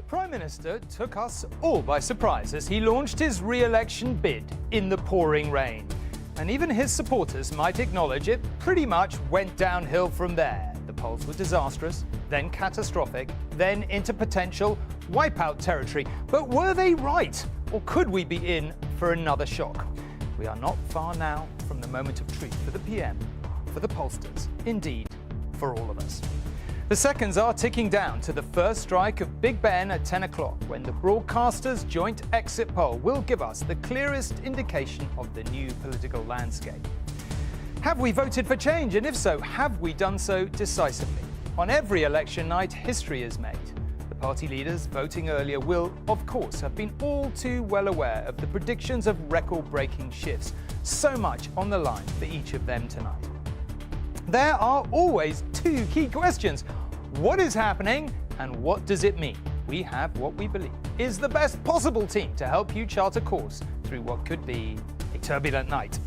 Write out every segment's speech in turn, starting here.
Prime Minister took us all by surprise as he launched his re-election bid in the pouring rain. And even his supporters might acknowledge it pretty much went downhill from there. The polls were disastrous, then catastrophic, then into potential wipeout territory. But were they right? Or could we be in for another shock? We are not far now from the moment of truth for the PM, for the pollsters, indeed, for all of us. The seconds are ticking down to the first strike of Big Ben at 10 o'clock, when the broadcaster's joint exit poll will give us the clearest indication of the new political landscape. Have we voted for change? And if so, have we done so decisively? On every election night, history is made. The party leaders voting earlier will, of course, have been all too well aware of the predictions of record-breaking shifts. So much on the line for each of them tonight. There are always two key questions. What is happening and what does it mean? We have what we believe is the best possible team to help you chart a course through what could be a turbulent night.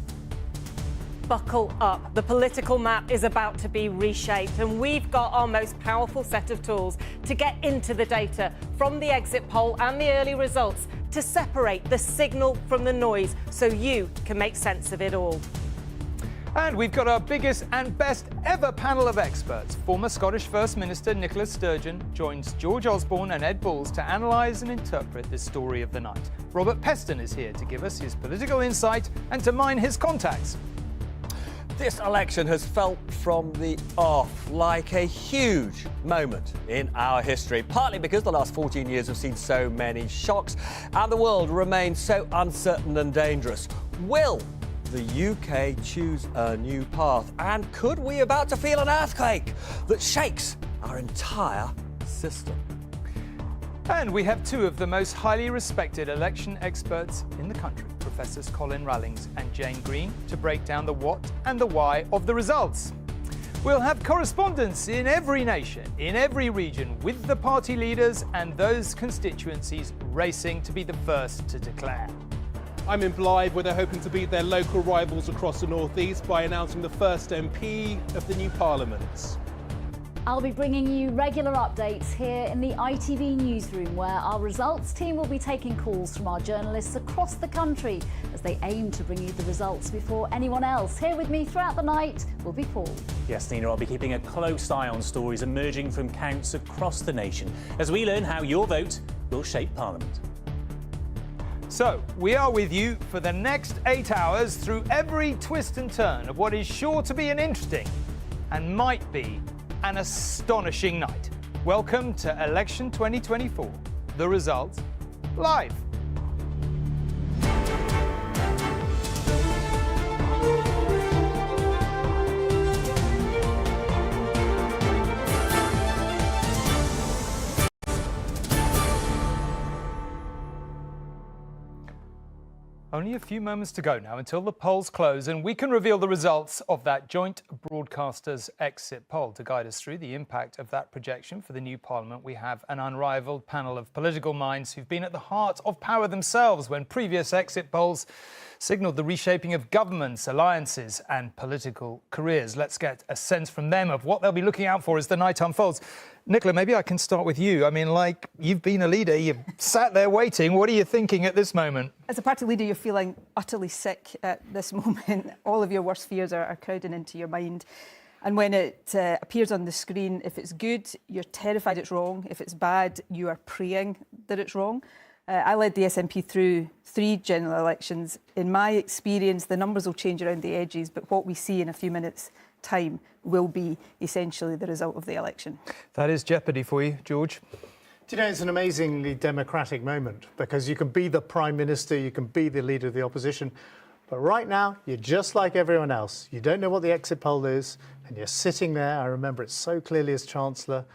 Buckle up. The political map is about to be reshaped, and we've got our most powerful set of tools to get into the data from the exit poll and the early results to separate the signal from the noise so you can make sense of it all. And we've got our biggest and best ever panel of experts. Former Scottish First Minister Nicola Sturgeon joins George Osborne and Ed Balls to analyse and interpret the story of the night. Robert Peston is here to give us his political insight and to mine his contacts. This election has felt from the off like a huge moment in our history, partly because the last 14 years have seen so many shocks and the world remains so uncertain and dangerous. Will the UK choose a new path? And could we about to feel an earthquake that shakes our entire system? And we have two of the most highly respected election experts in the country, Professors Colin Rallings and Jane Green, to break down the what and the why of the results. We'll have correspondents in every nation, in every region, with the party leaders and those constituencies racing to be the first to declare. I'm in Blythe, where they're hoping to beat their local rivals across the northeast by announcing the first MP of the new Parliament. I'll be bringing you regular updates here in the ITV newsroom, where our results team will be taking calls from our journalists across the country as they aim to bring you the results before anyone else. Here with me throughout the night will be Paul. Yes, Nina, I'll be keeping a close eye on stories emerging from counts across the nation as we learn how your vote will shape Parliament. So, we are with you for the next 8 hours through every twist and turn of what is sure to be an interesting and might be an astonishing night. Welcome to Election 2024. The results live. Only a few moments to go now until the polls close, and we can reveal the results of that joint broadcasters exit poll. To guide us through the impact of that projection for the new Parliament, we have an unrivalled panel of political minds who've been at the heart of power themselves when previous exit polls signalled the reshaping of governments, alliances and political careers. Let's get a sense from them of what they'll be looking out for as the night unfolds. Nicola, maybe I can start with you. I mean, like, you've been a leader, you've sat there waiting. What are you thinking at this moment? As a party leader, you're feeling utterly sick at this moment. All of your worst fears are crowding into your mind. And when it appears on the screen, if it's good, you're terrified it's wrong. If it's bad, you are praying that it's wrong. I led the SNP through 3 general elections. In my experience, the numbers will change around the edges, but what we see in a few minutes' time will be essentially the result of the election. That is jeopardy for you, George. Do you know, it's an amazingly democratic moment because you can be the Prime Minister, you can be the leader of the opposition, but right now you're just like everyone else. You don't know what the exit poll is and you're sitting there, I remember it so clearly as Chancellor,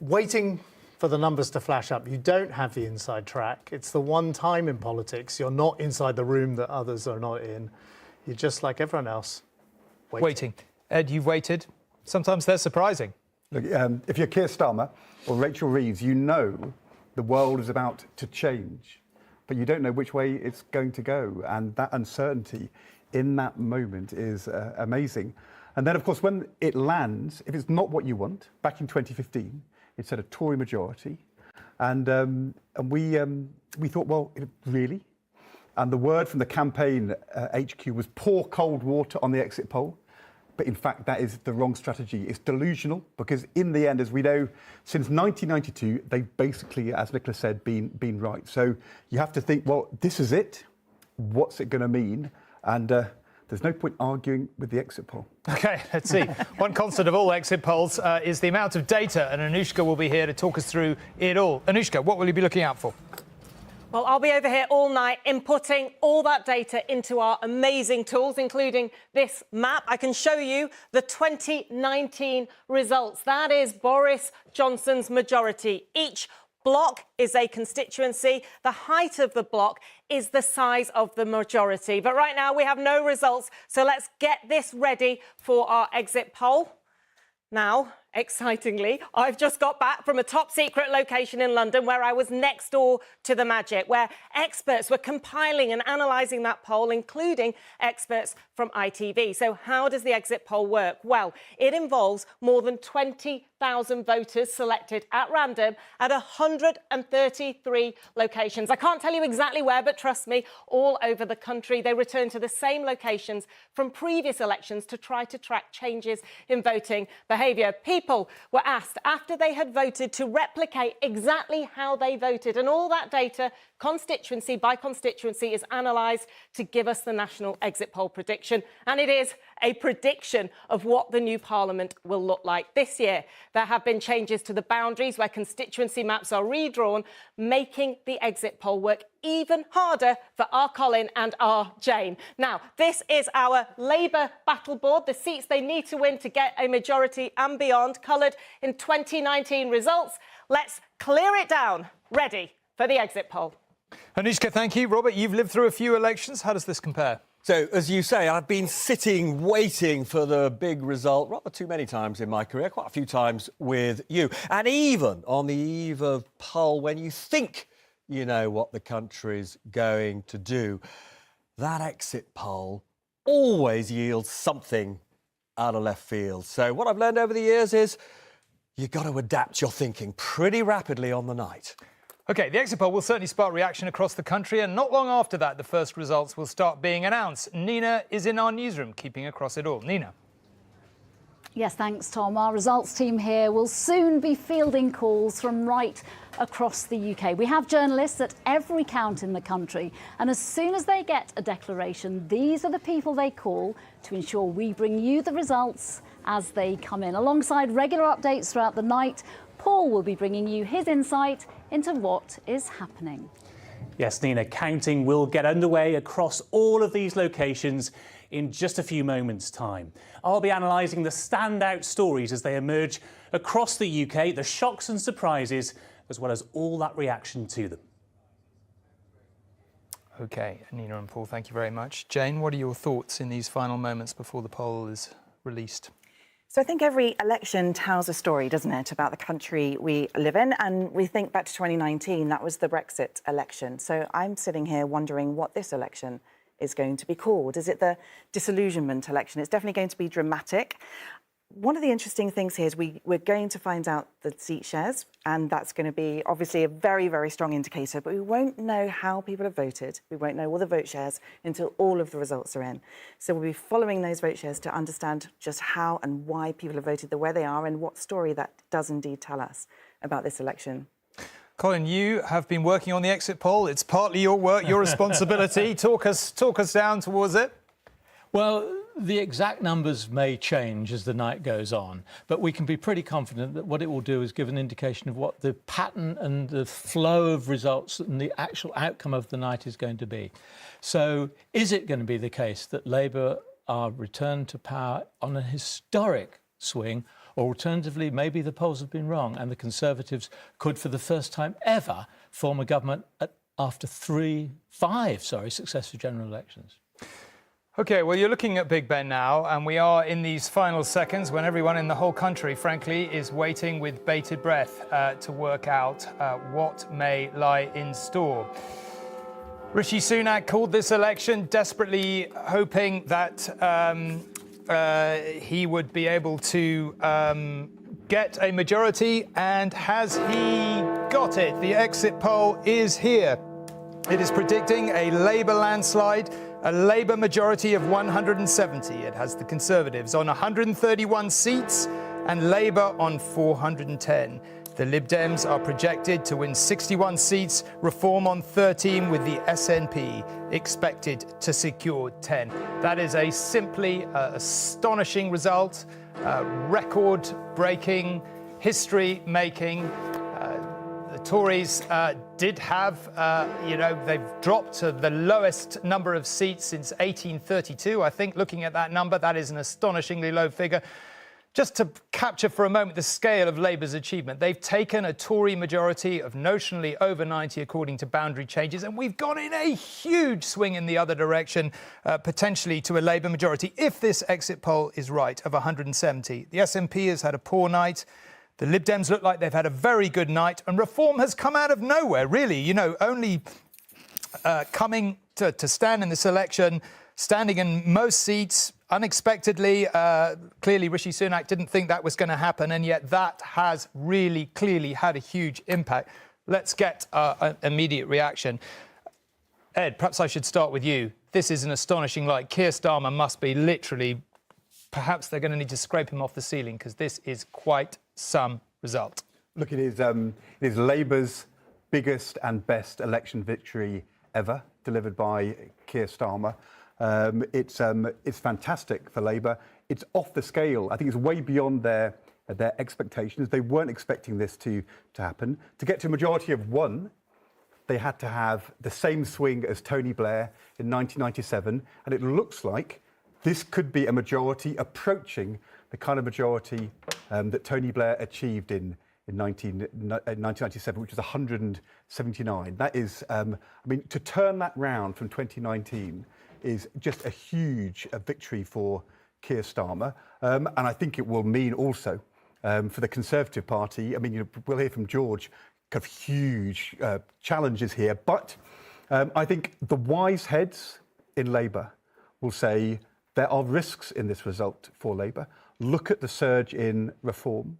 waiting for the numbers to flash up. You don't have the inside track. It's the one time in politics you're not inside the room that others are not in. You're just like everyone else. Waiting. Ed, you've waited. Sometimes they're surprising. Look, if you're Keir Starmer or Rachel Reeves, you know the world is about to change, but you don't know which way it's going to go. And that uncertainty in that moment is amazing. And then, of course, when it lands, if it's not what you want, back in 2015, it said a Tory majority, And we thought, well, really? And the word from the campaign HQ was pour cold water on the exit poll. But in fact, that is the wrong strategy. It's delusional because in the end, as we know, since 1992, they've basically, as Nicola said, been right. So you have to think, well, this is it. What's it going to mean? And there's no point arguing with the exit poll. OK, let's see. One constant of all exit polls is the amount of data, and Anushka will be here to talk us through it all. Anushka, what will you be looking out for? Well, I'll be over here all night inputting all that data into our amazing tools, including this map. I can show you the 2019 results. That is Boris Johnson's majority. Each block is a constituency. The height of the block is the size of the majority. But right now we have no results. So let's get this ready for our exit poll. Now, excitingly, I've just got back from a top secret location in London where I was next door to the magic, where experts were compiling and analysing that poll, including experts from ITV. So how does the exit poll work? Well, it involves more than 20,000 voters selected at random at 133 locations. I can't tell you exactly where, but trust me, all over the country. They return to the same locations from previous elections to try to track changes in voting behaviour. People were asked after they had voted to replicate exactly how they voted, and all that data, constituency by constituency, is analysed to give us the national exit poll prediction. And it is a prediction of what the new parliament will look like this year. There have been changes to the boundaries where constituency maps are redrawn, making the exit poll work even harder for our Colin and our Jane. Now, this is our Labour battle board, the seats they need to win to get a majority and beyond, coloured in 2019 results. Let's clear it down. Ready for the exit poll. Anushka, thank you. Robert, you've lived through a few elections. How does this compare? So, as you say, I've been sitting waiting for the big result rather too many times in my career, quite a few times with you. And even on the eve of poll, when you think you know what the country's going to do, that exit poll always yields something out of left field. So what I've learned over the years is you've got to adapt your thinking pretty rapidly on the night. OK, the exit poll will certainly spark reaction across the country, and not long after that, the first results will start being announced. Nina is in our newsroom, keeping across it all. Nina. Yes, thanks, Tom. Our results team here will soon be fielding calls from right across the UK. We have journalists at every count in the country, and as soon as they get a declaration, these are the people they call to ensure we bring you the results as they come in. Alongside regular updates throughout the night, Paul will be bringing you his insight into what is happening. Yes, Nina, counting will get underway across all of these locations in just a few moments' time. I'll be analysing the standout stories as they emerge across the UK, the shocks and surprises, as well as all that reaction to them. OK, Nina and Paul, thank you very much. Jane, what are your thoughts in these final moments before the poll is released? So I think every election tells a story, doesn't it, about the country we live in. And we think back to 2019, that was the Brexit election. So I'm sitting here wondering what this election is going to be called. Is it the disillusionment election? It's definitely going to be dramatic. One of the interesting things here is we're going to find out the seat shares, and that's going to be obviously a very, very strong indicator, but we won't know how people have voted. We won't know all the vote shares until all of the results are in. So we'll be following those vote shares to understand just how and why people have voted the way they are and what story that does indeed tell us about this election. Colin, you have been working on the exit poll. It's partly your work, your responsibility. Talk us down towards it. Well, the exact numbers may change as the night goes on, but we can be pretty confident that what it will do is give an indication of what the pattern and the flow of results and the actual outcome of the night is going to be. So is it going to be the case that Labour are returned to power on a historic swing, or alternatively, maybe the polls have been wrong and the Conservatives could, for the first time ever, form a government after five successive general elections? OK, well, you're looking at Big Ben now, and we are in these final seconds when everyone in the whole country, frankly, is waiting with bated breath to work out what may lie in store. Rishi Sunak called this election, desperately hoping that he would be able to get a majority, and has he got it? The exit poll is here. It is predicting a Labour landslide, a Labour majority of 170. It has the Conservatives on 131 seats and Labour on 410. The Lib Dems are projected to win 61 seats, Reform on 13, with the SNP expected to secure 10. That is a simply astonishing result, record-breaking, history-making. The Tories did have, they've dropped to the lowest number of seats since 1832. I think looking at that number, that is an astonishingly low figure. Just to capture for a moment the scale of Labour's achievement, they've taken a Tory majority of notionally over 90 according to boundary changes, and we've gone in a huge swing in the other direction, potentially to a Labour majority, if this exit poll is right, of 170. The SNP has had a poor night. The Lib Dems look like they've had a very good night, and Reform has come out of nowhere, really, only coming to stand in this election, standing in most seats unexpectedly. Clearly, Rishi Sunak didn't think that was going to happen, and yet that has really clearly had a huge impact. Let's get an immediate reaction. Ed, perhaps I should start with you. This is an astonishing light. Keir Starmer must be literally, perhaps they're going to need to scrape him off the ceiling, because this is quite some result. Look, it is Labour's biggest and best election victory ever, delivered by Keir Starmer. It's fantastic for Labour. It's off the scale. I think it's way beyond their expectations. They weren't expecting this to happen. To get to a majority of one, they had to have the same swing as Tony Blair in 1997, and it looks like this could be a majority approaching the kind of majority that Tony Blair achieved in 1997, which was 179. That is, to turn that round from 2019 is just a huge victory for Keir Starmer. And I think it will mean also for the Conservative Party. We'll hear from George, kind of huge challenges here. But I think the wise heads in Labour will say there are risks in this result for Labour. Look at the surge in Reform,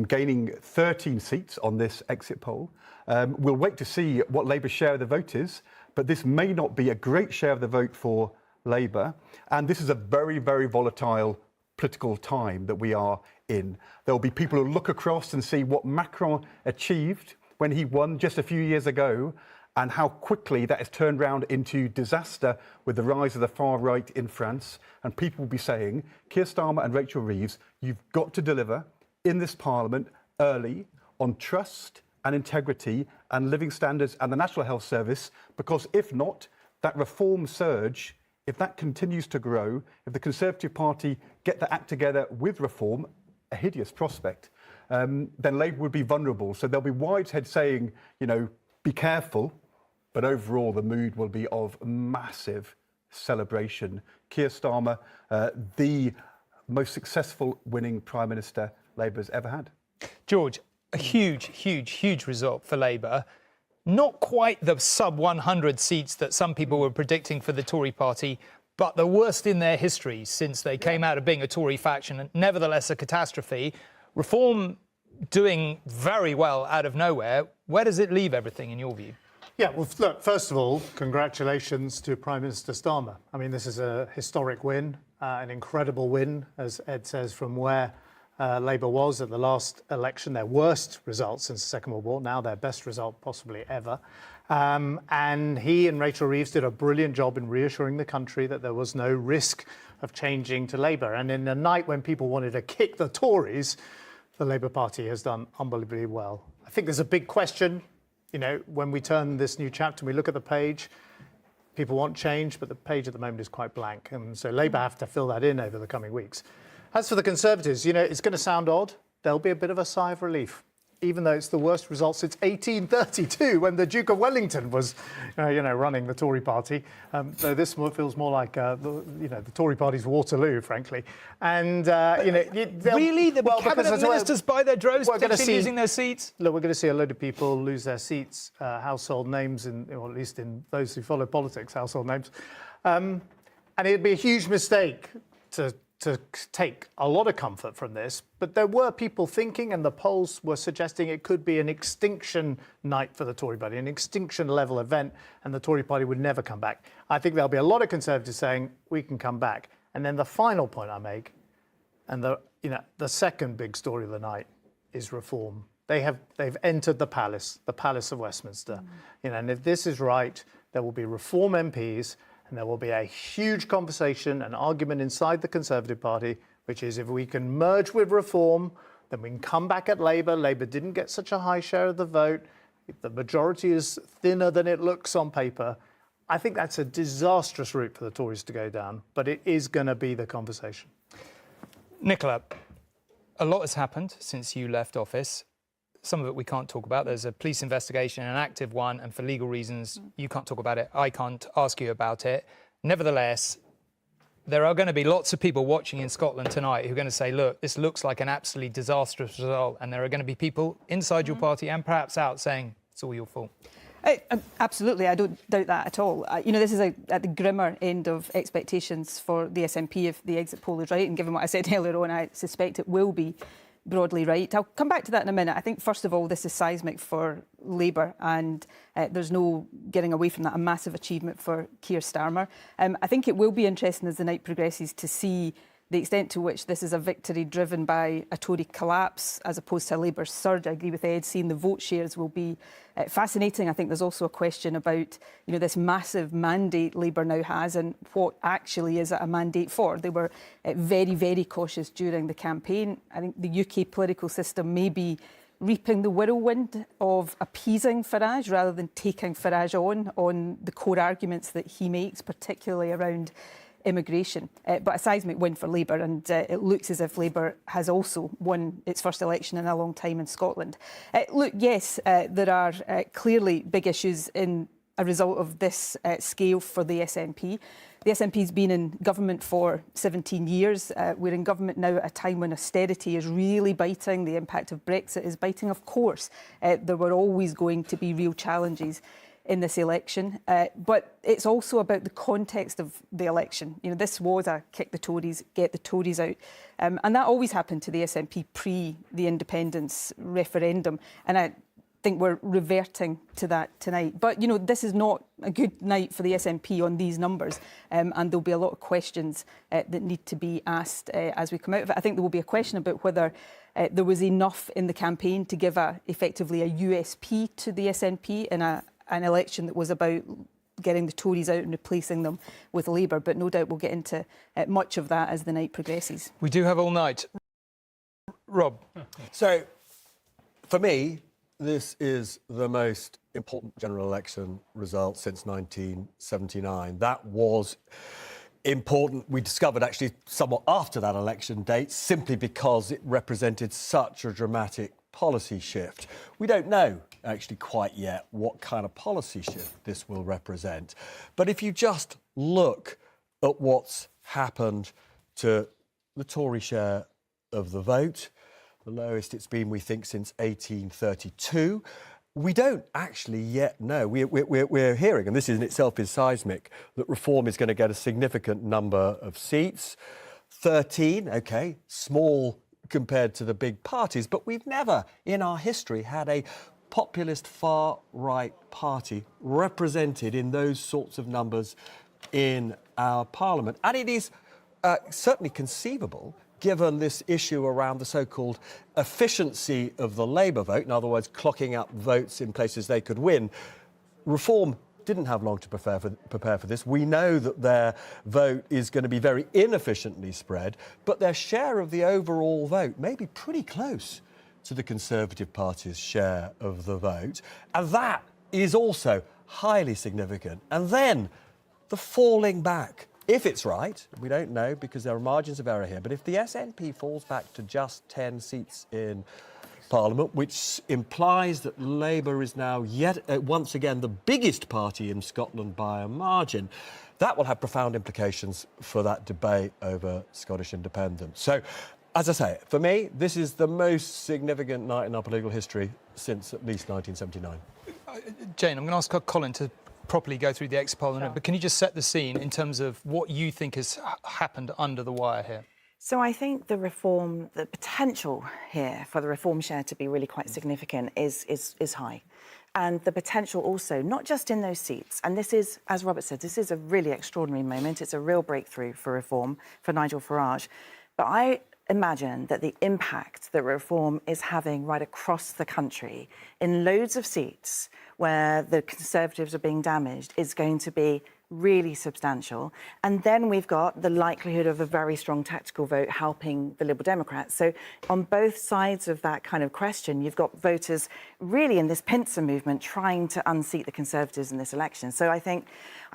gaining 13 seats on this exit poll. We'll wait to see what Labour's share of the vote is, but this may not be a great share of the vote for Labour. And this is a very, very volatile political time that we are in. There will be people who look across and see what Macron achieved when he won just a few years ago, and how quickly that has turned around into disaster with the rise of the far right in France. And people will be saying, Keir Starmer and Rachel Reeves, you've got to deliver in this Parliament early on trust and integrity and living standards and the National Health Service, because if not, that Reform surge, if that continues to grow, if the Conservative Party get the act together with Reform, a hideous prospect, then Labour would be vulnerable. So there'll be wise heads saying, be careful, but overall the mood will be of massive celebration. Keir Starmer, the most successful winning Prime Minister Labour's ever had. George, a huge result for Labour. Not quite the sub-100 seats that some people were predicting for the Tory party, but the worst in their history since they came out of being a Tory faction, and nevertheless a catastrophe. Reform doing very well out of nowhere. Where does it leave everything, in your view? Yeah, well, look, first of all, congratulations to Prime Minister Starmer. This is a historic win, an incredible win, as Ed says, from where Labour was at the last election, their worst result since the Second World War, now their best result possibly ever. And he and Rachel Reeves did a brilliant job in reassuring the country that there was no risk of changing to Labour. And in a night when people wanted to kick the Tories, the Labour Party has done unbelievably well. I think there's a big question, when we turn this new chapter and we look at the page, people want change, but the page at the moment is quite blank. And so Labour have to fill that in over the coming weeks. As for the Conservatives, it's going to sound odd. There'll be a bit of a sigh of relief, even though it's the worst result since 1832, when the Duke of Wellington was, running the Tory party. Though this feels more like, the Tory party's Waterloo, frankly. And, really? The cabinet ministers by their droves potentially losing their seats? Look, we're going to see a load of people lose their seats, household names, or at least in those who follow politics, household names. And it'd be a huge mistake to take a lot of comfort from this, but there were people thinking, and the polls were suggesting it could be an extinction night for the Tory party, an extinction level event, and the Tory party would never come back. I think there'll be a lot of Conservatives saying we can come back. And then the final point I make, and the second big story of the night, is reform. They've entered the palace of Westminster. And if this is right, there will be reform MPs. And there will be a huge conversation and argument inside the Conservative Party, which is if we can merge with Reform, then we can come back at Labour. Labour didn't get such a high share of the vote. The majority is thinner than it looks on paper. I think that's a disastrous route for the Tories to go down, but it is going to be the conversation. Nicola, a lot has happened since you left office. Some of it we can't talk about. There's a police investigation, an active one, and for legal reasons, you can't talk about it. I can't ask you about it. Nevertheless, there are going to be lots of people watching in Scotland tonight who are going to say, look, this looks like an absolutely disastrous result. And there are going to be people inside your party and perhaps out saying it's all your fault. Absolutely, I don't doubt that at all. This is at the grimmer end of expectations for the SNP if the exit poll is right. And given what I said earlier on, I suspect it will be broadly right. I'll come back to that in a minute. I think, first of all, this is seismic for Labour, and there's no getting away from that, a massive achievement for Keir Starmer. I think it will be interesting as the night progresses to see the extent to which this is a victory driven by a Tory collapse as opposed to a Labour surge. I agree with Ed, seeing the vote shares will be fascinating. I think there's also a question about this massive mandate Labour now has and what actually is it a mandate for. They were very, very cautious during the campaign. I think the UK political system may be reaping the whirlwind of appeasing Farage rather than taking Farage on the core arguments that he makes, particularly around immigration. But a seismic win for Labour, and it looks as if Labour has also won its first election in a long time in Scotland. Look, yes, there are clearly big issues in a result of this scale for the SNP. The SNP's been in government for 17 years. We're in government now at a time when austerity is really biting. The impact of Brexit is biting. Of course, there were always going to be real challenges in this election, but it's also about the context of the election. This was a kick the Tories, get the Tories out, and that always happened to the SNP pre the independence referendum, and I think we're reverting to that tonight. But this is not a good night for the SNP on these numbers, and there'll be a lot of questions that need to be asked as we come out of it. I think there will be a question about whether there was enough in the campaign to give effectively a USP to the SNP in an election that was about getting the Tories out and replacing them with Labour. But no doubt we'll get into much of that as the night progresses. We do have all night. Rob. So, for me, this is the most important general election result since 1979. That was important. We discovered actually somewhat after that election date, simply because it represented such a dramatic policy shift. We don't know actually quite yet what kind of policy shift this will represent. But if you just look at what's happened to the Tory share of the vote, the lowest it's been, we think, since 1832, we don't actually yet know. We're hearing, and this in itself is seismic, that Reform is going to get a significant number of seats. 13, OK, small compared to the big parties, but we've never in our history had a populist far-right party represented in those sorts of numbers in our parliament. And it is certainly conceivable, given this issue around the so-called efficiency of the Labour vote, in other words, clocking up votes in places they could win. Reform didn't have long to prepare for this. We know that their vote is going to be very inefficiently spread, but their share of the overall vote may be pretty close to the Conservative Party's share of the vote. And that is also highly significant. And then the falling back, if it's right, we don't know because there are margins of error here, but if the SNP falls back to just 10 seats in Parliament, which implies that Labour is now once again the biggest party in Scotland by a margin, that will have profound implications for that debate over Scottish independence. So, as I say, for me, this is the most significant night in our political history since at least 1979. Jane, I'm going to ask Colin to properly go through the exit poll, but can you just set the scene in terms of what you think has happened under the wire here? So I think the potential here for the reform share to be really quite significant is high. And the potential also, not just in those seats, and this is, as Robert said, this is a really extraordinary moment. It's a real breakthrough for reform, for Nigel Farage. But I imagine that the impact that reform is having right across the country in loads of seats where the Conservatives are being damaged is going to be really substantial. And then we've got the likelihood of a very strong tactical vote helping the Liberal Democrats. So on both sides of that kind of question, you've got voters really in this pincer movement trying to unseat the Conservatives in this election. So I think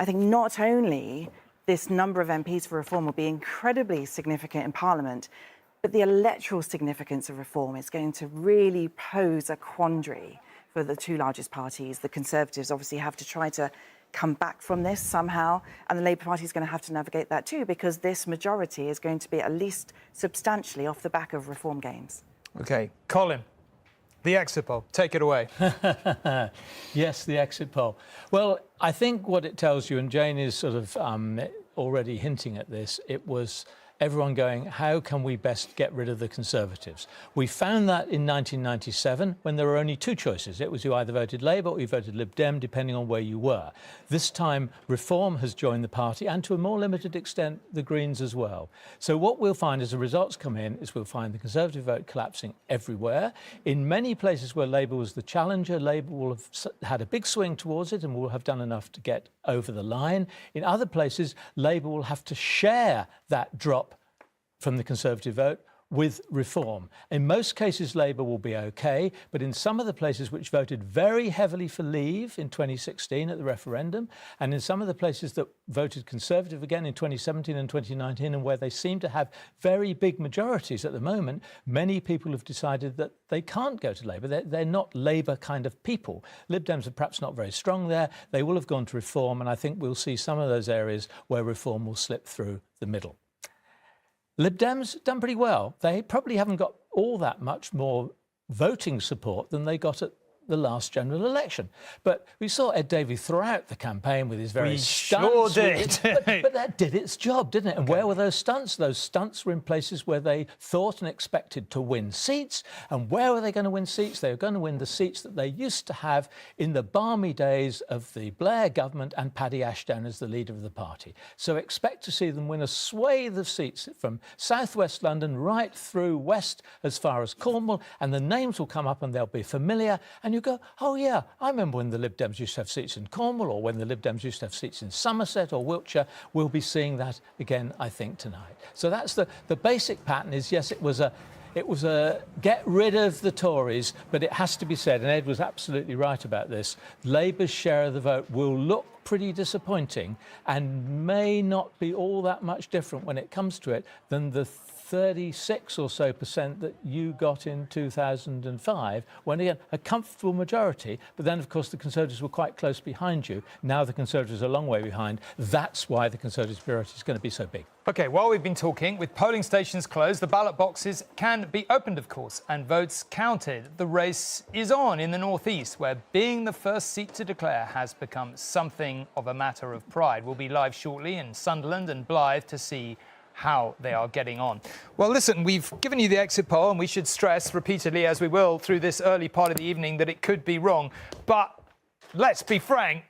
not only this number of MPs for reform will be incredibly significant in Parliament, but the electoral significance of reform is going to really pose a quandary for the two largest parties. The Conservatives obviously have to try to come back from this somehow, and the Labour Party is going to have to navigate that too, because this majority is going to be at least substantially off the back of reform gains. OK, Colin, the exit poll, take it away. Yes, the exit poll. Well, I think what it tells you, and Jane is sort of already hinting at this, it was everyone going, how can we best get rid of the Conservatives? We found that in 1997 when there were only two choices. It was you either voted Labour or you voted Lib Dem, depending on where you were. This time, Reform has joined the party, and to a more limited extent, the Greens as well. So what we'll find as the results come in is we'll find the Conservative vote collapsing everywhere. In many places where Labour was the challenger, Labour will have had a big swing towards it and will have done enough to get over the line. In other places, Labour will have to share that drop from the Conservative vote with Reform. In most cases, Labour will be OK, but in some of the places which voted very heavily for Leave in 2016 at the referendum, and in some of the places that voted Conservative again in 2017 and 2019, and where they seem to have very big majorities at the moment, many people have decided that they can't go to Labour. They're not Labour kind of people. Lib Dems are perhaps not very strong there. They will have gone to Reform, and I think we'll see some of those areas where Reform will slip through the middle. Lib Dems done pretty well. They probably haven't got all that much more voting support than they got at the last general election. But we saw Ed Davey throughout the campaign with his various stunts. Sure did. But that did its job, didn't it? And where were those stunts? Those stunts were in places where they thought and expected to win seats. And where were they going to win seats? They were going to win the seats that they used to have in the balmy days of the Blair government and Paddy Ashdown as the leader of the party. So expect to see them win a swathe of seats from southwest London right through west as far as Cornwall, and the names will come up and they'll be familiar. And you go, oh yeah, I remember when the Lib Dems used to have seats in Cornwall, or when the Lib Dems used to have seats in Somerset or Wiltshire. We'll be seeing that again, I think, tonight. So that's the basic pattern is, yes, it was a get rid of the Tories, but it has to be said, and Ed was absolutely right about this, Labour's share of the vote will look pretty disappointing and may not be all that much different when it comes to it than the 36 or so % that you got in 2005, when again, a comfortable majority, but then of course the Conservatives were quite close behind you. Now the Conservatives are a long way behind. That's why the Conservative majority is going to be so big. OK, while we've been talking, with polling stations closed, the ballot boxes can be opened, of course, and votes counted. The race is on in the North East, where being the first seat to declare has become something of a matter of pride. We'll be live shortly in Sunderland and Blyth to see how they are getting on. Well, listen, we've given you the exit poll, and we should stress repeatedly, as we will through this early part of the evening, that it could be wrong. But let's be frank,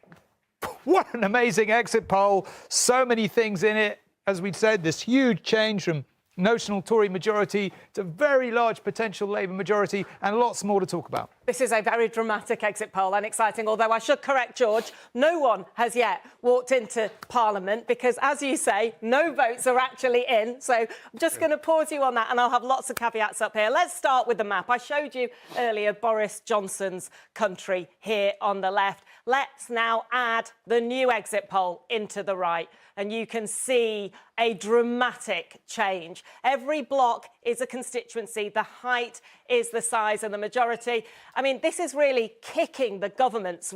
what an amazing exit poll. So many things in it. As we said, this huge change from notional Tory majority to very large potential Labour majority, and lots more to talk about. This is a very dramatic exit poll and exciting, although I should correct George, no one has yet walked into Parliament because, as you say, no votes are actually in. So I'm just going to pause you on that, and I'll have lots of caveats up here. Let's start with the map. I showed you earlier Boris Johnson's country here on the left. Let's now add the new exit poll into the right, and you can see a dramatic change. Every block is a constituency. The height is the size of the majority. I mean, this is really kicking the governments,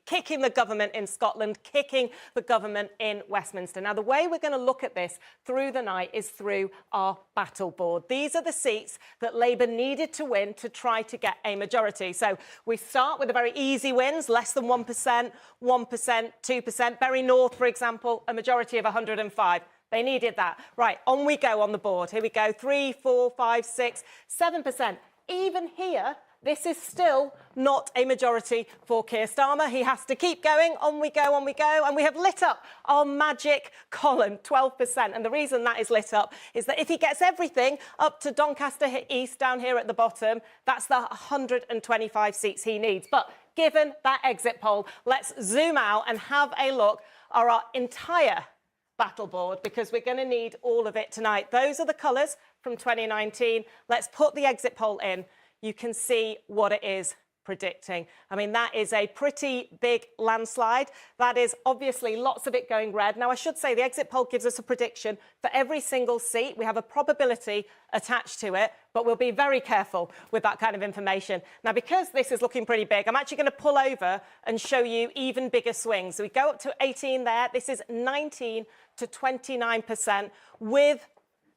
kicking the government in Scotland, kicking the government in Westminster. Now, the way we're going to look at this through the night is through our battle board. These are the seats that Labour needed to win to try to get a majority. So we start with the very easy wins, less than 1%, 1%, 2%. Bury North, for example, a majority of 105. They needed that. Right, on we go on the board. Here we go. 3, 4, 5, 6, 7%. Even here, this is still not a majority for Keir Starmer. He has to keep going. On we go, on we go. And we have lit up our magic column, 12%. And the reason that is lit up is that if he gets everything up to Doncaster East down here at the bottom, that's the 125 seats he needs. But given that exit poll, let's zoom out and have a look at our entire battle board, because we're going to need all of it tonight. Those are the colours from 2019. Let's put the exit poll in. You can see what it is predicting. I mean, that is a pretty big landslide. That is obviously lots of it going red. Now, I should say the exit poll gives us a prediction for every single seat. We have a probability attached to it, but we'll be very careful with that kind of information. Now, because this is looking pretty big, I'm actually going to pull over and show you even bigger swings. So we go up to 18 there. This is 19 to 29% with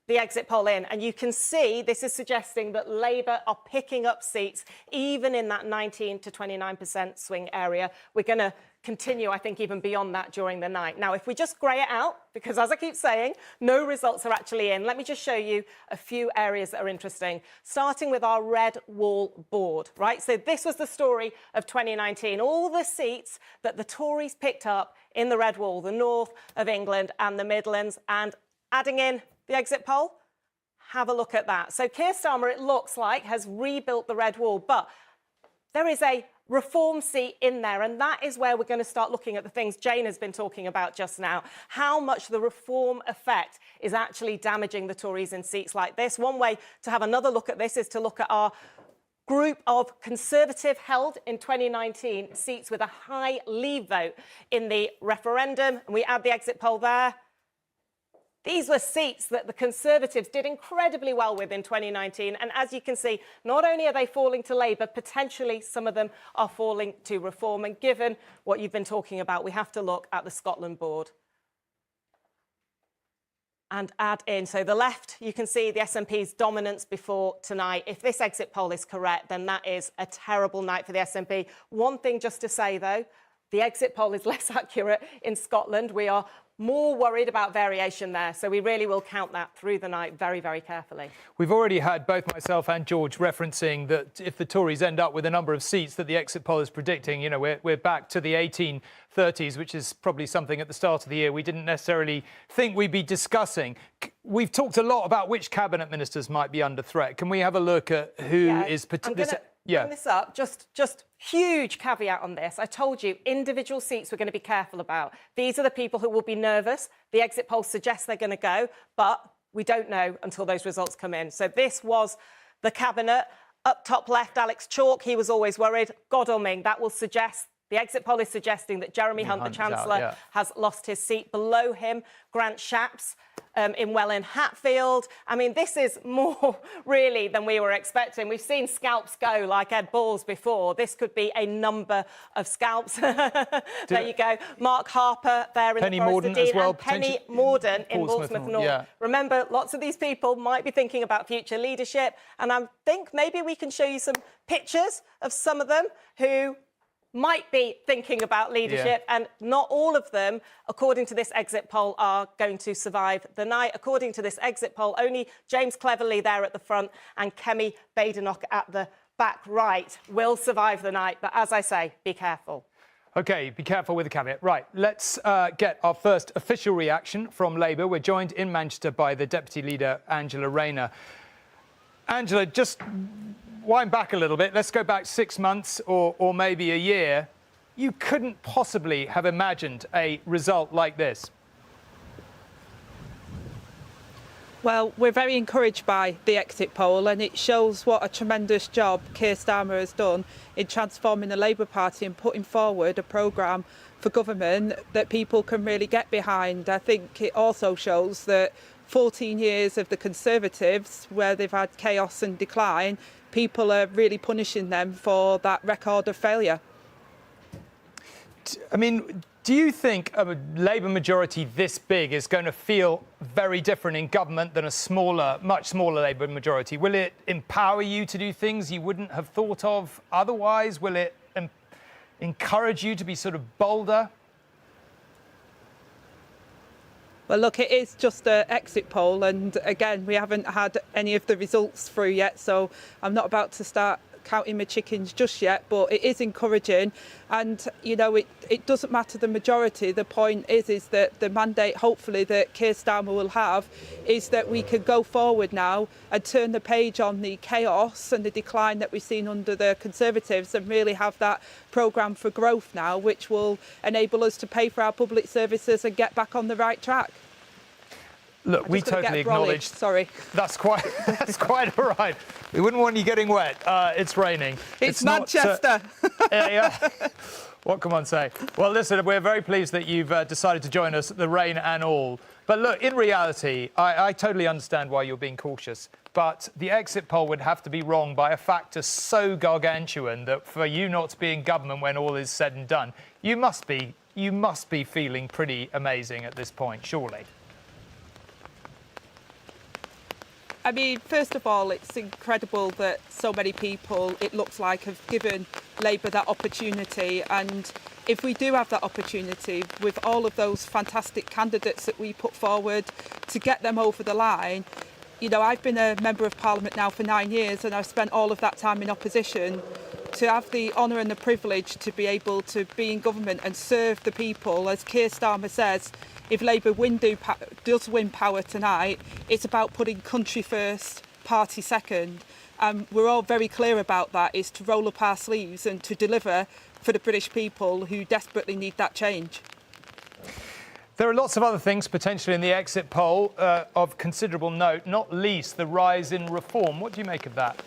the exit poll in, and you can see this is suggesting that Labour are picking up seats even in that 19 to 29% swing area. We're going to continue, I think, even beyond that during the night. Now, if we just grey it out, because as I keep saying, no results are actually in, let me just show you a few areas that are interesting, starting with our red wall board, right? So this was the story of 2019, all the seats that the Tories picked up in the red wall, the north of England and the Midlands, and adding in the exit poll, have a look at that. So Keir Starmer, it looks like, has rebuilt the red wall, but there is a reform seat in there, and that is where we're going to start looking at the things Jane has been talking about just now, how much the reform effect is actually damaging the Tories in seats like this. One way to have another look at this is to look at our group of Conservative held in 2019 seats with a high Leave vote in the referendum, and we add the exit poll there. These were seats that the Conservatives did incredibly well with in 2019. And as you can see, not only are they falling to Labour, potentially some of them are falling to Reform. And given what you've been talking about, we have to look at the Scotland board and add in. So the left, you can see the SNP's dominance before tonight. If this exit poll is correct, then that is a terrible night for the SNP. One thing just to say, though, the exit poll is less accurate in Scotland. We are more worried about variation there. So we really will count that through the night very, very carefully. We've already had both myself and George referencing that if the Tories end up with a number of seats that the exit poll is predicting, you know, we're back to the 1830s, which is probably something at the start of the year we didn't necessarily think we'd be discussing. We've talked a lot about which cabinet ministers might be under threat. Can we have a look at who is particularly? Bring this up, just huge caveat on this. I told you, individual seats we're going to be careful about. These are the people who will be nervous. The exit polls suggest they're going to go, but we don't know until those results come in. So this was the cabinet. Up top left, Alex Chalk, he was always worried. Godalming, that will suggest, the exit poll is suggesting that Jeremy Hunt, the Chancellor, has lost his seat. Below him, Grant Shapps in Welwyn Hatfield. I mean, this is more really than we were expecting. We've seen scalps go like Ed Balls before. This could be a number of scalps. There you go. Mark Harper there in Penny the Forest Mordaunt of Dean, as well, and Penny Mordaunt in Portsmouth North. Yeah. Remember, lots of these people might be thinking about future leadership, and I think maybe we can show you some pictures of some of them who might be thinking about leadership, and not all of them, according to this exit poll, are going to survive the night. According to this exit poll, only James Cleverly there at the front and Kemi Badenoch at the back right will survive the night. But as I say, be careful. OK, be careful with the caveat. Right, let's get our first official reaction from Labour. We're joined in Manchester by the Deputy Leader, Angela Rayner. Angela, just wind back a little bit. Let's go back 6 months or maybe a year. You couldn't possibly have imagined a result like this. Well, we're very encouraged by the exit poll, and it shows what a tremendous job Keir Starmer has done in transforming the Labour Party and putting forward a programme for government that people can really get behind. I think it also shows that 14 years of the Conservatives, where they've had chaos and decline, people are really punishing them for that record of failure. I mean, do you think a Labour majority this big is going to feel very different in government than a smaller, much smaller Labour majority? Will it empower you to do things you wouldn't have thought of otherwise? Will it encourage you to be sort of bolder? Well, look, it is just an exit poll, and again, we haven't had any of the results through yet, so I'm not about to start counting my chickens just yet, but it is encouraging. And you know, it doesn't matter the majority. The point is that the mandate, hopefully, that Keir Starmer will have is that we can go forward now and turn the page on the chaos and the decline that we've seen under the Conservatives, and really have that programme for growth now, which will enable us to pay for our public services and get back on the right track. Look, we totally acknowledge. Sorry. That's quite all right. We wouldn't want you getting wet. It's raining. It's Manchester. Yeah. What can one say? Well, listen, we're very pleased that you've decided to join us, the rain and all. But look, in reality, I totally understand why you're being cautious. But the exit poll would have to be wrong by a factor so gargantuan that for you not to be in government when all is said and done, you must be feeling pretty amazing at this point, surely. I mean, first of all, it's incredible that so many people, it looks like, have given Labour that opportunity. And if we do have that opportunity with all of those fantastic candidates that we put forward to get them over the line, you know, I've been a Member of Parliament now for 9 years, and I've spent all of that time in opposition. To have the honour and the privilege to be able to be in government and serve the people, as Keir Starmer says, if Labour does win power tonight, it's about putting country first, party second. We're all very clear about that, is to roll up our sleeves and to deliver for the British people who desperately need that change. There are lots of other things potentially in the exit poll of considerable note, not least the rise in reform. What do you make of that?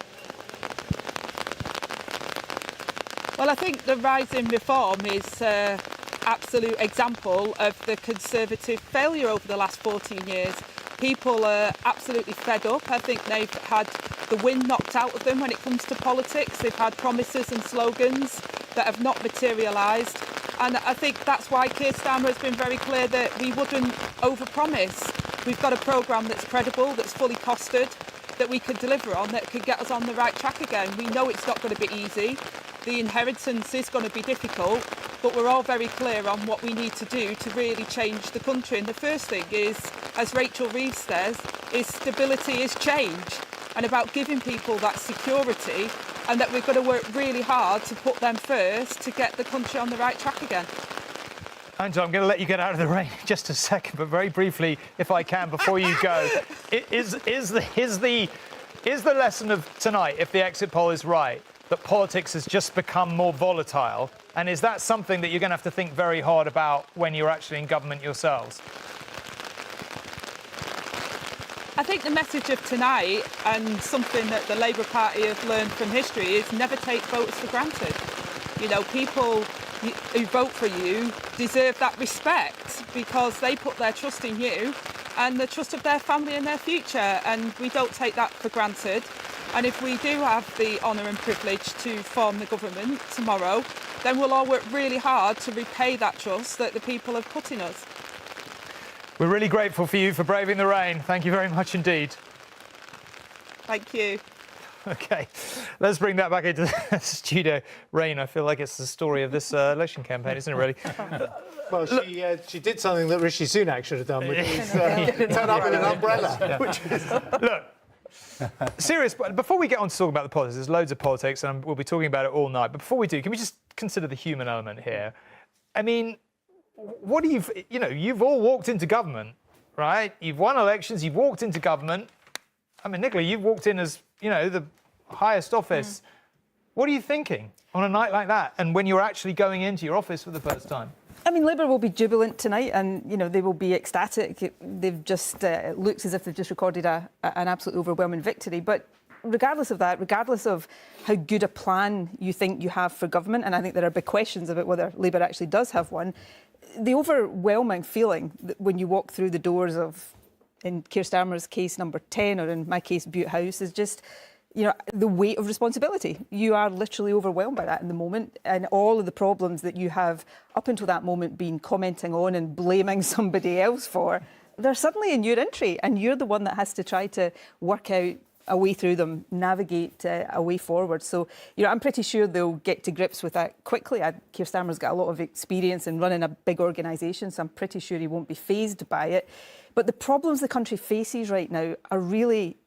Well, I think the rise in reform is an absolute example of the Conservative failure over the last 14 years. People are absolutely fed up. I think they've had the wind knocked out of them when it comes to politics. They've had promises and slogans that have not materialised. And I think that's why Keir Starmer has been very clear that we wouldn't overpromise. We've got a programme that's credible, that's fully costed, that we could deliver on, that could get us on the right track again. We know it's not going to be easy. The inheritance is going to be difficult, but we're all very clear on what we need to do to really change the country. And the first thing is, as Rachel Reeves says, is stability is change, and about giving people that security, and that we're going to work really hard to put them first to get the country on the right track again. Angela, I'm going to let you get out of the rain in just a second, but very briefly, if I can, before you go, is the lesson of tonight, if the exit poll is right, that politics has just become more volatile? And is that something that you're going to have to think very hard about when you're actually in government yourselves? I think the message of tonight, and something that the Labour Party have learned from history, is never take voters for granted. You know, people who vote for you deserve that respect because they put their trust in you and the trust of their family and their future, and we don't take that for granted. And if we do have the honour and privilege to form the government tomorrow, then we'll all work really hard to repay that trust that the people have put in us. We're really grateful for you for braving the rain. Thank you very much indeed. Thank you. OK, let's bring that back into the studio. Rain, I feel like it's the story of this election campaign, isn't it, really? Well, she did something that Rishi Sunak should have done, which is turn up with an umbrella. Yeah. Which is... Look. Serious, before we get on to talk about the politics, there's loads of politics and we'll be talking about it all night. But before we do, can we just consider the human element here? I mean, what do you've all walked into government, right? You've won elections, you've walked into government. I mean, Nicola, you've walked in as, the highest office. What are you thinking on a night like that? And when you're actually going into your office for the first time? I mean, Labour will be jubilant tonight and, they will be ecstatic. They've just looked as if they've just recorded an absolutely overwhelming victory. But regardless of that, regardless of how good a plan you think you have for government, and I think there are big questions about whether Labour actually does have one, the overwhelming feeling that when you walk through the doors of, in Keir Starmer's case, number 10, or in my case, Bute House, is just... the weight of responsibility. You are literally overwhelmed by that in the moment, and all of the problems that you have up until that moment been commenting on and blaming somebody else for, they're suddenly in your entry, and you're the one that has to try to work out a way through them, navigate a way forward. So, I'm pretty sure they'll get to grips with that quickly. Keir Starmer's got a lot of experience in running a big organisation, so I'm pretty sure he won't be fazed by it. But the problems the country faces right now are really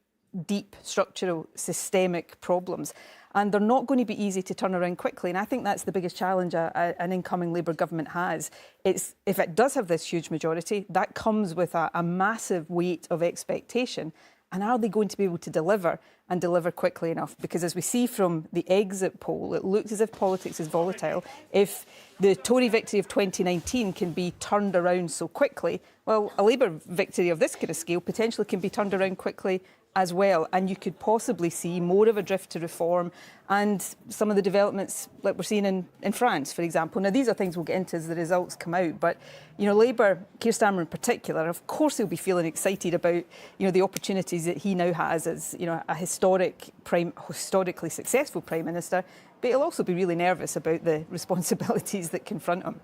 deep, structural, systemic problems. And they're not going to be easy to turn around quickly. And I think that's the biggest challenge an incoming Labour government has. It's, if it does have this huge majority, that comes with a massive weight of expectation. And are they going to be able to deliver and deliver quickly enough? Because as we see from the exit poll, it looks as if politics is volatile. If the Tory victory of 2019 can be turned around so quickly, well, a Labour victory of this kind of scale potentially can be turned around quickly as well, and you could possibly see more of a drift to reform and some of the developments like we're seeing in France, for example. Now, these are things we'll get into as the results come out, but, Labour, Keir Starmer in particular, of course he'll be feeling excited about, the opportunities that he now has as, a historically successful Prime Minister, but he'll also be really nervous about the responsibilities that confront him.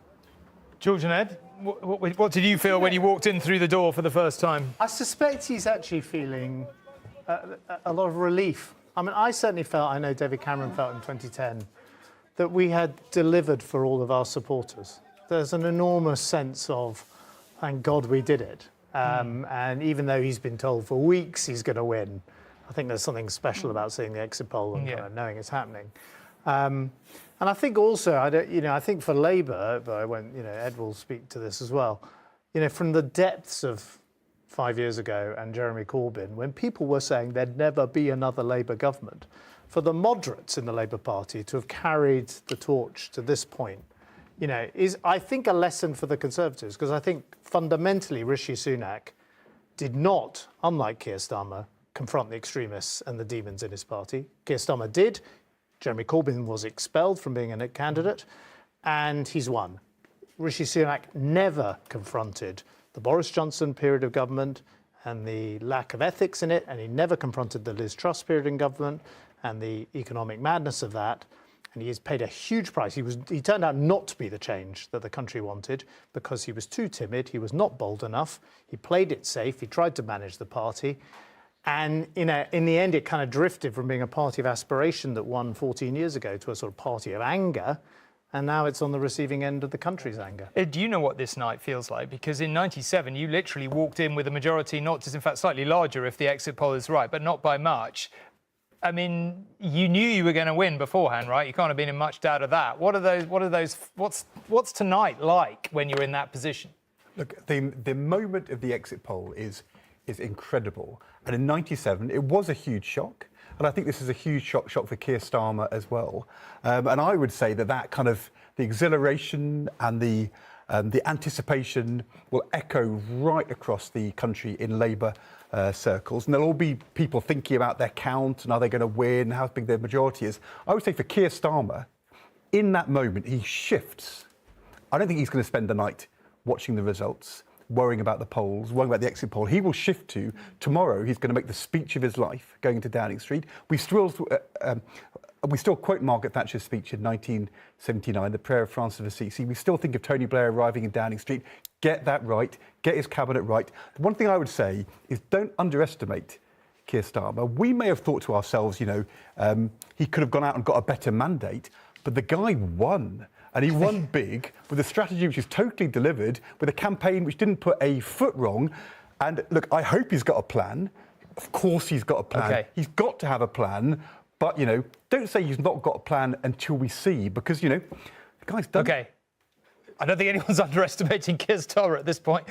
George and Ed, what did you feel when you walked in through the door for the first time? I suspect he's actually feeling a lot of relief. I mean, I certainly felt, I know David Cameron felt in 2010, that we had delivered for all of our supporters. There's an enormous sense of, thank God we did it. And even though he's been told for weeks he's going to win, I think there's something special about seeing the exit poll and kind of knowing it's happening. And I think also, I think for Labour, but Ed will speak to this as well, from the depths of 5 years ago and Jeremy Corbyn, when people were saying there'd never be another Labour government, for the moderates in the Labour Party to have carried the torch to this point, is, I think, a lesson for the Conservatives, because I think fundamentally Rishi Sunak did not, unlike Keir Starmer, confront the extremists and the demons in his party. Keir Starmer did. Jeremy Corbyn was expelled from being a candidate, and he's won. Rishi Sunak never confronted the Boris Johnson period of government and the lack of ethics in it, and he never confronted the Liz Truss period in government and the economic madness of that. And he has paid a huge price. He turned out not to be the change that the country wanted because he was too timid, he was not bold enough, he played it safe, he tried to manage the party. And in the end, it kind of drifted from being a party of aspiration that won 14 years ago to a sort of party of anger. And now it's on the receiving end of the country's anger. Do you know what this night feels like? Because in 97, you literally walked in with a majority, not just, in fact, slightly larger if the exit poll is right, but not by much. I mean, you knew you were going to win beforehand, right? You can't have been in much doubt of that. What's tonight like when you're in that position? Look, the moment of the exit poll is incredible. And in 97, it was a huge shock. And I think this is a huge shock for Keir Starmer as well. And I would say that kind of the exhilaration and the anticipation will echo right across the country in Labour circles. And there'll all be people thinking about their count and are they going to win, how big their majority is. I would say for Keir Starmer, in that moment, he shifts. I don't think he's going to spend the night watching the results, worrying about the polls, worrying about the exit poll. He will shift to tomorrow. He's going to make the speech of his life going into Downing Street. We still quote Margaret Thatcher's speech in 1979, the prayer of Francis of Assisi. We still think of Tony Blair arriving in Downing Street. Get that right. Get his cabinet right. The one thing I would say is don't underestimate Keir Starmer. We may have thought to ourselves, he could have gone out and got a better mandate, but the guy won. And he won big with a strategy which is totally delivered, with a campaign which didn't put a foot wrong. And look, I hope he's got a plan. Of course he's got a plan. Okay. He's got to have a plan. But, don't say he's not got a plan until we see, because, the guy's done. Okay. I don't think anyone's underestimating Keir Starmer at this point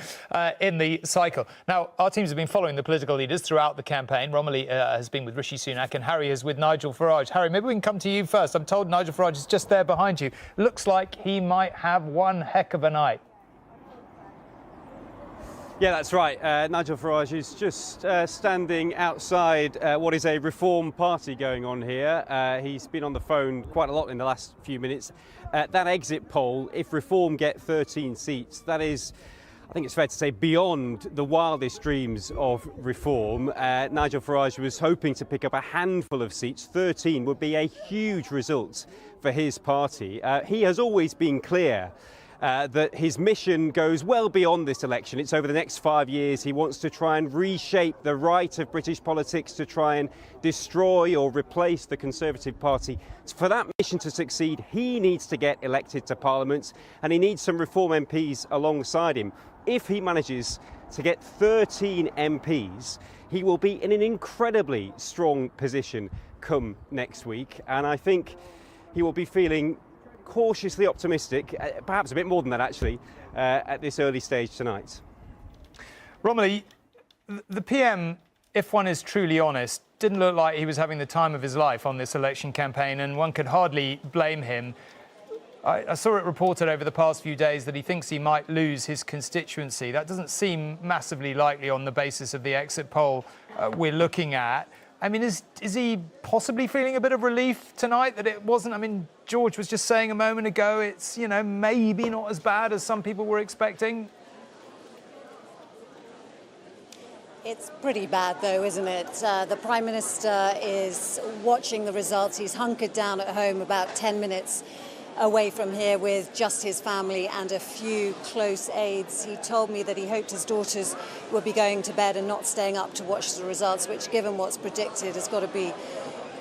in the cycle. Now, our teams have been following the political leaders throughout the campaign. Romilly has been with Rishi Sunak and Harry is with Nigel Farage. Harry, maybe we can come to you first. I'm told Nigel Farage is just there behind you. Looks like he might have one heck of a night. Yeah, that's right. Nigel Farage is just standing outside what is a Reform Party going on here. He's been on the phone quite a lot in the last few minutes. That exit poll, if Reform get 13 seats, that is, I think it's fair to say, beyond the wildest dreams of Reform. Nigel Farage was hoping to pick up a handful of seats. 13 would be a huge result for his party. He has always been clear that his mission goes well beyond this election. It's over the next 5 years. He wants to try and reshape the right of British politics to try and destroy or replace the Conservative Party. For that mission to succeed, he needs to get elected to Parliament, and he needs some Reform MPs alongside him. If he manages to get 13 MPs, he will be in an incredibly strong position come next week, and I think he will be feeling cautiously optimistic, perhaps a bit more than that actually, at this early stage tonight. Romilly, the PM, if one is truly honest, didn't look like he was having the time of his life on this election campaign, and one could hardly blame him. I saw it reported over the past few days that he thinks he might lose his constituency. That doesn't seem massively likely on the basis of the exit poll we're looking at. I mean, is he possibly feeling a bit of relief tonight that it wasn't? I mean, George was just saying a moment ago, it's, you know, maybe not as bad as some people were expecting. It's pretty bad, though, isn't it? The Prime Minister is watching the results. He's hunkered down at home about 10 minutes away from here with just his family and a few close aides. He told me that he hoped his daughters would be going to bed and not staying up to watch the results, which, given what's predicted, has got to be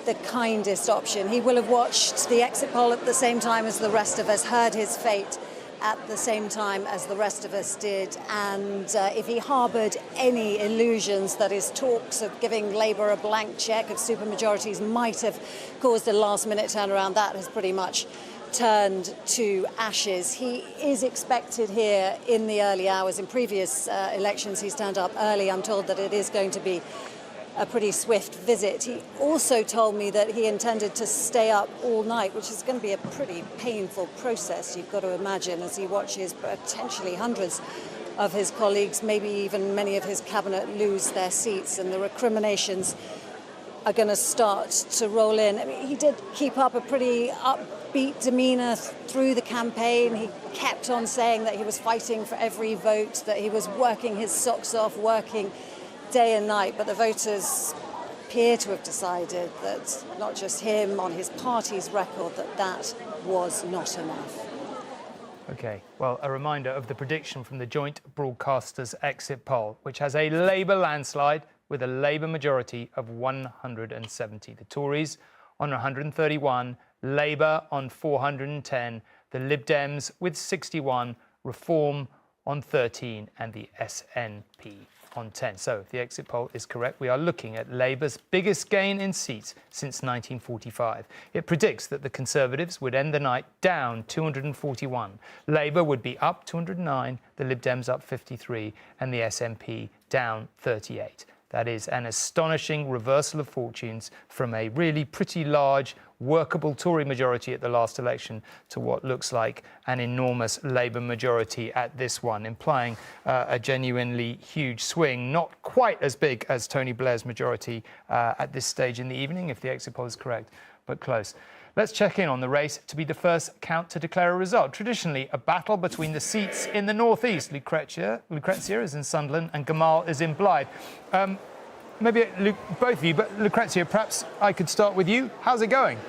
the kindest option. He will have watched the exit poll at the same time as the rest of us, heard his fate at the same time as the rest of us did, and if he harboured any illusions that his talks of giving Labour a blank cheque of supermajorities might have caused a last-minute turnaround, that has pretty much turned to ashes. He is expected here in the early hours. In previous elections, he's turned up early. I'm told that it is going to be a pretty swift visit. He also told me that he intended to stay up all night, which is going to be a pretty painful process, you've got to imagine, as he watches potentially hundreds of his colleagues, maybe even many of his cabinet, lose their seats, and the recriminations are going to start to roll in. I mean, he did keep up a pretty upbeat demeanour through the campaign. He kept on saying that he was fighting for every vote, that he was working his socks off, working day and night, but the voters appear to have decided that not just him, on his party's record, that was not enough. OK, well, a reminder of the prediction from the Joint Broadcasters exit poll, which has a Labour landslide with a Labour majority of 170. The Tories on 131, Labour on 410, the Lib Dems with 61, Reform on 13, and the SNP on 10. So if the exit poll is correct, we are looking at Labour's biggest gain in seats since 1945. It predicts that the Conservatives would end the night down 241. Labour would be up 209, the Lib Dems up 53, and the SNP down 38. That is an astonishing reversal of fortunes from a really pretty large, workable Tory majority at the last election to what looks like an enormous Labour majority at this one, implying a genuinely huge swing, not quite as big as Tony Blair's majority at this stage in the evening, if the exit poll is correct, but close. Let's check in on the race to be the first count to declare a result. Traditionally, a battle between the seats in the northeast. Lucrezia is in Sunderland and Gamal is in Blyth. Maybe both of you, but Lucrezia, perhaps I could start with you. How's it going?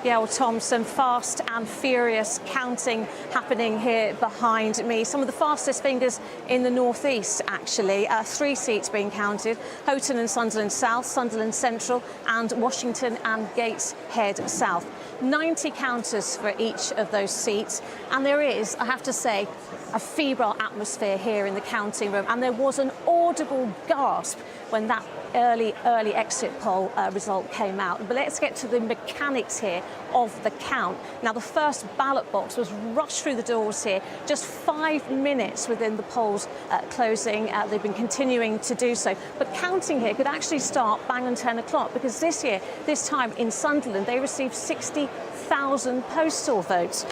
Yeah, well, Tom, some fast and furious counting happening here behind me. Some of the fastest fingers in the northeast, actually. 3 seats being counted: Houghton and Sunderland South, Sunderland Central, and Washington and Gateshead South. 90 counters for each of those seats, and there is, I have to say, a febrile atmosphere here in the counting room, and there was an audible gasp when that early exit poll result came out. But let's get to the mechanics here of the count. Now, the first ballot box was rushed through the doors here just 5 minutes within the polls closing. They've been continuing to do so. But counting here could actually start bang on 10 o'clock, because this time in Sunderland, they received 60,000 postal votes.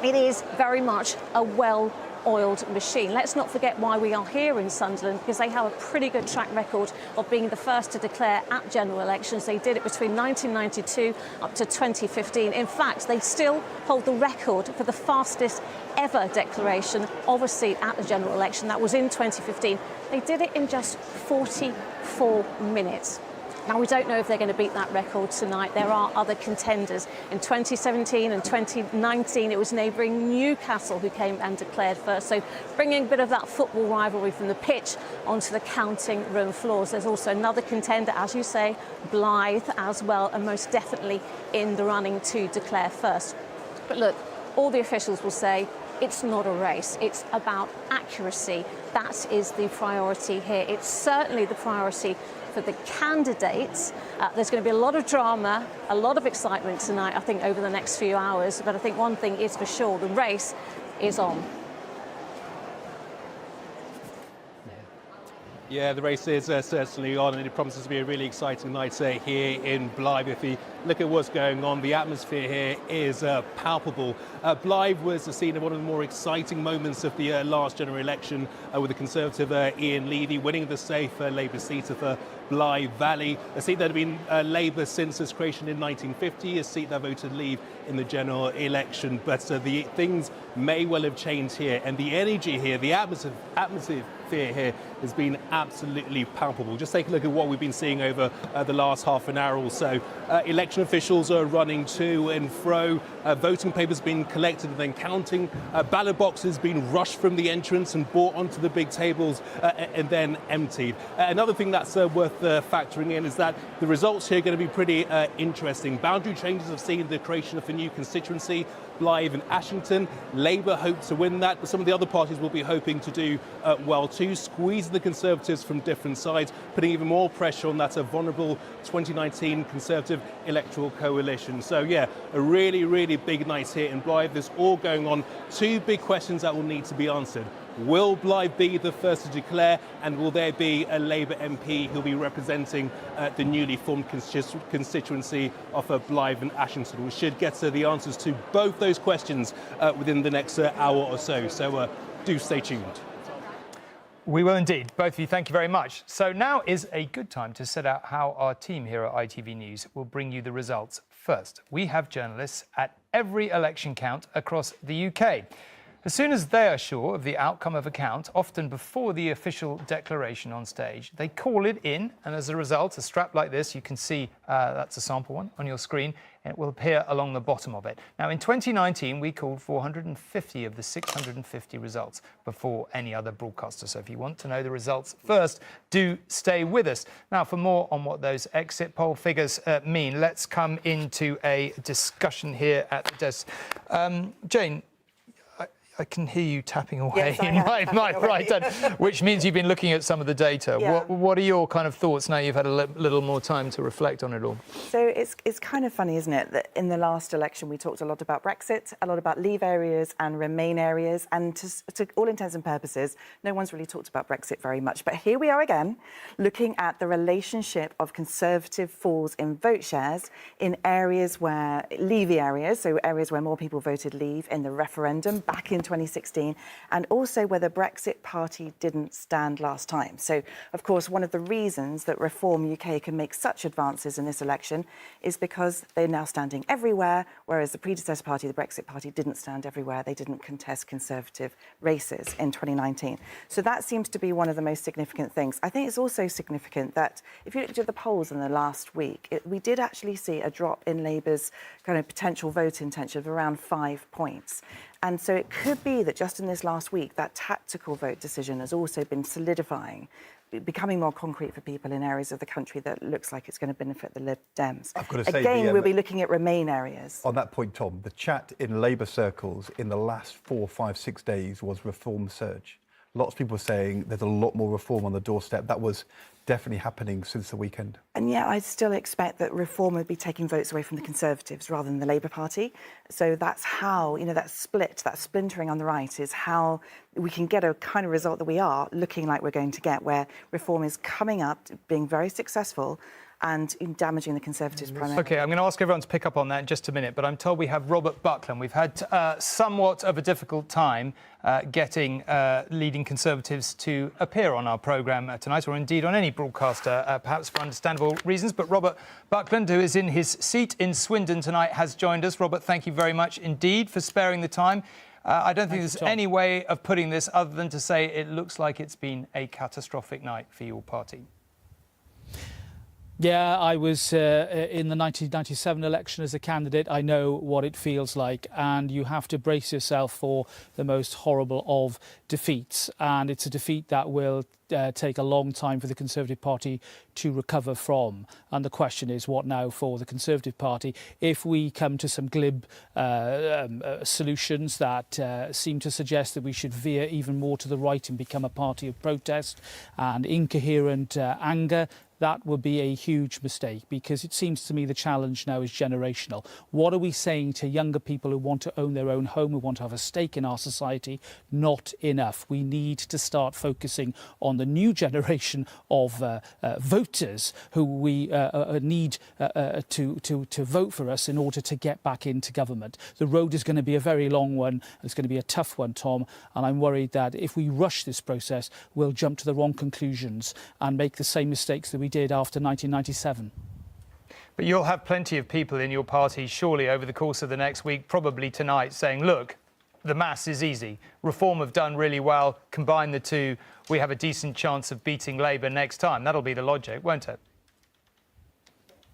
It is very much a well-oiled machine. Let's not forget why we are here in Sunderland, because they have a pretty good track record of being the first to declare at general elections. They did it between 1992 up to 2015. In fact, they still hold the record for the fastest ever declaration of a seat at a general election. That was in 2015. They did it in just 44 minutes. Now, we don't know if they're going to beat that record tonight. There are other contenders. In 2017 and 2019, it was neighbouring Newcastle who came and declared first. So bringing a bit of that football rivalry from the pitch onto the counting room floors. There's also another contender, as you say, Blyth as well, and most definitely in the running to declare first. But look, all the officials will say it's not a race. It's about accuracy. That is the priority here. It's certainly the priority for the candidates. There's going to be a lot of drama, a lot of excitement tonight, I think, over the next few hours. But I think one thing is for sure, the race is on. Yeah, the race is certainly on, and it promises to be a really exciting night here in Blyth. If you look at what's going on, the atmosphere here is palpable. Blyth was the scene of one of the more exciting moments of the last general election, with the Conservative Ian Levy winning the safe Labour seat of Blyth Valley, a seat that had been Labour since its creation in 1950, a seat that voted Leave in the general election. But the things may well have changed here, and the energy here, the atmosphere here has been absolutely palpable. Just take a look at what we've been seeing over the last half an hour or so. Election officials are running to and fro, voting papers being collected and then counting, ballot boxes being rushed from the entrance and brought onto the big tables and then emptied. Another thing that's worth factoring in is that the results here are going to be pretty interesting. Boundary changes have seen the creation of a new constituency, Blyth and Ashington. Labour hope to win that, but some of the other parties will be hoping to do well too, squeeze the Conservatives from different sides, putting even more pressure on that vulnerable 2019 Conservative electoral coalition. So yeah, a really, really big night here in Blyth. There's all going on. Two big questions that will need to be answered. Will Blyth be the first to declare, and will there be a Labour MP who'll be representing the newly formed constituency of Blyth and Ashington? We should get the answers to both those questions within the next hour or so. So do stay tuned. We will indeed. Both of you, thank you very much. So now is a good time to set out how our team here at ITV News will bring you the results. First, we have journalists at every election count across the UK. As soon as they are sure of the outcome of a count, often before the official declaration on stage, they call it in, and as a result, a strap like this, you can see that's a sample one on your screen, and it will appear along the bottom of it. Now, in 2019, we called 450 of the 650 results before any other broadcaster. So if you want to know the results first, do stay with us. Now, for more on what those exit poll figures mean, let's come into a discussion here at the desk. Jane, I can hear you tapping away in my right hand, which means you've been looking at some of the data. Yeah. What are your kind of thoughts now you've had a little more time to reflect on it all? So it's kind of funny, isn't it, that in the last election we talked a lot about Brexit, a lot about Leave areas and Remain areas, and to all intents and purposes, no one's really talked about Brexit very much. But here we are again, looking at the relationship of Conservative falls in vote shares in areas where, Leave areas, so areas where more people voted Leave in the referendum back in 2016, and also where the Brexit Party didn't stand last time. So, of course, one of the reasons that Reform UK can make such advances in this election is because they're now standing everywhere, whereas the predecessor party, the Brexit Party, didn't stand everywhere. They didn't contest Conservative races in 2019. So that seems to be one of the most significant things. I think it's also significant that if you looked at the polls in the last week, we did actually see a drop in Labour's kind of potential vote intention of around 5 points. And so it could be that just in this last week, that tactical vote decision has also been solidifying, becoming more concrete for people in areas of the country that looks like it's going to benefit the Lib Dems. I've got to say, again, we'll be looking at Remain areas. On that point, Tom, the chat in Labour circles in the last 4, 5, 6 days was reform surge. Lots of people saying there's a lot more reform on the doorstep. That was definitely happening since the weekend. And yet I still expect that Reform would be taking votes away from the Conservatives rather than the Labour Party. So that's how, that split, that splintering on the right is how we can get a kind of result that we are looking like we're going to get, where Reform is coming up, being very successful, and in damaging the Conservatives primarily. OK, I'm going to ask everyone to pick up on that in just a minute, but I'm told we have Robert Buckland. We've had somewhat of a difficult time getting leading Conservatives to appear on our programme tonight, or indeed on any broadcaster, perhaps for understandable reasons. But Robert Buckland, who is in his seat in Swindon tonight, has joined us. Robert, thank you very much indeed for sparing the time. I don't think there's any way of putting this other than to say it looks like it's been a catastrophic night for your party. Yeah, I was in the 1997 election as a candidate. I know what it feels like, and you have to brace yourself for the most horrible of defeats. And it's a defeat that will take a long time for the Conservative Party to recover from. And the question is, what now for the Conservative Party? If we come to some glib solutions that seem to suggest that we should veer even more to the right and become a party of protest and incoherent anger, that would be a huge mistake, because it seems to me the challenge now is generational. What are we saying to younger people who want to own their own home, who want to have a stake in our society? Not enough. We need to start focusing on the new generation of voters who we need to vote for us in order to get back into government. The road is going to be a very long one. It's going to be a tough one, Tom, and I'm worried that if we rush this process, we'll jump to the wrong conclusions and make the same mistakes that we did after 1997. But you'll have plenty of people in your party, surely, over the course of the next week, probably tonight, saying, look, the maths is easy. Reform have done really well. Combine the two, we have a decent chance of beating Labour next time. That'll be the logic, won't it?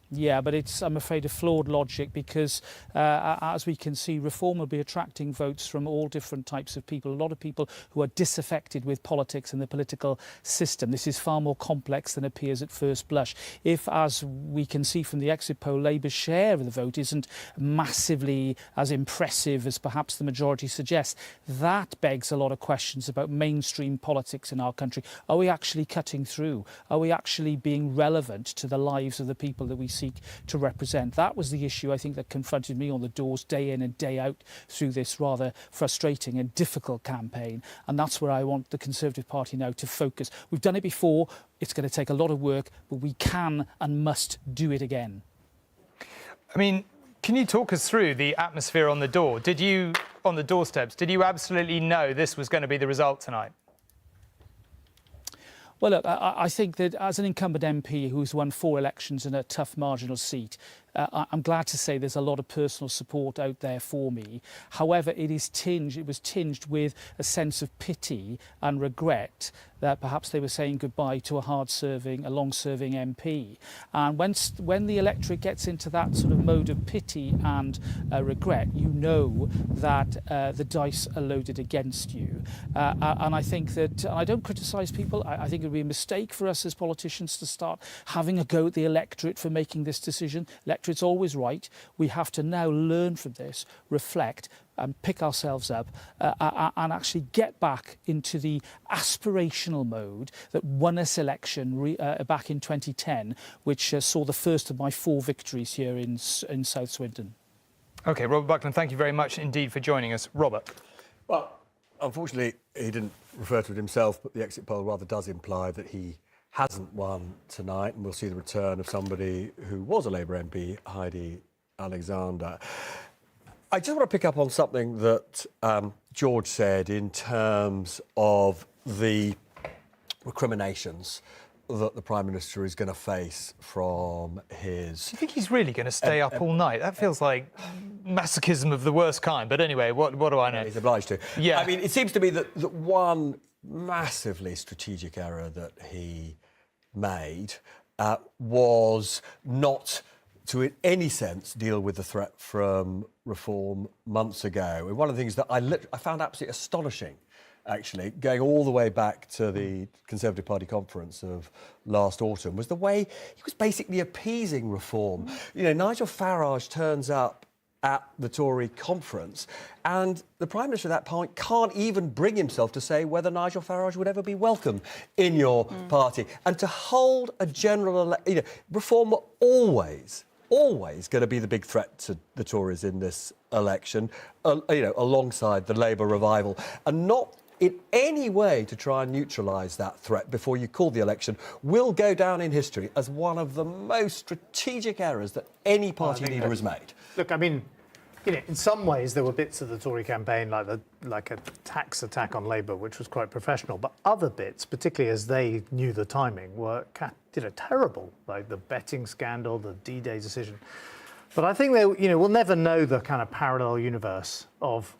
Yeah, but it's, I'm afraid, a flawed logic, because as we can see, Reform will be attracting votes from all different types of people, a lot of people who are disaffected with politics and the political system. This is far more complex than appears at first blush. If, as we can see from the exit poll, Labour's share of the vote isn't massively as impressive as perhaps the majority suggests, that begs a lot of questions about mainstream politics in our country. Are we actually cutting through? Are we actually being relevant to the lives of the people that we seek to represent? That was the issue, I think, that confronted me on the doors day in and day out through this rather frustrating and difficult campaign. And that's where I want the Conservative Party now to focus. We've done it before. It's going to take a lot of work, but we can and must do it again. I mean, can you talk us through the atmosphere on the door? Did you, on the doorsteps, did you absolutely know this was going to be the result tonight? Well, look, I think that as an incumbent MP who's won 4 elections in a tough marginal seat, I'm glad to say there's a lot of personal support out there for me. However, it was tinged with a sense of pity and regret that perhaps they were saying goodbye to a long-serving MP. And when the electorate gets into that sort of mode of pity and regret, you know that the dice are loaded against you. And I think that, I don't criticise people, I think it would be a mistake for us as politicians to start having a go at the electorate for making this decision. Electorate's always right. We have to now learn from this, reflect, and pick ourselves up and actually get back into the aspirational mode that won us election back in 2010, which saw the first of my 4 victories here in South Swindon. OK, Robert Buckland, thank you very much indeed for joining us. Robert. Well, unfortunately, he didn't refer to it himself, but the exit poll rather does imply that he hasn't won tonight, and we'll see the return of somebody who was a Labour MP, Heidi Alexander. I just want to pick up on something that George said in terms of the recriminations that the Prime Minister is going to face from his... Do you think he's really going to stay up all night? That feels like masochism of the worst kind. But anyway, what do I know? He's obliged to. Yeah. I mean, it seems to me that one massively strategic error that he made was not to in any sense deal with the threat from Reform months ago. And one of the things that I found absolutely astonishing, actually, going all the way back to the Conservative Party conference of last autumn, was the way he was basically appeasing Reform. You know, Nigel Farage turns up at the Tory conference, and the Prime Minister at that point can't even bring himself to say whether Nigel Farage would ever be welcome in your party. And to hold a general Reform were always going to be the big threat to the Tories in this election, alongside the Labour revival, and not in any way to try and neutralise that threat before you call the election will go down in history as one of the most strategic errors that any party leader has made. Look, I mean, in some ways there were bits of the Tory campaign like a tax attack on Labour, which was quite professional, but other bits, particularly as they knew the timing, were terrible, like the betting scandal, the D-Day decision. But I think we'll never know the kind of parallel universe of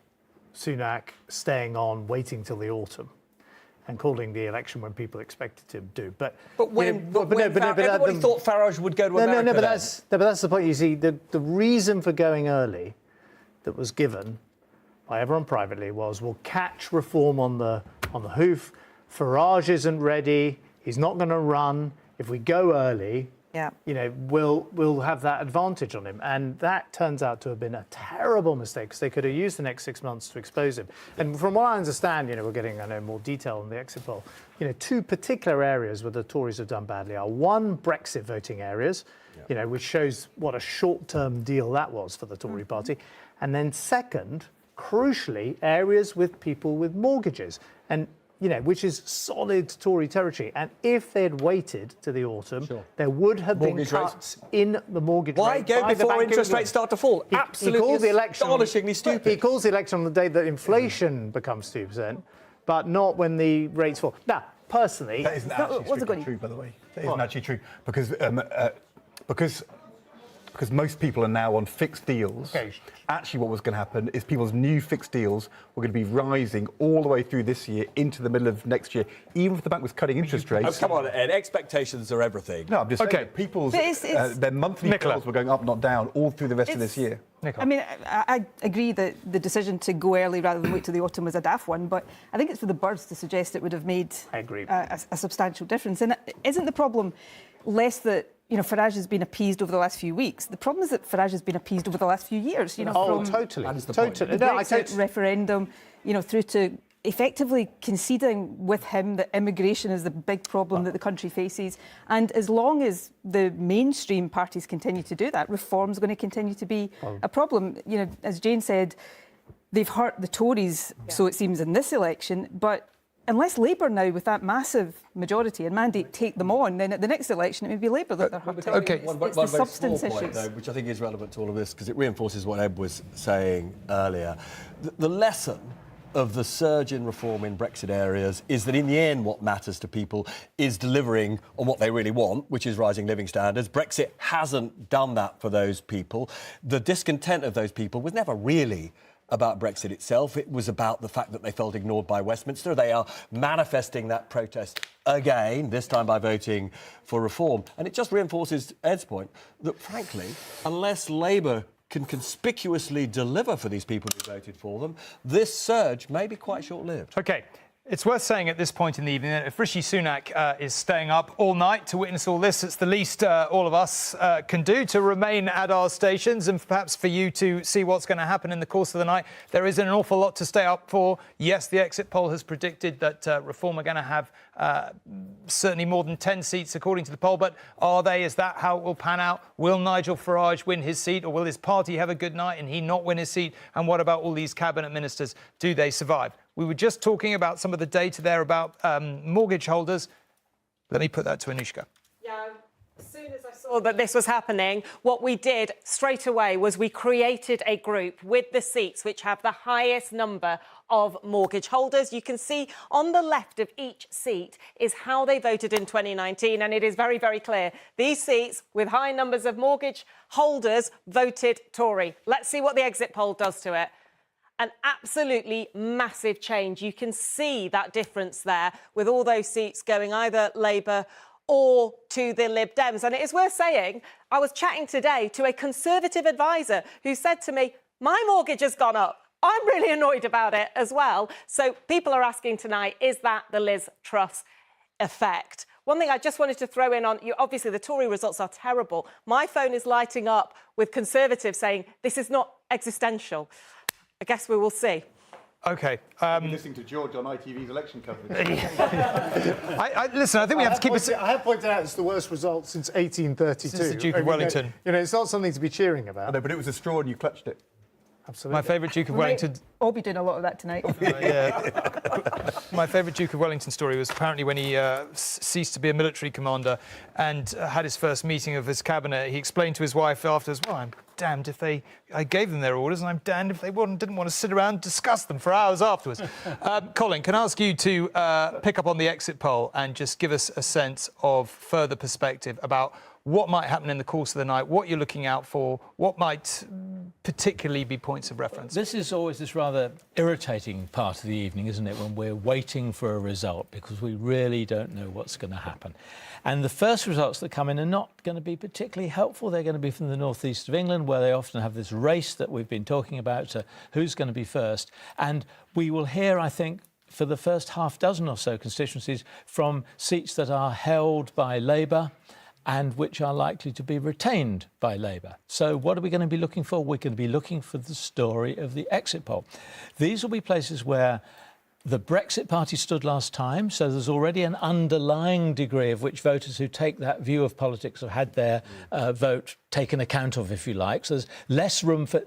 Sunak staying on, waiting till the autumn, and calling the election when people expected to do. But when everybody thought Farage would go to America. No, but that's the point. You see, the reason for going early that was given by everyone privately was, we'll catch reform on the hoof. Farage isn't ready. He's not going to run. If we go early, we'll have that advantage on him. And that turns out to have been a terrible mistake, because they could have used the next 6 months to expose him. And from what I understand, we're getting, more detail on the exit poll. Two particular areas where the Tories have done badly are, one, Brexit voting areas, which shows what a short-term deal that was for the Tory party. And then second, crucially, areas with people with mortgages. And which is solid Tory territory. And if they had waited to the autumn, there would have been cuts in the mortgage rate. Why go before interest rates start to fall? Absolutely astonishingly stupid. He calls the election on the day that inflation becomes 2%, but not when the rates fall. Now, personally... That isn't actually true, by the way. That isn't actually true, because most people are now on fixed deals. Okay. Actually, what was going to happen is people's new fixed deals were going to be rising all the way through this year into the middle of next year, even if the bank was cutting interest rates. Oh, come on, Ed. Expectations are everything. No, I'm just saying that people's their monthly bills were going up, not down, all through the rest of this year. I mean, I agree that the decision to go early rather than wait till the autumn was a daft one, but I think it's for the birds to suggest it would have made a substantial difference. And isn't the problem less that Farage has been appeased over the last few weeks? The problem is that Farage has been appeased over the last few years. Totally. The Brexit referendum, through to effectively conceding with him that immigration is the big problem that the country faces. And as long as the mainstream parties continue to do that, reform's going to continue to be a problem. As Jane said, they've hurt the Tories, so it seems, in this election, but unless Labour now, with that massive majority and mandate, take them on, then at the next election it may be Labour that they're hurting. One the very substance small point, issues. though, which I think is relevant to all of this, because it reinforces what Ed was saying earlier. The lesson of the surge in reform in Brexit areas is that in the end what matters to people is delivering on what they really want, which is rising living standards. Brexit hasn't done that for those people. The discontent of those people was never really about Brexit itself. It was about the fact that they felt ignored by Westminster. They are manifesting that protest again, this time by voting for reform. And it just reinforces Ed's point that, frankly, unless Labour can conspicuously deliver for these people who voted for them, this surge may be quite short-lived. OK. It's worth saying at this point in the evening that if Rishi Sunak is staying up all night to witness all this, it's the least all of us can do to remain at our stations and perhaps for you to see what's going to happen in the course of the night. There is an awful lot to stay up for. Yes, the exit poll has predicted that Reform are going to have certainly more than 10 seats according to the poll, but are they? Is that how it will pan out? Will Nigel Farage win his seat, or will his party have a good night and he not win his seat? And what about all these cabinet ministers? Do they survive? We were just talking about some of the data there about mortgage holders. Let me put that to Anushka. Yeah, as soon as I saw that this was happening, what we did straight away was we created a group with the seats which have the highest number of mortgage holders. You can see on the left of each seat is how they voted in 2019, and it is very, very clear. These seats with high numbers of mortgage holders voted Tory. Let's see what the exit poll does to it. An absolutely massive change. You can see that difference there with all those seats going either Labour or to the Lib Dems. And it is worth saying, I was chatting today to a Conservative advisor who said to me, my mortgage has gone up. I'm really annoyed about it as well. So people are asking tonight, is that the Liz Truss effect? One thing I just wanted to throw in on, obviously the Tory results are terrible. My phone is lighting up with Conservatives saying this is not existential. I guess we will see. OK. Listening to George on ITV's election coverage. Listen, I think we have to keep it... I have pointed out it's the worst result since 1832. Since the Duke of Wellington. It's not something to be cheering about. No, but it was a straw and you clutched it. Absolutely. My favourite Duke of Wellington... I'll be doing a lot of that tonight. My favourite Duke of Wellington story was apparently when he ceased to be a military commander and had his first meeting of his cabinet. He explained to his wife afterwards, well, I'm damned if I gave them their orders, and I'm damned if they didn't want to sit around and discuss them for hours afterwards. Colin, can I ask you to pick up on the exit poll and just give us a sense of further perspective about what might happen in the course of the night, what you're looking out for, what might particularly be points of reference? This is always this rather irritating part of the evening, isn't it, when we're waiting for a result because we really don't know what's going to happen. And the first results that come in are not going to be particularly helpful. They're going to be from the northeast of England, where they often have this race that we've been talking about, who's going to be first. And we will hear, I think, for the first half dozen or so constituencies from seats that are held by Labour and which are likely to be retained by Labour. So what are we going to be looking for? We're going to be looking for the story of the exit poll. These will be places where the Brexit Party stood last time, so there's already an underlying degree of which voters who take that view of politics have had their vote taken account of, if you like. So there's less room for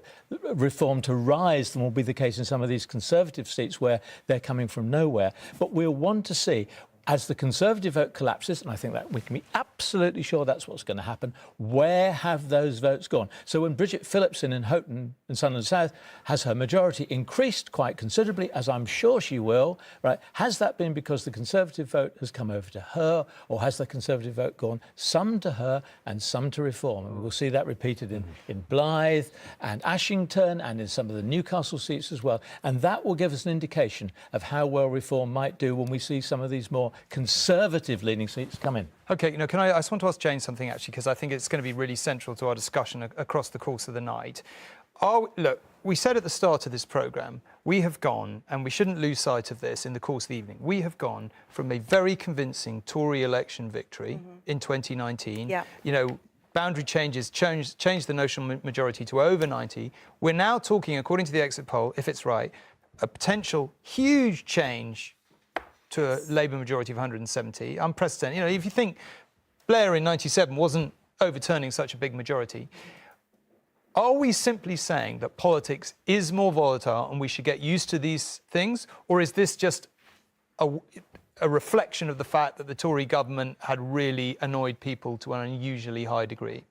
reform to rise than will be the case in some of these Conservative seats where they're coming from nowhere. But we'll want to see, as the Conservative vote collapses, and I think that we can be absolutely sure that's what's going to happen, where have those votes gone? So when Bridget Phillipson in Houghton and Sunderland South has her majority increased quite considerably, as I'm sure she will, right, has that been because the Conservative vote has come over to her, or has the Conservative vote gone some to her and some to Reform? And we'll see that repeated in Blyth and Ashington and in some of the Newcastle seats as well. And that will give us an indication of how well Reform might do when we see some of these more Conservative-leaning seats come in. OK, I just want to ask Jane something, actually, because I think it's going to be really central to our discussion across the course of the night. Look, we said at the start of this programme, we have gone, and we shouldn't lose sight of this in the course of the evening, we have gone from a very convincing Tory election victory in 2019. Yeah. Boundary changes changed the notional majority to over 90. We're now talking, according to the exit poll, if it's right, a potential huge change to a Labour majority of 170, unprecedented. If you think Blair in 97 wasn't overturning such a big majority, are we simply saying that politics is more volatile and we should get used to these things? Or is this just a reflection of the fact that the Tory government had really annoyed people to an unusually high degree?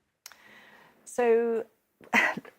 So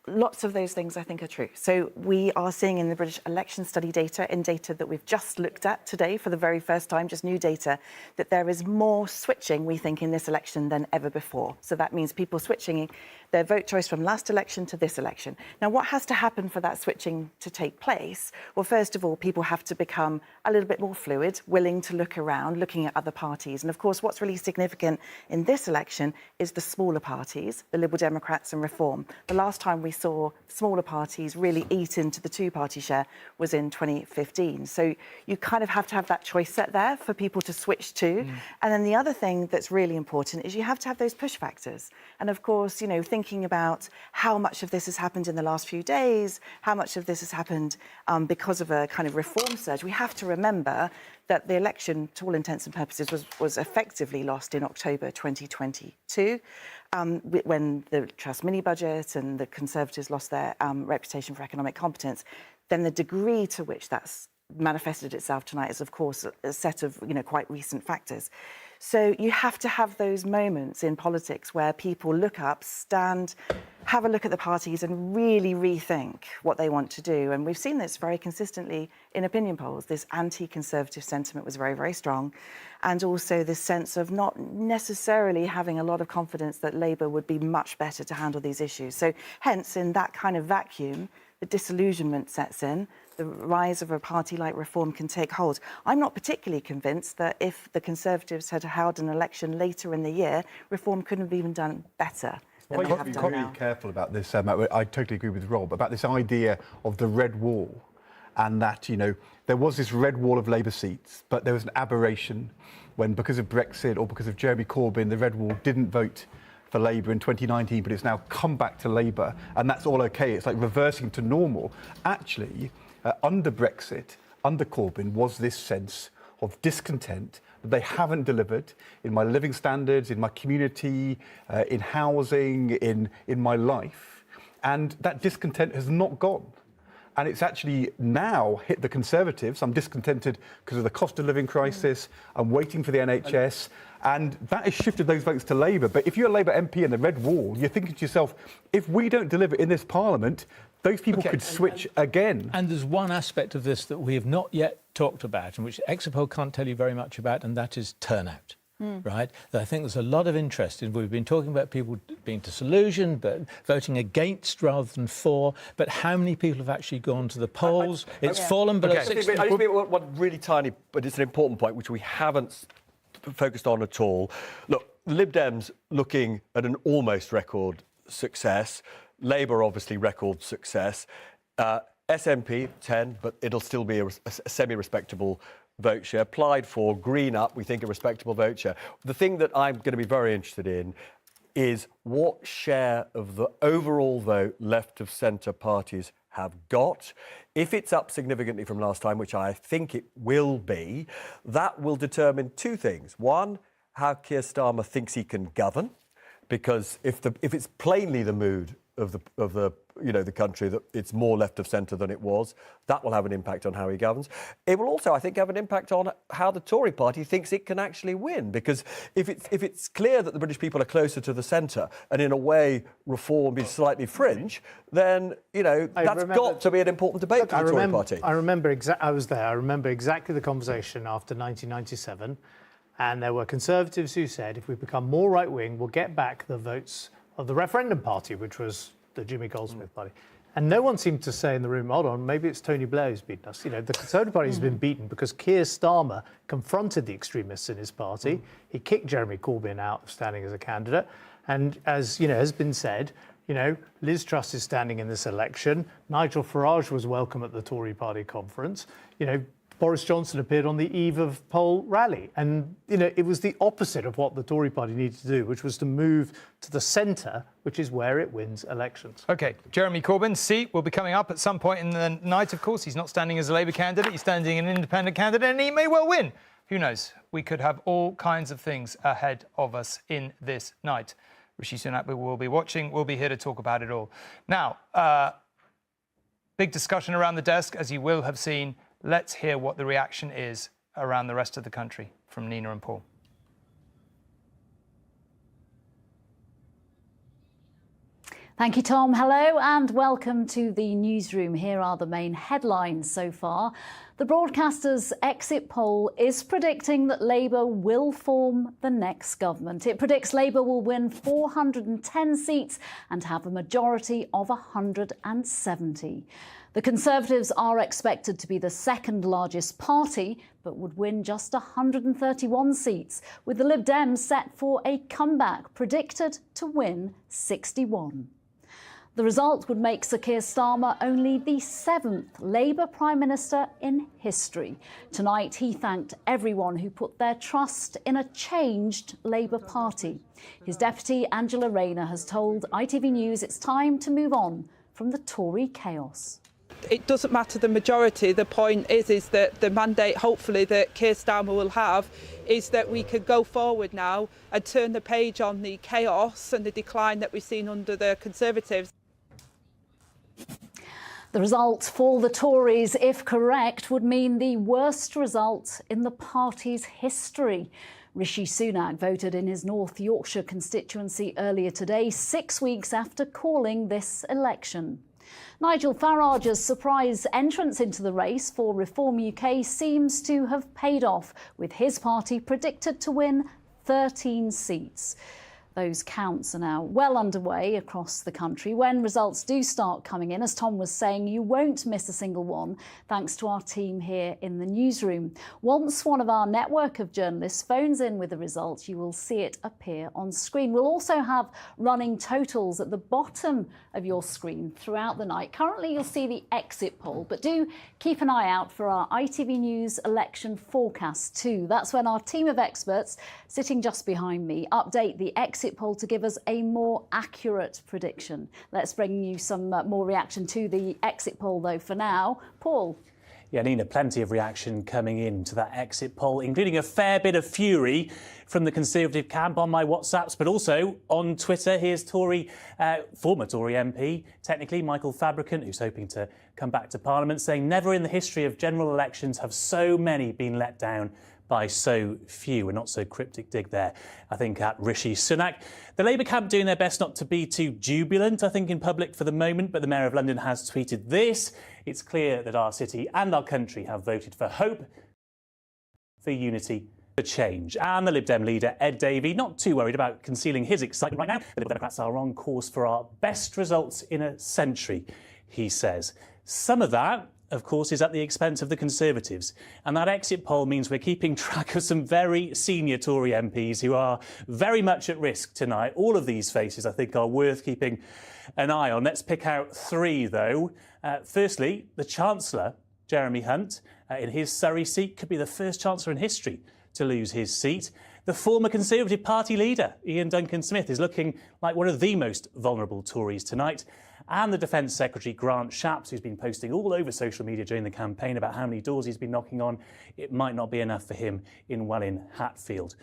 lots of those things I think are true. So we are seeing in the British election study data, in data that we've just looked at today for the very first time, just new data, that there is more switching, we think, in this election than ever before. So that means people switching their vote choice from last election to this election. Now, what has to happen for that switching to take place? Well, first of all, people have to become a little bit more fluid, willing to look around, looking at other parties. And of course, what's really significant in this election is the smaller parties, the Liberal Democrats and Reform. The last time we saw smaller parties really eat into the two-party share was in 2015. So you kind of have to have that choice set there for people to switch to. And then the other thing that's really important is you have to have those push factors. And of course, thinking about how much of this has happened in the last few days, how much of this has happened because of a kind of reform surge, we have to remember that the election, to all intents and purposes, was effectively lost in October 2022, when the Truss mini-budget and the Conservatives lost their reputation for economic competence. Then the degree to which that's manifested itself tonight is, of course, a set of quite recent factors. So you have to have those moments in politics where people look up, stand, have a look at the parties and really rethink what they want to do. And we've seen this very consistently in opinion polls. This anti-Conservative sentiment was very, very strong. And also this sense of not necessarily having a lot of confidence that Labour would be much better to handle these issues. So hence, in that kind of vacuum, the disillusionment sets in. The rise of a party like Reform can take hold. I'm not particularly convinced that if the Conservatives had held an election later in the year, Reform couldn't have even done better. Well, you have to be really careful about this. I totally agree with Rob about this idea of the red wall, and that there was this red wall of Labour seats, but there was an aberration when, because of Brexit or because of Jeremy Corbyn, the red wall didn't vote for Labour in 2019, but it's now come back to Labour, and that's all okay. It's like reversing to normal. Actually, under Brexit, under Corbyn, was this sense of discontent that they haven't delivered in my living standards, in my community, in housing, in my life. And that discontent has not gone. And it's actually now hit the Conservatives. I'm discontented because of the cost of living crisis. I'm waiting for the NHS. And that has shifted those votes to Labour. But if you're a Labour MP in the red wall, you're thinking to yourself, if we don't deliver in this Parliament, those people could switch again. And there's one aspect of this that we have not yet talked about, and which Exit Poll can't tell you very much about, and that is turnout. right? I think there's a lot of interest in. We've been talking about people being disillusioned, but voting against rather than for. But how many people have actually gone to the polls? It's fallen below 60%. I just make one really tiny, but it's an important point, which we haven't focused on at all. Look, Lib Dems looking at an almost record success. Labour, obviously, record success. SNP, 10, but it'll still be a semi-respectable vote share. Applied for, Green Up, we think a respectable vote share. The thing that I'm going to be very interested in is what share of the overall vote left of centre parties have got. If it's up significantly from last time, which I think it will be, that will determine two things. One, how Keir Starmer thinks he can govern, because if it's plainly the mood of the country that it's more left of centre than it was, that will have an impact on how he governs. It will also, I think, have an impact on how the Tory party thinks it can actually win, because if it's clear that the British people are closer to the centre and in a way reform is slightly fringe, then that's got to be an important debate for the Tory party. I was there. I remember exactly the conversation after 1997, and there were Conservatives who said, if we become more right-wing, we'll get back the votes of the referendum party, which was the Jimmy Goldsmith party. And no one seemed to say in the room, hold on, maybe it's Tony Blair who's beaten us. The Conservative Party has been beaten because Keir Starmer confronted the extremists in his party. He kicked Jeremy Corbyn out of standing as a candidate. And as has been said, Liz Truss is standing in this election. Nigel Farage was welcome at the Tory party conference. Boris Johnson appeared on the eve of poll rally. And, it was the opposite of what the Tory party needed to do, which was to move to the centre, which is where it wins elections. OK, Jeremy Corbyn's seat will be coming up at some point in the night, of course. He's not standing as a Labour candidate. He's standing as an independent candidate, and he may well win. Who knows? We could have all kinds of things ahead of us in this night. Rishi Sunak, we will be watching. We'll be here to talk about it all. Now, big discussion around the desk, as you will have seen. Let's hear what the reaction is around the rest of the country from Nina and Paul. Thank you, Tom. Hello and welcome to the newsroom. Here are the main headlines so far. The broadcaster's exit poll is predicting that Labour will form the next government. It predicts Labour will win 410 seats and have a majority of 170. The Conservatives are expected to be the second largest party, but would win just 131 seats, with the Lib Dems set for a comeback, predicted to win 61. The result would make Sir Keir Starmer only the 7th Labour Prime Minister in history. Tonight, he thanked everyone who put their trust in a changed Labour Party. His deputy, Angela Rayner, has told ITV News it's time to move on from the Tory chaos. It doesn't matter the majority. The point is that the mandate, hopefully, that Keir Starmer will have is that we could go forward now and turn the page on the chaos and the decline that we've seen under the Conservatives. The result for the Tories, if correct, would mean the worst result in the party's history. Rishi Sunak voted in his North Yorkshire constituency earlier today, 6 weeks after calling this election. Nigel Farage's surprise entrance into the race for Reform UK seems to have paid off, with his party predicted to win 13 seats. Those counts are now well underway across the country. When results do start coming in, as Tom was saying, you won't miss a single one, thanks to our team here in the newsroom. Once one of our network of journalists phones in with the results, you will see it appear on screen. We'll also have running totals at the bottom of your screen throughout the night. Currently, you'll see the exit poll, but do keep an eye out for our ITV News election forecast too. That's when our team of experts, sitting just behind me, update the exit poll to give us a more accurate prediction. Let's bring you some more reaction to the exit poll, though, for now. Paul. Yeah, Nina, plenty of reaction coming in to that exit poll, including a fair bit of fury from the Conservative camp on my WhatsApps, but also on Twitter. Here's former Tory MP, technically, Michael Fabricant, who's hoping to come back to Parliament, saying never in the history of general elections have so many been let down by so few. A not so cryptic dig there, I think, at Rishi Sunak. The Labour camp doing their best not to be too jubilant, I think, in public for the moment, but the Mayor of London has tweeted this. It's clear that our city and our country have voted for hope, for unity for change. And the Lib Dem leader, Ed Davey, not too worried about concealing his excitement right now. The Liberal Democrats are on course for our best results in a century, he says. Some of that, of course, is at the expense of the Conservatives. And that exit poll means we're keeping track of some very senior Tory MPs who are very much at risk tonight. All of these faces, I think, are worth keeping an eye on. Let's pick out three, though. Firstly, the Chancellor, Jeremy Hunt, in his Surrey seat, could be the first Chancellor in history to lose his seat. The former Conservative Party leader, Ian Duncan-Smith, is looking like one of the most vulnerable Tories tonight. And the Defence Secretary, Grant Shapps, who's been posting all over social media during the campaign about how many doors he's been knocking on. It might not be enough for him in Welwyn Hatfield.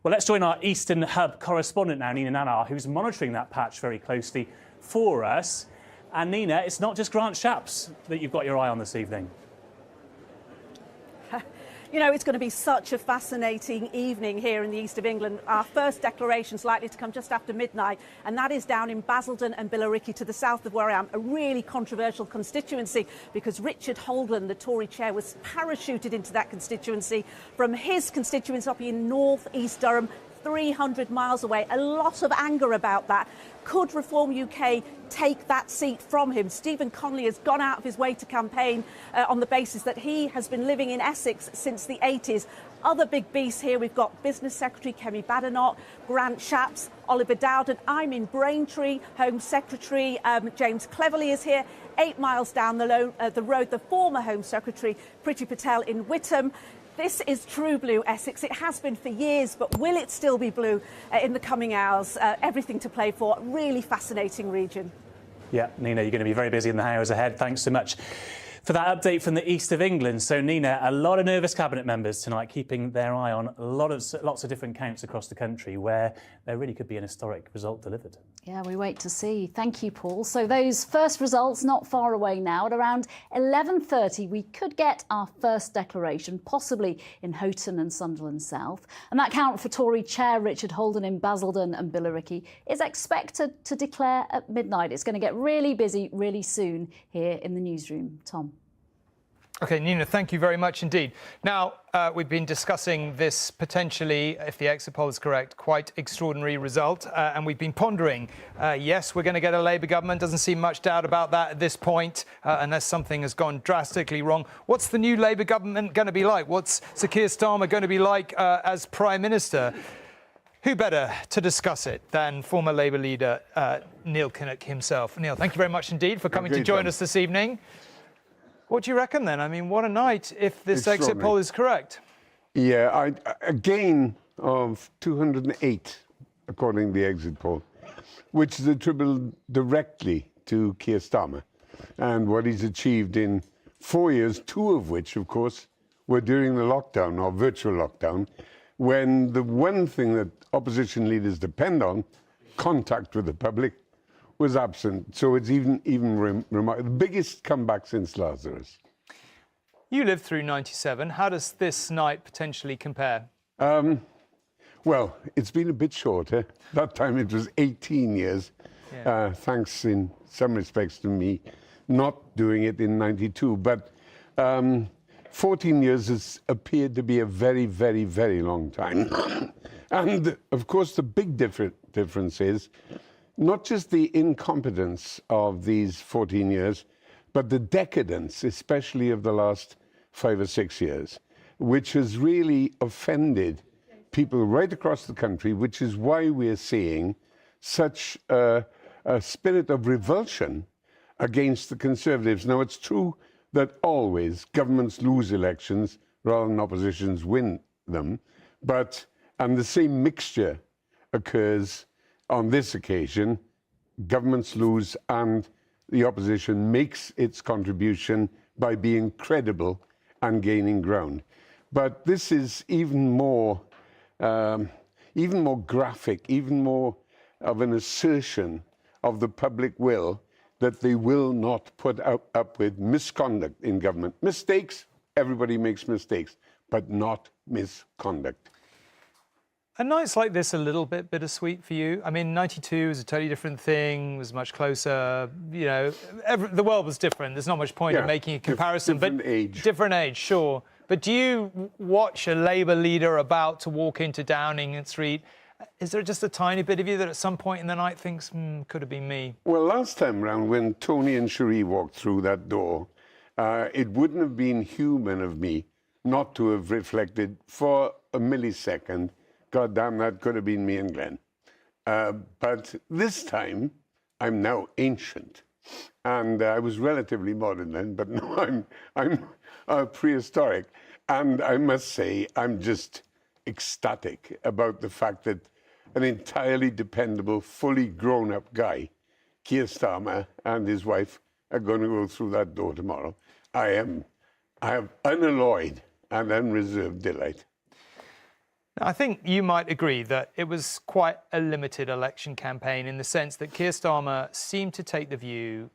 Well, let's join our Eastern Hub correspondent now, Nina Nanar, who's monitoring that patch very closely for us. And Nina, it's not just Grant Shapps that you've got your eye on this evening. You know, it's going to be such a fascinating evening here in the east of England. Our first declaration is likely to come just after midnight, and that is down in Basildon and Billericay to the south of where I am, a really controversial constituency because Richard Holdren, the Tory chair, was parachuted into that constituency from his constituency up in North East Durham, 300 miles away. A lot of anger about that. Could Reform UK take that seat from him? Stephen Connolly has gone out of his way to campaign on the basis that he has been living in Essex since the 80s. Other big beasts here, we've got Business Secretary Kemi Badenoch, Grant Shapps, Oliver Dowden. I'm in Braintree. Home Secretary James Cleverly is here. 8 miles down the road, the former Home Secretary Priti Patel in Whittam. This is true blue Essex. It has been for years, but will it still be blue in the coming hours? Everything to play for. Really fascinating region. Yeah, Nina, you're going to be very busy in the hours ahead. Thanks so much for that update from the east of England. So, Nina, a lot of nervous cabinet members tonight keeping their eye on lots of different counts across the country where there really could be an historic result delivered. Yeah, we wait to see. Thank you, Paul. So those first results not far away now. At around 11:30, we could get our first declaration, possibly in Houghton and Sunderland South. And that count for Tory chair Richard Holdren in Basildon and Billericay is expected to declare at midnight. It's going to get really busy really soon here in the newsroom. Tom. OK, Nina, thank you very much indeed. Now, we've been discussing this potentially, if the exit poll is correct, quite extraordinary result. And we've been pondering, yes, we're going to get a Labour government. Doesn't seem much doubt about that at this point, unless something has gone drastically wrong. What's the new Labour government going to be like? What's Sir Keir Starmer going to be like as Prime Minister? Who better to discuss it than former Labour leader Neil Kinnock himself? Neil, thank you very much indeed for coming to join us this evening. What do you reckon then? I mean, what a night if this exit poll is correct. Yeah, a gain of 208, according to the exit poll, which is attributable directly to Keir Starmer and what he's achieved in 4 years, 2 of which, of course, were during the lockdown or virtual lockdown, when the one thing that opposition leaders depend on, contact with the public, was absent. So it's even remarkable. The biggest comeback since Lazarus. You lived through 97. How does this night potentially compare? Well, it's been a bit shorter. That time it was 18 years, thanks in some respects to me not doing it in 92. But 14 years has appeared to be a very, very, very long time. And, of course, the big difference is not just the incompetence of these 14 years, but the decadence, especially of the last 5 or 6 years, which has really offended people right across the country, which is why we're seeing such a spirit of revulsion against the Conservatives. Now, it's true that always governments lose elections rather than oppositions win them, and the same mixture occurs on this occasion. Governments lose and the opposition makes its contribution by being credible and gaining ground. But this is even more graphic, even more of an assertion of the public will that they will not put up with misconduct in government. Mistakes, everybody makes mistakes, but not misconduct. A night's like this a little bit bittersweet for you? I mean, 92 was a totally different thing, was much closer, you know, the world was different. There's not much point in making a comparison. Different age. Different age, sure. But do you watch a Labour leader about to walk into Downing Street? Is there just a tiny bit of you that at some point in the night thinks, could have been me? Well, last time round, when Tony and Cherie walked through that door, it wouldn't have been human of me not to have reflected for a millisecond, God damn, that could have been me and Glenn. But this time, I'm now ancient. And I was relatively modern then, but now I'm prehistoric. And I must say, I'm just ecstatic about the fact that an entirely dependable, fully grown-up guy, Keir Starmer, and his wife are going to go through that door tomorrow. I have unalloyed and unreserved delight. I think you might agree that it was quite a limited election campaign in the sense that Keir Starmer seemed to take the view,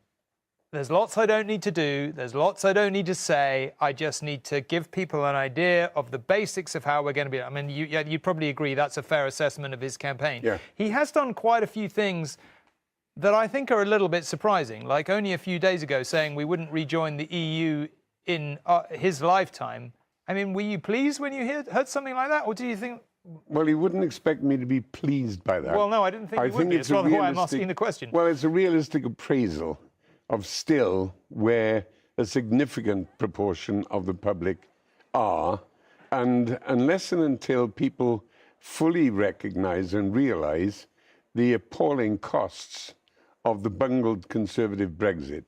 there's lots I don't need to do, there's lots I don't need to say, I just need to give people an idea of the basics of how we're going to be. I mean, you'd probably agree that's a fair assessment of his campaign. Yeah. He has done quite a few things that I think are a little bit surprising, like only a few days ago saying we wouldn't rejoin the EU in his lifetime. I mean, were you pleased when you heard something like that, or do you think... Well, he wouldn't expect me to be pleased by that. Well, no, I didn't think you would be. It's rather why I'm asking the question. Well, it's a realistic appraisal of still where a significant proportion of the public are. And unless and until people fully recognise and realise the appalling costs of the bungled Conservative Brexit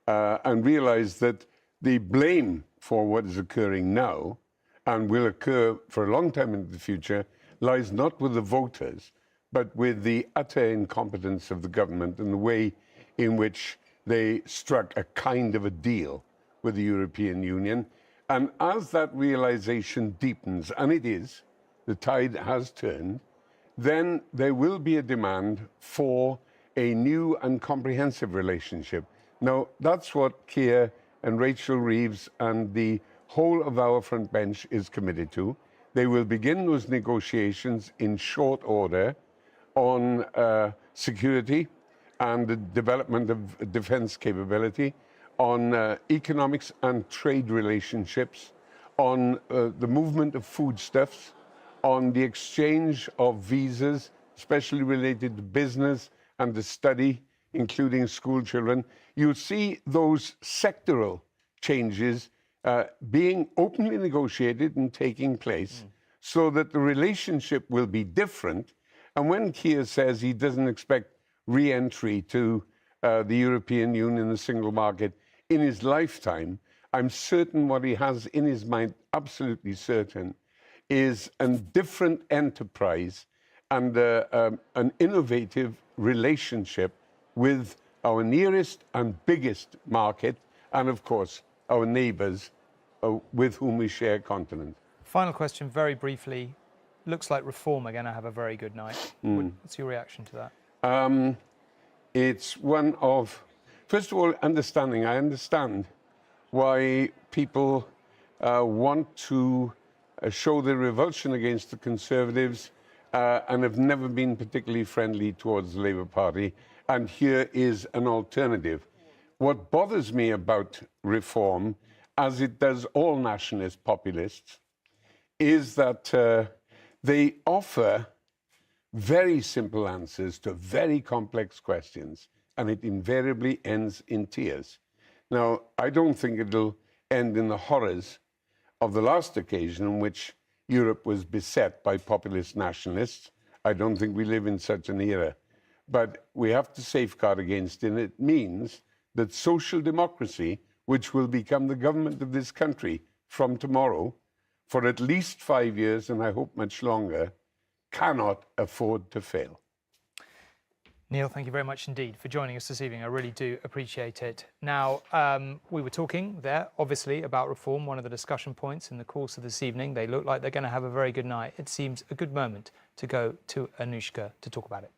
and realise that the blame for what is occurring now and will occur for a long time into the future lies not with the voters, but with the utter incompetence of the government and the way in which they struck a kind of a deal with the European Union. And as that realization deepens, and it is, the tide has turned, then there will be a demand for a new and comprehensive relationship. Now, that's what Keir and Rachel Reeves and the whole of our front bench is committed to. They will begin those negotiations in short order on security and the development of defense capability, on economics and trade relationships, on the movement of foodstuffs, on the exchange of visas, especially related to business and to study, including school children. You'll see those sectoral changes being openly negotiated and taking place so that the relationship will be different. And when Keir says he doesn't expect re-entry to the European Union, the single market, in his lifetime, I'm certain what he has in his mind, absolutely certain, is a different enterprise and an innovative relationship with our nearest and biggest market, and of course, our neighbours with whom we share a continent. Final question, very briefly. Looks like Reform are going to have a very good night. What's your reaction to that? It's one of, first of all, understanding. I understand why people want to show their revulsion against the Conservatives and have never been particularly friendly towards the Labour Party. And here is an alternative. What bothers me about Reform, as it does all nationalist populists, is that they offer very simple answers to very complex questions, and it invariably ends in tears. Now, I don't think it'll end in the horrors of the last occasion in which Europe was beset by populist nationalists. I don't think we live in such an era. But we have to safeguard against it. And it means that social democracy, which will become the government of this country from tomorrow, for at least 5 years, and I hope much longer, cannot afford to fail. Neil, thank you very much indeed for joining us this evening. I really do appreciate it. Now, we were talking there, obviously, about Reform, one of the discussion points in the course of this evening. They look like they're going to have a very good night. It seems a good moment to go to Anushka to talk about it.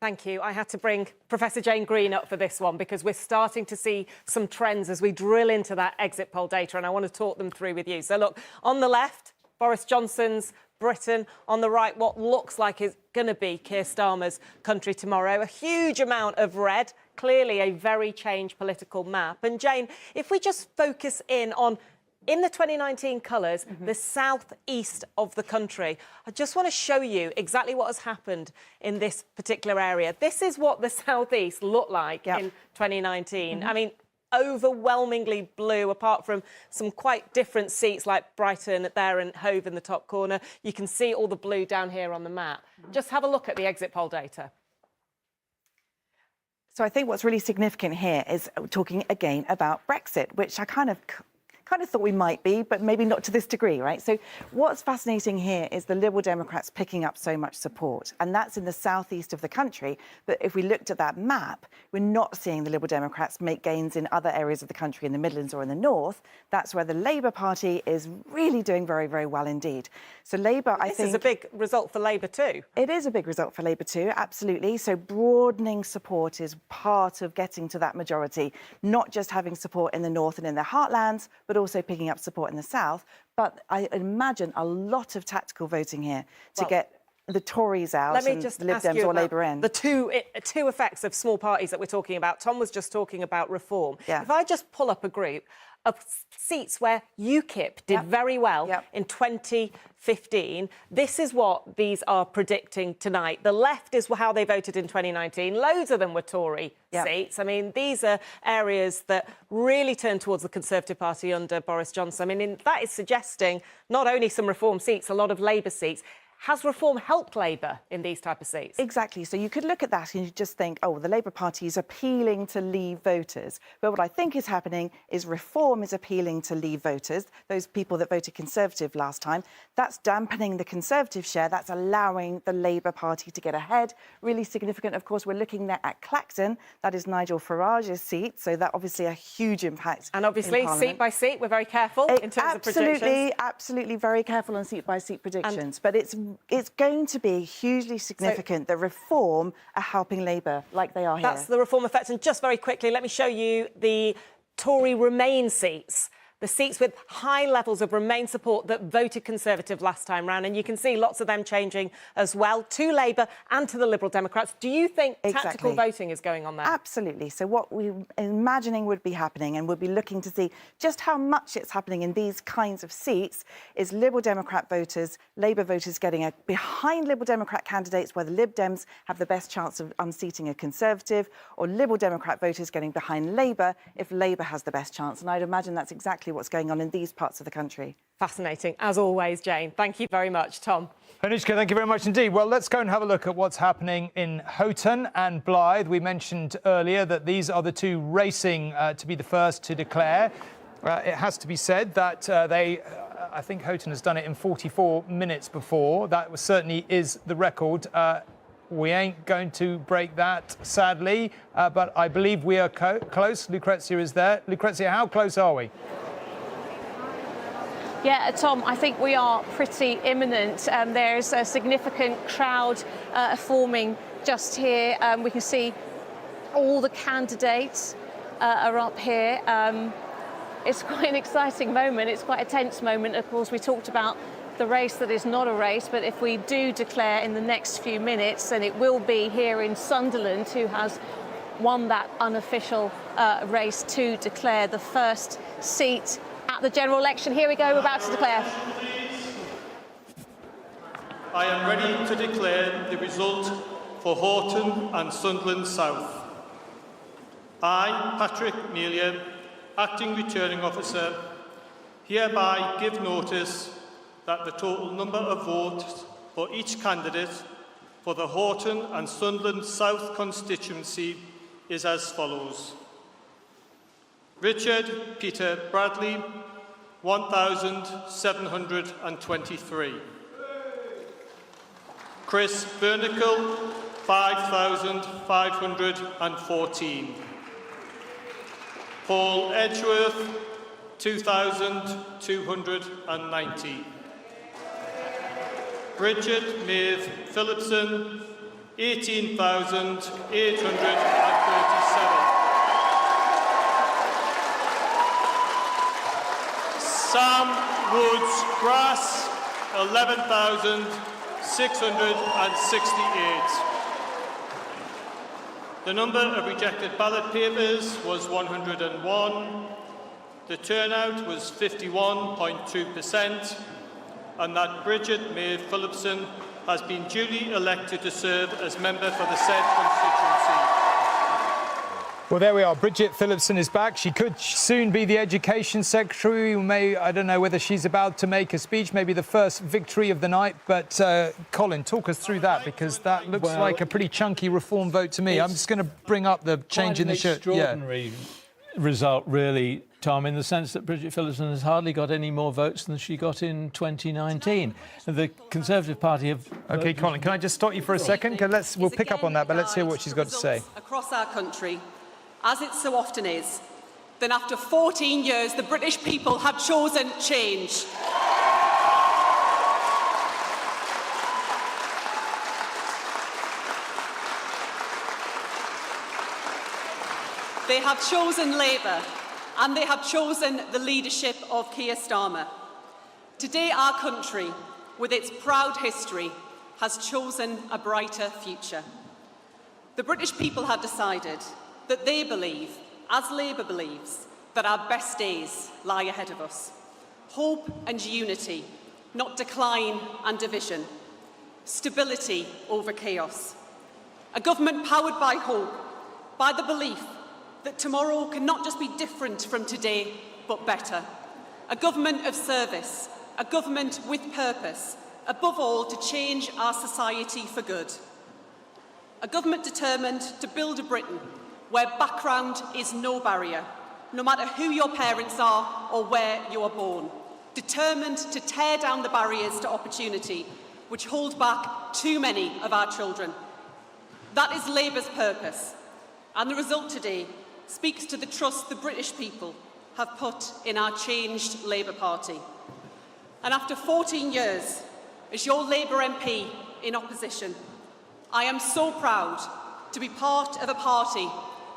Thank you. I had to bring Professor Jane Green up for this one because we're starting to see some trends as we drill into that exit poll data, and I want to talk them through with you. So look, on the left, Boris Johnson's Britain. On the right, what looks like is going to be Keir Starmer's country tomorrow. A huge amount of red, clearly a very changed political map. And Jane, if we just focus in on in the 2019 colours, the southeast of the country. I just want to show you exactly what has happened in this particular area. This is what the southeast looked like in 2019. I mean, overwhelmingly blue, apart from some quite different seats like Brighton there and Hove in the top corner. You can see all the blue down here on the map. Just have a look at the exit poll data. So I think what's really significant here is talking again about Brexit, which I kind of thought we might be, but maybe not to this degree, right? So what's fascinating here is the Liberal Democrats picking up so much support, and that's in the southeast of the country. But if we looked at that map, we're not seeing the Liberal Democrats make gains in other areas of the country, in the Midlands or in the north. That's where the Labour Party is really doing very, very well indeed. So Labour, I think... This is a big result for Labour too. It is a big result for Labour too, absolutely. So broadening support is part of getting to that majority, not just having support in the north and in the heartlands, but also picking up support in the south. But I imagine a lot of tactical voting here to get the Tories out and the Lib Dems or Labour in. The two effects of small parties that we're talking about. Tom was just talking about reform. If I just pull up a group of seats where UKIP did very well in 2015, this is what these are predicting tonight. The left is how they voted in 2019. Loads of them were Tory seats. I mean, these are areas that really turned towards the Conservative Party under Boris Johnson. I mean, that is suggesting not only some Reform seats, a lot of Labour seats. Has Reform helped Labour in these type of seats? Exactly. So you could look at that and you just think, oh, the Labour Party is appealing to Leave voters. But what I think is happening is Reform is appealing to Leave voters, those people that voted Conservative last time. That's dampening the Conservative share. That's allowing the Labour Party to get ahead. Really significant, of course, we're looking there at Clacton. That is Nigel Farage's seat. So that obviously a huge impact. And obviously, seat by seat, we're very careful in terms of predictions. Absolutely very careful on seat-by-seat predictions. But it's going to be hugely significant that Reform are helping Labour like they are here. That's the Reform effect. And just very quickly, let me show you the Tory Remain seats. The seats with high levels of Remain support that voted Conservative last time round. And you can see lots of them changing as well to Labour and to the Liberal Democrats. Do you think tactical voting is going on there? Absolutely. So what we're imagining would be happening, and we'll be looking to see just how much it's happening in these kinds of seats, is Liberal Democrat voters, Labour voters getting behind Liberal Democrat candidates where the Lib Dems have the best chance of unseating a Conservative, or Liberal Democrat voters getting behind Labour if Labour has the best chance. And I'd imagine that's exactly what's going on in these parts of the country. Fascinating, as always, Jane. Thank you very much, Tom. Anushka, thank you very much indeed. Well, let's go and have a look at what's happening in Houghton and Blyth. We mentioned earlier that these are the two racing to be the first to declare. It has to be said that I think Houghton has done it in 44 minutes before. That certainly is the record. We ain't going to break that, sadly, but I believe we are close. Lucrezia is there. Lucrezia, how close are we? Yeah, Tom, I think we are pretty imminent. There's a significant crowd forming just here. We can see all the candidates are up here. It's quite an exciting moment. It's quite a tense moment. Of course, we talked about the race that is not a race, but if we do declare in the next few minutes, then it will be here in Sunderland who has won that unofficial race to declare the first seat at the general election. Here we go, we're about to declare. I am ready to declare the result for Houghton and Sunderland South. I, Patrick Melia, Acting Returning Officer, hereby give notice that the total number of votes for each candidate for the Houghton and Sunderland South constituency is as follows. Richard Peter Bradley, 1,723. Chris Bernicle, 5,514. Paul Edgeworth, 2,290. Bridget Maeve Phillipson, 18,837. Sam Woods Grass, 11,668. The number of rejected ballot papers was 101. the turnout was 51.2%, and that Bridget May Phillipson has been duly elected to serve as member for the said constituency. Well, there we are. Bridget Phillipson is back. She could soon be the Education Secretary. I don't know whether she's about to make a speech, maybe the first victory of the night. But, Colin, talk us through that, because that looks like a pretty chunky reform vote to me. I'm just going to bring up the change in the shirt. Extraordinary result, really, Tom, in the sense that Bridget Phillipson has hardly got any more votes than she got in 2019. The Conservative Party have... OK, Colin, can I just stop you for a second? We'll pick up on that, but let's hear what she's got to say. Across our country, as it so often is, then after 14 years, the British people have chosen change. They have chosen Labour, and they have chosen the leadership of Keir Starmer. Today, our country, with its proud history, has chosen a brighter future. The British people have decided that they believe, as Labour believes, that our best days lie ahead of us. Hope and unity, not decline and division. Stability over chaos. A government powered by hope, by the belief that tomorrow can not just be different from today, but better. A government of service, a government with purpose, above all to change our society for good. A government determined to build a Britain where background is no barrier, no matter who your parents are or where you are born. Determined to tear down the barriers to opportunity which hold back too many of our children. That is Labour's purpose, and the result today speaks to the trust the British people have put in our changed Labour Party. And after 14 years as your Labour MP in opposition, I am so proud to be part of a party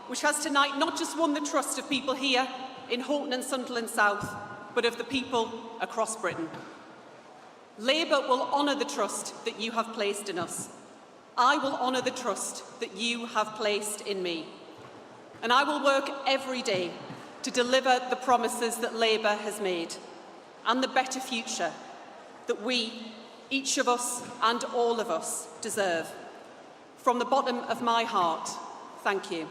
which has tonight not just won the trust of people here in Houghton and Sunderland South, but of the people across Britain. Labour will honour the trust that you have placed in us. I will honour the trust that you have placed in me. And I will work every day to deliver the promises that Labour has made and the better future that we, each of us and all of us, deserve. From the bottom of my heart, thank you.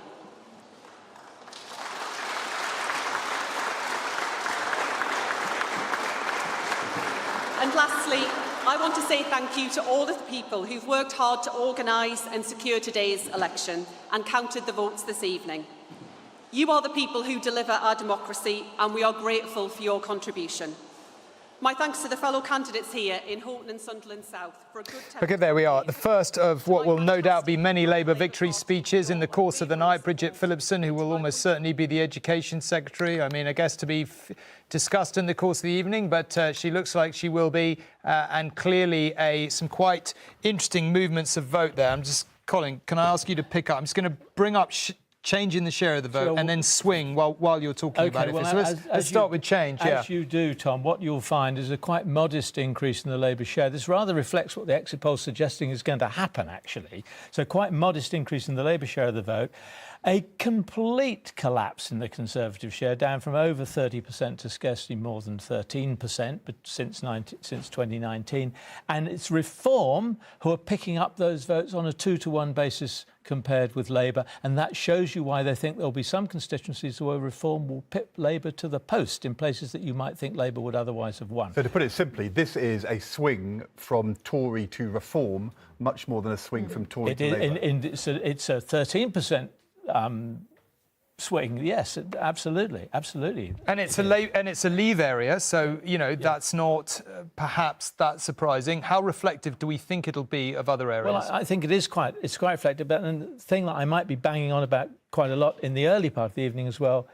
And lastly, I want to say thank you to all of the people who've worked hard to organise and secure today's election and counted the votes this evening. You are the people who deliver our democracy, and we are grateful for your contribution. My thanks to the fellow candidates here in Houghton and Sunderland South for a good... OK, there we are. The first of what will no doubt be many Labour victory speeches in the course of the night. Bridget Phillipson, who will almost certainly be the Education Secretary. I mean, I guess to be discussed in the course of the evening, but she looks like she will be. And clearly some quite interesting movements of vote there. Colin, can I ask you to pick up? I'm just going to bring up changing the share of the vote and then swing while you're talking about it. So let's start with change. As you do, Tom, what you'll find is a quite modest increase in the Labour share. This rather reflects what the exit poll is suggesting is going to happen, actually. So quite modest increase in the Labour share of the vote. A complete collapse in the Conservative share, down from over 30% to scarcely more than 13% but since 2019. And it's Reform who are picking up those votes on a 2-to-1 basis compared with Labour, and that shows you why they think there'll be some constituencies where Reform will pip Labour to the post in places that you might think Labour would otherwise have won. So to put it simply, this is a swing from Tory to Reform, much more than a swing from Tory to Labour. It's a 13% swing, yes, absolutely. And it's a Leave area, so that's not perhaps that surprising. How reflective do we think it'll be of other areas? Well, I think it's quite reflective. But the thing that I might be banging on about quite a lot in the early part of the evening as well,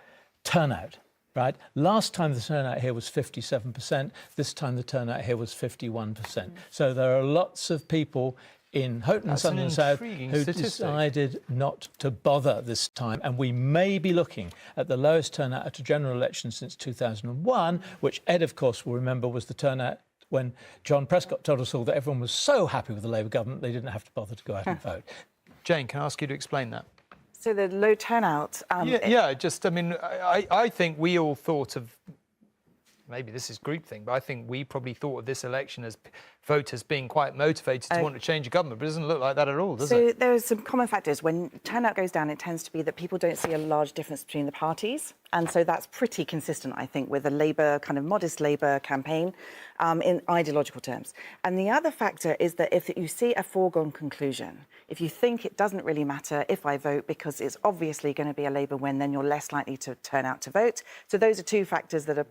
turnout. Right? Last time the turnout here was 57%. This time the turnout here was 51%. So there are lots of people in Houghton and Sunderland South who decided not to bother this time. And we may be looking at the lowest turnout at a general election since 2001, which Ed, of course, will remember was the turnout when John Prescott told us all that everyone was so happy with the Labour government they didn't have to bother to go out and vote. Jane, can I ask you to explain that? So the low turnout. I think we all thought of, maybe this is groupthink, but I think we probably thought of this election as voters being quite motivated to want to change a government, but it doesn't look like that at all, does it? So there are some common factors. When turnout goes down, it tends to be that people don't see a large difference between the parties. And so that's pretty consistent, I think, with a Labour, kind of modest Labour campaign in ideological terms. And the other factor is that if you see a foregone conclusion, if you think it doesn't really matter if I vote because it's obviously going to be a Labour win, then you're less likely to turn out to vote. So those are two factors that are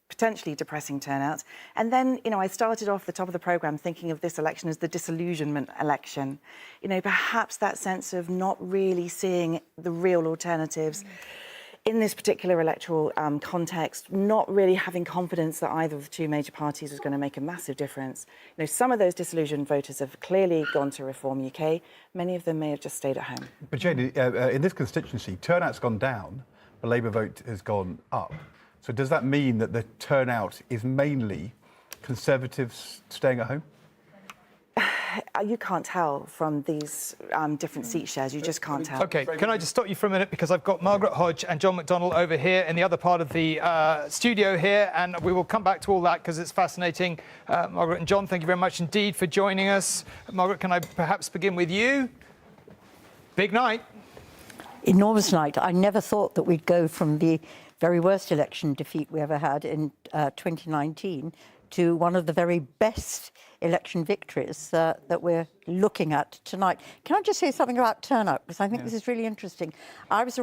potentially depressing turnout. And then, I started off the top of the programme thinking of this election as the disillusionment election. Perhaps that sense of not really seeing the real alternatives in this particular electoral context, not really having confidence that either of the two major parties was going to make a massive difference. Some of those disillusioned voters have clearly gone to Reform UK. Many of them may have just stayed at home. But Jane, in this constituency, turnout's gone down, the Labour vote has gone up. So does that mean that the turnout is mainly Conservatives staying at home? You can't tell from these different seat shares. You just can't tell. OK, can I just stop you for a minute? Because I've got Margaret Hodge and John McDonnell over here in the other part of the studio here, and we will come back to all that because it's fascinating. Margaret and John, thank you very much indeed for joining us. Margaret, can I perhaps begin with you? Big night. Enormous night. I never thought that we'd go from the very worst election defeat we ever had in 2019 to one of the very best election victories that we're looking at tonight. Can I just say something about turnout? Because I think this is really interesting. I was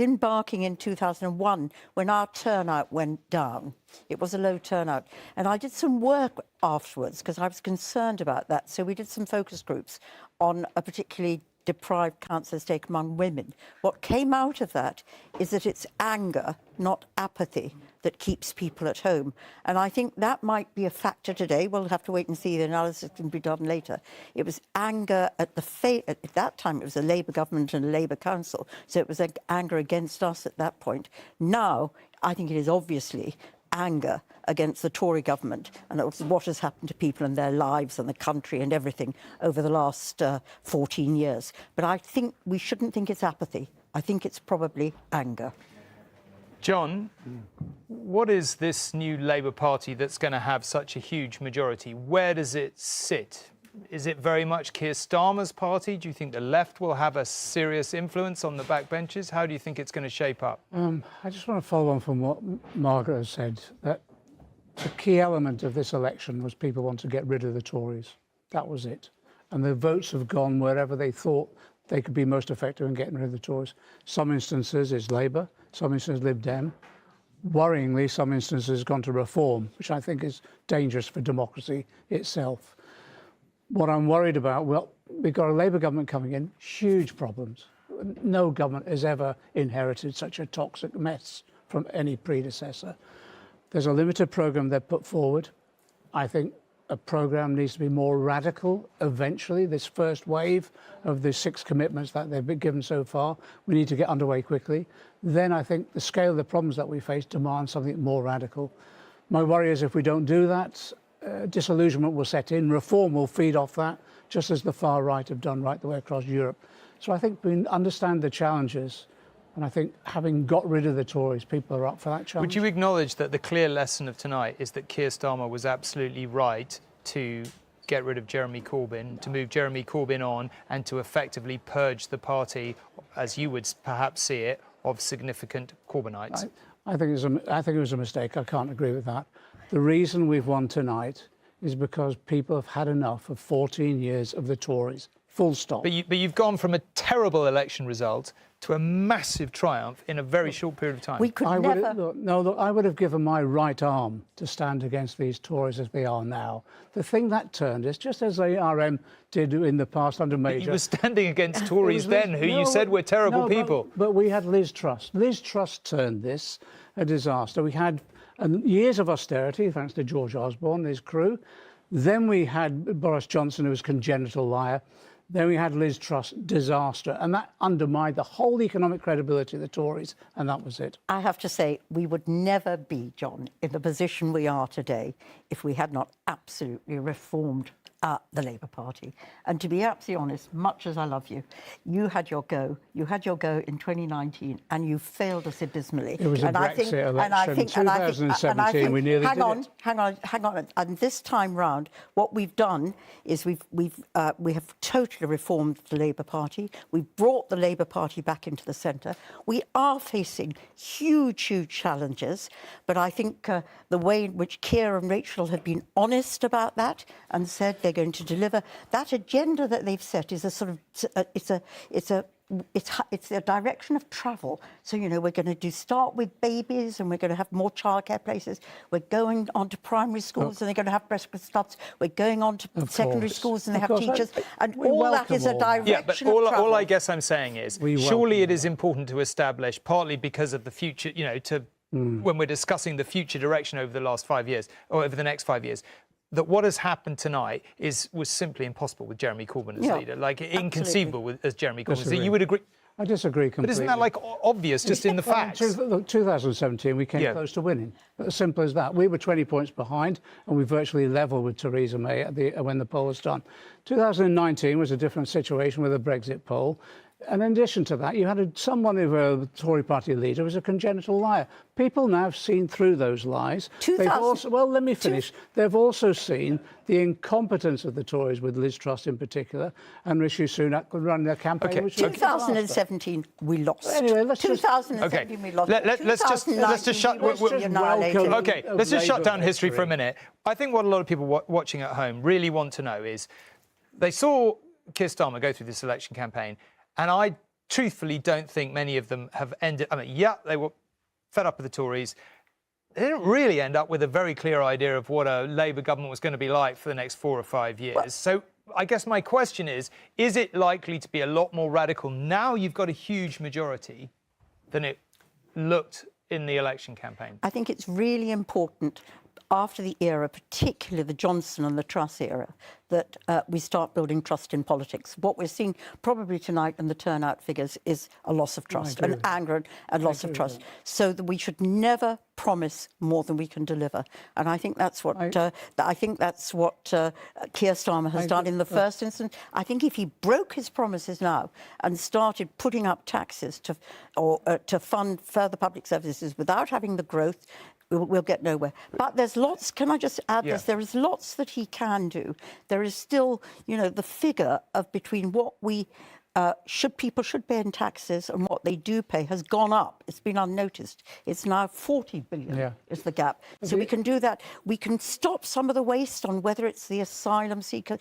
in Barking in 2001 when our turnout went down. It was a low turnout. And I did some work afterwards because I was concerned about that. So we did some focus groups on a particularly deprived council estate among women. What came out of that is that it's anger, not apathy, that keeps people at home. And I think that might be a factor today. We'll have to wait and see. The analysis can be done later. It was anger at at that time, it was a Labour government and a Labour council. So it was anger against us at that point. Now, I think it is obviously anger against the Tory government and what has happened to people and their lives and the country and everything over the last 14 years. But I think we shouldn't think it's apathy. I think it's probably anger. John, what is this new Labour Party that's going to have such a huge majority? Where does it sit? Is it very much Keir Starmer's party? Do you think the left will have a serious influence on the backbenches? How do you think it's going to shape up? I just want to follow on from what Margaret has said, that the key element of this election was people want to get rid of the Tories. That was it. And the votes have gone wherever they thought they could be most effective in getting rid of the Tories. Some instances it's Labour, some instances Lib Dem. Worryingly, some instances it's gone to Reform, which I think is dangerous for democracy itself. What I'm worried about, well, we've got a Labour government coming in, huge problems. No government has ever inherited such a toxic mess from any predecessor. There's a limited programme they've put forward. I think a programme needs to be more radical eventually. This first wave of the 6 commitments that they've been given so far, we need to get underway quickly. Then I think the scale of the problems that we face demand something more radical. My worry is if we don't do that, disillusionment will set in, reform will feed off that, just as the far right have done right the way across Europe. So I think we understand the challenges, and I think having got rid of the Tories, people are up for that challenge. Would you acknowledge that the clear lesson of tonight is that Keir Starmer was absolutely right to get rid of Jeremy Corbyn, to move Jeremy Corbyn on, and to effectively purge the party, as you would perhaps see it, of significant Corbynites? I think it was a mistake. I can't agree with that. The reason we've won tonight is because people have had enough of 14 years of the Tories. Full stop. But you've gone from a terrible election result to a massive triumph in a very short period of time. I would have given my right arm to stand against these Tories as they are now. The thing that turned is, just as the RM did in the past under Major... But you were standing against Tories then, who you said were terrible people. But we had Liz Truss. Liz Truss turned this a disaster. We had years of austerity, thanks to George Osborne, his crew. Then we had Boris Johnson, who was a congenital liar. Then we had Liz Truss, disaster. And that undermined the whole economic credibility of the Tories, and that was it. I have to say, we would never be, John, in the position we are today if we had not absolutely reformed the Labour Party. And to be absolutely honest, much as I love you, you had your go. You had your go in 2019 and you failed us abysmally. It was a Brexit election. 2017, we nearly did it. Hang on. And this time round, what we've done is we have totally reformed the Labour Party. We've brought the Labour Party back into the centre. We are facing huge challenges, but I think the way in which Keir and Rachel have been honest about that and said they're going to deliver that agenda that they've set is a sort of it's their direction of travel. So, you know, we're going to start with babies and we're going to have more childcare places. We're going on to primary schools and they're going to have breakfast clubs. We're going on to secondary schools and they have teachers. And all that is a direction yeah, but of travel. all I guess I'm saying is, surely it is important to establish, partly because of the future, you know, when we're discussing the future direction over the last 5 years, or over the next 5 years, that what has happened tonight was simply impossible with Jeremy Corbyn as leader, like inconceivable as Jeremy Corbyn. So you would agree? I disagree completely. But isn't that like obvious just in the facts? Look, 2017 we came close to winning. As simple as that. We were 20 points behind and we virtually level with Theresa May when the poll was done. 2019 was a different situation with a Brexit poll. And in addition to that, you had someone who was a Tory party leader was a congenital liar. People now have seen through those lies. Let me finish. They've also seen the incompetence of the Tories, with Liz Truss in particular, and Rishi Sunak could run their campaign. Okay. 2017, we lost. Anyway, let's 2017, we lost. Let's just shut down history for a minute. I think what a lot of people watching at home really want to know is, they saw Keir Starmer go through this election campaign, and I truthfully don't think many of them have ended... I mean, yeah, they were fed up with the Tories. They didn't really end up with a very clear idea of what a Labour government was going to be like for the next 4 or 5 years. So I guess my question is it likely to be a lot more radical now you've got a huge majority than it looked in the election campaign? I think it's really important after the era, particularly the Johnson and the Truss era, that we start building trust in politics. What we're seeing probably tonight in the turnout figures is a loss of trust, and anger and loss of trust. So that we should never promise more than we can deliver. And I think that's what Keir Starmer has done in the first instance. I think if he broke his promises now and started putting up taxes to fund further public services without having the growth, we'll get nowhere. But there's lots, can I just add this? There is lots that he can do. There is still, you know, the figure of between what people should pay in taxes and what they do pay has gone up. It's been unnoticed. It's now 40 billion is the gap. So we can do that. We can stop some of the waste on whether it's the asylum seekers,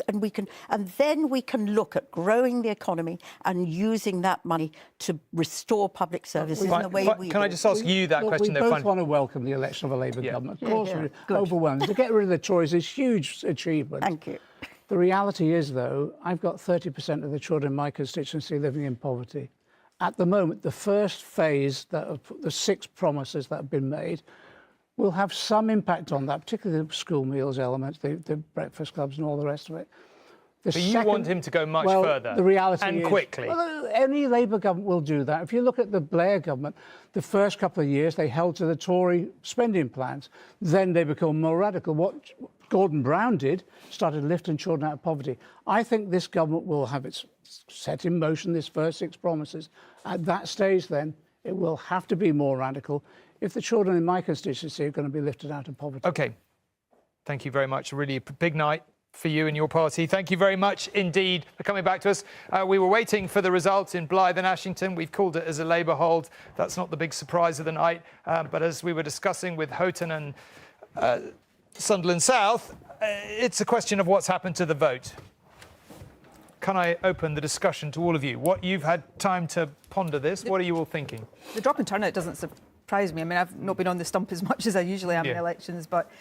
and then we can look at growing the economy and using that money to restore public services in the way we do. Can I just ask you that question? We both want to welcome the election of a Labour government. Of course, we're overwhelmed. To get rid of the Tories is a huge achievement. Thank you. The reality is, though, I've got 30% of the children in my constituency living in poverty. At the moment, the first phase, the 6 promises that have been made, will have some impact on that, particularly the school meals elements, the breakfast clubs and all the rest of it. But you want him to go much further, the reality and is, quickly. Well, any Labour government will do that. If you look at the Blair government, the first couple of years they held to the Tory spending plans. Then they become more radical. What Gordon Brown did, started lifting children out of poverty. I think this government will have its set in motion, this first 6 promises. At that stage, then, it will have to be more radical if the children in my constituency are going to be lifted out of poverty. OK. Thank you very much. A really big night for you and your party. Thank you very much indeed for coming back to us. We were waiting for the results in Blyth and Ashington. We've called it as a Labour hold. That's not the big surprise of the night. But as we were discussing with Houghton and Sunderland South, it's a question of what's happened to the vote. Can I open the discussion to all of you? You've had time to ponder this. What are you all thinking? The drop in turnout doesn't surprise me. I mean, I've not been on the stump as much as I usually am in elections, but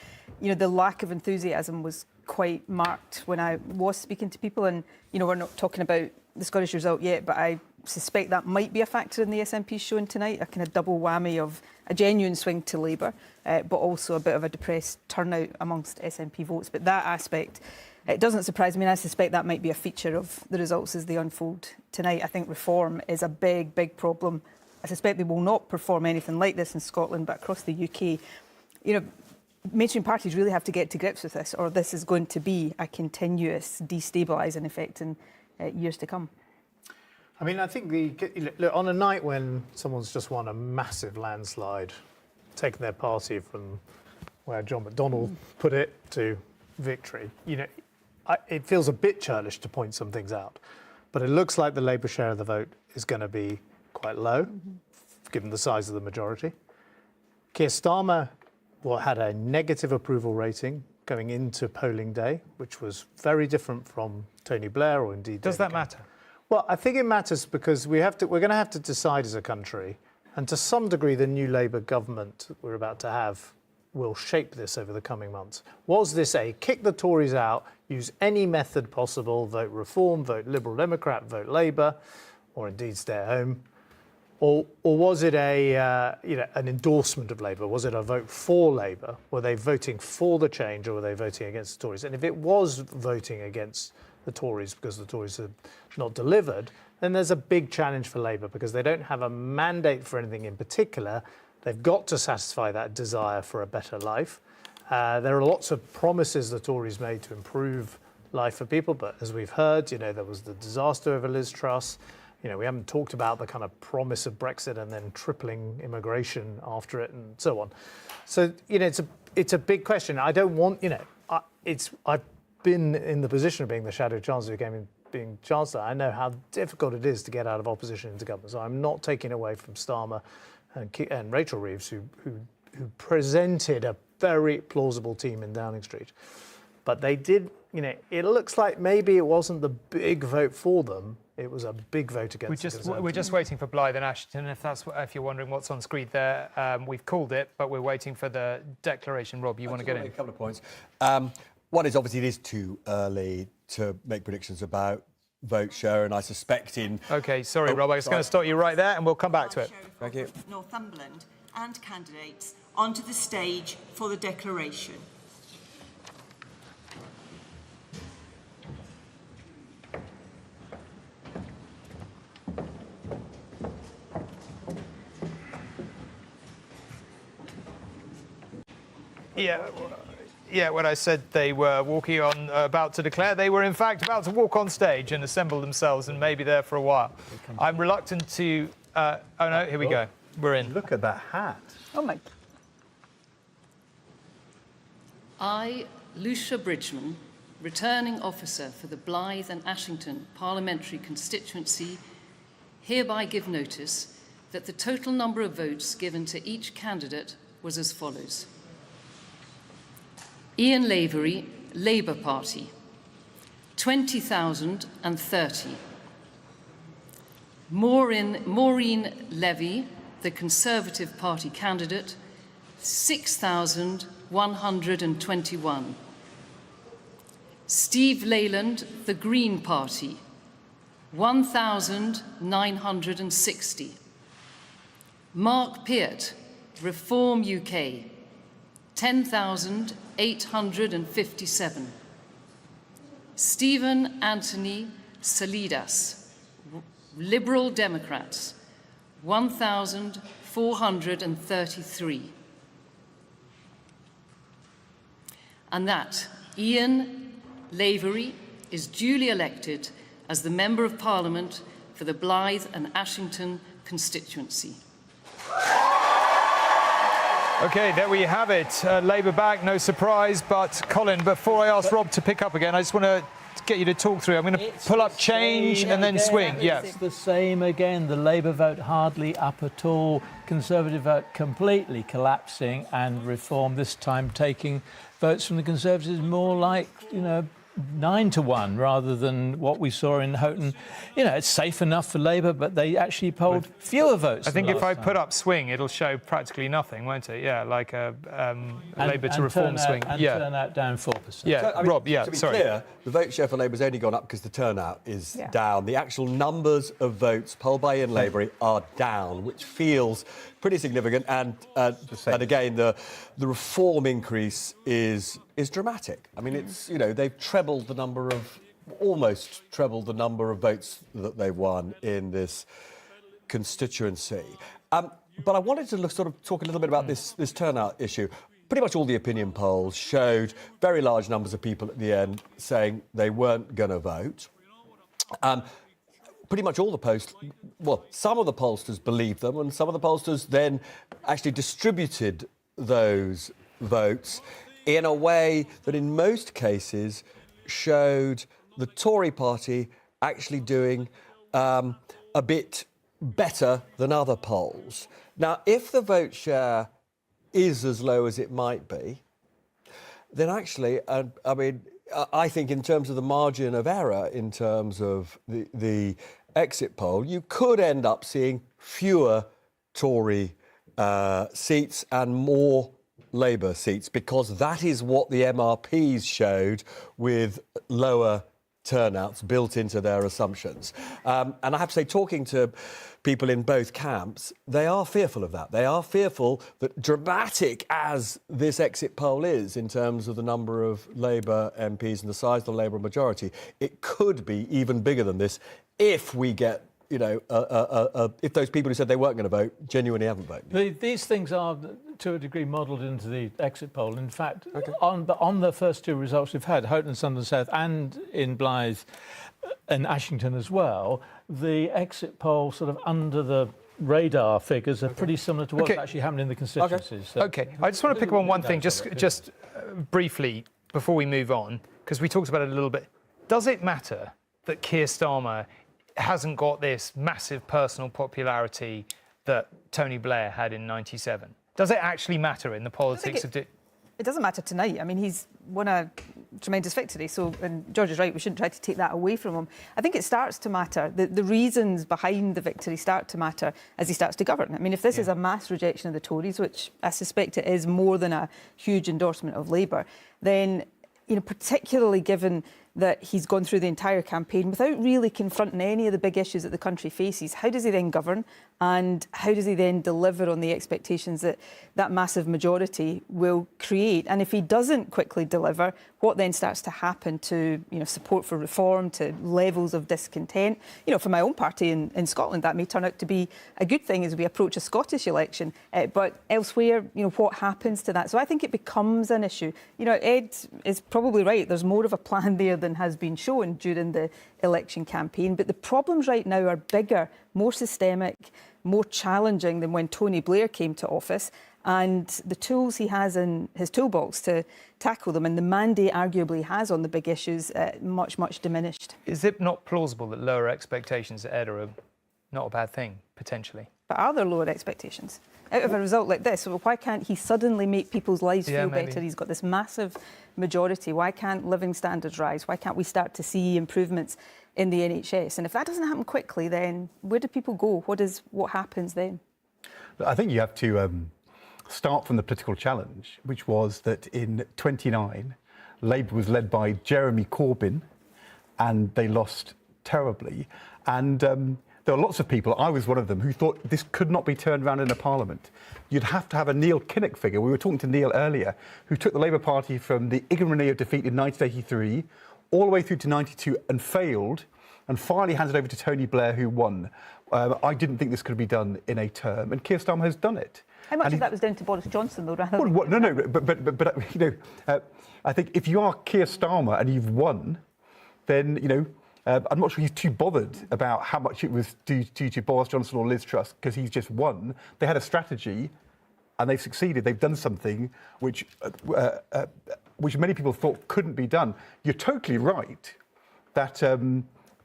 you know, the lack of enthusiasm was quite marked when I was speaking to people. And you know, we're not talking about the Scottish result yet, but I suspect that might be a factor in the SNP showing tonight, a kind of double whammy of a genuine swing to Labour, but also a bit of a depressed turnout amongst SNP votes. But that aspect, it doesn't surprise me, and I suspect that might be a feature of the results as they unfold tonight. I think reform is a big, big problem. I suspect they will not perform anything like this in Scotland, but across the UK, you know, mainstream parties really have to get to grips with this, or this is going to be a continuous destabilising effect in years to come. I mean, I think look, on a night when someone's just won a massive landslide, taken their party from where John McDonnell put it to victory, it feels a bit churlish to point some things out. But it looks like the Labour share of the vote is going to be quite low, given the size of the majority. Keir Starmer had a negative approval rating going into polling day, which was very different from Tony Blair or indeed. Does that matter? Well, I think it matters because we're going to have to decide as a country, and to some degree the new Labour government we're about to have will shape this over the coming months. Was this a kick the Tories out, use any method possible, vote Reform, vote Liberal Democrat, vote Labour, or indeed stay at home? Or was it an endorsement of Labour? Was it a vote for Labour? Were they voting for the change or were they voting against the Tories? And if it was voting against the Tories because the Tories had not delivered, then there's a big challenge for Labour because they don't have a mandate for anything in particular. They've got to satisfy that desire for a better life. There are lots of promises the Tories made to improve life for people, but as we've heard, there was the disaster over Liz Truss. We haven't talked about the kind of promise of Brexit and then tripling immigration after it and so on. So, it's a big question. I don't want, I've been in the position of being the Shadow Chancellor who came in being Chancellor. I know how difficult it is to get out of opposition into government. So I'm not taking away from Starmer and Rachel Reeves, who presented a very plausible team in Downing Street. But they did, it looks like maybe it wasn't the big vote for them. It was a big vote against the Conservatives. We're just waiting for Blythe and Ashington. If you're wondering what's on screen there, we've called it, but we're waiting for the declaration. Rob, you want to get in? A couple of points. One is obviously it is too early to make predictions about vote share, and I suspect in... OK, sorry, Rob, I was going to stop you right there, and we'll come back to it. Thank you. Northumberland and candidates onto the stage for the declaration. Yeah, when I said they were walking on, about to declare, they were in fact about to walk on stage and assemble themselves and maybe there for a while. I'm reluctant to... oh no, here we go. We're in. Look at that hat. Oh my... I, Lucia Bridgman, returning officer for the Blythe and Ashington parliamentary constituency, hereby give notice that the total number of votes given to each candidate was as follows. Ian Lavery, Labour Party, 20,030. Maureen Levy, the Conservative Party candidate, 6,121. Steve Leyland, the Green Party, 1,960. Mark Peart, Reform UK, 10,857. Stephen Anthony Salidas, Liberal Democrats, 1,433. And that Ian Lavery is duly elected as the Member of Parliament for the Blythe and Ashington constituency. OK, there we have it. Labour back, no surprise. But, Colin, before I ask Rob to pick up again, I just want to get you to talk through. I'm going to pull up change and then swing. Yeah. It's the same again. The Labour vote hardly up at all. Conservative vote completely collapsing, and Reform this time taking votes from the Conservatives more like, 9-1 rather than what we saw in Houghton. It's safe enough for Labour, but they actually polled fewer votes. I think if I put up swing, it'll show practically nothing, won't it? Yeah, like a Labour to Reform swing. And turn out down 4%. Yeah, so, Rob, yeah, to be sorry. clear, the vote share for Labour's only gone up because the turnout is down. The actual numbers of votes polled by Ian Lavery are down, which feels pretty significant. And again, the Reform increase is dramatic. I mean, it's, they've almost trebled the number of votes that they've won in this constituency. But I wanted to talk a little bit about this turnout issue. pretty much all the opinion polls showed very large numbers of people at the end saying they weren't going to vote. Pretty much all the some of the pollsters believed them, and some of the pollsters then actually distributed those votes in a way that in most cases showed the Tory party actually doing a bit better than other polls. Now, if the vote share is as low as it might be, then actually, I think in terms of the margin of error, in terms of the exit poll, you could end up seeing fewer Tory seats and more Labour seats, because that is what the MRPs showed with lower turnouts built into their assumptions. And I have to say, talking to people in both camps, they are fearful of that. They are fearful that, dramatic as this exit poll is in terms of the number of Labour MPs and the size of the Labour majority, it could be even bigger than this if we get, if those people who said they weren't going to vote genuinely haven't voted. These things are, to a degree, modelled into the exit poll. In fact, on the first two results we've had, Houghton and Sunderland South, and in Blyth and Ashington as well, the exit poll sort of under the radar figures are pretty similar to what's actually happening in the constituencies. Okay, I just want to pick up on one thing, just briefly, before we move on, because we talked about it a little bit. Does it matter that Keir Starmer hasn't got this massive personal popularity that Tony Blair had in '97? Does it actually matter in the politics of... It doesn't matter tonight. I mean, he's won a tremendous victory, so, and George is right, we shouldn't try to take that away from him. I think it starts to matter. The reasons behind the victory start to matter as he starts to govern. I mean, if this is a mass rejection of the Tories, which I suspect it is more than a huge endorsement of Labour, then, particularly given that he's gone through the entire campaign without really confronting any of the big issues that the country faces, how does he then govern, and how does he then deliver on the expectations that that massive majority will create? And if he doesn't quickly deliver, what then starts to happen to support for reform, to levels of discontent? For my own party in Scotland, that may turn out to be a good thing as we approach a Scottish election. But elsewhere, what happens to that? So I think it becomes an issue. Ed is probably right. There's more of a plan there than has been shown during the election campaign. But the problems right now are bigger, more systemic, more challenging than when Tony Blair came to office. And the tools he has in his toolbox to tackle them, and the mandate arguably has on the big issues, much, much diminished. Is it not plausible that lower expectations at Ed are not a bad thing, potentially? But are there lower expectations? Out of a result like this, why can't he suddenly make people's lives feel better? He's got this massive majority. Why can't living standards rise? Why can't we start to see improvements in the NHS? And if that doesn't happen quickly, then where do people go? What happens then? I think you have to start from the political challenge, which was that in 29, Labour was led by Jeremy Corbyn, and they lost terribly. And there were lots of people, I was one of them, who thought this could not be turned around in a parliament. You'd have to have a Neil Kinnock figure. We were talking to Neil earlier, who took the Labour Party from the ignominy of defeat in 1983 all the way through to 92 and failed, and finally handed over to Tony Blair, who won. I didn't think this could be done in a term, and Keir Starmer has done it. How much of that was down to Boris Johnson, though? I think if you are Keir Starmer and you've won, then I'm not sure he's too bothered about how much it was due to Boris Johnson or Liz Truss, because he's just won. They had a strategy, and they've succeeded. They've done something which many people thought couldn't be done. You're totally right that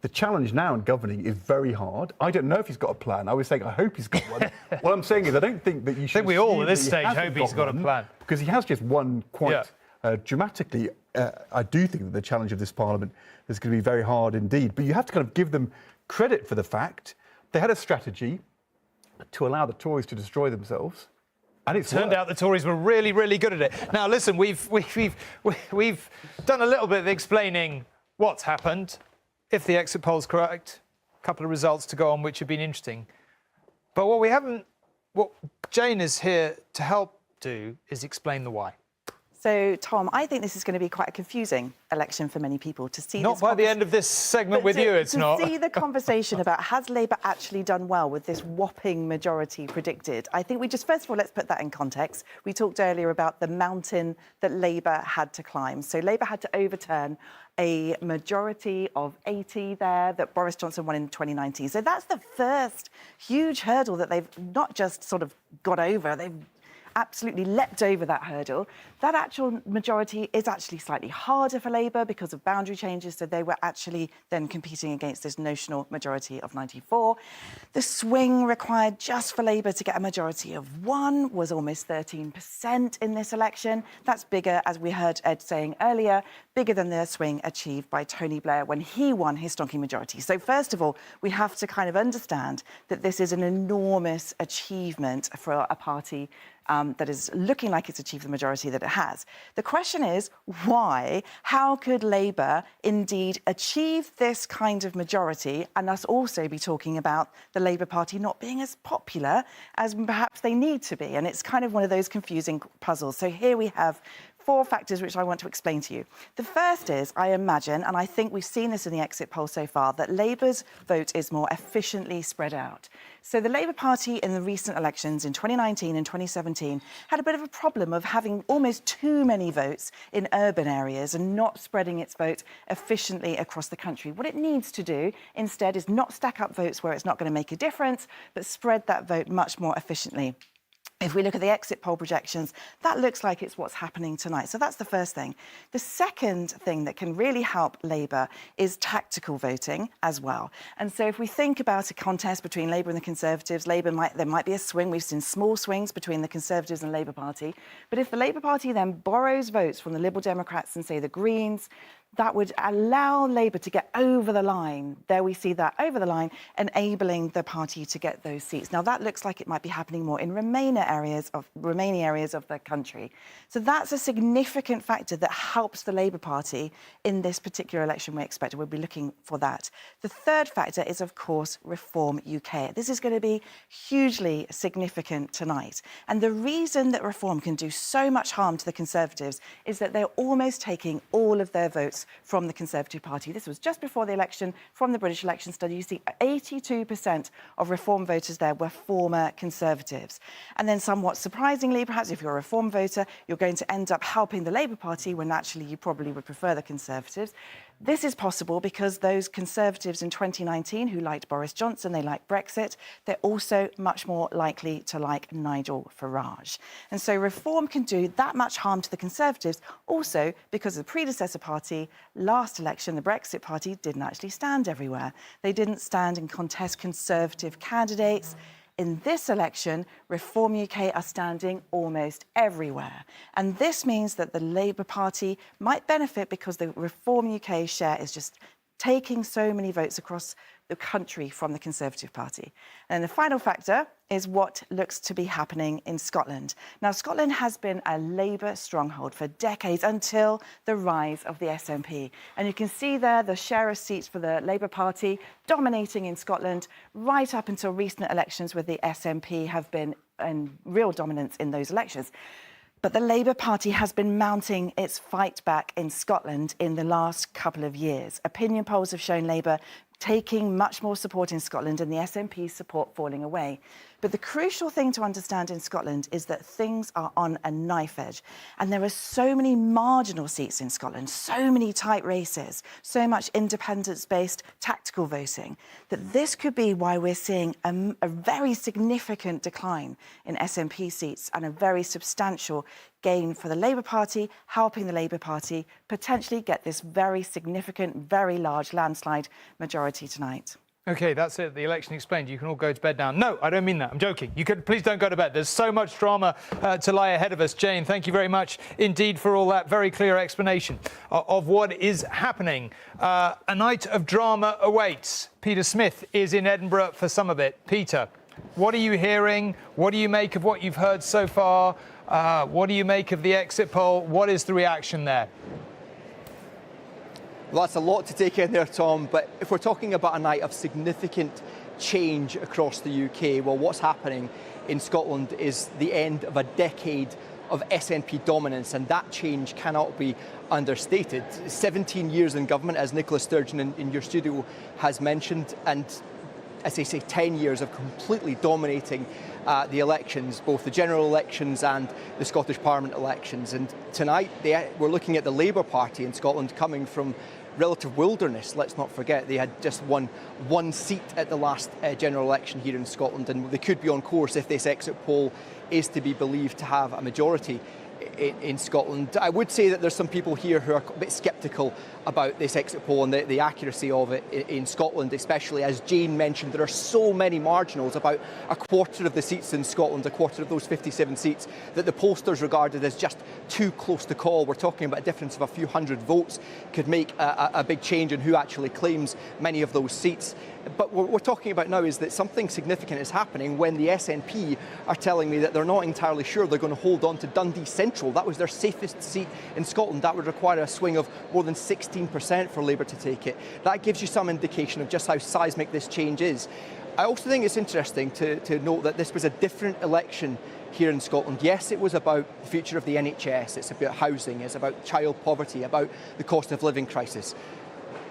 the challenge now in governing is very hard. I don't know if he's got a plan. I was saying I hope he's got one. What I'm saying is I don't think that you should. I think we all at this stage hope he's got a plan, because he has just won quite dramatically. I do think that the challenge of this parliament is going to be very hard indeed. But you have to kind of give them credit for the fact they had a strategy to allow the Tories to destroy themselves. And it turned out the Tories were really, really good at it. Now, listen, we've done a little bit of explaining what's happened. If the exit poll's correct, a couple of results to go on which have been interesting. But what Jane is here to help do is explain the why. So, Tom, I think this is going to be quite a confusing election for many people to see. Not by the end of this segment with you, it's not. To see the conversation about has Labour actually done well with this whopping majority predicted? I think we just, first of all, let's put that in context. We talked earlier about the mountain that Labour had to climb. So Labour had to overturn a majority of 80 there that Boris Johnson won in 2019. So that's the first huge hurdle that they've not just sort of got over, they've absolutely leapt over that hurdle. That actual majority is actually slightly harder for Labour because of boundary changes, so they were actually then competing against this notional majority of 94. The swing required just for Labour to get a majority of 1 was almost 13% in this election. That's bigger, as we heard Ed saying earlier, bigger than the swing achieved by Tony Blair when he won his stonking majority. So first of all, we have to kind of understand that this is an enormous achievement for a party that is looking like it's achieved the majority that it has. The question is, why? How could Labour indeed achieve this kind of majority and us also be talking about the Labour Party not being as popular as perhaps they need to be? And it's kind of one of those confusing puzzles. So here we have 4 factors which I want to explain to you. The first is, I imagine, and I think we've seen this in the exit poll so far, that Labour's vote is more efficiently spread out. So the Labour Party in the recent elections in 2019 and 2017 had a bit of a problem of having almost too many votes in urban areas and not spreading its vote efficiently across the country. What it needs to do instead is not stack up votes where it's not going to make a difference, but spread that vote much more efficiently. If we look at the exit poll projections, that looks like it's what's happening tonight. So that's the first thing. The second thing that can really help Labour is tactical voting as well. And so if we think about a contest between Labour and the Conservatives, there might be a swing. We've seen small swings between the Conservatives and Labour Party. But if the Labour Party then borrows votes from the Liberal Democrats and, say, the Greens, that would allow Labour to get over the line. There we see that, over the line, enabling the party to get those seats. Now, that looks like it might be happening more in remaining areas of the country. So that's a significant factor that helps the Labour Party in this particular election we expect. We'll be looking for that. The third factor is, of course, Reform UK. This is going to be hugely significant tonight. And the reason that Reform can do so much harm to the Conservatives is that they're almost taking all of their votes from the Conservative Party. This was just before the election. From the British election study, you see 82% of Reform voters there were former Conservatives. And then somewhat surprisingly, perhaps if you're a Reform voter, you're going to end up helping the Labour Party when actually you probably would prefer the Conservatives. This is possible because those Conservatives in 2019 who liked Boris Johnson, they liked Brexit, they're also much more likely to like Nigel Farage. And so Reform can do that much harm to the Conservatives also because the predecessor party, last election, the Brexit Party, didn't actually stand everywhere. They didn't stand and contest Conservative candidates. In this election, Reform UK are standing almost everywhere. And this means that the Labour Party might benefit because the Reform UK share is just taking so many votes across the country from the Conservative Party. And the final factor is what looks to be happening in Scotland. Now, Scotland has been a Labour stronghold for decades until the rise of the SNP. And you can see there the share of seats for the Labour Party dominating in Scotland right up until recent elections where the SNP have been in real dominance in those elections. But the Labour Party has been mounting its fight back in Scotland in the last couple of years. Opinion polls have shown Labour taking much more support in Scotland and the SNP's support falling away. But the crucial thing to understand in Scotland is that things are on a knife edge. And there are so many marginal seats in Scotland, so many tight races, so much independence-based tactical voting, that this could be why we're seeing a very significant decline in SNP seats and a very substantial gain for the Labour Party, helping the Labour Party potentially get this very significant, very large landslide majority tonight. OK, that's it. The election explained. You can all go to bed now. No, I don't mean that. I'm joking. Please don't go to bed. There's so much drama to lie ahead of us. Jane, thank you very much indeed for all that very clear explanation of what is happening. A night of drama awaits. Peter Smith is in Edinburgh for some of it. Peter, what are you hearing? What do you make of what you've heard so far? What do you make of the exit poll? What is the reaction there? Well, that's a lot to take in there, Tom, but if we're talking about a night of significant change across the UK, well, what's happening in Scotland is the end of a decade of SNP dominance, and that change cannot be understated. 17 years in government, as Nicola Sturgeon in your studio has mentioned, and as they say, 10 years of completely dominating the elections, both the general elections and the Scottish Parliament elections. And tonight we're looking at the Labour Party in Scotland coming from relative wilderness. Let's not forget they had just won one seat at the last general election here in Scotland, and they could be on course, if this exit poll is to be believed, to have a majority in Scotland. I would say that there's some people here who are a bit sceptical about this exit poll and the accuracy of it in Scotland, especially as Jane mentioned, there are so many marginals, about a quarter of the seats in Scotland, a quarter of those 57 seats, that the pollsters regarded as just too close to call. We're talking about a difference of a few hundred votes could make a big change in who actually claims many of those seats. But what we're talking about now is that something significant is happening when the SNP are telling me that they're not entirely sure they're going to hold on to Dundee Central. That was their safest seat in Scotland. That would require a swing of more than 16% for Labour to take it. That gives you some indication of just how seismic this change is. I also think it's interesting to note that this was a different election here in Scotland. Yes, it was about the future of the NHS, it's about housing, it's about child poverty, about the cost of living crisis.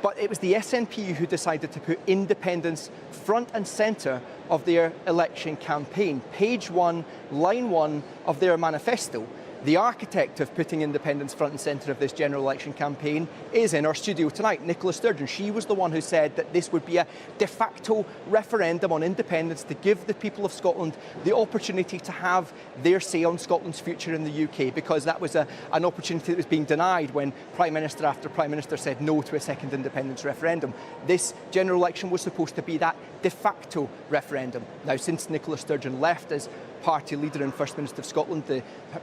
But it was the SNP who decided to put independence front and centre of their election campaign. Page 1, line 1 of their manifesto. The architect of putting independence front and centre of this general election campaign is in our studio tonight, Nicola Sturgeon. She was the one who said that this would be a de facto referendum on independence to give the people of Scotland the opportunity to have their say on Scotland's future in the UK, because that was an opportunity that was being denied when Prime Minister after Prime Minister said no to a second independence referendum. This general election was supposed to be that de facto referendum. Now, since Nicola Sturgeon left as party leader and First Minister of Scotland,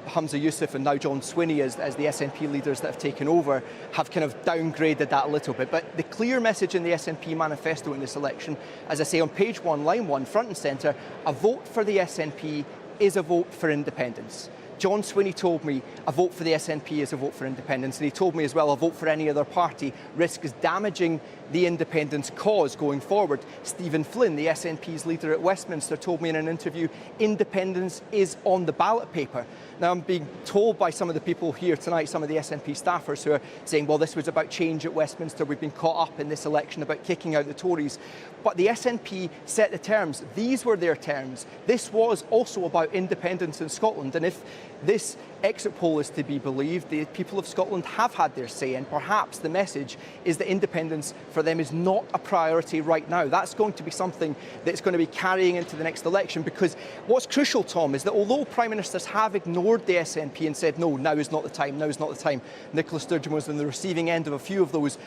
Humza Yousaf and now John Swinney as the SNP leaders that have taken over have kind of downgraded that a little bit. But the clear message in the SNP manifesto in this election, as I say on page 1, line 1, front and centre, a vote for the SNP is a vote for independence. John Swinney told me a vote for the SNP is a vote for independence, and he told me as well a vote for any other party risks damaging the independence cause going forward. Stephen Flynn, the SNP's leader at Westminster, told me in an interview independence is on the ballot paper. Now, I'm being told by some of the people here tonight, some of the SNP staffers who are saying, well, this was about change at Westminster, we've been caught up in this election about kicking out the Tories. But the SNP set the terms. These were their terms. This was also about independence in Scotland, and if this exit poll is to be believed, the people of Scotland have had their say, and perhaps the message is that independence for them is not a priority right now. That's going to be something that's going to be carrying into the next election, because what's crucial, Tom, is that although Prime Ministers have ignored the SNP and said, no, now is not the time, now is not the time, Nicola Sturgeon was on the receiving end of a few of those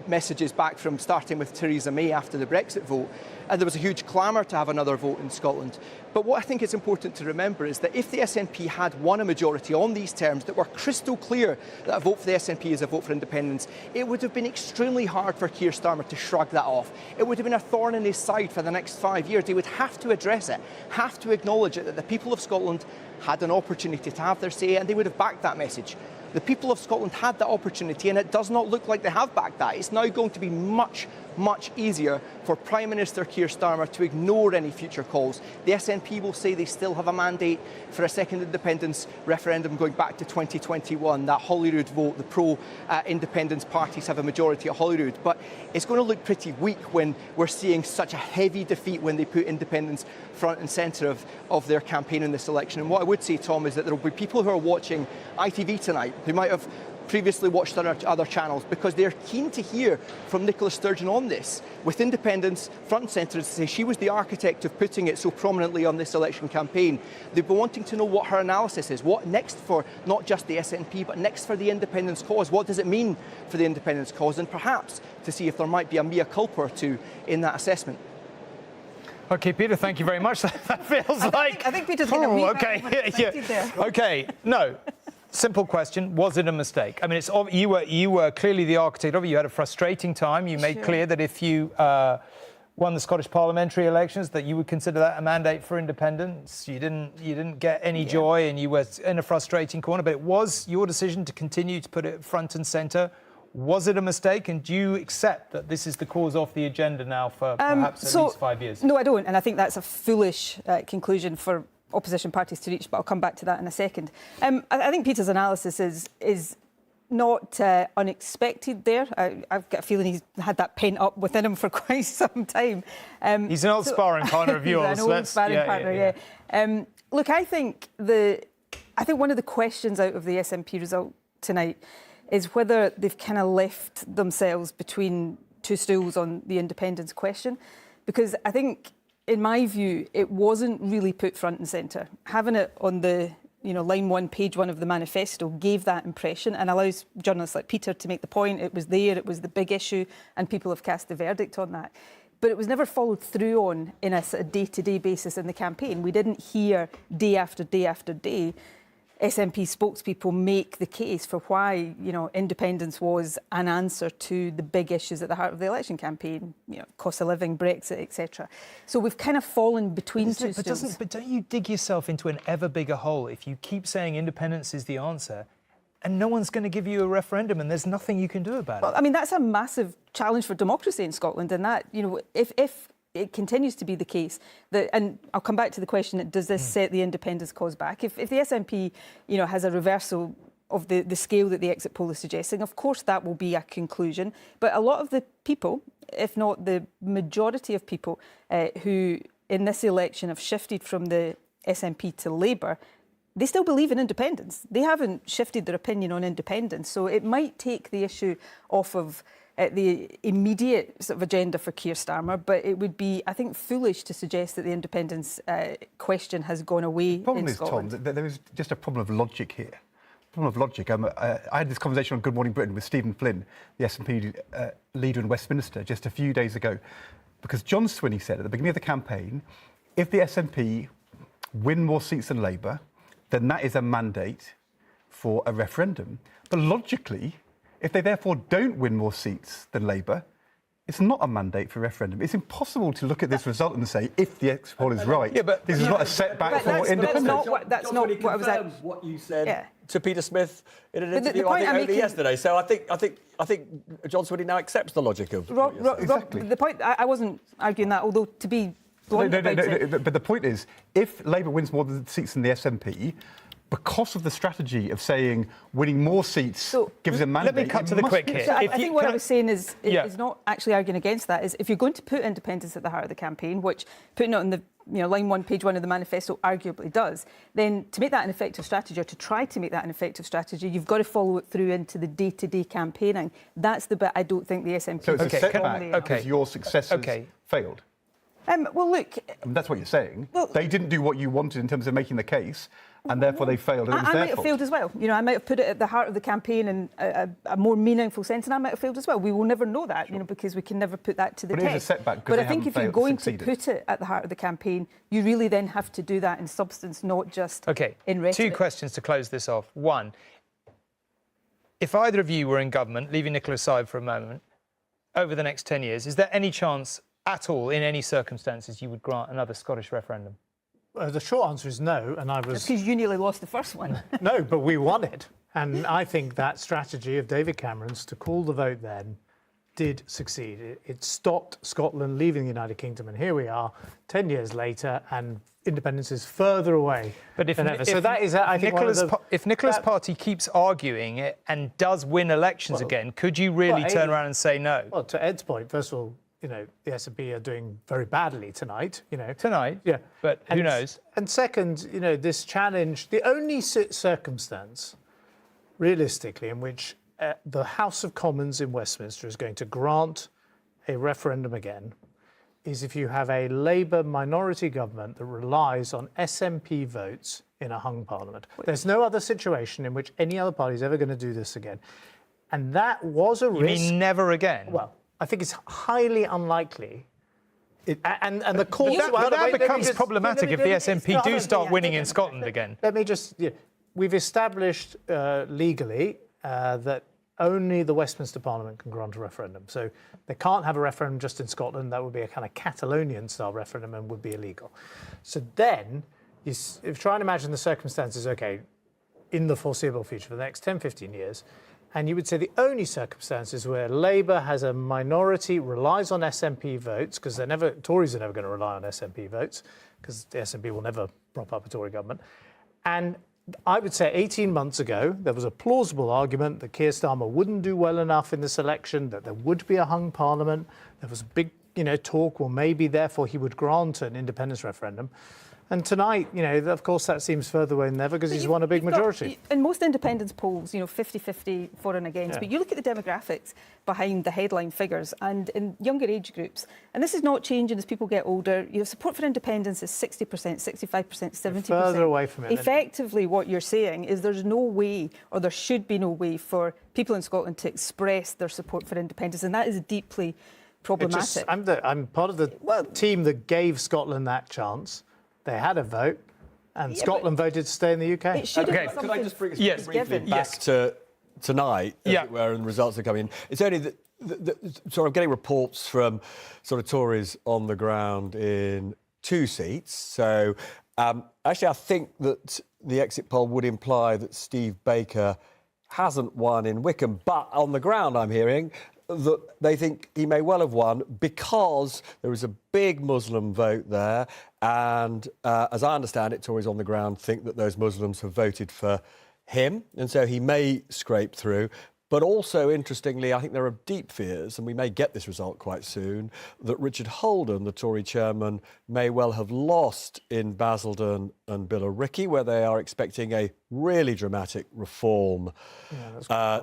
messages back from starting with Theresa May after the Brexit vote, and there was a huge clamour to have another vote in Scotland. But what I think is important to remember is that if the SNP had won a majority on these terms that were crystal clear that a vote for the SNP is a vote for independence, it would have been extremely hard for Keir Starmer to shrug that off. It would have been a thorn in his side for the next 5 years. He would have to address it, have to acknowledge it, that the people of Scotland had an opportunity to have their say, and they would have backed that message. The people of Scotland had that opportunity, and it does not look like they have backed that. It's now going to be much easier for Prime Minister Keir Starmer to ignore any future calls. The SNP will say they still have a mandate for a second independence referendum going back to 2021, that Holyrood vote. The pro-independence parties have a majority at Holyrood, but it's going to look pretty weak when we're seeing such a heavy defeat when they put independence front and centre of their campaign in this election. And what I would say, Tom, is that there will be people who are watching ITV tonight who might have previously watched other channels because they're keen to hear from Nicola Sturgeon on this. With independence front and centre, to say she was the architect of putting it so prominently on this election campaign, they've been wanting to know what her analysis is. What next for not just the SNP, but next for the independence cause? What does it mean for the independence cause? And perhaps to see if there might be a mea culpa or two in that assessment. Okay, Peter, thank you very much. That feels like... I think Peter's been a wee okay. there. Okay, no. Simple question, was it a mistake? I mean, you were clearly the architect of it. You had a frustrating time. You made clear that if you won the Scottish parliamentary elections, that you would consider that a mandate for independence. You didn't get any joy, and you were in a frustrating corner. But it was your decision to continue to put it front and centre. Was it a mistake, and do you accept that this is the cause off the agenda now for perhaps at least 5 years? No, I don't, and I think that's a foolish conclusion for opposition parties to reach, but I'll come back to that in a second. I think Peter's analysis is not unexpected there. I've got a feeling he's had that pent up within him for quite some time. He's an old sparring partner of yours. He's an old sparring partner, yeah. Look, I think one of the questions out of the SNP result tonight is whether they've kind of left themselves between two stools on the independence question, because I think, in my view, it wasn't really put front and centre. Having it on the line 1, page 1 of the manifesto gave that impression and allows journalists like Peter to make the point. It was there, it was the big issue, and people have cast the verdict on that. But it was never followed through on in a sort of day-to-day basis in the campaign. We didn't hear day after day after day SNP spokespeople make the case for why, independence was an answer to the big issues at the heart of the election campaign, cost of living, Brexit, etc. So we've kind of fallen between two stools. But don't you dig yourself into an ever bigger hole if you keep saying independence is the answer and no one's going to give you a referendum and there's nothing you can do about it? Well, I mean, that's a massive challenge for democracy in Scotland, and that, if it continues to be the case that, and I'll come back to the question, does this set the independence cause back? If the SNP, has a reversal of the scale that the exit poll is suggesting, of course that will be a conclusion. But a lot of the people, if not the majority of people who in this election have shifted from the SNP to Labour, they still believe in independence. They haven't shifted their opinion on independence. So it might take the issue off of the immediate sort of agenda for Keir Starmer, but it would be, I think, foolish to suggest that the independence question has gone away in Scotland. The problem is, Tom, that there is just a problem of logic here. Problem of logic. I had this conversation on Good Morning Britain with Stephen Flynn, the SNP leader in Westminster, just a few days ago, because John Swinney said at the beginning of the campaign, if the SNP win more seats than Labour, then that is a mandate for a referendum. But logically, if they therefore don't win more seats than Labour, it's not a mandate for referendum. It's impossible to look at this result and say, if the exit poll is right, this is not a setback for independence. That's not what I was at. What you said to Peter Smith in an interview only yesterday. So I think John Swinney now accepts the logic of what you're saying. Exactly. The point, I wasn't arguing that, although to be blunt about it. But the point is, if Labour wins more seats than the SNP, because of the strategy of saying winning more seats gives a mandate. Let me cut to the quick here. So I think what I was saying is not actually arguing against that. Is if you're going to put independence at the heart of the campaign, which putting it on the line 1, page 1 of the manifesto arguably does, then to make that an effective strategy, or to try to make that an effective strategy, you've got to follow it through into the day-to-day campaigning. That's the bit I don't think the SNP. So it's a setback because your successors failed. Well, look. That's what you're saying. Well, they didn't do what you wanted in terms of making the case, and therefore they failed. And I might have failed as well. I might have put it at the heart of the campaign in a more meaningful sense, and I might have failed as well. We will never know that, because we can never put that to the test. But it is a setback. But I think if you're going to put it at the heart of the campaign, you really then have to do that in substance, not just in rhetoric. 2 questions to close this off. 1, if either of you were in government, leaving Nicola aside for a moment, over the next 10 years, is there any chance at all, in any circumstances, you would grant another Scottish referendum? The short answer is no, and I was... Because you nearly lost the first one. No, but we won it. And I think that strategy of David Cameron's to call the vote then did succeed. It stopped Scotland leaving the United Kingdom, and here we are, 10 years later, and independence is further away than ever. So that is, I think, if Nicola's party keeps arguing it and does win elections again, could you really turn around and say no? Well, to Ed's point, first of all, the SNP are doing very badly tonight. Tonight, yeah, but who knows? And second, this challenge, the only circumstance, realistically, in which the House of Commons in Westminster is going to grant a referendum again, is if you have a Labour minority government that relies on SNP votes in a hung parliament. There's no other situation in which any other party is ever going to do this again, and that was a risk. You mean never again? Well, I think it's highly unlikely. And the call... That becomes problematic if the SNP do start winning in Scotland again. Let me just... We've established legally that only the Westminster Parliament can grant a referendum. So they can't have a referendum just in Scotland. That would be a kind of Catalonian-style referendum and would be illegal. So then, if you try and imagine the circumstances, in the foreseeable future, for the next 10, 15 years, and you would say the only circumstances where Labour has a minority, relies on SNP votes, because Tories are never going to rely on SNP votes, because the SNP will never prop up a Tory government. And I would say 18 months ago, there was a plausible argument that Keir Starmer wouldn't do well enough in this election, that there would be a hung parliament. There was a big, talk, well, maybe therefore he would grant an independence referendum. And tonight, of course, that seems further away than ever because he's won a big majority. In most independence polls, 50-50 for and against. Yeah. But you look at the demographics behind the headline figures, and in younger age groups, and this is not changing as people get older, support for independence is 60%, 65%, 70%. Further away from it. Effectively, what you're saying is there's no way, or there should be no way, for people in Scotland to express their support for independence, and that is deeply problematic. I'm part of the team that gave Scotland that chance. They had a vote, and Scotland voted to stay in the UK. Okay, could I just bring us briefly back to tonight, as it were, and the results are coming in? It's only that I'm getting reports from sort of Tories on the ground in 2 seats. So actually, I think that the exit poll would imply that Steve Baker hasn't won in Wickham, but on the ground, I'm hearing that they think he may well have won because there is a big Muslim vote there. And as I understand it, Tories on the ground think that those Muslims have voted for him. And so he may scrape through. But also, interestingly, I think there are deep fears, and we may get this result quite soon, that Richard Holden, the Tory chairman, may well have lost in Basildon and Billericay, where they are expecting a really dramatic reform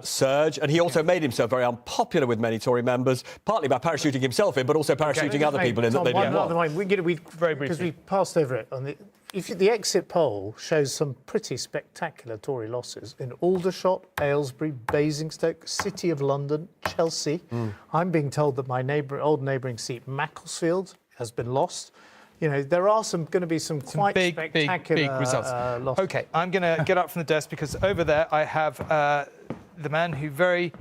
surge. And he also made himself very unpopular with many Tory members, partly by parachuting himself in, but also parachuting other people in that they didn't want. Very briefly. Because we passed over it. If the exit poll shows some pretty spectacular Tory losses in Aldershot, Aylesbury, Basingstoke, City of London, Chelsea. I'm being told that my old neighbouring seat, Macclesfield, has been lost. There are going to be some quite spectacular big results. losses. OK, I'm going to get up from the desk because over there I have the man who very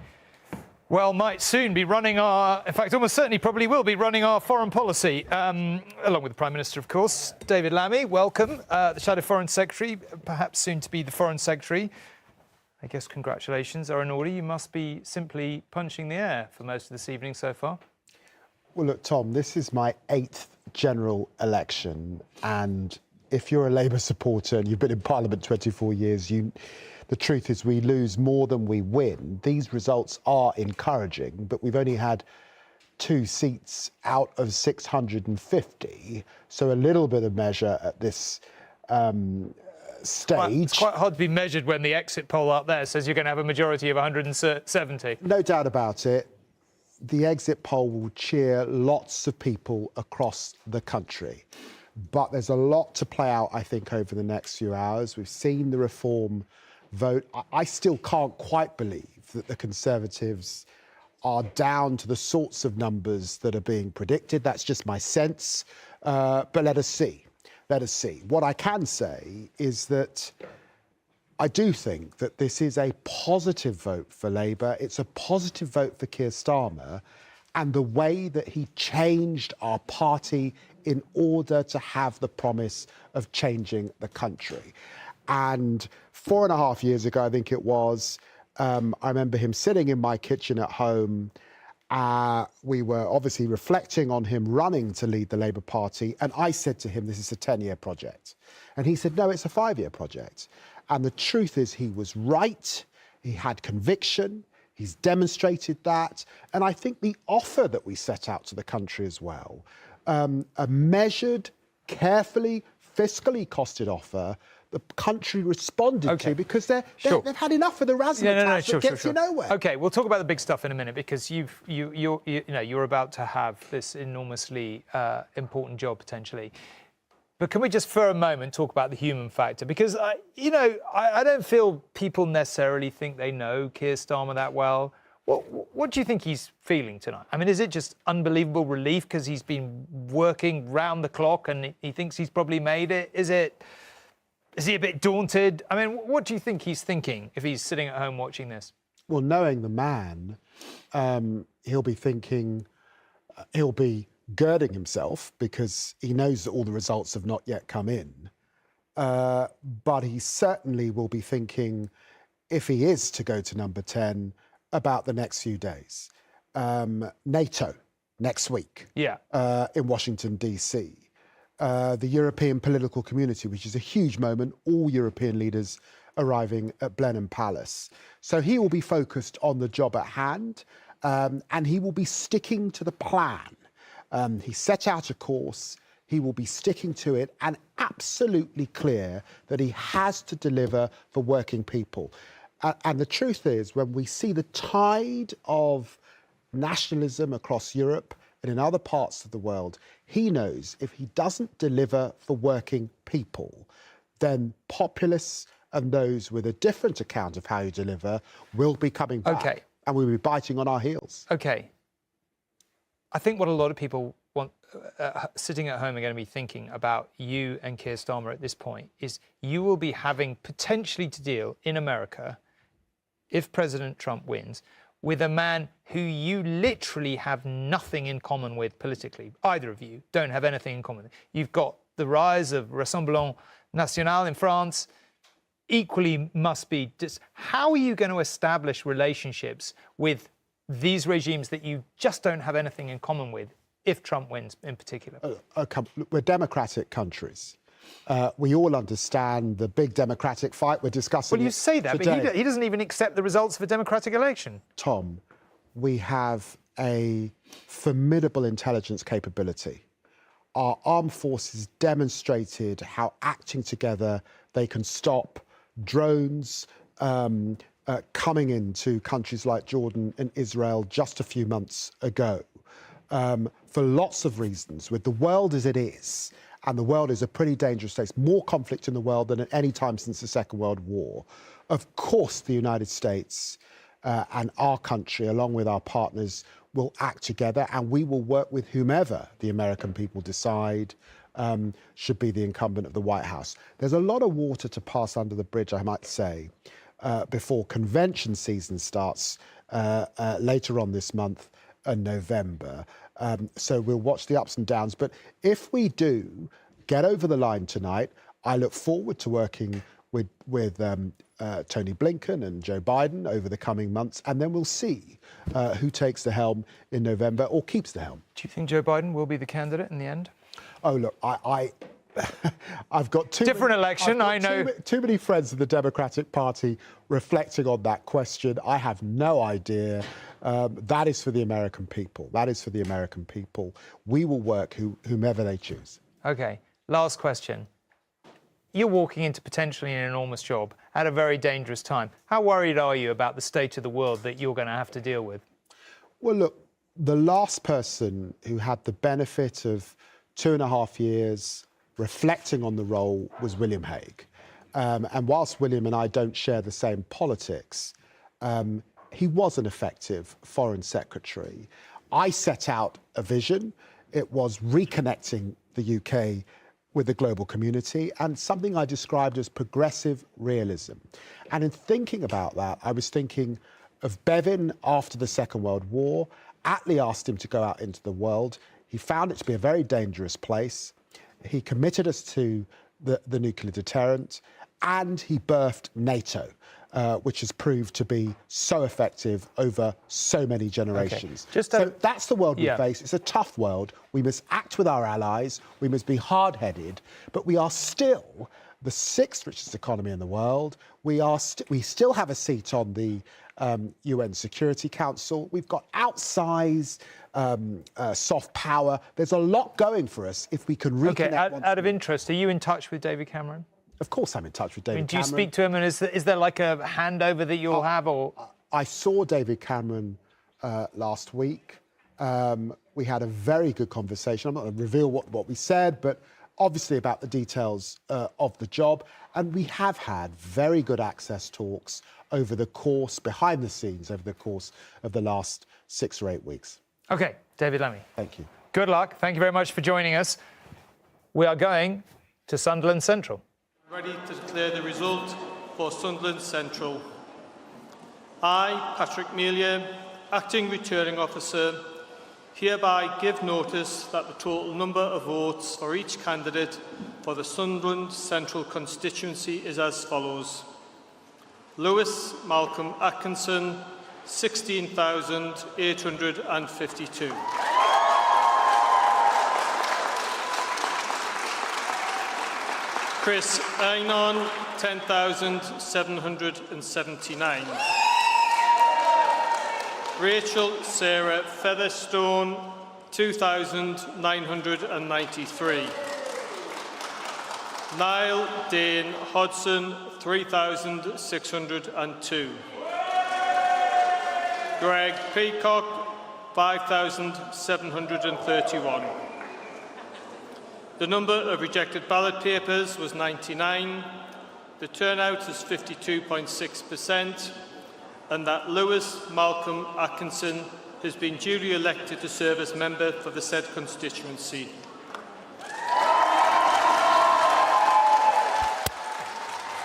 well might soon be running in fact, almost certainly probably will be running our foreign policy, along with the Prime Minister, of course. David Lammy, welcome. The Shadow Foreign Secretary, perhaps soon to be the Foreign Secretary. I guess congratulations are in order. You must be simply punching the air for most of this evening so far. Well, look, Tom, this is my 8th general election, and if you're a Labour supporter and you've been in Parliament 24 years, the truth is we lose more than we win. These results are encouraging, but we've only had 2 seats out of 650, so a little bit of measure at this stage. It's quite hard to be measured when the exit poll up there says you're going to have a majority of 170. No doubt about it. The exit poll will cheer lots of people across the country. But there's a lot to play out, I think, over the next few hours. We've seen the reform vote. I still can't quite believe that the Conservatives are down to the sorts of numbers that are being predicted. That's just my sense. But let us see. Let us see. What I can say is that I do think that this is a positive vote for Labour. It's a positive vote for Keir Starmer, and the way that he changed our party in order to have the promise of changing the country. And 4.5 years ago, I think it was, I remember him sitting in my kitchen at home. We were obviously reflecting on him running to lead the Labour Party. And I said to him, this is a 10-year project. And he said, no, it's a 5-year project. And the truth is he was right. He had conviction. He's demonstrated that. And I think the offer that we set out to the country as well, a measured, carefully, fiscally costed offer, the country responded to because they've had enough of the razzmatazz that gets you nowhere. OK, we'll talk about the big stuff in a minute because you're about to have this enormously important job potentially. But can we just for a moment talk about the human factor? Because, I don't feel people necessarily think they know Keir Starmer that well. What do you think he's feeling tonight? I mean, is it just unbelievable relief because he's been working round the clock and he thinks he's probably made it? Is he a bit daunted? I mean, what do you think he's thinking if he's sitting at home watching this? Well, knowing the man, he'll be thinking, he'll be girding himself because he knows that all the results have not yet come in. But he certainly will be thinking, if he is to go to number 10, about the next few days. NATO next week in Washington, D.C. the European political community, which is a huge moment, all European leaders arriving at Blenheim Palace. So he will be focused on the job at hand, and he will be sticking to the plan. He set out a course, he will be sticking to it, and absolutely clear that he has to deliver for working people. And the truth is, when we see the tide of nationalism across Europe and in other parts of the world, he knows if he doesn't deliver for working people, then populists and those with a different account of how you deliver will be coming back, and we'll be biting on our heels. Okay. I think what a lot of people want, sitting at home are going to be thinking about you and Keir Starmer at this point is you will be having potentially to deal in America, if President Trump wins, with a man who you literally have nothing in common with politically. Either of you don't have anything in common. You've got the rise of Rassemblement National in France, equally must be just, how are you going to establish relationships with these regimes that you just don't have anything in common with, if Trump wins in particular? We're democratic countries. We all understand the big democratic fight we're discussing. Well, you say that, today. but he doesn't even accept the results of a democratic election. Tom, we have a formidable intelligence capability. Our armed forces demonstrated how acting together they can stop drones coming into countries like Jordan and Israel just a few months ago. For lots of reasons, with the world as it is, and the world is a pretty dangerous place, more conflict in the world than at any time since the Second World War. Of course, the United States and our country, along with our partners, will act together, and we will work with whomever the American people decide should be the incumbent of the White House. There's a lot of water to pass under the bridge, I might say, before convention season starts later on this month in November. So we'll watch the ups and downs. But if we do get over the line tonight, I look forward to working with Tony Blinken and Joe Biden over the coming months, and then we'll see who takes the helm in November or keeps the helm. Do you think Joe Biden will be the candidate in the end? Oh, look, I've got too many friends of the Democratic Party reflecting on that question. I have no idea. That is for the American people. That is for the American people. We will work whomever they choose. Okay, last question. You're walking into potentially an enormous job at a very dangerous time. How worried are you about the state of the world that you're going to have to deal with? Well, look, the last person who had the benefit of 2.5 years reflecting on the role was William Hague. And whilst William and I don't share the same politics, he was an effective foreign secretary. I set out a vision. It was reconnecting the UK with the global community, and something I described as progressive realism. And in thinking about that, I was thinking of Bevin after the Second World War. Attlee asked him to go out into the world. He found it to be a very dangerous place. He committed us to the nuclear deterrent, and he birthed NATO, which has proved to be so effective over so many generations. Okay. So that's the world we face. It's a tough world. We must act with our allies. We must be hard-headed, but we are still the 6th richest economy in the world. We still have a seat on the UN Security Council. We've got outsized soft power. There's a lot going for us if we can reconnect. Okay, out of interest, are you in touch with David Cameron? Of course I'm in touch with David Cameron. Do you speak to him, and is there like a handover that you'll have? Or I saw David Cameron last week. We had a very good conversation. I'm not going to reveal what we said, but obviously about the details of the job. And we have had very good access talks over the course, behind the scenes, over the course of the last 6 or 8 weeks. Okay, David Lammy. Thank you. Good luck. Thank you very much for joining us. We are going to Sunderland Central. Ready to declare the result for Sunderland Central. I, Patrick Melia, Acting Returning Officer, hereby give notice that the total number of votes for each candidate for the Sunderland Central constituency is as follows. Lewis Malcolm Atkinson, 16,852. Chris Einon, 10,779. Rachel Sarah Featherstone, 2,993. Niall Dane Hodson, 3,602. Greg Peacock, 5,731. The number of rejected ballot papers was 99. The turnout is 52.6%, and that Lewis Malcolm Atkinson has been duly elected to serve as member for the said constituency.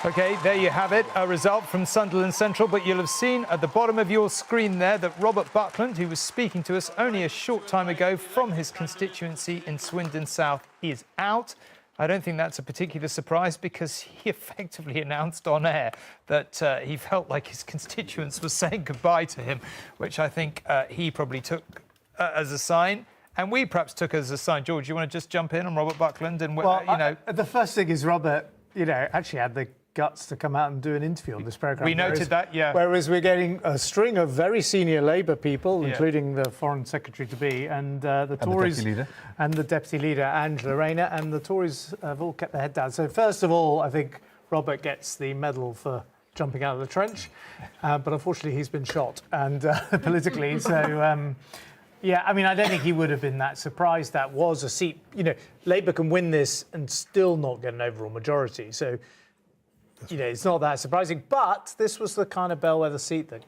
OK, there you have it, a result from Sunderland Central, but you'll have seen at the bottom of your screen there that Robert Buckland, who was speaking to us only a short time ago from his constituency in Swindon South, is out. I don't think that's a particular surprise because he effectively announced on air that he felt like his constituents were saying goodbye to him, which I think he probably took as a sign. And we perhaps took as a sign. George, you want to just jump in on Robert Buckland? And, Well, the first thing is Robert, actually had the guts to come out and do an interview on this programme. We noted that, yeah. Whereas we're getting a string of very senior Labour people, including the Foreign Secretary-to-be, and the Tories... the Deputy Leader. And the Deputy Leader, Angela Rayner, and the Tories have all kept their head down. So first of all, I think Robert gets the medal for jumping out of the trench, but unfortunately he's been shot, and politically, so... Yeah, I mean, I don't think he would have been that surprised. That was a seat. Labour can win this and still not get an overall majority. So, it's not that surprising. But this was the kind of bellwether seat that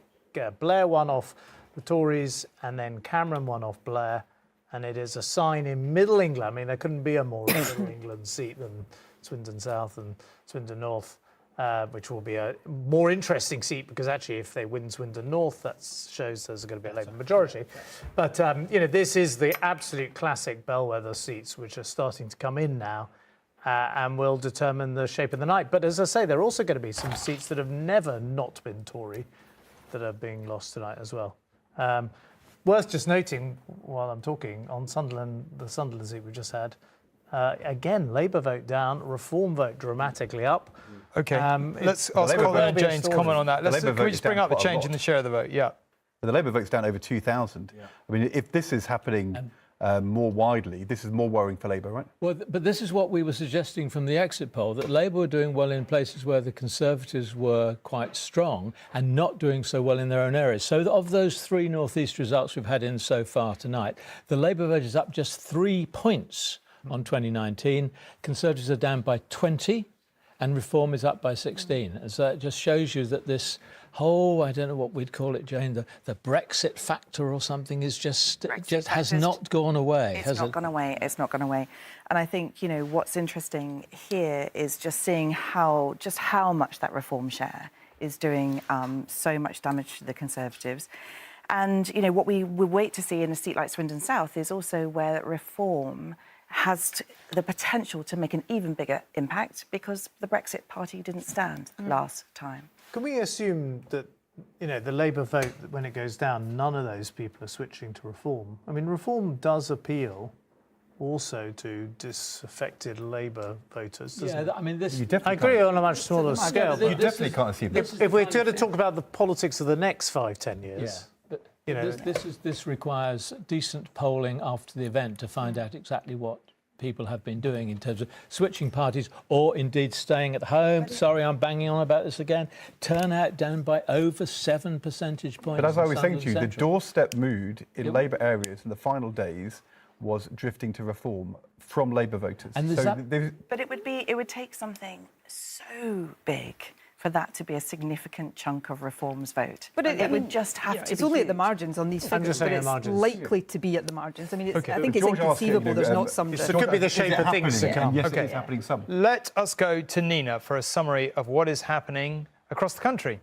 Blair won off the Tories and then Cameron won off Blair. And it is a sign in Middle England. I mean, there couldn't be a more Middle England seat than Swindon South and Swindon North. Which will be a more interesting seat because actually if they win Swindon North, that shows there's going to be a Labour majority. But, this is the absolute classic bellwether seats which are starting to come in now and will determine the shape of the night. But as I say, there are also going to be some seats that have never not been Tory that are being lost tonight as well. Worth just noting, while I'm talking, on Sunderland, the Sunderland seat we just had, again, Labour vote down, Reform vote dramatically up. OK, let's ask Colin and James to comment on that. Can we just bring up the change in the share of the vote? Yeah. But the Labour vote's down over 2,000. Yeah. I mean, if this is happening more widely, this is more worrying for Labour, right? Well, but this is what we were suggesting from the exit poll, that Labour were doing well in places where the Conservatives were quite strong and not doing so well in their own areas. So of those three North East results we've had in so far tonight, the Labour vote is up just 3 points on 2019. Conservatives are down by 20. And Reform is up by 16. And so it just shows you that this whole, I don't know what we'd call it, Jane, the Brexit factor or something is just has not gone away, has it? It's not gone away. It's not gone away. And I think, what's interesting here is just seeing how much that Reform share is doing so much damage to the Conservatives. And, what we wait to see in a seat like Swindon South is also where Reform has the potential to make an even bigger impact because the Brexit party didn't stand last time. Can we assume that, the Labour vote, when it goes down, none of those people are switching to Reform? I mean, Reform does appeal also to disaffected Labour voters, doesn't it? I mean, this... I agree on a much smaller scale. You definitely can't assume that. If we're going to talk about the politics of the next 5-10 years... Yeah. This requires decent polling after the event to find out exactly what people have been doing in terms of switching parties or indeed staying at home. Sorry, I'm banging on about this again. Turnout down by over 7 percentage points. But as I was saying to you, the doorstep mood in Labour areas in the final days was drifting to Reform from Labour voters. And but it would take something so big for that to be a significant chunk of Reform's vote. But it would just have to It's be only huge. at the margins on these figures, but it's likely to be at the margins. I mean, Okay. I think it's inconceivable there's not some... It could be the shape of things to come. Yes, it is happening some. Let us go to Nina for a summary of what is happening across the country.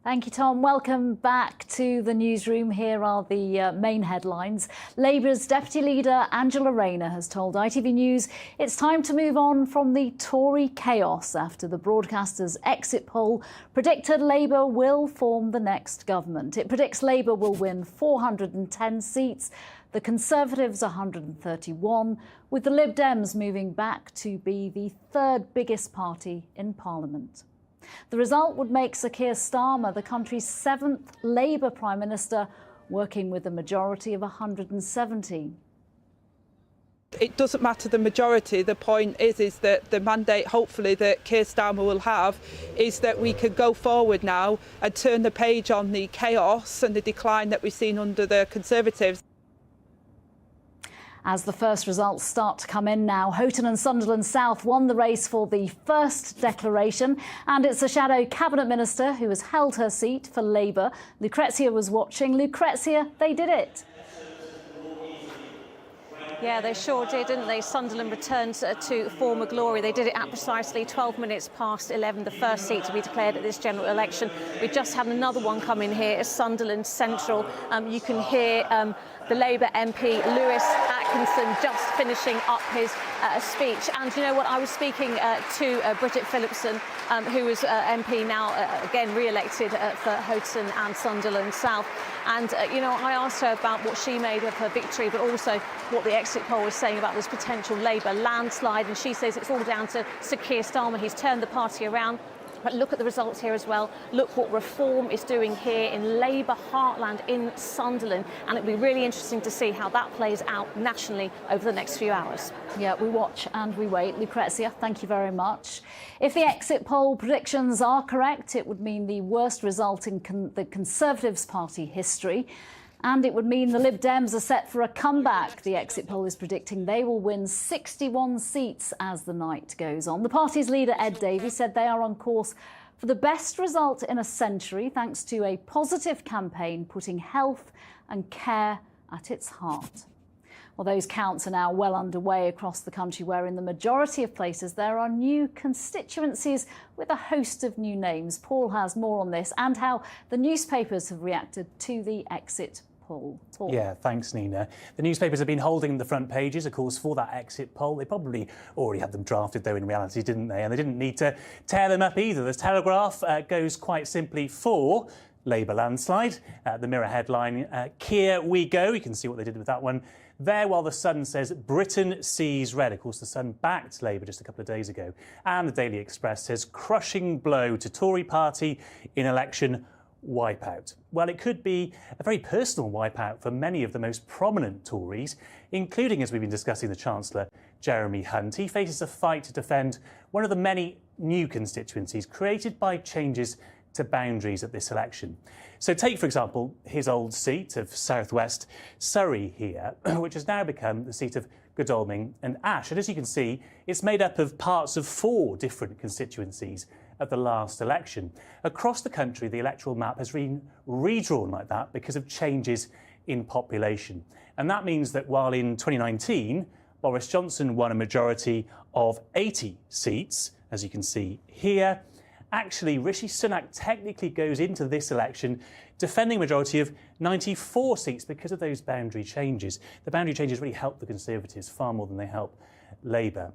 Thank you, Tom. Welcome back to the newsroom. Here are the main headlines. Labour's Deputy Leader Angela Rayner has told ITV News it's time to move on from the Tory chaos after the broadcaster's exit poll predicted Labour will form the next government. It predicts Labour will win 410 seats, the Conservatives 131, with the Lib Dems moving back to be the third biggest party in Parliament. The result would make Sir Keir Starmer the country's 7th Labour Prime Minister, working with a majority of 170. It doesn't matter the majority. The point is that the mandate, hopefully, that Keir Starmer will have is that we can go forward now and turn the page on the chaos and the decline that we've seen under the Conservatives. As the first results start to come in now, Houghton and Sunderland South won the race for the first declaration, and it's a shadow cabinet minister who has held her seat for Labour. Lucrezia was watching. Lucrezia, they did it. Yeah, they sure did, didn't they? Sunderland returned to former glory. They did it at precisely 12 minutes past 11, the first seat to be declared at this general election. We just had another one come in here at Sunderland Central. You can hear the Labour MP, Lewis Atkinson, just finishing up his speech. And you know what? I was speaking to Bridget Phillipson, who is MP now, again re-elected for Houghton and Sunderland South. And, you know, I asked her about what she made of her victory, but also what the exit poll was saying about this potential Labour landslide. And she says it's all down to Sir Keir Starmer. He's turned the party around. But look at the results here as well. Look what Reform is doing here in Labour heartland in Sunderland. And it'll be really interesting to see how that plays out nationally over the next few hours. Yeah, we watch and we wait. Lucrezia, thank you very much. If the exit poll predictions are correct, it would mean the worst result in the Conservatives Party history. And it would mean the Lib Dems are set for a comeback. The exit poll is predicting they will win 61 seats as the night goes on. The party's leader, Ed Davey, said they are on course for the best result in a century, thanks to a positive campaign putting health and care at its heart. Well, those counts are now well underway across the country, where in the majority of places there are new constituencies with a host of new names. Paul has more on this and how the newspapers have reacted to the exit poll. Paul. Yeah, thanks, Nina. The newspapers have been holding the front pages, of course, for that exit poll. They probably already had them drafted, though, in reality, didn't they? And they didn't need to tear them up either. The Telegraph goes quite simply for Labour landslide. The Mirror headline, Keir we go. You can see what they did with that one there, while the Sun says Britain sees red. Of course, the Sun backed Labour just a couple of days ago. And the Daily Express says crushing blow to Tory party in election wipeout. Well, it could be a very personal wipeout for many of the most prominent Tories, including, as we've been discussing, the Chancellor, Jeremy Hunt. He faces a fight to defend one of the many new constituencies created by changes to boundaries at this election. So take, for example, his old seat of South West Surrey here, which has now become the seat of Godalming and Ash. And as you can see, it's made up of parts of 4 different constituencies at the last election. Across the country, the electoral map has been redrawn like that because of changes in population. And that means that while in 2019, Boris Johnson won a majority of 80 seats, as you can see here, actually, Rishi Sunak technically goes into this election defending a majority of 94 seats because of those boundary changes. The boundary changes really help the Conservatives far more than they help Labour.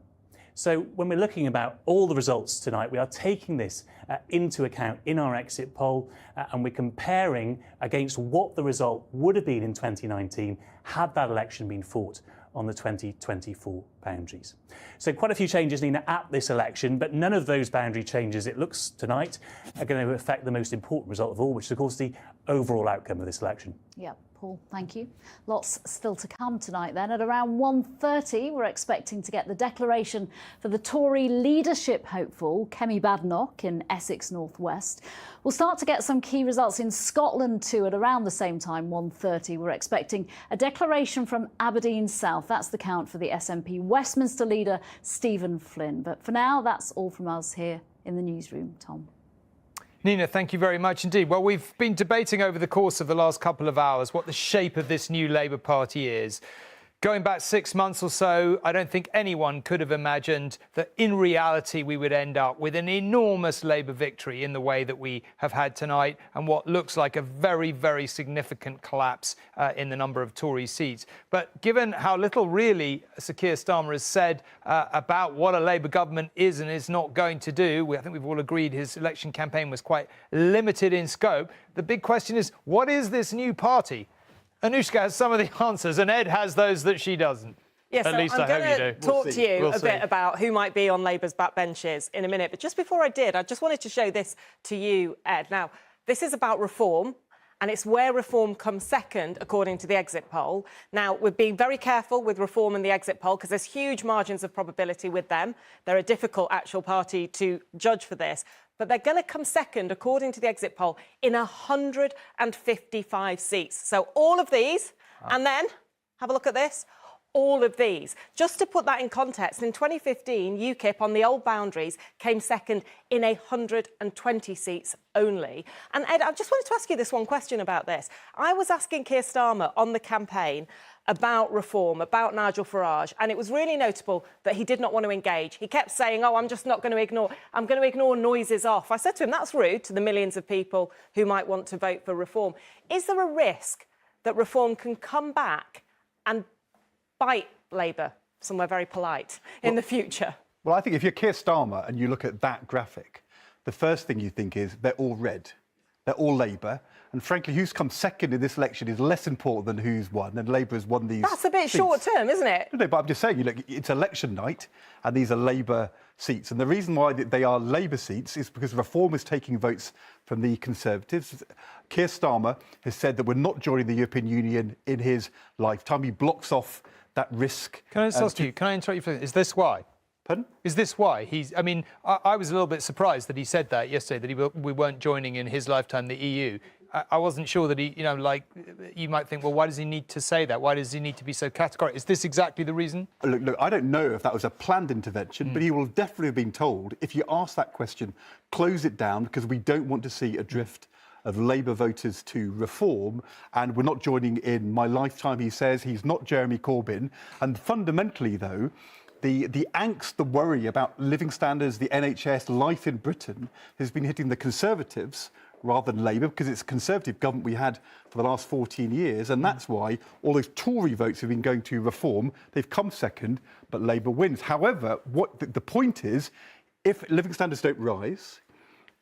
So when we're looking about all the results tonight, we are taking this into account in our exit poll and we're comparing against what the result would have been in 2019 had that election been fought on the 2024 boundaries. So quite a few changes, Nina, at this election, but none of those boundary changes, it looks tonight, are going to affect the most important result of all, which is, of course, the overall outcome of this election. Yeah, Paul, thank you. Lots still to come tonight then. At around 1:30, we're expecting to get the declaration for the Tory leadership hopeful, Kemi Badenoch in Essex North West. We'll start to get some key results in Scotland too at around the same time, 1:30. We're expecting a declaration from Aberdeen South. That's the count for the SNP Westminster leader, Stephen Flynn. But for now, that's all from us here in the newsroom. Tom. Nina, thank you very much indeed. Well, we've been debating over the course of the last couple of hours what the shape of this new Labour Party is. Going back 6 months or so, I don't think anyone could have imagined that in reality we would end up with an enormous Labour victory in the way that we have had tonight, and what looks like a very, very significant collapse in the number of Tory seats. But given how little really Sir Keir Starmer has said about what a Labour government is and is not going to do, I think we've all agreed his election campaign was quite limited in scope. The big question is, what is this new party? Anushka has some of the answers, and Ed has those that she doesn't. Yes, At least I'm I hope you going do. to talk to you a bit about who might be on Labour's backbenches in a minute. But just before I did, I just wanted to show this to you, Ed. Now, this is about reform, and it's where reform comes second, according to the exit poll. Now, we're being very careful with reform and the exit poll because there's huge margins of probability with them. They're a difficult actual party to judge for this. But they're going to come second, according to the exit poll, in 155 seats. So all of these, and then, have a look at this, all of these. Just to put that in context, in 2015, UKIP, on the old boundaries, came second in 120 seats only. And Ed, I just wanted to ask you this one question about this. I was asking Keir Starmer on the campaign about reform, about Nigel Farage, and it was really notable that he did not want to engage. He kept saying, oh, I'm just not going to ignore, I'm going to ignore noises off. I said to him, that's rude to the millions of people who might want to vote for reform. Is there a risk that reform can come back and bite Labour, somewhere very polite, in the future? Well, I think if you're Keir Starmer and you look at that graphic, the first thing you think is they're all red. They're all Labour. And frankly, who's come second in this election is less important than who's won. And Labour has won these That's a bit seats. short term, isn't it? No, but I'm just saying, look, it's election night and these are Labour seats. And the reason why they are Labour seats is because Reform is taking votes from the Conservatives. Keir Starmer has said that we're not joining the European Union in his lifetime. He blocks off that risk. Can I just ask you, can I interrupt you for a second? Is this why? Pardon? Is this why? I mean, I was a little bit surprised that he said that yesterday, that we weren't joining in his lifetime the EU. I wasn't sure that he, you might think, well, why does he need to say that? Why does he need to be so categorical? Is this exactly the reason? Look, I don't know if that was a planned intervention, but he will definitely have been told, if you ask that question, close it down, because we don't want to see a drift of Labour voters to Reform, and we're not joining in my lifetime, he says. He's not Jeremy Corbyn. And fundamentally, though, the angst, the worry about living standards, the NHS, life in Britain, has been hitting the Conservatives rather than Labour, because it's a Conservative government we had for the last 14 years, and that's why all those Tory votes have been going to Reform. They've come second, but Labour wins. However, what the point is, if living standards don't rise,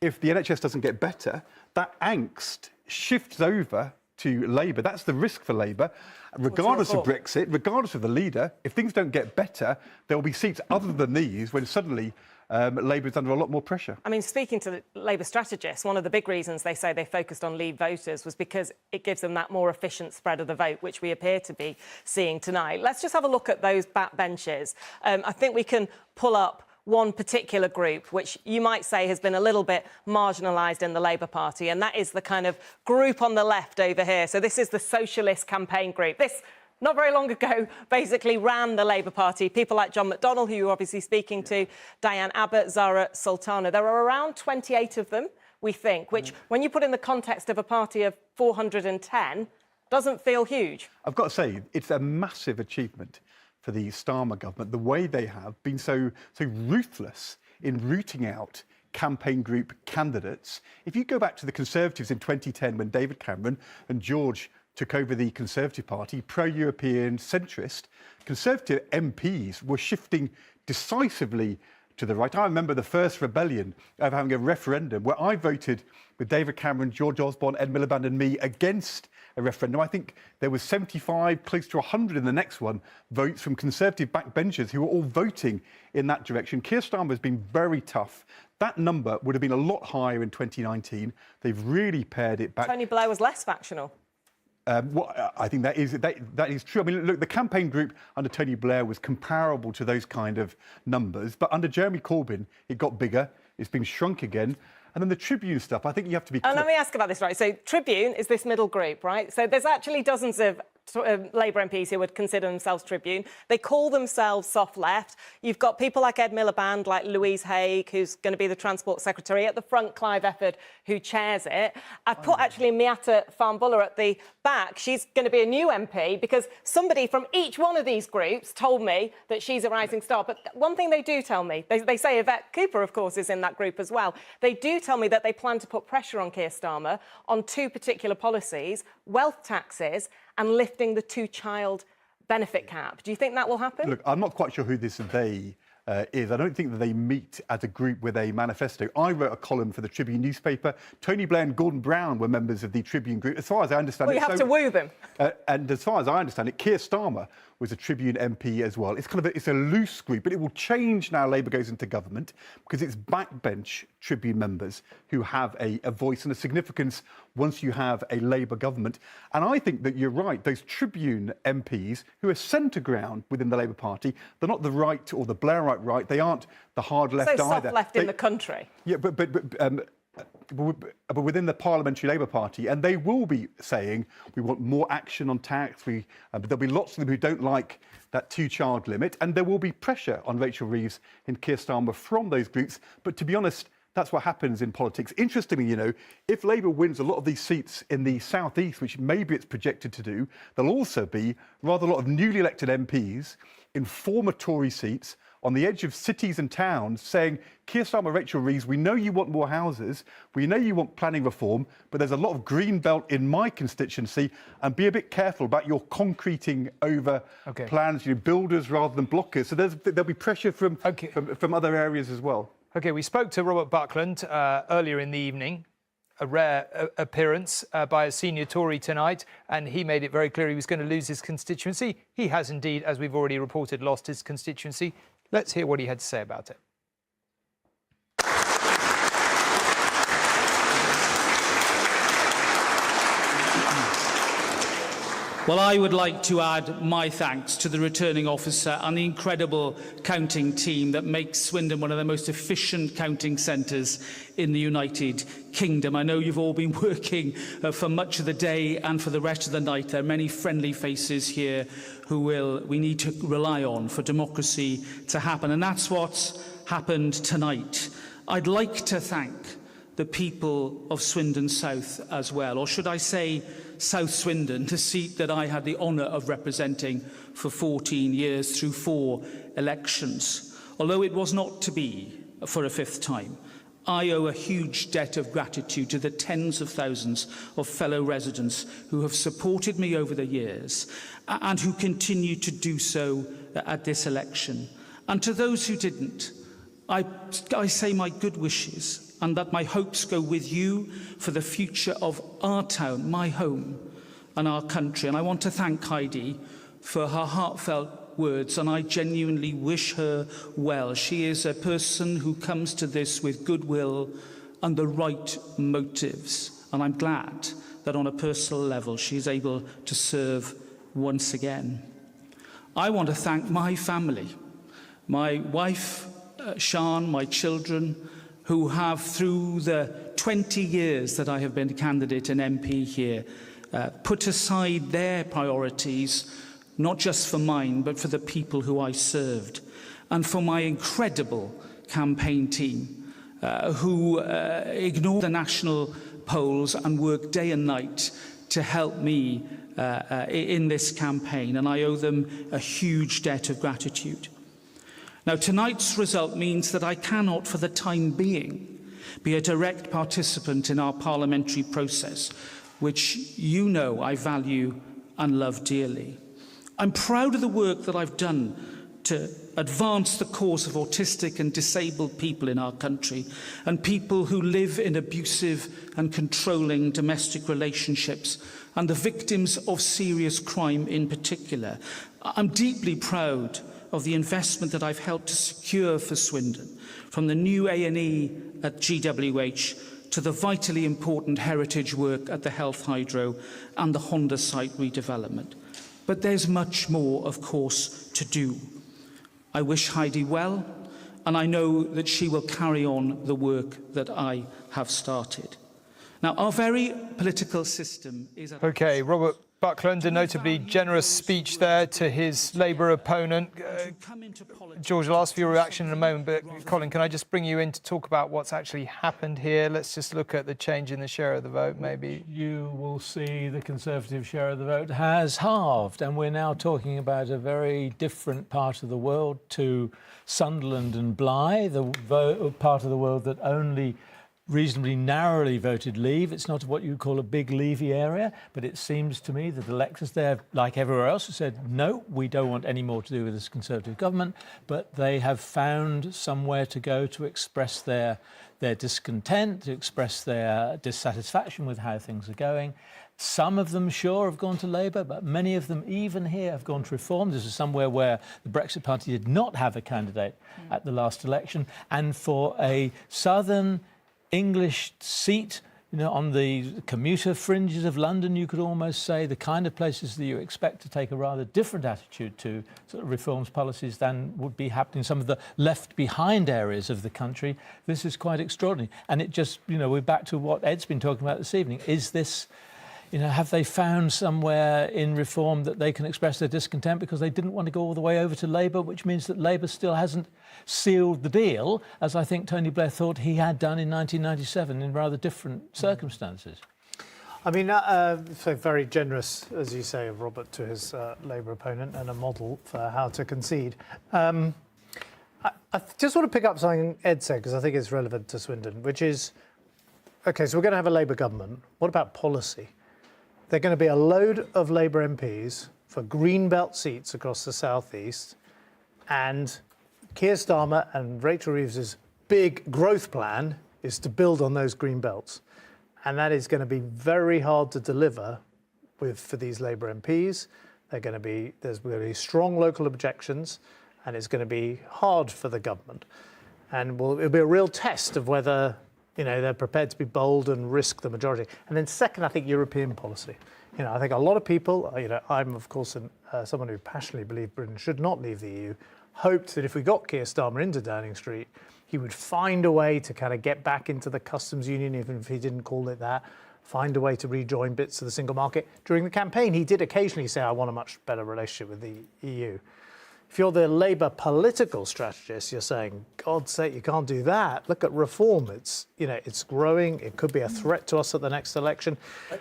if the NHS doesn't get better, that angst shifts over to Labour. That's the risk for Labour. Regardless of Brexit, regardless of the leader, if things don't get better, there will be seats other than these when suddenly Labour is under a lot more pressure. I mean, speaking to the Labour strategists, one of the big reasons they say they focused on Leave voters was because it gives them that more efficient spread of the vote, which we appear to be seeing tonight. Let's just have a look at those backbenches. I think we can pull up one particular group, which you might say has been a little bit marginalised in the Labour Party, and that is the kind of group on the left over here. So this is the Socialist Campaign Group. This, not very long ago, basically ran the Labour Party. People like John McDonnell, who you're obviously speaking to, Diane Abbott, Zara Sultana. There are around 28 of them, we think, which, when you put in the context of a party of 410, doesn't feel huge. I've got to say, it's a massive achievement for the Starmer government, the way they have been so ruthless in rooting out campaign group candidates. If you go back to the Conservatives in 2010, when David Cameron and George took over the Conservative Party, pro-European centrist, Conservative MPs were shifting decisively to the right. I remember the first rebellion of having a referendum where I voted with David Cameron, George Osborne, Ed Miliband and me against a referendum. I think there was 75, close to 100 in the next one, votes from Conservative backbenchers who were all voting in that direction. Keir Starmer has been very tough. That number would have been a lot higher in 2019. They've really pared it back. Tony Blair was less factional. I think that is true. I mean, look, the campaign group under Tony Blair was comparable to those kind of numbers, but under Jeremy Corbyn, it got bigger. It's been shrunk again. And then the Tribune stuff, I think you have to be... And let me ask about this, right? So Tribune is this middle group, right? So there's actually dozens of Labour MPs who would consider themselves Tribune. They call themselves soft left. You've got people like Ed Miliband, like Louise Haigh, who's going to be the Transport Secretary. At the front, Clive Efford, who chairs it. I've put actually Miatta Farnborough at the back. She's going to be a new MP because somebody from each one of these groups told me that she's a rising star. But one thing they do tell me, they say Yvette Cooper, of course, is in that group as well. They do tell me that they plan to put pressure on Keir Starmer on two particular policies, wealth taxes and lifting the two-child benefit cap. Do you think that will happen? Look, I'm not quite sure who this they is. I don't think that they meet as a group with a manifesto. I wrote a column for the Tribune newspaper. Tony Blair and Gordon Brown were members of the Tribune group. As far as I understand it... Well, you have to woo them. And as far as I understand it, Keir Starmer was a Tribune MP as well. It's kind of it's a loose group, but it will change now Labour goes into government because it's backbench Tribune members who have a voice and a significance once you have a Labour government. And I think that you're right, those Tribune MPs who are centre ground within the Labour Party, they're not the right or the Blairite right, they aren't the hard left either. So soft left in the country. Yeah, but within the Parliamentary Labour Party, and they will be saying we want more action on tax. But there'll be lots of them who don't like that two-child limit, and there will be pressure on Rachel Reeves and Keir Starmer from those groups. But to be honest, that's what happens in politics. Interestingly, you know, if Labour wins a lot of these seats in the South East, which maybe it's projected to do, there'll also be rather a lot of newly elected MPs in former Tory seats on the edge of cities and towns saying, Keir Starmer, Rachel Reeves, we know you want more houses, we know you want planning reform, but there's a lot of green belt in my constituency, and be a bit careful about your concreting over plans, you know, builders rather than blockers. So there'll be pressure from other areas as well. OK, we spoke to Robert Buckland earlier in the evening, a rare appearance by a senior Tory tonight, and he made it very clear he was going to lose his constituency. He has indeed, as we've already reported, lost his constituency. Let's hear what he had to say about it. Well, I would like to add my thanks to the returning officer and the incredible counting team that makes Swindon one of the most efficient counting centres in the United Kingdom. I know you've all been working for much of the day and for the rest of the night. There are many friendly faces here who we need to rely on for democracy to happen. And that's what's happened tonight. I'd like to thank the people of Swindon South as well, or should I say South Swindon, the seat that I had the honour of representing for 14 years through 4 elections. Although it was not to be for a 5th time, I owe a huge debt of gratitude to the tens of thousands of fellow residents who have supported me over the years and who continue to do so at this election. And to those who didn't, I say my good wishes and that my hopes go with you for the future of our town, my home, and our country. And I want to thank Heidi for her heartfelt words, and I genuinely wish her well. She is a person who comes to this with goodwill and the right motives, and I'm glad that on a personal level she's able to serve once again. I want to thank my family, my wife, Sian, my children, who have, through the 20 years that I have been a candidate and MP here, put aside their priorities, not just for mine, but for the people who I served, and for my incredible campaign team, who ignored the national polls and worked day and night to help me in this campaign, and I owe them a huge debt of gratitude. Now, tonight's result means that I cannot, for the time being, be a direct participant in our parliamentary process, which you know I value and love dearly. I'm proud of the work that I've done to advance the cause of autistic and disabled people in our country and people who live in abusive and controlling domestic relationships and the victims of serious crime in particular. I'm deeply proud of the investment that I've helped to secure for Swindon, from the new A&E at GWH to the vitally important heritage work at the Health Hydro and the Honda site redevelopment. But there's much more, of course, to do. I wish Heidi well, and I know that she will carry on the work that I have started. Now, our very political system is... OK, Robert Buckland, a notably generous speech there to his Labour opponent. George, I'll ask for your reaction in a moment, but Colin, can I just bring you in to talk about what's actually happened here? Let's just look at the change in the share of the vote, maybe. You will see the Conservative share of the vote has halved, and we're now talking about a very different part of the world to Sunderland and Bly, the part of the world that only reasonably narrowly voted Leave. It's not what you call a big Levy area, but it seems to me that electors there, like everywhere else, have said, no, we don't want any more to do with this Conservative government, but they have found somewhere to go to express their discontent, to express their dissatisfaction with how things are going. Some of them, sure, have gone to Labour, but many of them, even here, have gone to Reform. This is somewhere where the Brexit Party did not have a candidate at the last election. And for a southern English seat, on the commuter fringes of London, you could almost say, the kind of places that you expect to take a rather different attitude to sort of Reform's policies than would be happening in some of the left behind areas of the country. This is quite extraordinary. And it just, we're back to what Ed's been talking about this evening. Is this, have they found somewhere in Reform that they can express their discontent because they didn't want to go all the way over to Labour, which means that Labour still hasn't sealed the deal, as I think Tony Blair thought he had done in 1997 in rather different circumstances? I mean, so very generous, as you say, of Robert to his Labour opponent and a model for how to concede. I just want to pick up something Ed said, because I think it's relevant to Swindon, which is, OK, so we're going to have a Labour government. What about policy? There are going to be a load of Labour MPs for Greenbelt seats across the southeast, and Keir Starmer and Rachel Reeves's big growth plan is to build on those green belts, and that is going to be very hard to deliver for these Labour MPs. There's going to be strong local objections, and it's going to be hard for the government, and it'll be a real test of whether they're prepared to be bold and risk the majority. And then second, I think European policy. I think a lot of people, I'm of course someone who passionately believed Britain should not leave the EU, hoped that if we got Keir Starmer into Downing Street, he would find a way to kind of get back into the customs union, even if he didn't call it that, find a way to rejoin bits of the single market. During the campaign, he did occasionally say, I want a much better relationship with the EU. If you're the Labour political strategist, you're saying, God's sake, you can't do that. Look at Reform. It's growing. It could be a threat to us at the next election.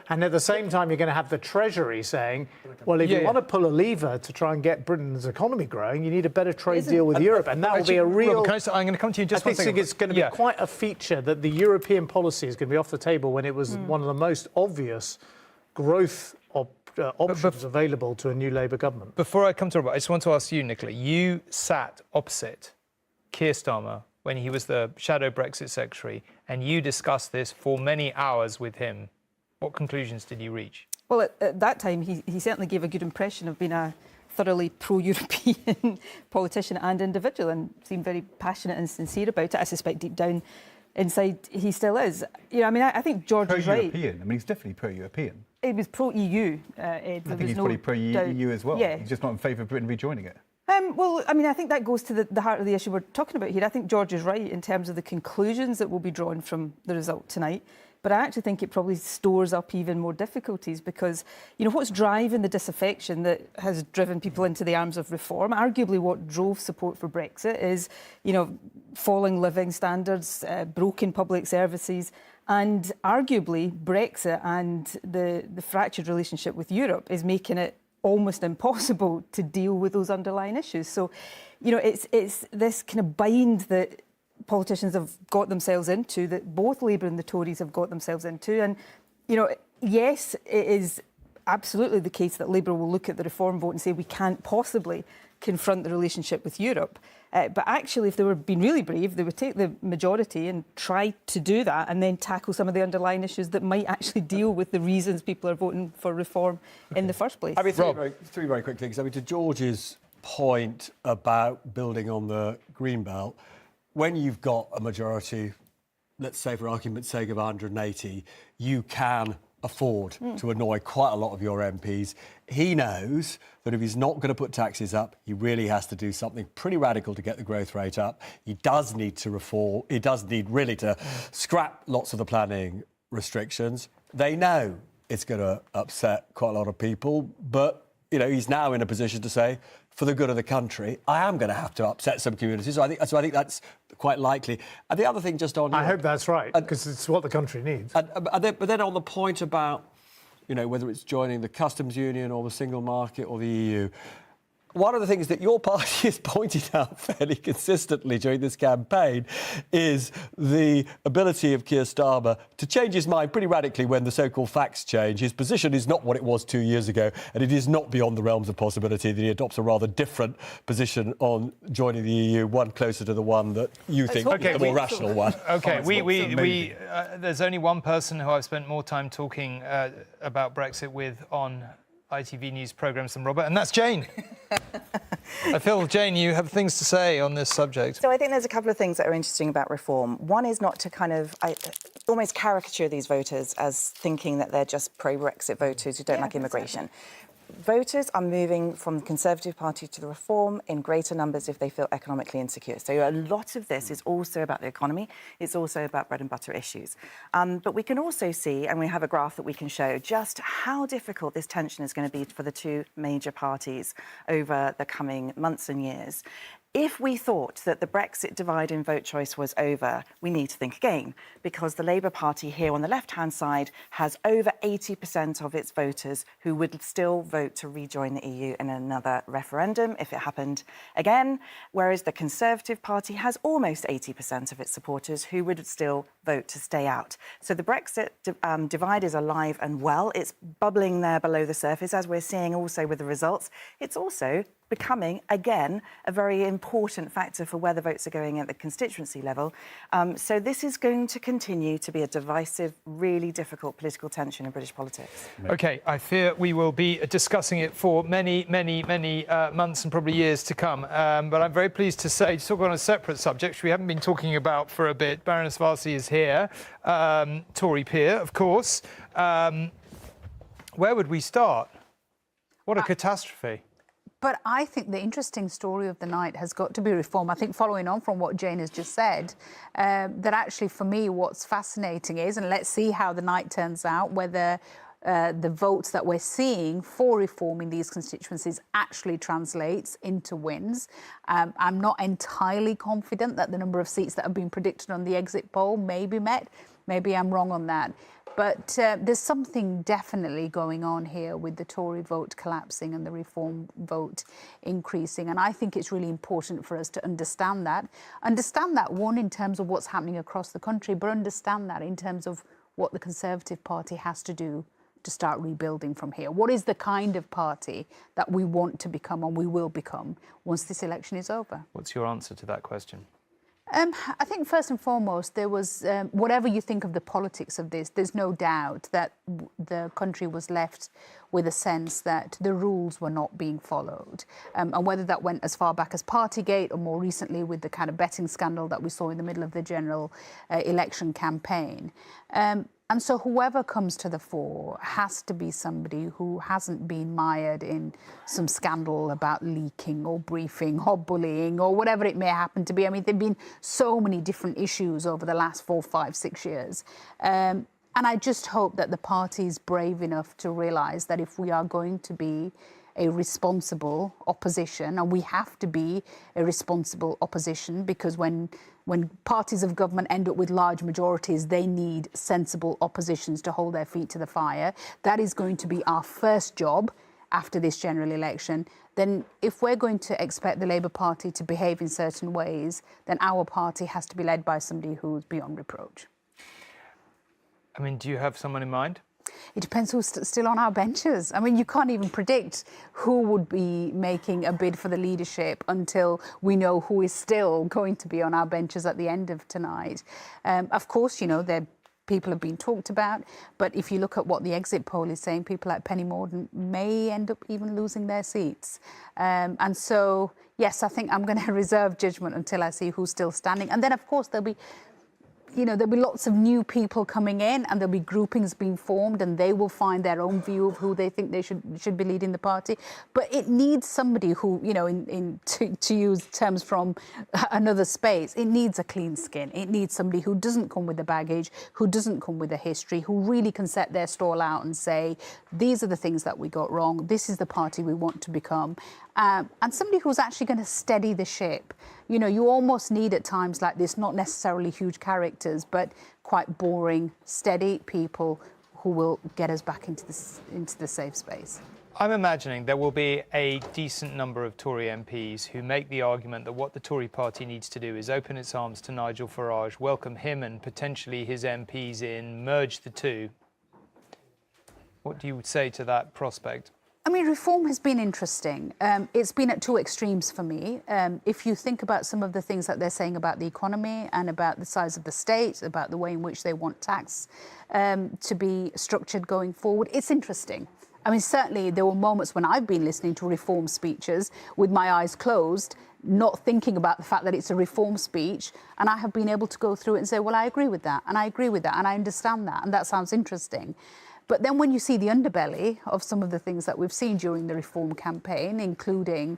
And at the same time, you're going to have the Treasury saying, well, if you want to pull a lever to try and get Britain's economy growing, you need a better trade deal with Europe. And that will be a real... Robert, I'm going to come to you in just one second. I think it's going to be quite a feature that the European policy is going to be off the table when it was one of the most obvious growth options available to a new Labour government. Before I come to Robert, I just want to ask you, Nicola, you sat opposite Keir Starmer when he was the shadow Brexit secretary, and you discussed this for many hours with him. What conclusions did you reach? Well, at that time, he certainly gave a good impression of being a thoroughly pro-European politician and individual, and seemed very passionate and sincere about it. I suspect deep down inside he still is. I think George is right. Pro-European. I mean, he's definitely pro-European. It was pro-EU, Ed. I think he's probably pro-EU as well. Yeah. He's just not in favour of Britain rejoining it. I think that goes to the heart of the issue we're talking about here. I think George is right in terms of the conclusions that will be drawn from the result tonight. But I actually think it probably stores up even more difficulties because, what's driving the disaffection that has driven people into the arms of Reform, arguably what drove support for Brexit is, falling living standards, broken public services, and arguably Brexit and the fractured relationship with Europe is making it almost impossible to deal with those underlying issues. So, it's this kind of bind that politicians have got themselves into, that both Labour and the Tories have got themselves into. And, yes, it is absolutely the case that Labour will look at the Reform vote and say we can't possibly confront the relationship with Europe. But actually, if they were being really brave, they would take the majority and try to do that and then tackle some of the underlying issues that might actually deal with the reasons people are voting for Reform in the first place. Three very quick things. To George's point about building on the Greenbelt, when you've got a majority, let's say for argument's sake of 180, you can afford to annoy quite a lot of your MPs. He knows that if he's not going to put taxes up, he really has to do something pretty radical to get the growth rate up. He does need to reform. He does need really to scrap lots of the planning restrictions. They know it's going to upset quite a lot of people. But, you know, he's now in a position to say, for the good of the country, I am going to have to upset some communities. So I think that's quite likely. And the other thing just on... I hope that's right, because it's what the country needs. But then on the point about, you know, whether it's joining the customs union or the single market or the EU, one of the things that your party has pointed out fairly consistently during this campaign is the ability of Keir Starmer to change his mind pretty radically when the so-called facts change. His position is not what it was 2 years ago, and it is not beyond the realms of possibility that he adopts a rather different position on joining the EU, one closer to the one that you think is the more rational one. OK, there's only one person who I've spent more time talking about Brexit with on ITV News programmes than Robert, and that's Jane. I feel, Jane, you have things to say on this subject. So I think there's a couple of things that are interesting about reform. One is not to kind of almost caricature these voters as thinking that they're just pro-Brexit voters who don't like immigration. Voters are moving from the Conservative Party to the Reform in greater numbers if they feel economically insecure. So a lot of this is also about the economy. It's also about bread and butter issues. But we can also see, and we have a graph that we can show, just how difficult this tension is going to be for the two major parties over the coming months and years. If we thought that the Brexit divide in vote choice was over, we need to think again, because the Labour Party here on the left-hand side has over 80% of its voters who would still vote to rejoin the EU in another referendum if it happened again, whereas the Conservative Party has almost 80% of its supporters who would still vote to stay out. So the Brexit divide is alive and well. It's bubbling there below the surface, as we're seeing also with the results. It's also becoming, again, a very important factor for where the votes are going at the constituency level. So this is going to continue to be a divisive, really difficult political tension in British politics. OK, I fear we will be discussing it for many, many, many months and probably years to come. But I'm very pleased to say, to talk on a separate subject, which we haven't been talking about for a bit, Baroness Varsi is here, Tory peer, of course. Where would we start? What a catastrophe. But I think the interesting story of the night has got to be reform. I think following on from what Jane has just said, that actually for me what's fascinating is, and let's see how the night turns out, whether the votes that we're seeing for reforming these constituencies actually translates into wins. I'm not entirely confident that the number of seats that have been predicted on the exit poll may be met. Maybe I'm wrong on that. But there's something definitely going on here with the Tory vote collapsing and the Reform vote increasing. And I think it's really important for us to understand that. Understand that, one, in terms of what's happening across the country, but understand that in terms of what the Conservative Party has to do to start rebuilding from here. What is the kind of party that we want to become and we will become once this election is over? What's your answer to that question? I think first and foremost, there was, whatever you think of the politics of this, there's no doubt that the country was left with a sense that the rules were not being followed. And whether that went as far back as Partygate or more recently with the kind of betting scandal that we saw in the middle of the general election campaign. And so whoever comes to the fore has to be somebody who hasn't been mired in some scandal about leaking or briefing or bullying or whatever it may happen to be. I mean, there have been so many different issues over the last 4, 5, 6 years. And I just hope that the party is brave enough to realise that if we are going to be a responsible opposition, and we have to be a responsible opposition, because when parties of government end up with large majorities, they need sensible oppositions to hold their feet to the fire. That is going to be our first job after this general election. Then if we're going to expect the Labour Party to behave in certain ways, then our party has to be led by somebody who's beyond reproach. I mean, do you have someone in mind? It depends who's still on our benches. I mean, you can't even predict who would be making a bid for the leadership until we know who is still going to be on our benches at the end of tonight. Of course, you know, people have been talked about, but if you look at what the exit poll is saying, people like Penny Mordaunt may end up even losing their seats. And so, yes, I think I'm going to reserve judgment until I see who's still standing. And then, of course, there'll be you know, there'll be lots of new people coming in, and there'll be groupings being formed, and they will find their own view of who they think they should be leading the party. But it needs somebody who, you know, to use terms from another space, it needs a clean skin. It needs somebody who doesn't come with the baggage, who doesn't come with a history, who really can set their stall out and say, these are the things that we got wrong. This is the party we want to become. And somebody who's actually going to steady the ship. You know, you almost need at times like this, not necessarily huge characters, but quite boring, steady people who will get us back into the safe space. I'm imagining there will be a decent number of Tory MPs who make the argument that what the Tory party needs to do is open its arms to Nigel Farage, welcome him and potentially his MPs in, merge the two. What do you say to that prospect? I mean, reform has been interesting. It's been at two extremes for me. If you think about some of the things that they're saying about the economy and about the size of the state, about the way in which they want tax to be structured going forward, it's interesting. I mean, certainly there were moments when I've been listening to reform speeches with my eyes closed, not thinking about the fact that it's a reform speech, and I have been able to go through it and say, well, I agree with that, and I agree with that, and I understand that, and that sounds interesting. But then when you see the underbelly of some of the things that we've seen during the reform campaign, including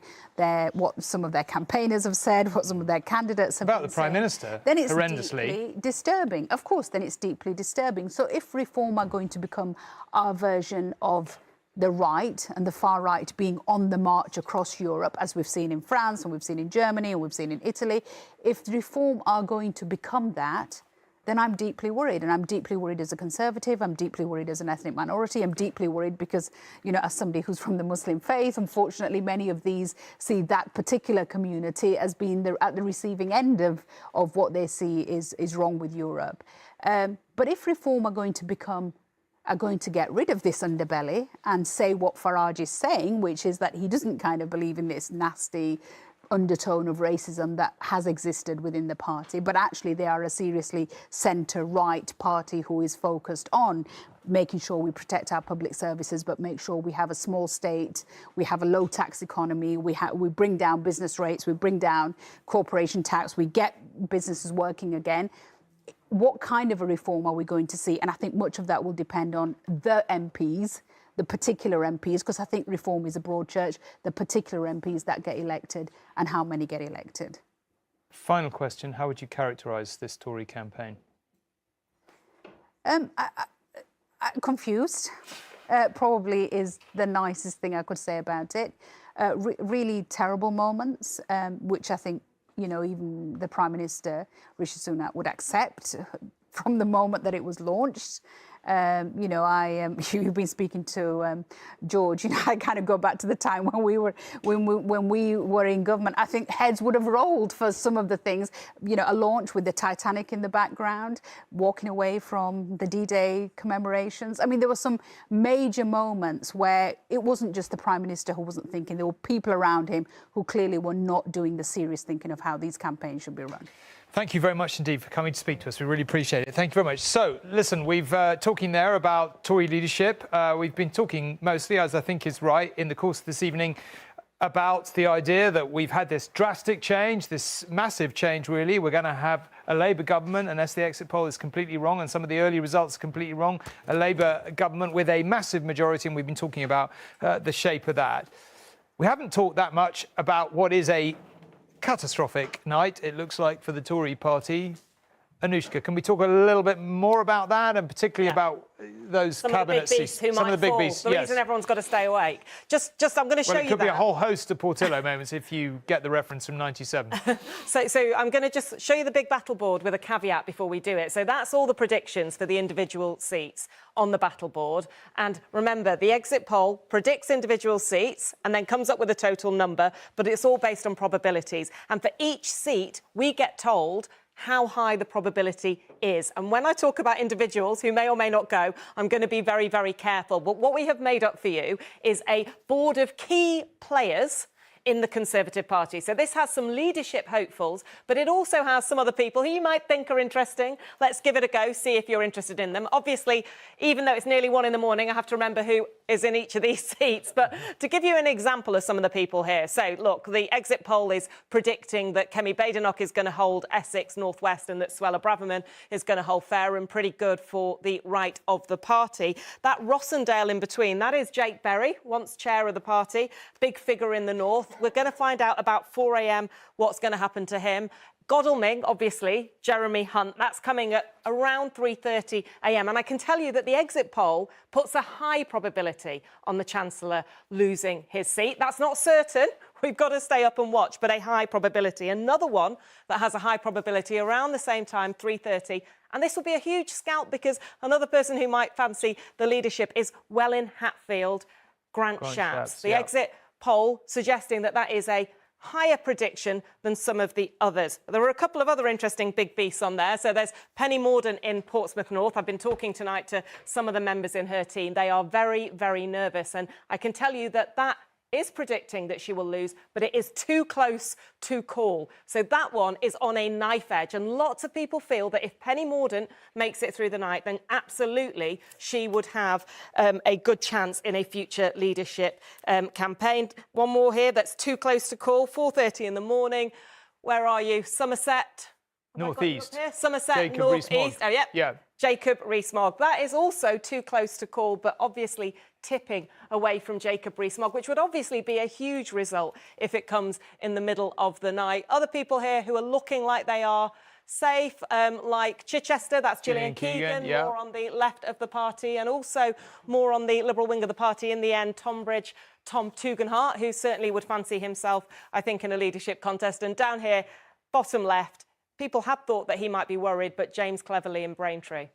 what some of their campaigners have said, what some of their candidates have about the Prime Minister, then it's horrendously deeply disturbing. Of course, then it's deeply disturbing. So if reform are going to become our version of the right and the far right being on the march across Europe, as we've seen in France and we've seen in Germany and we've seen in Italy, if the reform are going to become that, then I'm deeply worried. And I'm deeply worried as a Conservative. I'm deeply worried as an ethnic minority. I'm deeply worried because, you know, as somebody who's from the Muslim faith, unfortunately, many of these see that particular community as being at the receiving end of what they see is wrong with Europe. But if reform are going to get rid of this underbelly and say what Farage is saying, which is that he doesn't kind of believe in this nasty undertone of racism that has existed within the party, but actually they are a seriously centre-right party who is focused on making sure we protect our public services, but make sure we have a small state, we have a low tax economy, we bring down business rates, we bring down corporation tax, we get businesses working again. What kind of a reform are we going to see? And I think much of that will depend on the MPs, the particular MPs, because I think reform is a broad church, the particular MPs that get elected and how many get elected. Final question, how would you characterise this Tory campaign? Confused, probably is the nicest thing I could say about it. Really terrible moments, which I think, you know, even the Prime Minister, Rishi Sunak, would accept from the moment that it was launched. You know, you've been speaking to George. You know, I kind of go back to the time when we were in government. I think heads would have rolled for some of the things. You know, a launch with the Titanic in the background, walking away from the D-Day commemorations. I mean, there were some major moments where it wasn't just the Prime Minister who wasn't thinking. There were people around him who clearly were not doing the serious thinking of how these campaigns should be run. Thank you very much indeed for coming to speak to us. We really appreciate it. Thank you very much. So, listen, we've talking there about Tory leadership. We've been talking mostly, as I think is right, in the course of this evening, about the idea that we've had this drastic change, this massive change, really. We're going to have a Labour government, unless the exit poll is completely wrong, and some of the early results are completely wrong, a Labour government with a massive majority, and we've been talking about the shape of that. We haven't talked that much about what is a catastrophic night, it looks like, for the Tory party. Anushka, can we talk a little bit more about that, and particularly about those cabinet seats? Some of the big beasts. The reason everyone's got to stay awake. Just I'm going to show you that. It could be a whole host of Portillo moments if you get the reference from 97. So I'm going to just show you the big battle board with a caveat before we do it. So that's all the predictions for the individual seats on the battle board. And remember, the exit poll predicts individual seats and then comes up with a total number, but it's all based on probabilities. And for each seat, we get told how high the probability is. And when I talk about individuals who may or may not go, I'm going to be very, very careful. But what we have made up for you is a board of key players in the Conservative Party. So this has some leadership hopefuls, but it also has some other people who you might think are interesting. Let's give it a go, see if you're interested in them. Obviously, even though it's nearly 1 a.m, I have to remember who is in each of these seats. But to give you an example of some of the people here. So, look, the exit poll is predicting that Kemi Badenoch is going to hold Essex North West and that Suella Braverman is going to hold Fareham. Pretty good for the right of the party. That Rossendale in between, that is Jake Berry, once chair of the party, big figure in the north. We're going to find out about 4 a.m. what's going to happen to him. Godalming, obviously, Jeremy Hunt, that's coming at around 3:30 a.m. And I can tell you that the exit poll puts a high probability on the Chancellor losing his seat. That's not certain. We've got to stay up and watch, but a high probability. Another one that has a high probability around the same time, 3:30. And this will be a huge scalp because another person who might fancy the leadership is Welwyn Hatfield, Grant Shapps. The exit poll suggesting that that is a higher prediction than some of the others. There were a couple of other interesting big beasts on there. So there's Penny Mordaunt in Portsmouth North. I've been talking tonight to some of the members in her team. They are very, very nervous. And I can tell you that that is predicting that she will lose, but it is too close to call. So that one is on a knife edge. And lots of people feel that if Penny Mordaunt makes it through the night, then absolutely she would have a good chance in a future leadership campaign. One more here that's too close to call, 4:30 in the morning. Where are you? Somerset? Northeast. Somerset, Jacob Northeast. Rees-Mogg. Oh, yep. Yeah. Jacob Rees-Mogg. That is also too close to call, but obviously tipping away from Jacob Rees-Mogg, which would obviously be a huge result if it comes in the middle of the night. Other people here who are looking like they are safe, like Chichester, that's Gillian Keegan, more on the left of the party, and also more on the Liberal wing of the party in the end, Tonbridge, Tom Tugendhat, who certainly would fancy himself, I think, in a leadership contest. And down here, bottom left, people had thought that he might be worried, but James Cleverly in Braintree.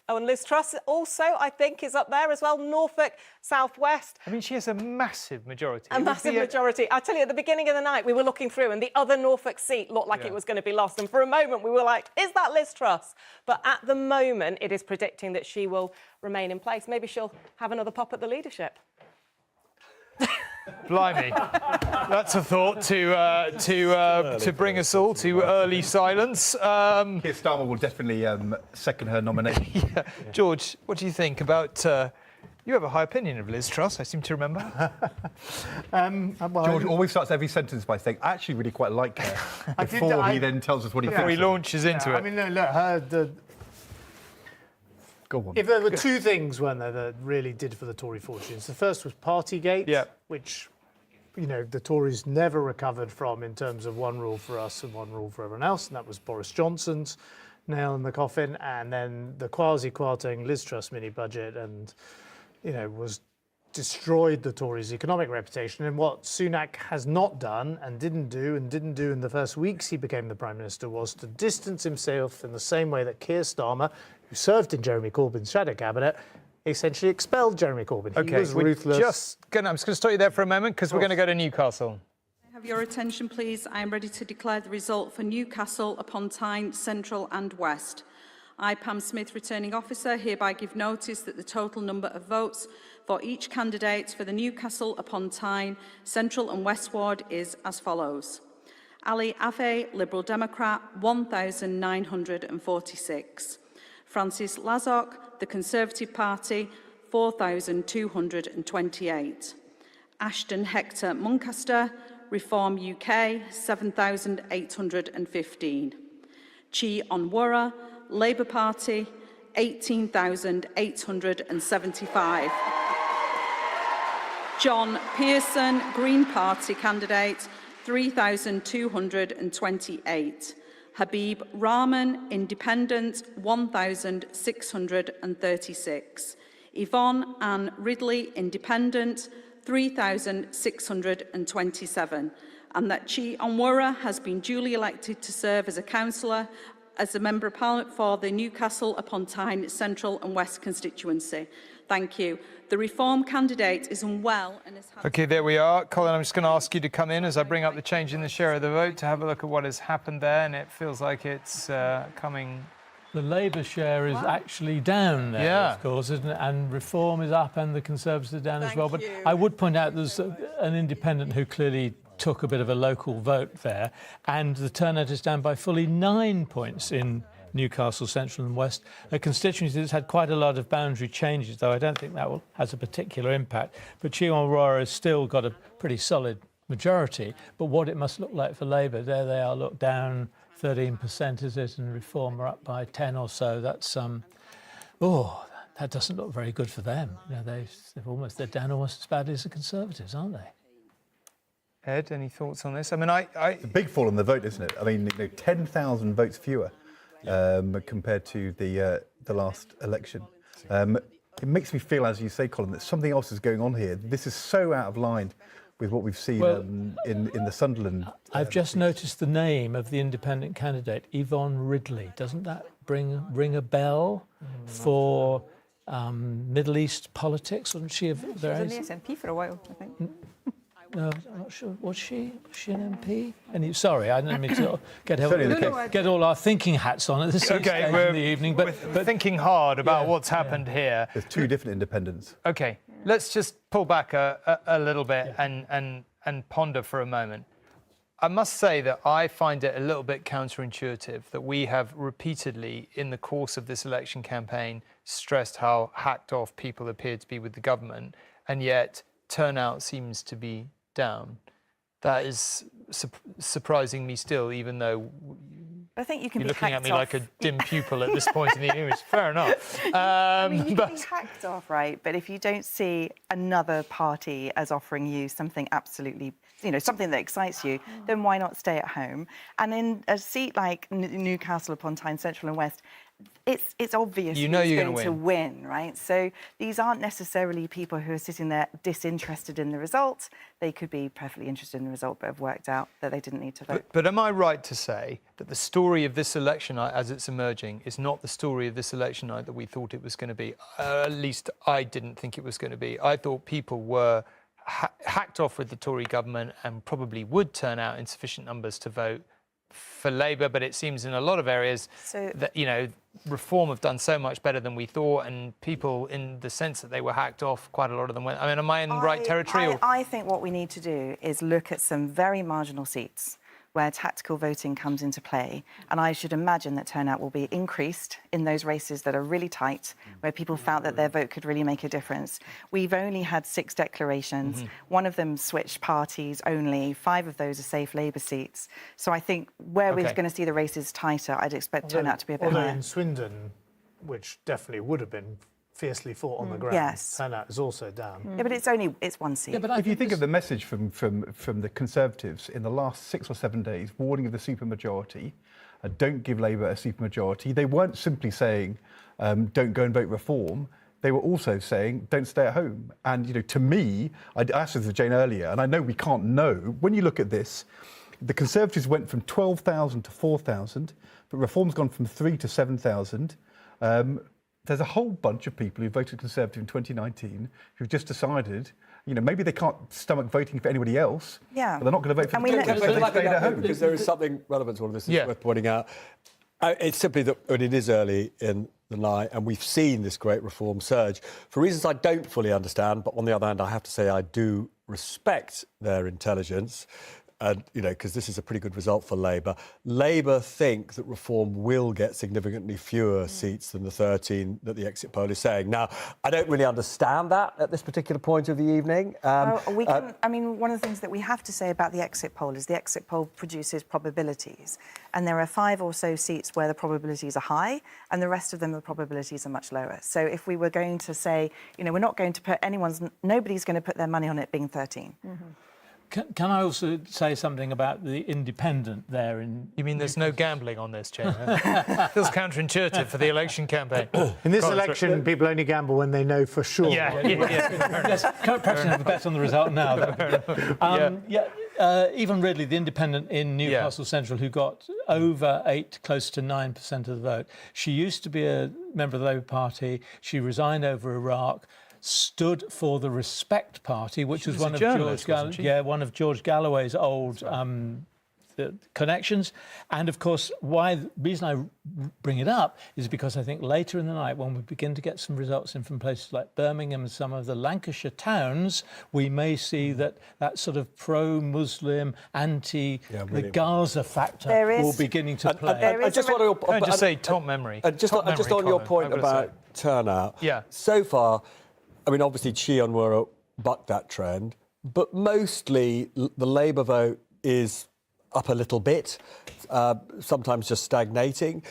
Oh, and Liz Truss also, I think, is up there as well. Norfolk, South West. I mean, she has a massive majority. A massive majority. I tell you, at the beginning of the night, we were looking through and the other Norfolk seat looked like it was going to be lost. And for a moment, we were like, is that Liz Truss? But at the moment, it is predicting that she will remain in place. Maybe she'll have another pop at the leadership. Blimey, that's a thought to bring us all to early silence. Keir Starmer will definitely second her nomination. George, what do you think about? You have a high opinion of Liz Truss, I seem to remember. George always starts every sentence by saying, "I actually really quite like her," before he then tells us what he thinks. Before he launches into it. I mean, no, look, Go on. If there were two things, weren't there, that really did for the Tory fortunes. The first was Partygate, which, you know, the Tories never recovered from in terms of one rule for us and one rule for everyone else, and that was Boris Johnson's nail in the coffin, and then the quasi-Kwarteng Liz Truss mini-budget, and, you know, was destroyed the Tories' economic reputation. And what Sunak has not done and didn't do in the first weeks he became the Prime Minister was to distance himself in the same way that Keir Starmer, who served in Jeremy Corbyn's shadow cabinet, essentially expelled Jeremy Corbyn. Okay, he was ruthless. I'm just going to stop you there for a moment because we're going to go to Newcastle. Have your attention, please. I am ready to declare the result for Newcastle upon Tyne, Central and West. I, Pam Smith, returning officer, hereby give notice that the total number of votes for each candidate for the Newcastle upon Tyne, Central and West Ward is as follows. Ali Afe, Liberal Democrat, 1,946. Francis Lazok, the Conservative Party, 4,228. Ashton Hector Muncaster, Reform UK, 7,815. Chi Onwurah, Labour Party, 18,875. John Pearson, Green Party candidate, 3,228. Habib Rahman, Independent, 1,636. Yvonne Ann Ridley, Independent, 3,627. And that Chi Onwurah has been duly elected to serve as a councillor, as a Member of Parliament for the Newcastle upon Tyne Central and West constituency. Thank you. The Reform candidate is unwell and has had... OK, there we are. Colin, I'm just going to ask you to come in as I bring up the change in the share of the vote to have a look at what has happened there. And it feels like it's coming The Labour share is actually down there, of course, isn't it? And Reform is up and the Conservatives are down as well. But I would point out there's an independent who clearly took a bit of a local vote there, and the turnout is down by fully 9 points in Newcastle Central and West, a constituency that's had quite a lot of boundary changes, though I don't think that has a particular impact. But Chihuahua Aurora has still got a pretty solid majority. But what it must look like for Labour, there they are, look down 13%, is it? And Reform are up by 10 or so. That's that doesn't look very good for them. You know, they're down almost as badly as the Conservatives, aren't they? Ed, any thoughts on this? I mean, It's a big fall in the vote, isn't it? I mean, 10,000 votes fewer compared to the last election. It makes me feel, as you say, Colin, that something else is going on here. This is so out of line with what we've seen in the Sunderland. I've just noticed the name of the independent candidate, Yvonne Ridley. Doesn't that ring a bell for Middle East politics? Wasn't she? She was in the SNP for a while, I think. No, I'm not sure. Was she an MP? Sorry, I didn't mean to get all our thinking hats on at this stage in the evening. But thinking hard about what's happened here. There's two different independents. OK, let's just pull back a little bit and ponder for a moment. I must say that I find it a little bit counterintuitive that we have repeatedly, in the course of this election campaign, stressed how hacked off people appear to be with the government, and yet turnout seems to be down. That is surprising me still, even though I think you can you're be looking at me off. like a dim pupil at this point in the evening. Fair enough. I mean, you can be hacked off, right? But if you don't see another party as offering you something absolutely, something that excites you, then why not stay at home? And in a seat like Newcastle upon Tyne Central and West, it's obvious who's going to win, right? So these aren't necessarily people who are sitting there disinterested in the result. They could be perfectly interested in the result, but have worked out that they didn't need to vote. But am I right to say that the story of this election night, as it's emerging, is not the story of this election night that we thought it was going to be? At least I didn't think it was going to be. I thought people were hacked off with the Tory government and probably would turn out in sufficient numbers to vote for Labour, but it seems in a lot of areas that, Reform have done so much better than we thought, and people, in the sense that they were hacked off, quite a lot of them went. I mean, am I in the right territory? I think what we need to do is look at some very marginal seats where tactical voting comes into play. And I should imagine that turnout will be increased in those races that are really tight, where people felt that their vote could really make a difference. We've only had 6 declarations. One of them switched parties only. 5 of those are safe Labour seats. So I think where we're going to see the races tighter, I'd expect turnout to be a bit higher. Although in Swindon, which definitely would have been fiercely fought on the ground, turnout is also down. Yeah, but it's one seat. Yeah, but if you think of the message from the Conservatives in the last 6 or 7 days, warning of the supermajority, don't give Labour a supermajority, they weren't simply saying don't go and vote Reform. They were also saying don't stay at home. And to me, I asked this to Jane earlier, and I know we can't know. When you look at this, the Conservatives went from 12,000 to 4,000, but Reform's gone from 3 to 7,000. There's a whole bunch of people who voted Conservative in 2019 who've just decided, maybe they can't stomach voting for anybody else, but they're not going to vote for the home. Because there is something relevant to all of this that's worth pointing out. It's simply that it is early in the night, and we've seen this great Reform surge for reasons I don't fully understand, but on the other hand, I have to say I do respect their intelligence. And, because this is a pretty good result for Labour. Labour think that Reform will get significantly fewer seats than the 13 that the exit poll is saying. Now, I don't really understand that at this particular point of the evening. One of the things that we have to say about the exit poll is the exit poll produces probabilities. And there are 5 or so seats where the probabilities are high, and the rest of them, the probabilities are much lower. So if we were going to say, we're not going to put nobody's going to put their money on it being 13. Can I also say something about the independent there? You mean there's no gambling on this, Jane? Feels counterintuitive for the election campaign. In this election, people only gamble when they know for sure. Yes, perhaps you have a bet on the result now. Yvonne Ridley, the independent in Newcastle Central, who got over 8, close to 9% of the vote. She used to be a member of the Labour Party. She resigned over Iraq. Stood for the Respect Party, which was one of George Galloway's old the connections. And of course, the reason I bring it up is because I think later in the night, when we begin to get some results in from places like Birmingham and some of the Lancashire towns, we may see that sort of pro-Muslim, the Gaza factor will beginning to play. I just want to just say top memory. Just on your point about turnout. Yeah. So far, I mean, obviously, Chi Onwurah bucked that trend, but mostly the Labour vote is up a little bit, sometimes just stagnating.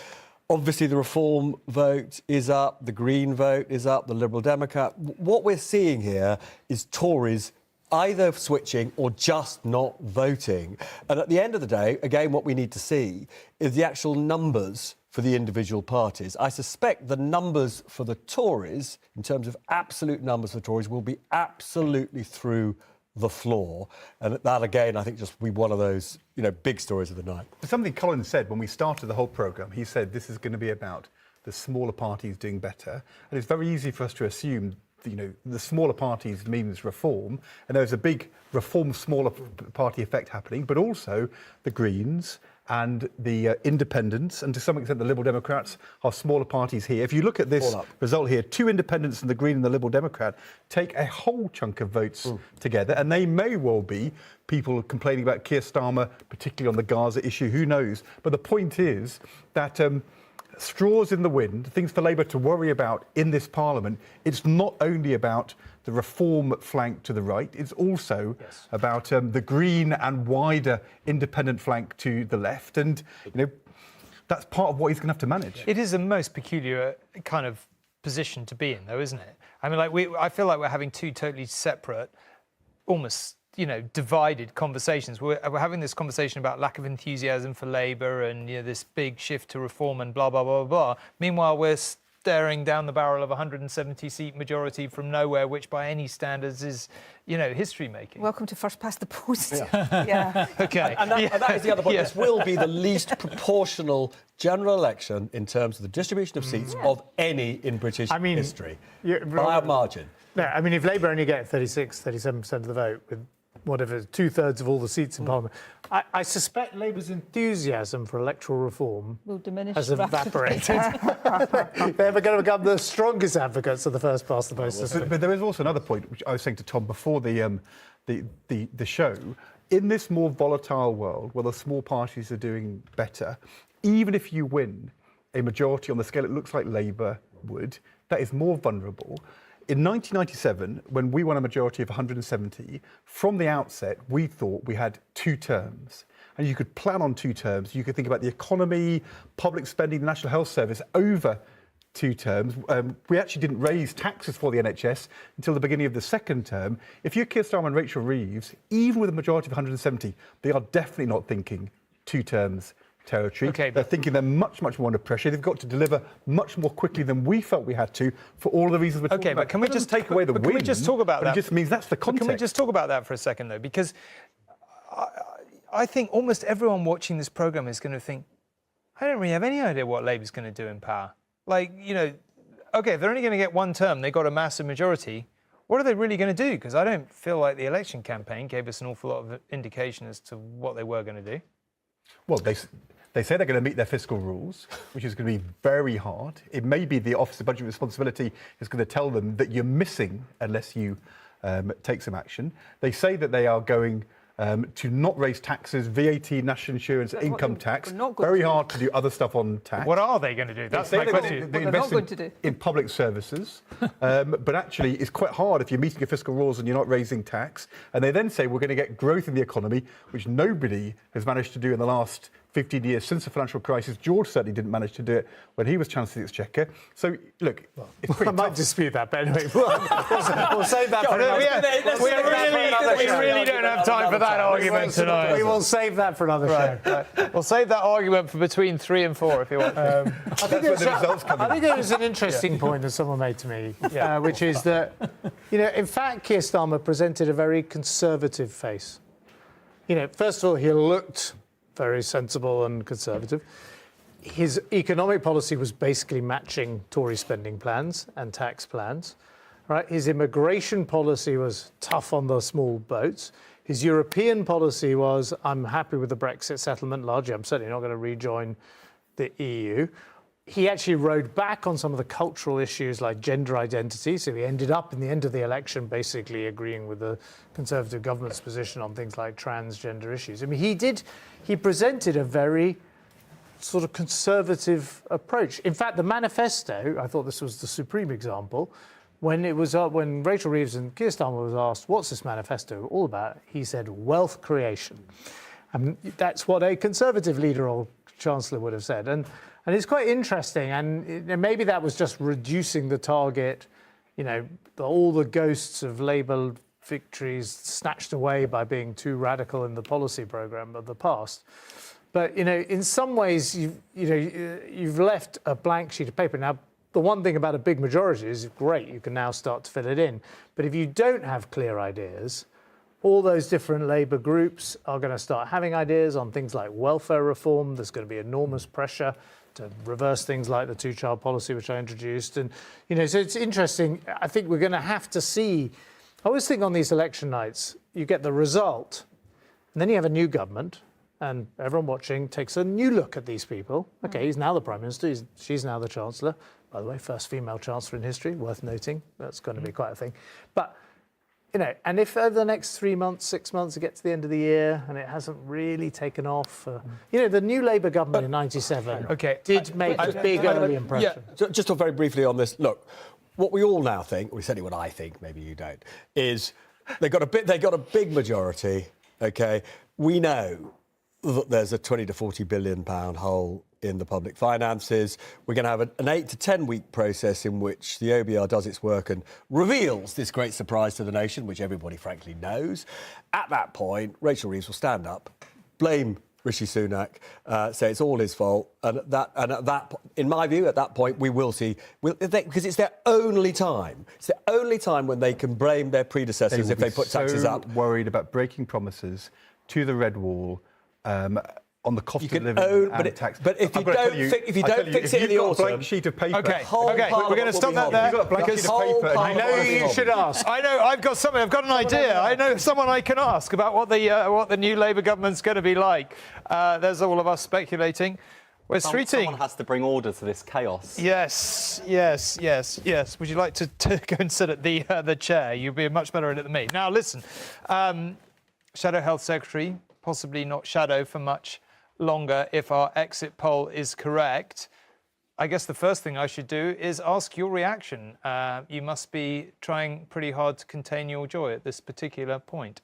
Obviously, the Reform vote is up, the Green vote is up, the Liberal Democrat. What we're seeing here is Tories either switching or just not voting. And at the end of the day, again, what we need to see is the actual numbers for the individual parties. I suspect the numbers for the Tories, in terms of absolute numbers for Tories, will be absolutely through the floor. And that, again, I think just be one of those, big stories of the night. Something Colin said when we started the whole programme, he said this is going to be about the smaller parties doing better. And it's very easy for us to assume the smaller parties means reform, and there's a big reform smaller party effect happening, but also the Greens and the Independents, and to some extent the Liberal Democrats are smaller parties here. If you look at this result here, 2 Independents and the Green and the Liberal Democrat take a whole chunk of votes together, and they may well be people complaining about Keir Starmer, particularly on the Gaza issue, who knows. But the point is that straws in the wind, things for Labour to worry about in this Parliament, it's not only about the reform flank to the right, it's also about the Green and wider independent flank to the left. And, that's part of what he's going to have to manage. It is a most peculiar kind of position to be in, though, isn't it? I mean, I feel like we're having 2 totally separate, almost divided conversations. We're having this conversation about lack of enthusiasm for Labour and this big shift to reform and blah, blah, blah, blah. Meanwhile, we're staring down the barrel of a 170-seat majority from nowhere, which by any standards is, history-making. Welcome to first past the post. Yeah. OK. And that is the other point. This will be the least proportional general election in terms of the distribution of seats of any in British history, by a margin. No, I mean, if Labour only get 37% of the vote, with whatever, 2/3 of all the seats in Parliament, I suspect Labour's enthusiasm for electoral reform will diminish has evaporated. They're ever going to become the strongest advocates of the first past the post system. But there is also another point, which I was saying to Tom before the show. In this more volatile world, where the small parties are doing better, even if you win a majority on the scale it looks like Labour would, that is more vulnerable. In 1997, when we won a majority of 170, from the outset, we thought we had 2 terms. And you could plan on 2 terms. You could think about the economy, public spending, the National Health Service over 2 terms. We actually didn't raise taxes for the NHS until the beginning of the second term. If you're Keir Starmer and Rachel Reeves, even with a majority of 170, they are definitely not thinking 2 terms territory. They're thinking they're much, much more under pressure. They've got to deliver much more quickly than we felt we had to for all of the reasons we're talking about. But can we just take away the win? Can we just talk about that? It just means that's the context. Can we just talk about that for a second, though? Because I think almost everyone watching this programme is going to think, I don't really have any idea what Labour's going to do in power. OK, if they're only going to get 1 term, they got a massive majority. What are they really going to do? Because I don't feel like the election campaign gave us an awful lot of indication as to what they were going to do. Well, they say they're going to meet their fiscal rules, which is going to be very hard. It may be the Office of Budget Responsibility is going to tell them that you're missing unless you take some action. They say that they are going to not raise taxes, VAT, national insurance, income tax. Very hard to do other stuff on tax. What are they going to do? That's my question. They invest in public services, but actually it's quite hard if you're meeting your fiscal rules and you're not raising tax. And they then say we're going to get growth in the economy, which nobody has managed to do in the last 15 years since the financial crisis. George certainly didn't manage to do it when he was Chancellor of the Exchequer. So, look, it's pretty I might dispute that, but anyway, we'll save that for another show. We really don't have time for that argument tonight. We will save that for another show. We'll save that argument for between 3 and 4 if you want. I think there was an interesting point that someone made to me, which is that, in fact, Keir Starmer presented a very conservative face. First of all, he looked very sensible and conservative. His economic policy was basically matching Tory spending plans and tax plans. Right? His immigration policy was tough on the small boats. His European policy was, I'm happy with the Brexit settlement largely. I'm certainly not going to rejoin the EU. He actually rode back on some of the cultural issues like gender identity. So he ended up in the end of the election basically agreeing with the Conservative government's position on things like transgender issues. I mean, he presented a very sort of conservative approach. In fact, the manifesto, I thought this was the supreme example, when Rachel Reeves and Keir Starmer was asked, what's this manifesto all about? He said, wealth creation. And that's what a Conservative leader or Chancellor would have said. And it's quite interesting. And maybe that was just reducing the target, all the ghosts of Labour victories snatched away by being too radical in the policy programme of the past. But, in some ways, you've left a blank sheet of paper. Now, the one thing about a big majority is, great, you can now start to fill it in. But if you don't have clear ideas, all those different Labour groups are going to start having ideas on things like welfare reform. There's going to be enormous pressure to reverse things like the two-child policy, which I introduced. And, so it's interesting. I think we're going to have to see. I always think on these election nights, you get the result, and then you have a new government, and everyone watching takes a new look at these people. OK, he's now the Prime Minister. She's now the Chancellor. By the way, first female Chancellor in history, worth noting. That's going to be quite a thing. But, and if over the next 3 months, 6 months, it gets to the end of the year and it hasn't really taken off, the new Labour government in '97 did make a big early impression. Yeah, just very briefly on this. Look, what we all now think, or certainly what I think, maybe you don't, is they got a big majority. OK, we know that there's a 20 to 40 billion pound hole in the public finances. We're going to have an 8 to 10 week process in which the OBR does its work and reveals this great surprise to the nation, which everybody frankly knows. At that point, Rachel Reeves will stand up, blame Rishi Sunak, say it's all his fault, and in my view, at that point, we will see, because it's their only time. It's the only time when they can blame their predecessors if they put taxes up. Worried about breaking promises to the red wall. On the cost of living and tax. But if you don't fix it in the autumn... a blank sheet of paper... OK, we're going to stop that there. Because I know you should ask. I know, I've got an idea. I know someone I can ask about what the new Labour government's going to be like. There's all of us speculating. We're streeting. Someone has to bring order to this chaos. Yes. Would you like to go and sit at the chair? You'll be much better at it than me. Now, listen. Shadow Health Secretary, possibly not shadow for much longer if our exit poll is correct. I guess the first thing I should do is ask your reaction. You must be trying pretty hard to contain your joy at this particular point.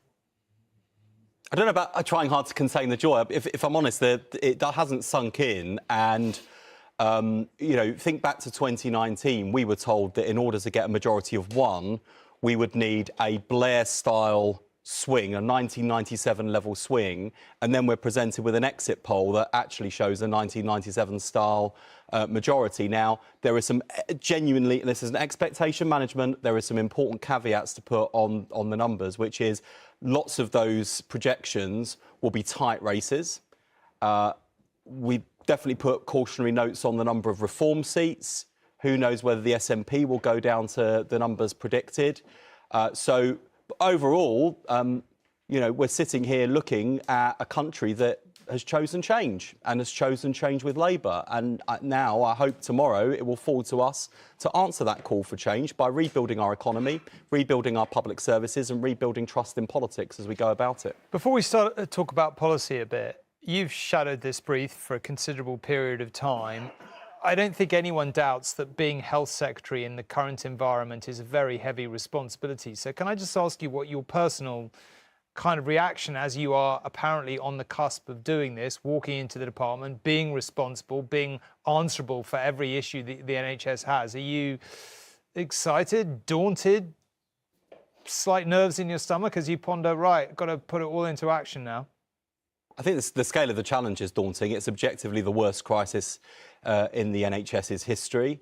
I don't know about trying hard to contain the joy. If I'm honest, that hasn't sunk in. And, think back to 2019, we were told that in order to get a majority of one, we would need a Blair-style swing, a 1997 level swing, and then we're presented with an exit poll that actually shows a 1997 style majority. Now, there is some genuinely, this is an expectation management, there is some important caveats to put on the numbers, which is lots of those projections will be tight races. We definitely put cautionary notes on the number of reform seats. Who knows whether the SNP will go down to the numbers predicted. So overall, we're sitting here looking at a country that has chosen change and has chosen change with Labour. And now I hope tomorrow it will fall to us to answer that call for change by rebuilding our economy, rebuilding our public services and rebuilding trust in politics as we go about it. Before we start to talk about policy a bit, you've shadowed this brief for a considerable period of time. I don't think anyone doubts that being Health Secretary in the current environment is a very heavy responsibility. So can I just ask you what your personal kind of reaction, as you are apparently on the cusp of doing this, walking into the department, being responsible, being answerable for every issue the NHS has. Are you excited, daunted, slight nerves in your stomach as you ponder, right, got to put it all into action now? I think the scale of the challenge is daunting. It's objectively the worst crisis in the NHS's history.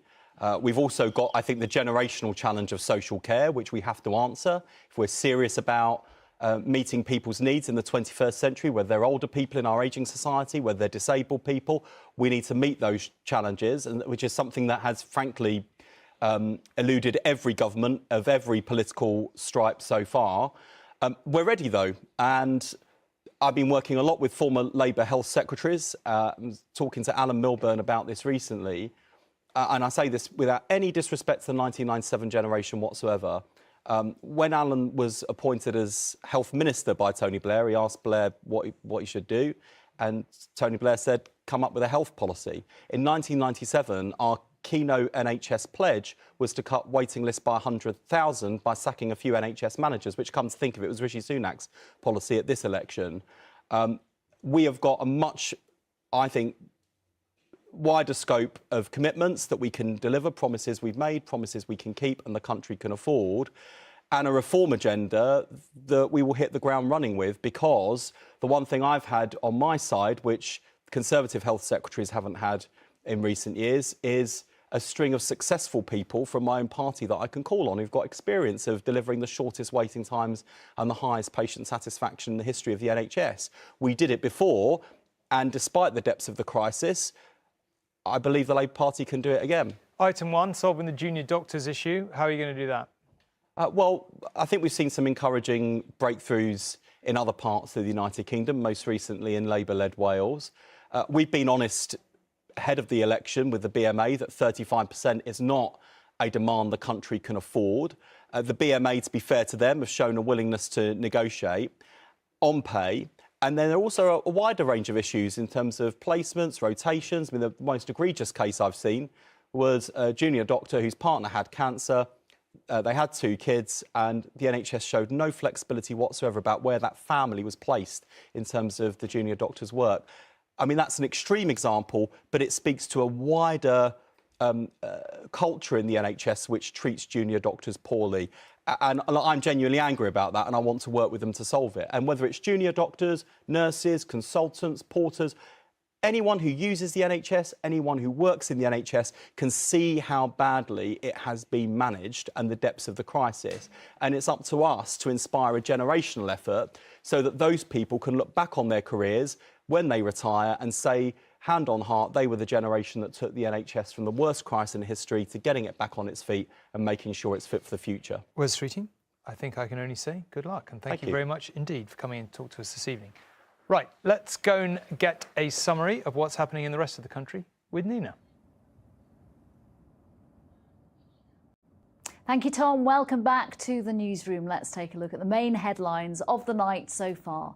We've also got, I think, the generational challenge of social care, which we have to answer. If we're serious about meeting people's needs in the 21st century, whether they're older people in our ageing society, whether they're disabled people, we need to meet those challenges, and which is something that has, frankly, eluded every government of every political stripe so far. We're ready, though, and I've been working a lot with former Labour health secretaries, talking to Alan Milburn about this recently, and I say this without any disrespect to the 1997 generation whatsoever. When Alan was appointed as health minister by Tony Blair, he asked Blair what he should do, and Tony Blair said, come up with a health policy. In 1997, our keynote NHS pledge was to cut waiting lists by 100,000 by sacking a few NHS managers, which, come to think of it, was Rishi Sunak's policy at this election. We have got a much, I think, wider scope of commitments that we can deliver, promises we've made, promises we can keep and the country can afford, and a reform agenda that we will hit the ground running with, because the one thing I've had on my side, which Conservative health secretaries haven't had in recent years, is a string of successful people from my own party that I can call on who've got experience of delivering the shortest waiting times and the highest patient satisfaction in the history of the NHS. We did it before, and despite the depths of the crisis, I believe the Labour Party can do it again. Item 1, solving the junior doctors issue. How are you going to do that? Well, I think we've seen some encouraging breakthroughs in other parts of the United Kingdom, most recently in Labour-led Wales. We've been honest ahead of the election with the BMA that 35% is not a demand the country can afford. The BMA, to be fair to them, have shown a willingness to negotiate on pay. And then there are also a wider range of issues in terms of placements, rotations. I mean, the most egregious case I've seen was a junior doctor whose partner had cancer. They had 2 kids, and the NHS showed no flexibility whatsoever about where that family was placed in terms of the junior doctor's work. I mean, that's an extreme example, but it speaks to a wider culture in the NHS which treats junior doctors poorly. And I'm genuinely angry about that, and I want to work with them to solve it. And whether it's junior doctors, nurses, consultants, porters, anyone who uses the NHS, anyone who works in the NHS can see how badly it has been managed and the depths of the crisis. And it's up to us to inspire a generational effort so that those people can look back on their careers when they retire and say, hand on heart, they were the generation that took the NHS from the worst crisis in history to getting it back on its feet and making sure it's fit for the future. Wes Streeting, I think I can only say good luck, and thank you very much indeed for coming and talk to us this evening. Right, let's go and get a summary of what's happening in the rest of the country with Nina. Thank you, Tom. Welcome back to the newsroom. Let's take a look at the main headlines of the night so far.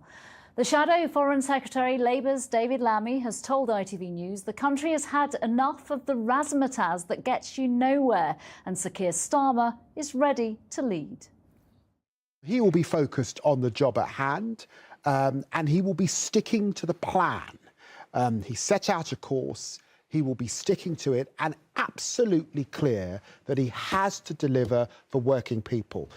The Shadow Foreign Secretary, Labour's David Lammy, has told ITV News the country has had enough of the razzmatazz that gets you nowhere, and Sir Keir Starmer is ready to lead. He will be focused on the job at hand, and he will be sticking to the plan. He set out a course, he will be sticking to it, and absolutely clear that he has to deliver for working people.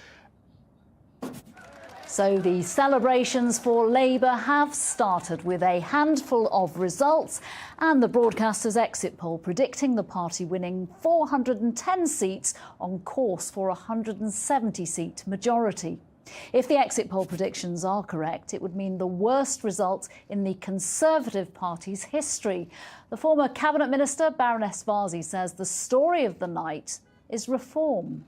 So the celebrations for Labour have started with a handful of results, and the broadcaster's exit poll predicting the party winning 410 seats on course for a 170-seat majority. If the exit poll predictions are correct, it would mean the worst result in the Conservative Party's history. The former Cabinet Minister, Baroness Varzi, says the story of the night is reform.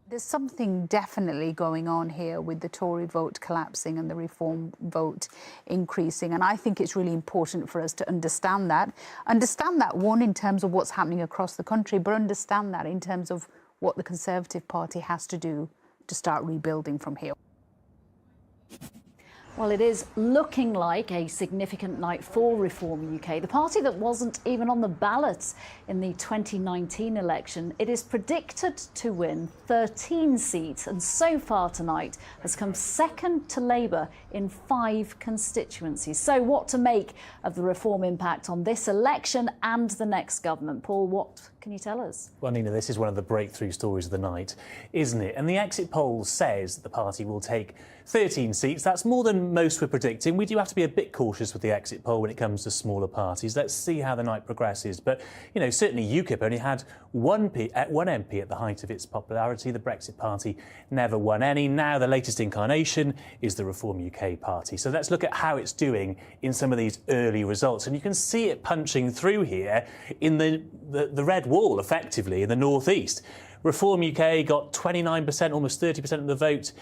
There's something definitely going on here with the Tory vote collapsing and the Reform vote increasing. And I think it's really important for us to understand that. Understand that, one, in terms of what's happening across the country, but understand that in terms of what the Conservative Party has to do to start rebuilding from here. Well, it is looking like a significant night for Reform UK, the party that wasn't even on the ballot in the 2019 election. It is predicted to win 13 seats, and so far tonight has come second to Labour in 5 constituencies. So what to make of the Reform impact on this election and the next government? Paul, what can you tell us? Well, Nina, this is one of the breakthrough stories of the night, isn't it? And the exit poll says that the party will take 13 seats. That's more than most were predicting. We do have to be a bit cautious with the exit poll when it comes to smaller parties. Let's see how the night progresses. But, you know, certainly UKIP only had one MP at the height of its popularity. The Brexit Party never won any. Now the latest incarnation is the Reform UK Party. So let's look at how it's doing in some of these early results. And you can see it punching through here in the red wall, effectively, in the northeast. Reform UK got 29%, almost 30% of the vote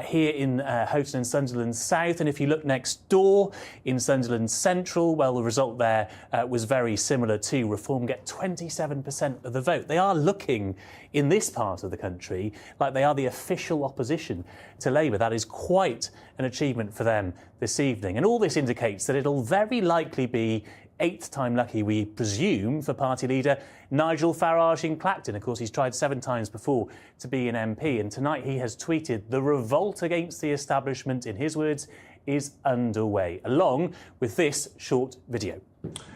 here in Houghton and Sunderland South. And if you look next door in Sunderland Central, well, the result there was very similar too. Reform get 27% of the vote. They are looking in this part of the country like they are the official opposition to Labour. That is quite an achievement for them this evening. And all this indicates that it'll very likely be eighth time lucky, we presume, for party leader Nigel Farage in Clacton. Of course, he's tried 7 times before to be an MP, and tonight he has tweeted the revolt against the establishment, in his words, is underway, along with this short video.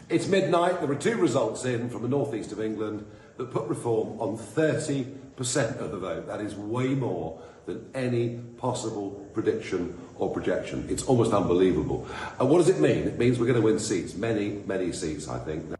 It's midnight. There are 2 results in from the northeast of England that put Reform on 30% of the vote. That is way more than any possible prediction or projection. It's almost unbelievable. And what does it mean? It means we're going to win seats, many, many seats, I think.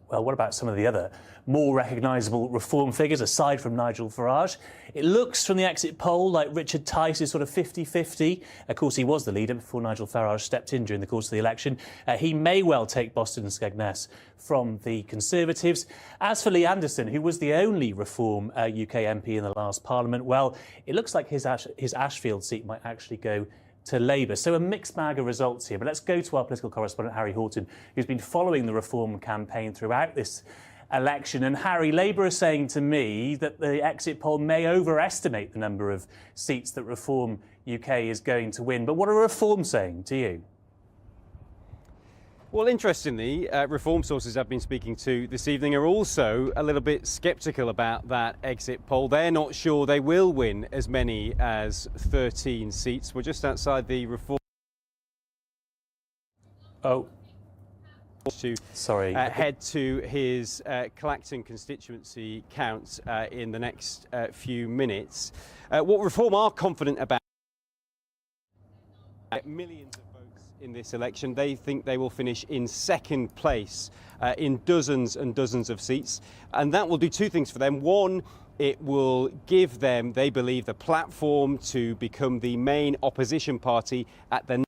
Well, what about some of the other more recognisable Reform figures, aside from Nigel Farage? It looks from the exit poll like Richard Tice is sort of 50-50. Of course, he was the leader before Nigel Farage stepped in during the course of the election. He may well take Boston and Skegness from the Conservatives. As for Lee Anderson, who was the only Reform UK MP in the last Parliament, well, it looks like his Ashfield seat might actually go to Labour. So a mixed bag of results here. But let's go to our political correspondent, Harry Horton, who's been following the Reform campaign throughout this election. And Harry, Labour is saying to me that the exit poll may overestimate the number of seats that Reform UK is going to win. But what are Reform saying to you? Well, interestingly, Reform sources I've been speaking to this evening are also a little bit sceptical about that exit poll. They're not sure they will win as many as 13 seats. We're just outside the Reform. Oh. Sorry. Head to his Clacton constituency count in the next few minutes. What Reform are confident about millions of votes in this election. They think they will finish in second place in dozens and dozens of seats. And that will do 2 things for them. One, it will give them, they believe, the platform to become the main opposition party at the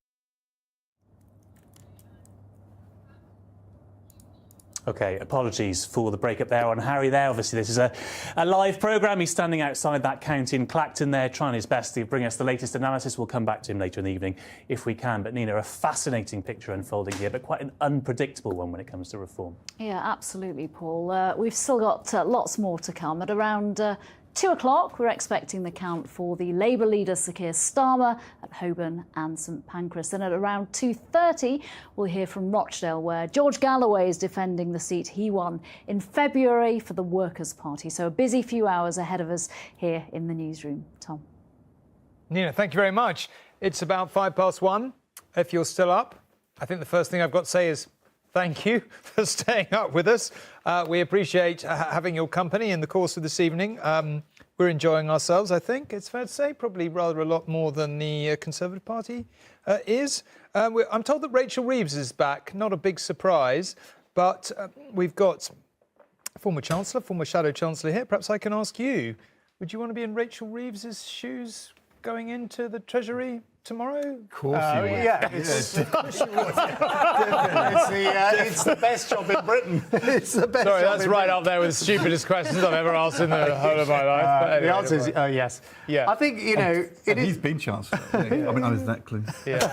OK, apologies for the breakup there on Harry there. Obviously, this is a live programme. He's standing outside that county in Clacton there, trying his best to bring us the latest analysis. We'll come back to him later in the evening if we can. But, Nina, a fascinating picture unfolding here, but quite an unpredictable one when it comes to Reform. Yeah, absolutely, Paul. We've still got lots more to come. At around 2 o'clock, we're expecting the count for the Labour leader, Sir Keir Starmer, at Holborn and St Pancras. And at around 2:30, we'll hear from Rochdale, where George Galloway is defending the seat he won in February for the Workers' Party. So a busy few hours ahead of us here in the newsroom. Tom. Nina, thank you very much. It's about 1:05. If you're still up, I think the first thing I've got to say is thank you for staying up with us. We appreciate having your company in the course of this evening. We're enjoying ourselves, I think. It's fair to say, probably rather a lot more than the Conservative Party is. I'm told that Rachel Reeves is back. Not a big surprise, but we've got former Chancellor, former Shadow Chancellor here. Perhaps I can ask you, would you want to be in Rachel Reeves's shoes going into the Treasury tomorrow? Of course you would. Yeah, it's the best job in Britain. It's the best. Sorry, job that's in right Britain. up there with the stupidest questions I've ever asked in the whole of my life. But anyway, the answer is yes. Yeah. I think, you know, He's been Chancellor. I mean, I was that clue. Yeah.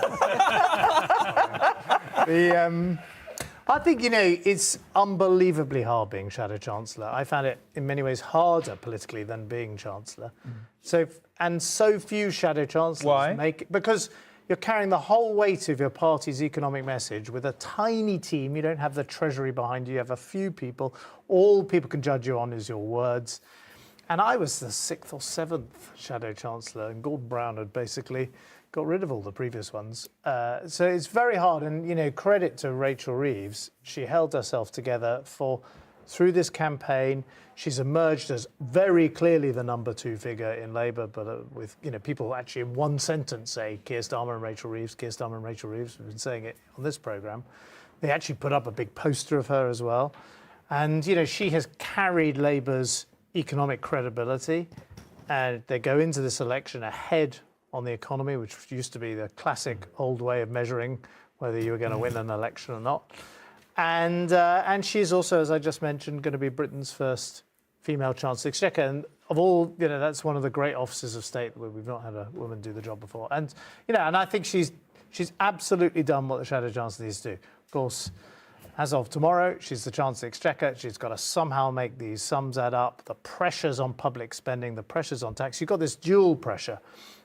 I think, you know, it's unbelievably hard being Shadow Chancellor. I found it in many ways harder politically than being Chancellor. So few Shadow Chancellors make it, because you're carrying the whole weight of your party's economic message with a tiny team. You don't have the Treasury behind you. You have a few people. All people can judge you on is your words. And I was the 6th or 7th Shadow Chancellor, and Gordon Brown had basically got rid of all the previous ones. So it's very hard. And, you know, credit to Rachel Reeves. She held herself together through this campaign. She's emerged as very clearly the number 2 figure in Labour, but with, you know, people actually in one sentence say Keir Starmer and Rachel Reeves, Keir Starmer and Rachel Reeves. We've been saying it on this programme. They actually put up a big poster of her as well. And, you know, she has carried Labour's economic credibility. And they go into this election ahead on the economy, which used to be the classic old way of measuring whether you were going to win an election or not. And she's also, as I just mentioned, going to be Britain's first female Chancellor of the Exchequer. And of all, that's one of the great offices of state where we've not had a woman do the job before. And, and I think she's absolutely done what the Shadow Chancellor needs to do. Of course, as of tomorrow, she's the Chancellor of the Exchequer. She's got to somehow make these sums add up. The pressures on public spending, the pressures on tax. You've got this dual pressure.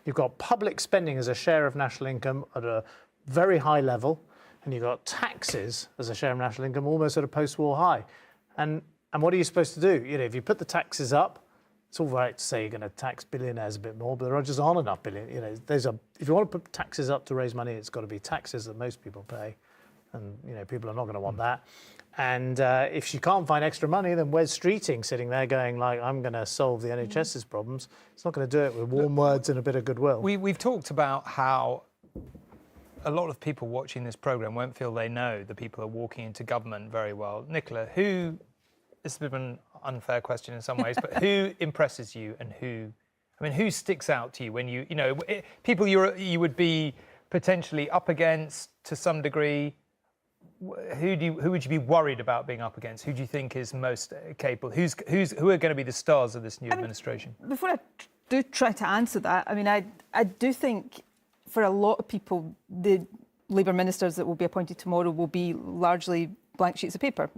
You've got public spending as a share of national income at a very high level, and you've got taxes as a share of national income almost at a post-war high. And what are you supposed to do? If you put the taxes up, it's all right to say you're going to tax billionaires a bit more, but there just aren't enough billionaires. If you want to put taxes up to raise money, it's got to be taxes that most people pay. And people are not going to want that. And if she can't find extra money, then Wes Streeting sitting there going like, I'm going to solve the NHS's problems. It's not going to do it with warm words and a bit of goodwill. We've talked about how a lot of people watching this programme won't feel they know the people who are walking into government very well. Nicola, this is a bit of an unfair question in some ways, but who impresses you and who sticks out to you when people you would be potentially up against to some degree? Who would you be worried about being up against? Who do you think is most capable? Who are going to be the stars of this new administration? Before I do try to answer that, I do think for a lot of people, the Labour ministers that will be appointed tomorrow will be largely blank sheets of paper.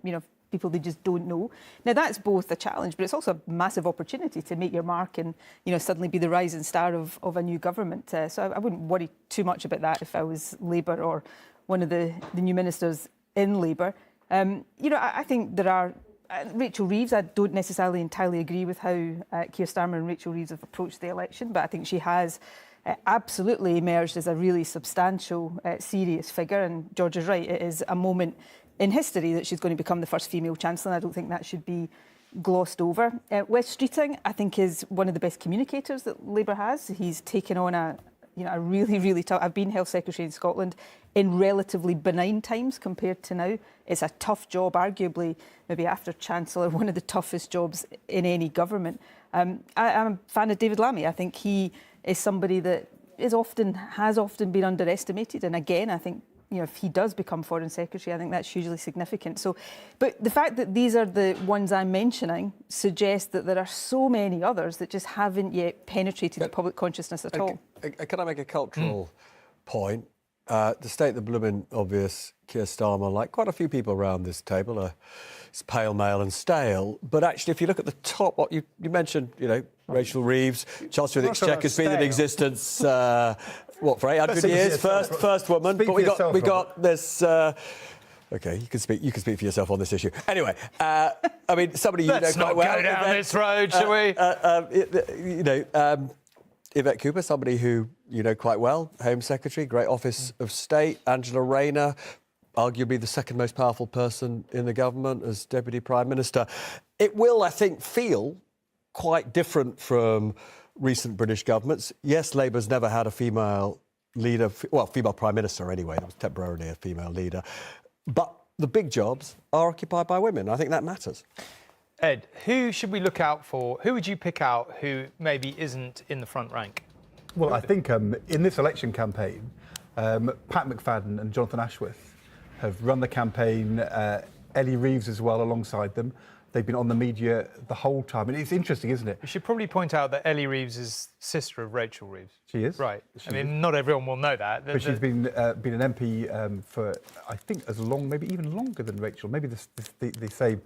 People they just don't know. Now that's both a challenge, but it's also a massive opportunity to make your mark and suddenly be the rising star of a new government. So I wouldn't worry too much about that if I was Labour or one of the new ministers in Labour. I think there are Rachel Reeves. I don't necessarily entirely agree with how Keir Starmer and Rachel Reeves have approached the election, but I think she has absolutely emerged as a really substantial, serious figure. And George is right; it is a moment in history that she's going to become the first female Chancellor, and I don't think that should be glossed over. Wes Streeting, I think, is one of the best communicators that Labour has. He's taken on a really, really tough... I've been Health Secretary in Scotland in relatively benign times compared to now. It's a tough job, arguably, maybe after Chancellor, one of the toughest jobs in any government. I'm a fan of David Lammy. I think he is somebody that has often been underestimated. And again, I think if he does become Foreign Secretary, I think that's hugely significant. So, but the fact that these are the ones I'm mentioning suggests that there are so many others that just haven't yet penetrated the public consciousness at all. Can I make a cultural point? To state the blooming obvious, Keir Starmer, like quite a few people around this table, is pale, male and stale. But actually, if you look at the top, what you mentioned, Rachel Reeves, Chancellor of the Exchequer has been in existence, for 800 years? First woman. But we got this... OK, you can speak for yourself on this issue. Anyway, somebody you know quite well. Let's not go down this road, shall we? Yvette Cooper, somebody who you know quite well, Home Secretary, great Office of State. Angela Rayner, arguably the second most powerful person in the government as Deputy Prime Minister. It will, I think, feel quite different from recent British governments. Yes, Labour's never had a female leader, female Prime Minister anyway, there was temporarily a female leader. But the big jobs are occupied by women. I think that matters. Ed, who should we look out for? Who would you pick out who maybe isn't in the front rank? Well, I think in this election campaign, Pat McFadden and Jonathan Ashworth have run the campaign, Ellie Reeves as well alongside them. They've been on the media the whole time. And it's interesting, isn't it? We should probably point out that Ellie Reeves is sister of Rachel Reeves. She is? Right. Not everyone will know that. But she's been an MP for, I think, as long, maybe even longer than Rachel, maybe the same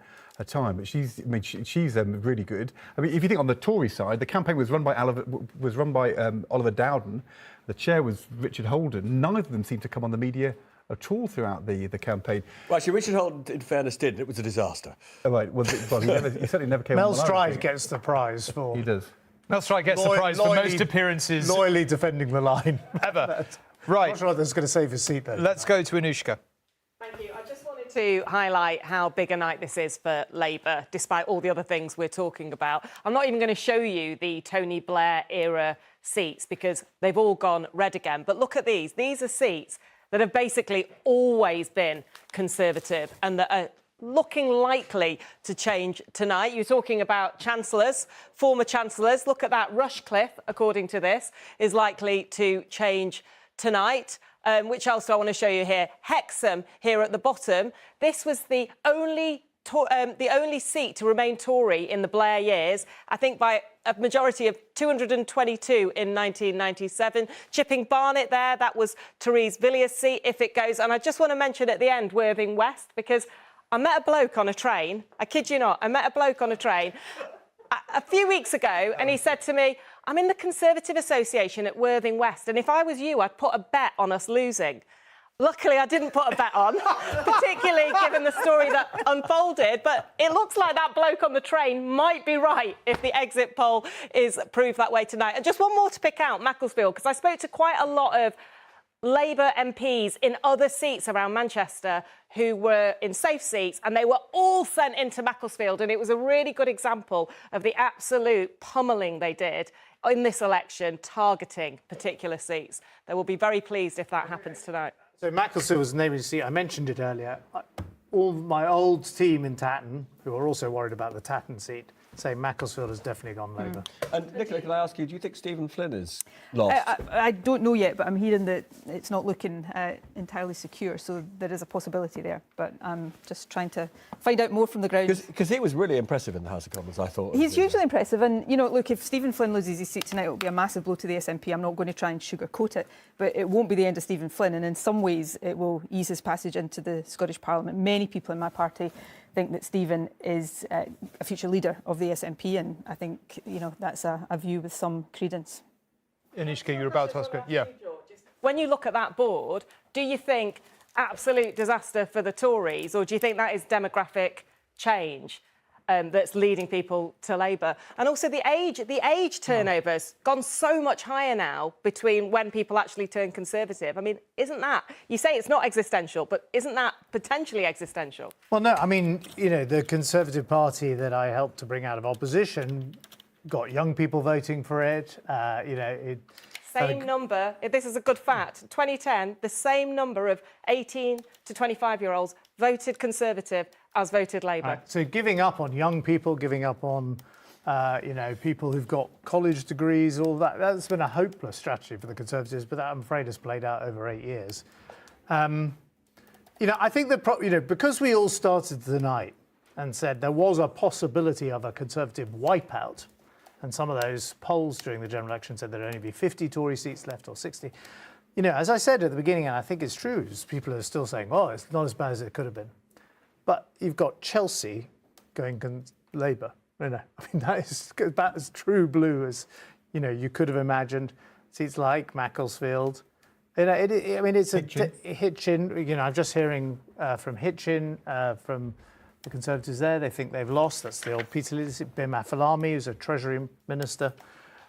time. But she's really good. If you think on the Tory side, the campaign was run by Oliver Dowden. The chair was Richard Holden. None of them seemed to come on the media at all throughout the campaign. Well, actually, Richard Holden, in fairness, did. It was a disaster. Oh, right. Well, he certainly never came on. Mel Stride gets the prize for... He does. Mel Stride gets the prize for most appearances... Loyally defending the line. Ever. Right. I'm not sure that's going to save his seat, though. Let's go to Anushka. Thank you. I just wanted to highlight how big a night this is for Labour, despite all the other things we're talking about. I'm not even going to show you the Tony Blair-era seats, because they've all gone red again. But look at these. These are seats that have basically always been Conservative and that are looking likely to change tonight. You're talking about chancellors, former chancellors. Look at that. Rushcliffe, according to this, is likely to change tonight. Which else do I want to show you here? Hexham here at the bottom. This was the only the only seat to remain Tory in the Blair years, I think by a majority of 222 in 1997. Chipping Barnet there, that was Therese Villiers' seat, if it goes. And I just want to mention at the end Worthing West, because I met a bloke on a train. I kid you not, I met a bloke on a train a few weeks ago, and he said to me, I'm in the Conservative Association at Worthing West, and if I was you, I'd put a bet on us losing. Luckily, I didn't put a bet on, particularly given the story that unfolded. But it looks like that bloke on the train might be right if the exit poll is proved that way tonight. And just one more to pick out, Macclesfield, because I spoke to quite a lot of Labour MPs in other seats around Manchester who were in safe seats, and they were all sent into Macclesfield. And it was a really good example of the absolute pummelling they did in this election, targeting particular seats. They will be very pleased if that happens tonight. So Macclesfield was the name of the seat. I mentioned it earlier. All my old team in Tatton, who are also worried about the Tatton seat, say Macclesfield has definitely gone Labour. And Nicola, can I ask you, do you think Stephen Flynn is lost? I don't know yet, but I'm hearing that it's not looking entirely secure, so there is a possibility there. But I'm just trying to find out more from the ground. Because he was really impressive in the House of Commons, I thought. He's hugely impressive, and you know, look, if Stephen Flynn loses his seat tonight, it'll be a massive blow to the SNP. I'm not going to try and sugarcoat it, but it won't be the end of Stephen Flynn, and in some ways, it will ease his passage into the Scottish Parliament. Many people in my party think that Stephen is a future leader of the SNP, and I think, you know, that's a view with some credence. Anishka, you're about to ask it. Yeah. When you look at that board, do you think absolute disaster for the Tories, or do you think that is demographic change that's leading people to Labour? And also the age turnover's gone so much higher now between when people actually turn Conservative. I mean, isn't that, you say it's not existential, but isn't that potentially existential? Well, no, I mean, you know, the Conservative Party that I helped to bring out of opposition got young people voting for it. You know, it... Same number, this is a good fact, 2010, the same number of 18 to 25-year-olds voted Conservative as voted Labour. Right. So giving up on young people, giving up on, you know, people who've got college degrees, all that, that's been a hopeless strategy for the Conservatives, but that, I'm afraid, has played out over 8 years. You know, I think that, you know, because we all started tonight and said there was a possibility of a Conservative wipeout, and some of those polls during the general election said there'd only be 50 Tory seats left or 60. You know, as I said at the beginning, and I think it's true, people are still saying, well, it's not as bad as it could have been. But you've got Chelsea going Labour. You know, I mean, that is about as true blue as, you know, you could have imagined. Seats like Macclesfield. You know, I mean, it's Hitchin. You know, I'm just hearing from Hitchin, from the Conservatives there. They think they've lost. That's the old Peter leadership. Bim Afellami, who's a Treasury Minister.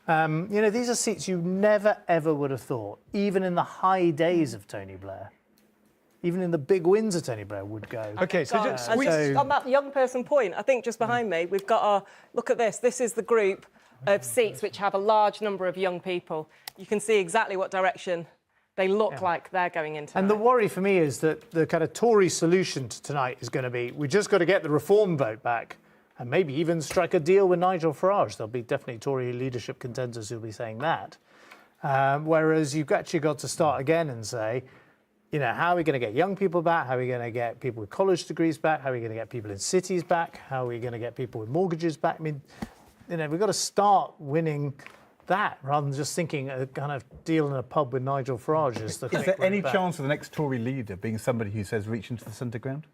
You know, these are seats you never, ever would have thought, even in the high days of Tony Blair, even in the big wins of Tony Blair would go. OK, so on that young person point, I think just behind me, we've got our, look at this. This is the group of seats which have a large number of young people. You can see exactly what direction they look like they're going into. And the worry for me is that the kind of Tory solution to tonight is going to be, we just got to get the reform vote back and maybe even strike a deal with Nigel Farage. There'll be definitely Tory leadership contenders who'll be saying that. Whereas you've actually got to start again and say, you know, how are we going to get young people back? How are we going to get people with college degrees back? How are we going to get people in cities back? How are we going to get people with mortgages back? I mean, you know, we've got to start winning that rather than just thinking a kind of deal in a pub with Nigel Farage is the Is there any chance of the next Tory leader being somebody who says reach into the centre ground?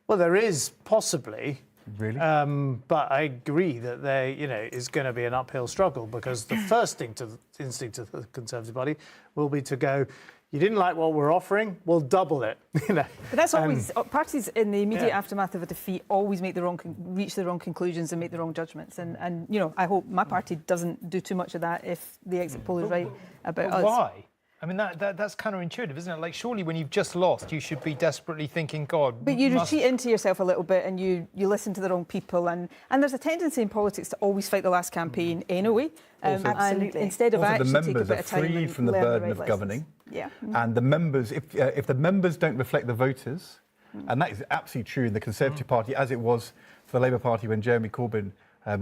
Well, there is possibly. Really? But I agree that there, you know, is going to be an uphill struggle because the first instinct of the Conservative Party will be to go, you didn't like what we're offering, we'll double it. You know? But that's always parties in the immediate aftermath of a defeat always make reach the wrong conclusions and make the wrong judgments. And you know, I hope my party doesn't do too much of that if the exit poll is right about us. Why? I mean, that's counterintuitive, isn't it? Like, surely when you've just lost, you should be desperately thinking, God... But you retreat into yourself a little bit and you listen to the wrong people. And there's a tendency in politics to always fight the last campaign anyway. Absolutely. And instead of actually the take a bit of time freed from the burden of governing. Yeah. And the members, if the members don't reflect the voters, and that is absolutely true in the Conservative Party, as it was for the Labour Party when Jeremy Corbyn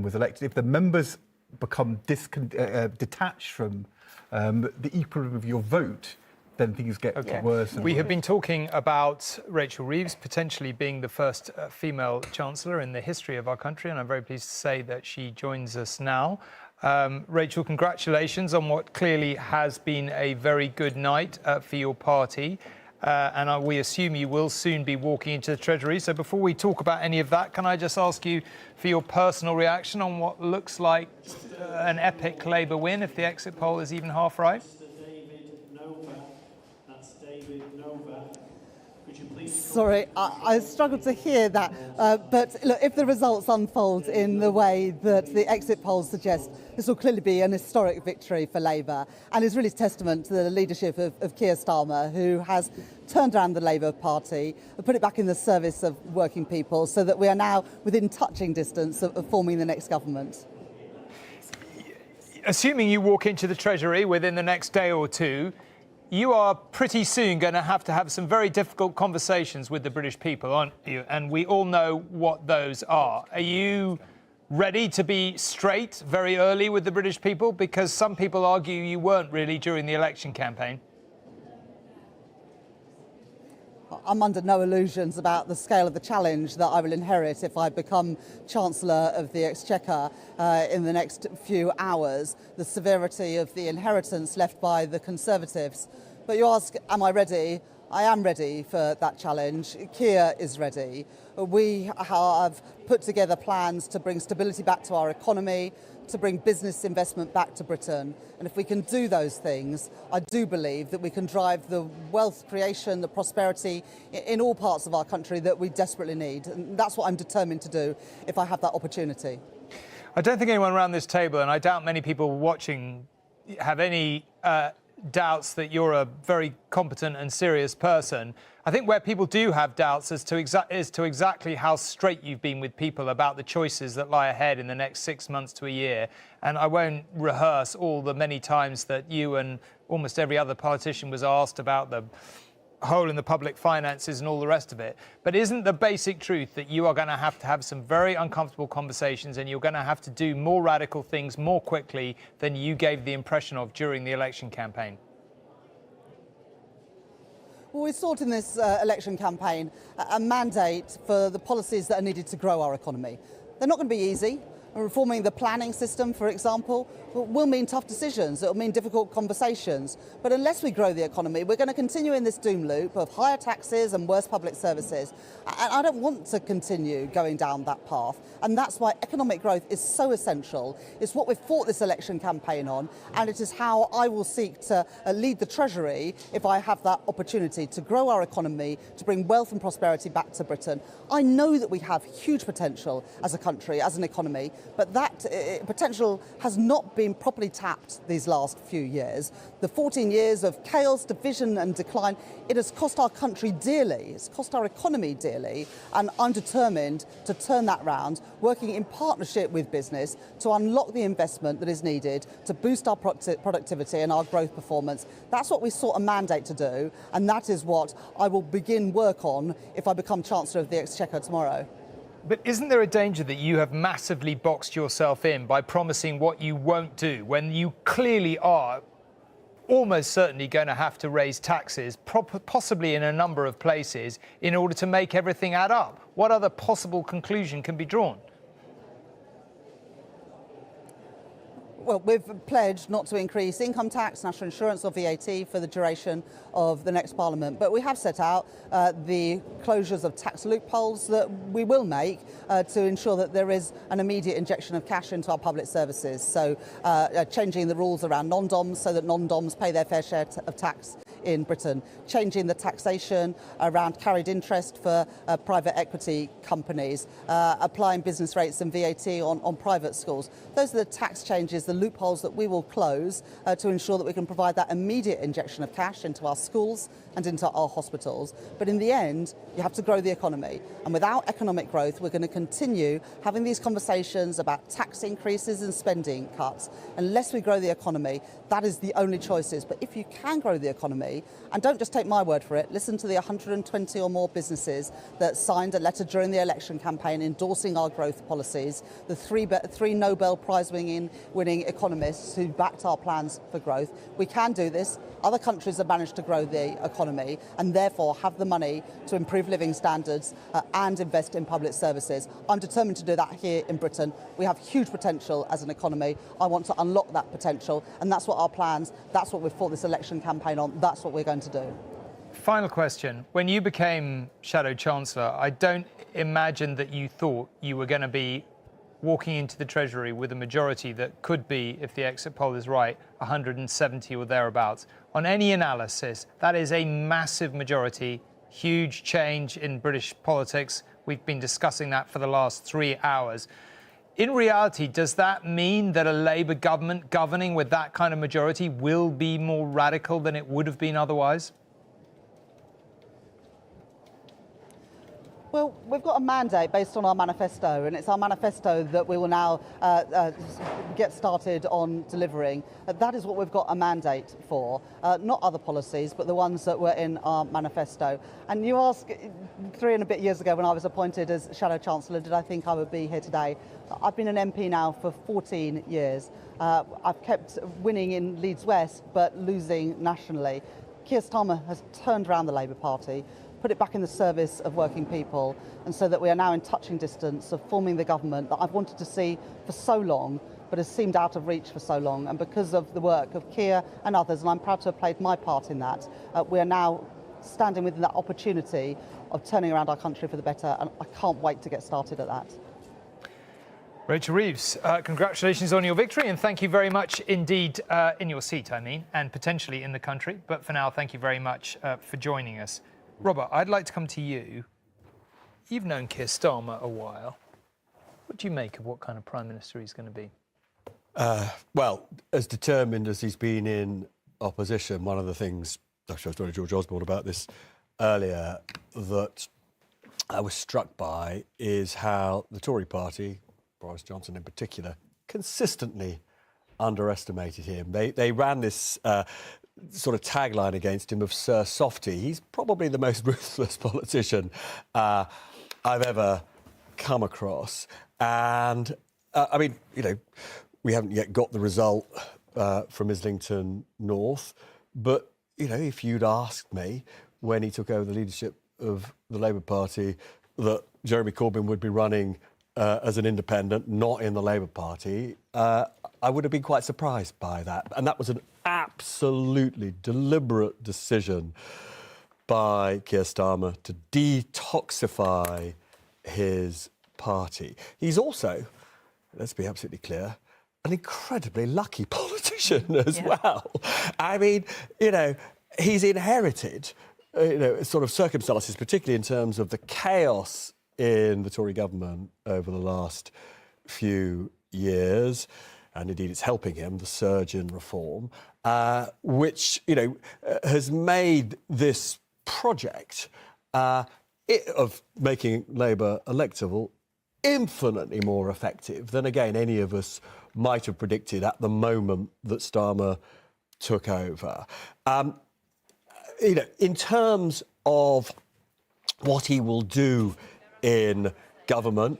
was elected, if the members become detached from the equilibrium of your vote, then things get worse. And We have been talking about Rachel Reeves potentially being the first female Chancellor in the history of our country, and I'm very pleased to say that she joins us now. Rachel, congratulations on what clearly has been a very good night for your party. And we assume you will soon be walking into the Treasury. So before we talk about any of that, can I just ask you for your personal reaction on what looks like an epic Labour win, if the exit poll is even half right? Sorry, I struggled to hear that. But look, if the results unfold in the way that the exit polls suggest, this will clearly be an historic victory for Labour and is really testament to the leadership of Keir Starmer, who has turned around the Labour Party and put it back in the service of working people so that we are now within touching distance of forming the next government. Assuming you walk into the Treasury within the next day or two, you are pretty soon going to have some very difficult conversations with the British people, aren't you? And we all know what those are. Are you ready to be straight very early with the British people? Because some people argue you weren't really during the election campaign. I'm under no illusions about the scale of the challenge that I will inherit if I become Chancellor of the Exchequer in the next few hours, the severity of the inheritance left by the Conservatives. But you ask, am I ready? I am ready for that challenge. Keir is ready. We have put together plans to bring stability back to our economy, to bring business investment back to Britain. And if we can do those things, I do believe that we can drive the wealth creation, the prosperity in all parts of our country that we desperately need. And that's what I'm determined to do if I have that opportunity. I don't think anyone around this table, and I doubt many people watching, have any doubts that you're a very competent and serious person. I think where people do have doubts as to exactly how straight you've been with people about the choices that lie ahead in the next 6 months to a year. And I won't rehearse all the many times that you and almost every other politician was asked about the hole in the public finances and all the rest of it. But isn't the basic truth that you are going to have some very uncomfortable conversations and you're going to have to do more radical things more quickly than you gave the impression of during the election campaign? Well, we sought in this election campaign a mandate for the policies that are needed to grow our economy. They're not going to be easy. Reforming the planning system, for example, will mean tough decisions. It will mean difficult conversations. But unless we grow the economy, we're going to continue in this doom loop of higher taxes and worse public services. And I don't want to continue going down that path. And that's why economic growth is so essential. It's what we've fought this election campaign on. And it is how I will seek to lead the Treasury if I have that opportunity to grow our economy, to bring wealth and prosperity back to Britain. I know that we have huge potential as a country, as an economy. But that potential has not been properly tapped these last few years. The 14 years of chaos, division and decline, it has cost our country dearly. It's cost our economy dearly. And I'm determined to turn that round, working in partnership with business to unlock the investment that is needed to boost our productivity and our growth performance. That's what we sought a mandate to do. And that is what I will begin work on if I become Chancellor of the Exchequer tomorrow. But isn't there a danger that you have massively boxed yourself in by promising what you won't do when you clearly are almost certainly going to have to raise taxes, possibly in a number of places, in order to make everything add up? What other possible conclusion can be drawn? Well, we've pledged not to increase income tax, national insurance or VAT for the duration of the next Parliament. But we have set out the closures of tax loopholes that we will make to ensure that there is an immediate injection of cash into our public services. So changing the rules around non-DOMs so that non-DOMs pay their fair share of tax in Britain, changing the taxation around carried interest for private equity companies, applying business rates and VAT on private schools. Those are the tax changes, the loopholes that we will close to ensure that we can provide that immediate injection of cash into our schools and into our hospitals. But in the end, you have to grow the economy. And without economic growth, we're going to continue having these conversations about tax increases and spending cuts. Unless we grow the economy, that is the only choices. But if you can grow the economy, economy. And don't just take my word for it. Listen to the 120 or more businesses that signed a letter during the election campaign endorsing our growth policies, the three Nobel Prize winning economists who backed our plans for growth. We can do this. Other countries have managed to grow the economy and therefore have the money to improve living standards and invest in public services. I'm determined to do that here in Britain. We have huge potential as an economy. I want to unlock that potential, and that's what our plans, that's what we've fought this election campaign on, that's what we're going to do. Final question. When you became Shadow Chancellor, I don't imagine that you thought you were going to be walking into the Treasury with a majority that could be, if the exit poll is right, 170 or thereabouts. On any analysis, that is a massive majority, huge change in British politics. We've been discussing that for the last 3 hours. In reality, does that mean that a Labour government governing with that kind of majority will be more radical than it would have been otherwise? Well, we've got a mandate based on our manifesto, and it's our manifesto that we will now get started on delivering. That is what we've got a mandate for, not other policies, but the ones that were in our manifesto. And you ask, 3 and a bit years ago when I was appointed as Shadow Chancellor, did I think I would be here today? I've been an MP now for 14 years. I've kept winning in Leeds West, but losing nationally. Keir Starmer has turned around the Labour Party, put it back in the service of working people, and so that we are now in touching distance of forming the government that I've wanted to see for so long, but has seemed out of reach for so long. And because of the work of Keir and others, and I'm proud to have played my part in that, we are now standing within that opportunity of turning around our country for the better, and I can't wait to get started at that. Rachel Reeves, congratulations on your victory, and thank you very much indeed in your seat, I mean, and potentially in the country. But for now, thank you very much for joining us. Robert, I'd like to come to you. You've known Keir Starmer a while. What do you make of what kind of Prime Minister he's going to be? Well, as determined as he's been in opposition, one of the things, actually I was talking to George Osborne about this earlier, that I was struck by is how the Tory party, Boris Johnson in particular, consistently underestimated him. They ran this sort of tagline against him of Sir Softy. He's probably the most ruthless politician I've ever come across. And, I mean, you know, we haven't yet got the result from Islington North, but, you know, if you'd asked me when he took over the leadership of the Labour Party that Jeremy Corbyn would be running as an independent, not in the Labour Party, I would have been quite surprised by that. And that was an absolutely deliberate decision by Keir Starmer to detoxify his party. He's also, let's be absolutely clear, an incredibly lucky politician as well. I mean, you know, he's inherited, you know, sort of circumstances, particularly in terms of the chaos in the Tory government over the last few years, and indeed it's helping him, the surge in reform, which, you know, has made this project of making Labour electable infinitely more effective than, again, any of us might have predicted at the moment that Starmer took over. You know, in terms of what he will do in government,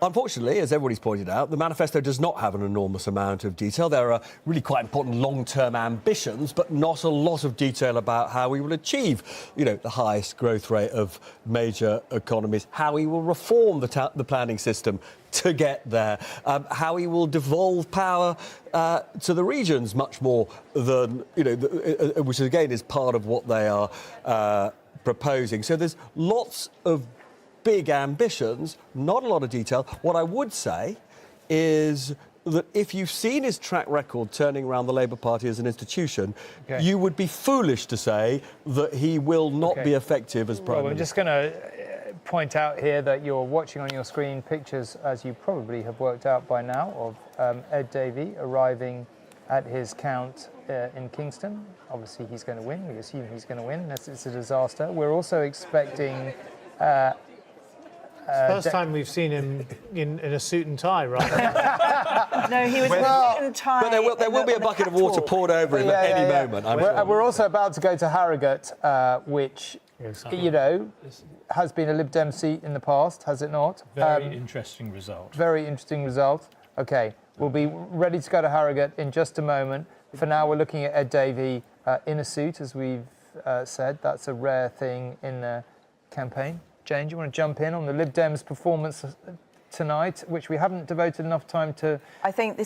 unfortunately, as everybody's pointed out, the manifesto does not have an enormous amount of detail. There are really quite important long-term ambitions, but not a lot of detail about how we will achieve, you know, the highest growth rate of major economies, how he will reform the planning system to get there, how he will devolve power to the regions much more than, you know, which again is part of what they are proposing. So there's lots of big ambitions, not a lot of detail. What I would say is that if you've seen his track record turning around the Labour Party as an institution, you would be foolish to say that he will not be effective as Prime Minister. I'm just going to point out here that you're watching on your screen pictures, as you probably have worked out by now, of Ed Davey arriving at his count in Kingston. Obviously, he's going to win. We assume he's going to win. It's a disaster. We're also expecting First time we've seen him in a suit and tie, right? No, he was in a suit and tie. But there will be a bucket of water poured over him at any moment. I'm sure. We're also about to go to Harrogate, which, you know, has been a Lib Dem seat in the past, has it not? Very interesting result. Very interesting result. OK, we'll be ready to go to Harrogate in just a moment. For now, we're looking at Ed Davey in a suit, as we've said. That's a rare thing in the campaign. Jane, do you want to jump in on the Lib Dems' performance tonight, which we haven't devoted enough time to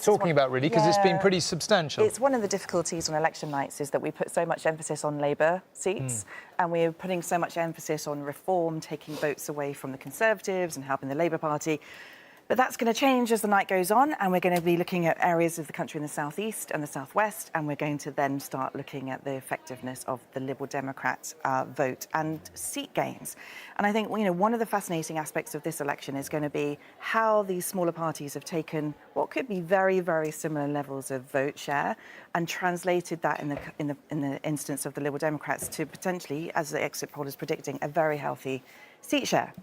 talking about, really, because it's been pretty substantial. It's one of the difficulties on election nights is that we put so much emphasis on Labour seats and we're putting so much emphasis on reform, taking votes away from the Conservatives and helping the Labour Party. But that's going to change as the night goes on, and we're going to be looking at areas of the country in the southeast and the southwest, and we're going to then start looking at the effectiveness of the Liberal Democrat vote and seat gains. And I think, you know, one of the fascinating aspects of this election is going to be how these smaller parties have taken what could be very, very similar levels of vote share and translated that in the instance of the Liberal Democrats to potentially, as the exit poll is predicting, a very healthy seat share.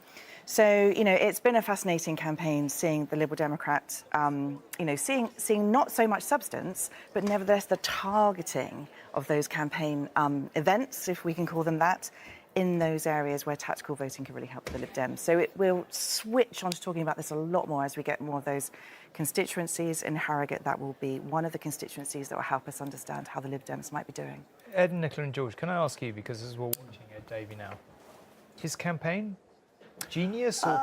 So, you know, it's been a fascinating campaign seeing the Liberal Democrat, you know, seeing not so much substance, but nevertheless the targeting of those campaign events, if we can call them that, in those areas where tactical voting can really help the Lib Dems. So we'll switch on to talking about this a lot more as we get more of those constituencies in Harrogate. That will be one of the constituencies that will help us understand how the Lib Dems might be doing. Ed, Nicola and George, can I ask you, because as we're watching Ed Davey now, his campaign, genius or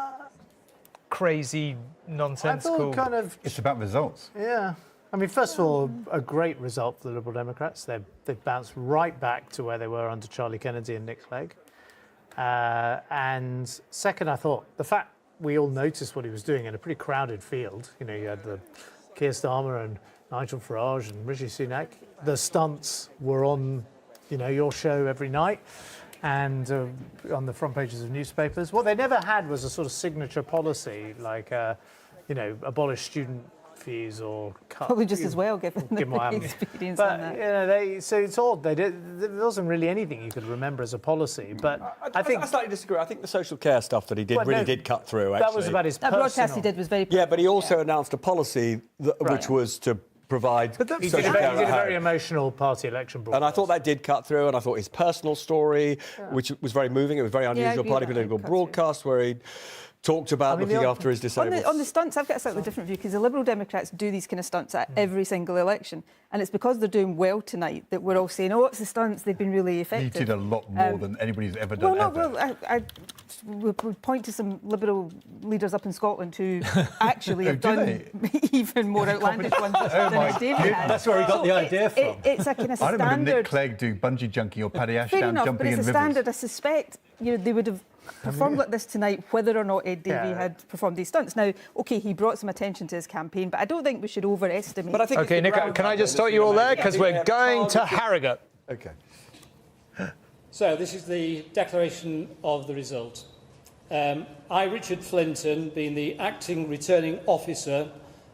crazy, nonsensical? I thought kind of... It's about results. Yeah. I mean, first of all, a great result for the Liberal Democrats. They've bounced right back to where they were under Charlie Kennedy and Nick Clegg. And second, I thought the fact we all noticed what he was doing in a pretty crowded field. You know, you had the Keir Starmer and Nigel Farage and Rishi Sunak. The stunts were on, you know, your show every night and on the front pages of newspapers. What they never had was a sort of signature policy like, you know, abolish student fees or cut. Probably just as well, given the experience on that. You know, so it's odd. There wasn't really anything you could remember as a policy. But I think I slightly disagree. I think the social care stuff that he did did cut through. Actually, that was about his that broadcast he did was very. Yeah, but he also announced a policy which was to provide social care. He did a very emotional party election broadcast. And I thought that did cut through, and I thought his personal story, which was very moving, it was very unusual party political broadcast where he talked about looking after his disabled. On the stunts, I've got a slightly different view because the Liberal Democrats do these kind of stunts at every single election. And it's because they're doing well tonight that we're all saying, oh, it's the stunts, they've been really effective. He did a lot more than anybody's ever done. I would point to some Liberal leaders up in Scotland who actually have done even more outlandish ones than Ed Davey has. That's where he got the idea from. It's a kind of I standard. don't remember Nick Clegg do bungee jumping or Paddy Ashdown jumping but it's in a rivers. standard. I suspect they would have performed like this tonight whether or not Ed Davey had performed these stunts. Now, OK, he brought some attention to his campaign, but I don't think we should overestimate. But I think OK, Nick, can I just stop you all there? Because we're going to Harrogate. OK. So this is the declaration of the result. I, Richard Flinton, being the acting returning officer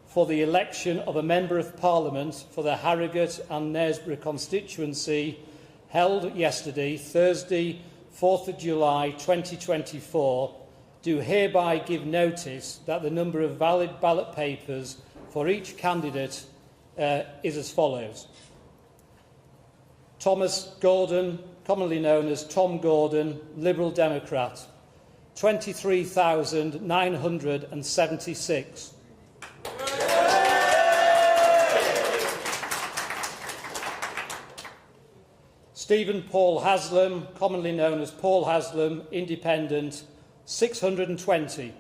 for the election of a Member of Parliament for the Harrogate and Knaresborough constituency held yesterday, Thursday, 4th of July 2024, do hereby give notice that the number of valid ballot papers for each candidate is as follows. Thomas Gordon, commonly known as Tom Gordon, Liberal Democrat, 23,976. Stephen Paul Haslam, commonly known as Paul Haslam, Independent, 620.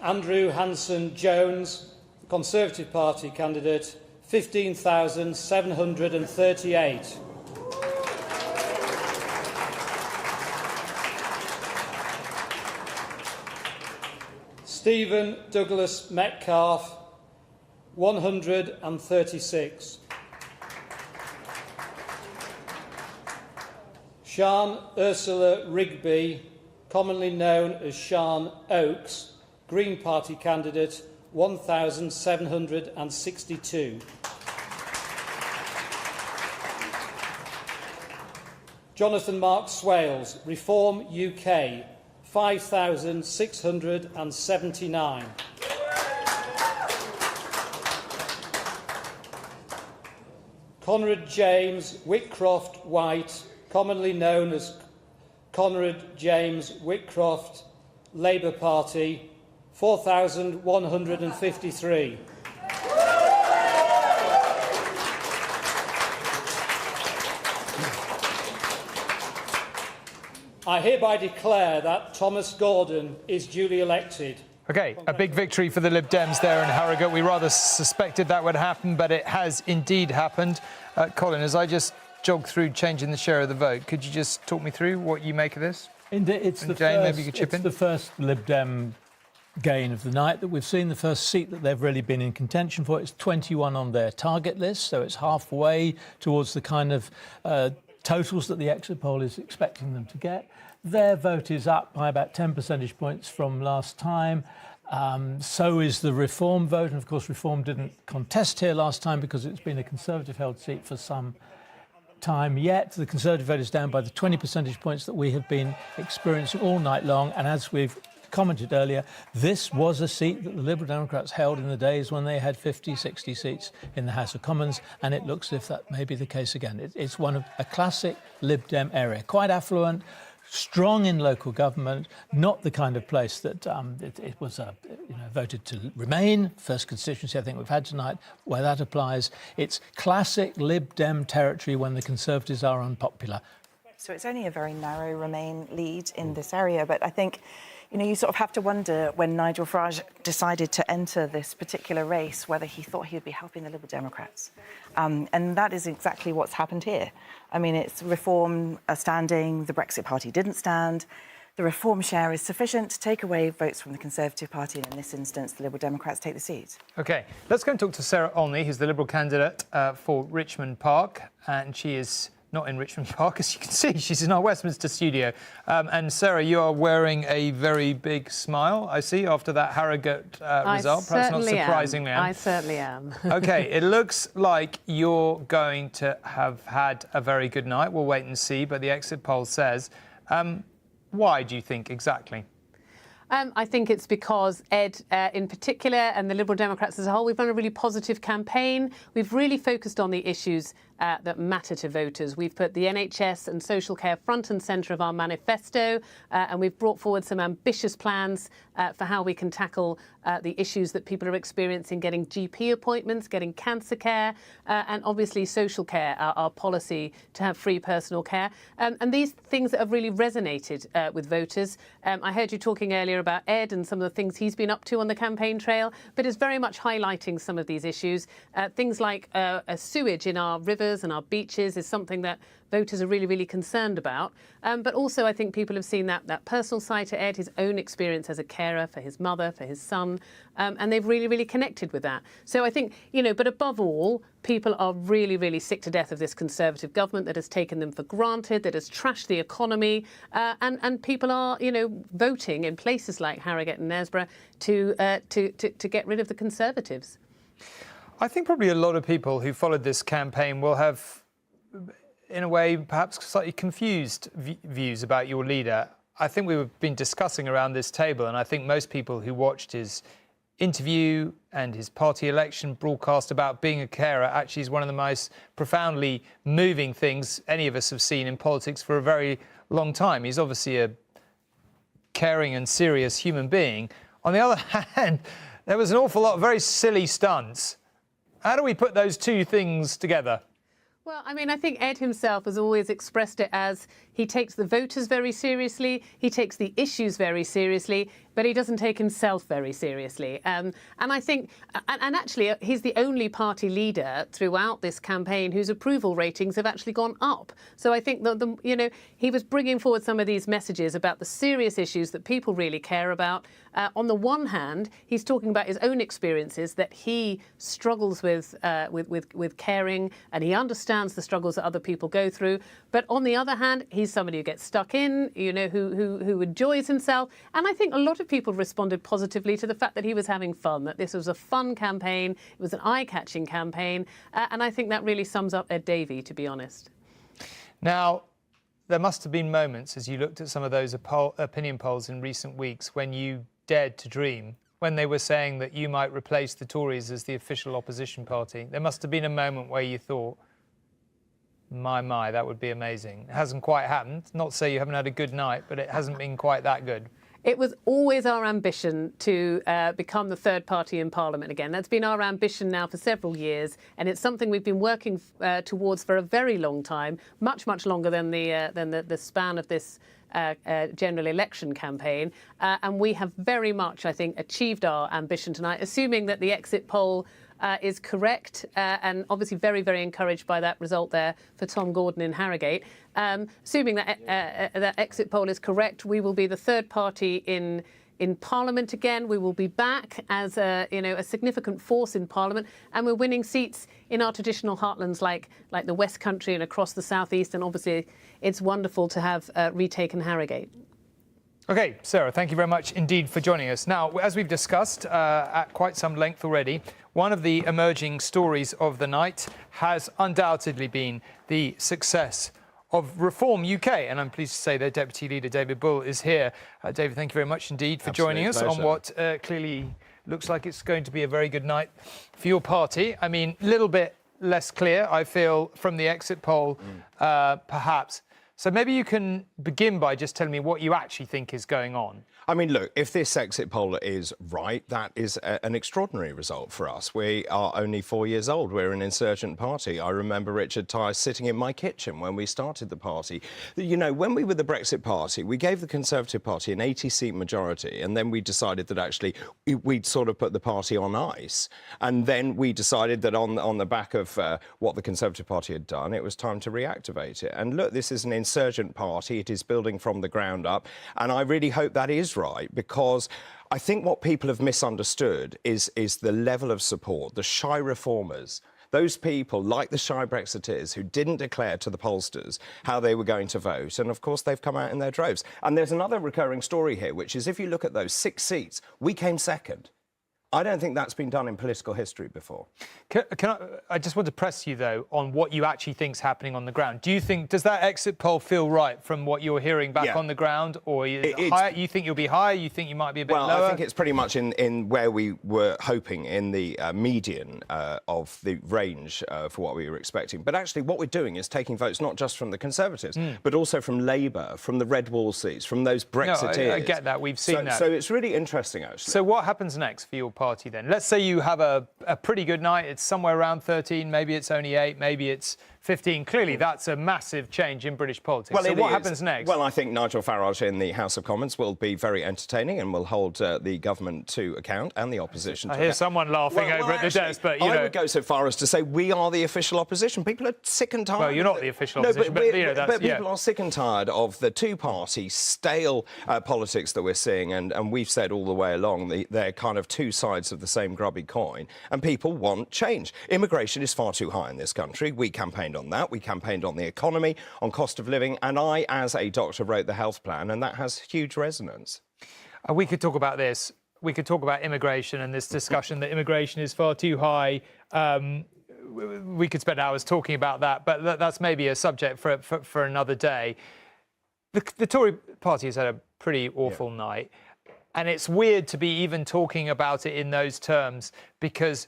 Andrew Hanson Jones, Conservative Party candidate, 15,738. Stephen Douglas Metcalfe, 136. Sian Ursula Rigby, commonly known as Sian Oakes, Green Party candidate, 1,762. Jonathan Mark Swales, Reform UK, 5,679. Conrad James Whitcroft White, commonly known as Conrad James Whitcroft, Labour Party, 4,153. I hereby declare that Thomas Gordon is duly elected. OK, a big victory for the Lib Dems there in Harrogate. We rather suspected that would happen, but it has indeed happened. Colin, as I just jogged through changing the share of the vote, could you just talk me through what you make of this? Indeed, it's and Jane, maybe you could chip in. The first Lib Dem gain of the night that we've seen, the first seat that they've really been in contention for. It's 21 on their target list, so it's halfway towards the kind of totals that the exit poll is expecting them to get. Their vote is up by about 10 percentage points from last time. So is the Reform vote. And of course, Reform didn't contest here last time because it's been a Conservative-held seat for some time yet. The Conservative vote is down by the 20 percentage points that we have been experiencing all night long. And as we've commented earlier, this was a seat that the Liberal Democrats held in the days when they had 50, 60 seats in the House of Commons, and it looks as if that may be the case again. It's one of a classic Lib Dem area, quite affluent, strong in local government, not the kind of place that it was voted to remain. First constituency I think we've had tonight where that applies. It's classic Lib Dem territory when the Conservatives are unpopular. So it's only a very narrow Remain lead in this area, but I think you sort of have to wonder when Nigel Farage decided to enter this particular race, whether he thought he would be helping the Liberal Democrats. And that is exactly what's happened here. I mean, it's Reform standing, the Brexit Party didn't stand. The Reform share is sufficient to take away votes from the Conservative Party, and in this instance, the Liberal Democrats take the seat. OK, let's go and talk to Sarah Olney, who's the Liberal candidate for Richmond Park, and she is not in Richmond Park, as you can see. She's in our Westminster studio. And Sarah, you are wearing a very big smile, I see, after that Harrogate result. Perhaps not surprisingly. I certainly am. OK, it looks like you're going to have had a very good night. We'll wait and see, but the exit poll says. Why do you think exactly? I think it's because Ed in particular and the Liberal Democrats as a whole, we've run a really positive campaign. We've really focused on the issues that matter to voters. We've put the NHS and social care front and centre of our manifesto, and we've brought forward some ambitious plans for how we can tackle the issues that people are experiencing, getting GP appointments, getting cancer care, and obviously social care, our policy to have free personal care. And these things that have really resonated with voters. I heard you talking earlier about Ed and some of the things he's been up to on the campaign trail, but it's very much highlighting some of these issues. Things like sewage in our rivers and our beaches is something that voters are really, really concerned about. But also I think people have seen that personal side to Ed, his own experience as a carer for his mother, for his son, and they've really, really connected with that. So I think, but above all, people are really, really sick to death of this Conservative government that has taken them for granted, that has trashed the economy, and people are, voting in places like Harrogate and Knaresborough to get rid of the Conservatives. I think probably a lot of people who followed this campaign will have, in a way, perhaps slightly confused views about your leader. I think we've been discussing around this table, and I think most people who watched his interview and his party election broadcast about being a carer actually is one of the most profoundly moving things any of us have seen in politics for a very long time. He's obviously a caring and serious human being. On the other hand, there was an awful lot of very silly stunts. How do we put those two things together? Well, I mean, I think Ed himself has always expressed it as he takes the voters very seriously, he takes the issues very seriously, but he doesn't take himself very seriously. And I think, and actually, he's the only party leader throughout this campaign whose approval ratings have actually gone up. So I think that, he was bringing forward some of these messages about the serious issues that people really care about. On the one hand, he's talking about his own experiences that he struggles with caring, and he understands the struggles that other people go through. But on the other hand, he's somebody who gets stuck in, who enjoys himself. And I think a lot of people responded positively to the fact that he was having fun, that this was a fun campaign, it was an eye-catching campaign. And I think that really sums up Ed Davey, to be honest. Now, there must have been moments as you looked at some of those opinion polls in recent weeks when you dared to dream, when they were saying that you might replace the Tories as the official opposition party. There must have been a moment where you thought, my, that would be amazing. It hasn't quite happened. Not to say you haven't had a good night, but it hasn't been quite that good. It was always our ambition to become the third party in Parliament again. That's been our ambition now for several years, and it's something we've been working towards for a very long time, much longer than the span of this general election campaign. And we have very much, I think, achieved our ambition tonight, assuming that the exit poll is correct, and obviously very, very encouraged by that result there for Tom Gordon in Harrogate. Assuming that that exit poll is correct, we will be the third party in Parliament again. We will be back as a significant force in Parliament, and we're winning seats in our traditional heartlands like the West Country and across the South East. And obviously, it's wonderful to have retaken Harrogate. OK, Sarah, thank you very much indeed for joining us. Now, as we've discussed at quite some length already, one of the emerging stories of the night has undoubtedly been the success of Reform UK. And I'm pleased to say their Deputy Leader, David Bull, is here. David, thank you very much indeed for joining us on what clearly looks like it's going to be a very good night for your party. I mean, a little bit less clear, I feel, from the exit poll, perhaps. So maybe you can begin by just telling me what you actually think is going on. I mean, look, if this exit poll is right, that is an extraordinary result for us. We are only 4 years old. We're an insurgent party. I remember Richard Tyers sitting in my kitchen when we started the party. You know, when we were the Brexit Party, we gave the Conservative Party an 80-seat majority, and then we decided that actually we'd sort of put the party on ice. And then we decided that on the back of what the Conservative Party had done, it was time to reactivate it. And look, this is an insurgent party. It is building from the ground up. And I really hope that is right, because I think what people have misunderstood is the level of support. The shy reformers, those people like the shy Brexiteers who didn't declare to the pollsters how they were going to vote. And of course, they've come out in their droves. And there's another recurring story here, which is if you look at those 6 seats, we came second. I don't think that's been done in political history before. I just want to press you, though, on what you actually think is happening on the ground. Do you think, does that exit poll feel right from what you're hearing back on the ground? Or you think you'll be higher? You think you might be a bit lower? Well, I think it's pretty much in where we were hoping, in the median of the range for what we were expecting. But actually, what we're doing is taking votes not just from the Conservatives, but also from Labour, from the Red Wall seats, from those Brexiteers. No, I get that. We've seen that. So it's really interesting, actually. So what happens next for your party then? Let's say you have a pretty good night. It's somewhere around 13, maybe it's only 8, maybe it's 15. Clearly, that's a massive change in British politics. Well, so what happens next? Well, I think Nigel Farage in the House of Commons will be very entertaining and will hold the government to account and the opposition to account. I hear someone laughing over at the desk, but, you know... I would go so far as to say we are the official opposition. People are sick and tired... Well, you're not the official opposition, but you know, that's... But people are sick and tired of the two-party, stale politics that we're seeing, and we've said all the way along they're kind of two sides of the same grubby coin, and people want change. Immigration is far too high in this country. We campaigned on that. We campaigned on the economy, on cost of living, and I, as a doctor, wrote the health plan, and that has huge resonance. We could talk about this. We could talk about immigration and this discussion that immigration is far too high. We could spend hours talking about that, but that's maybe a subject for another day. The Tory party has had a pretty awful night, and it's weird to be even talking about it in those terms, because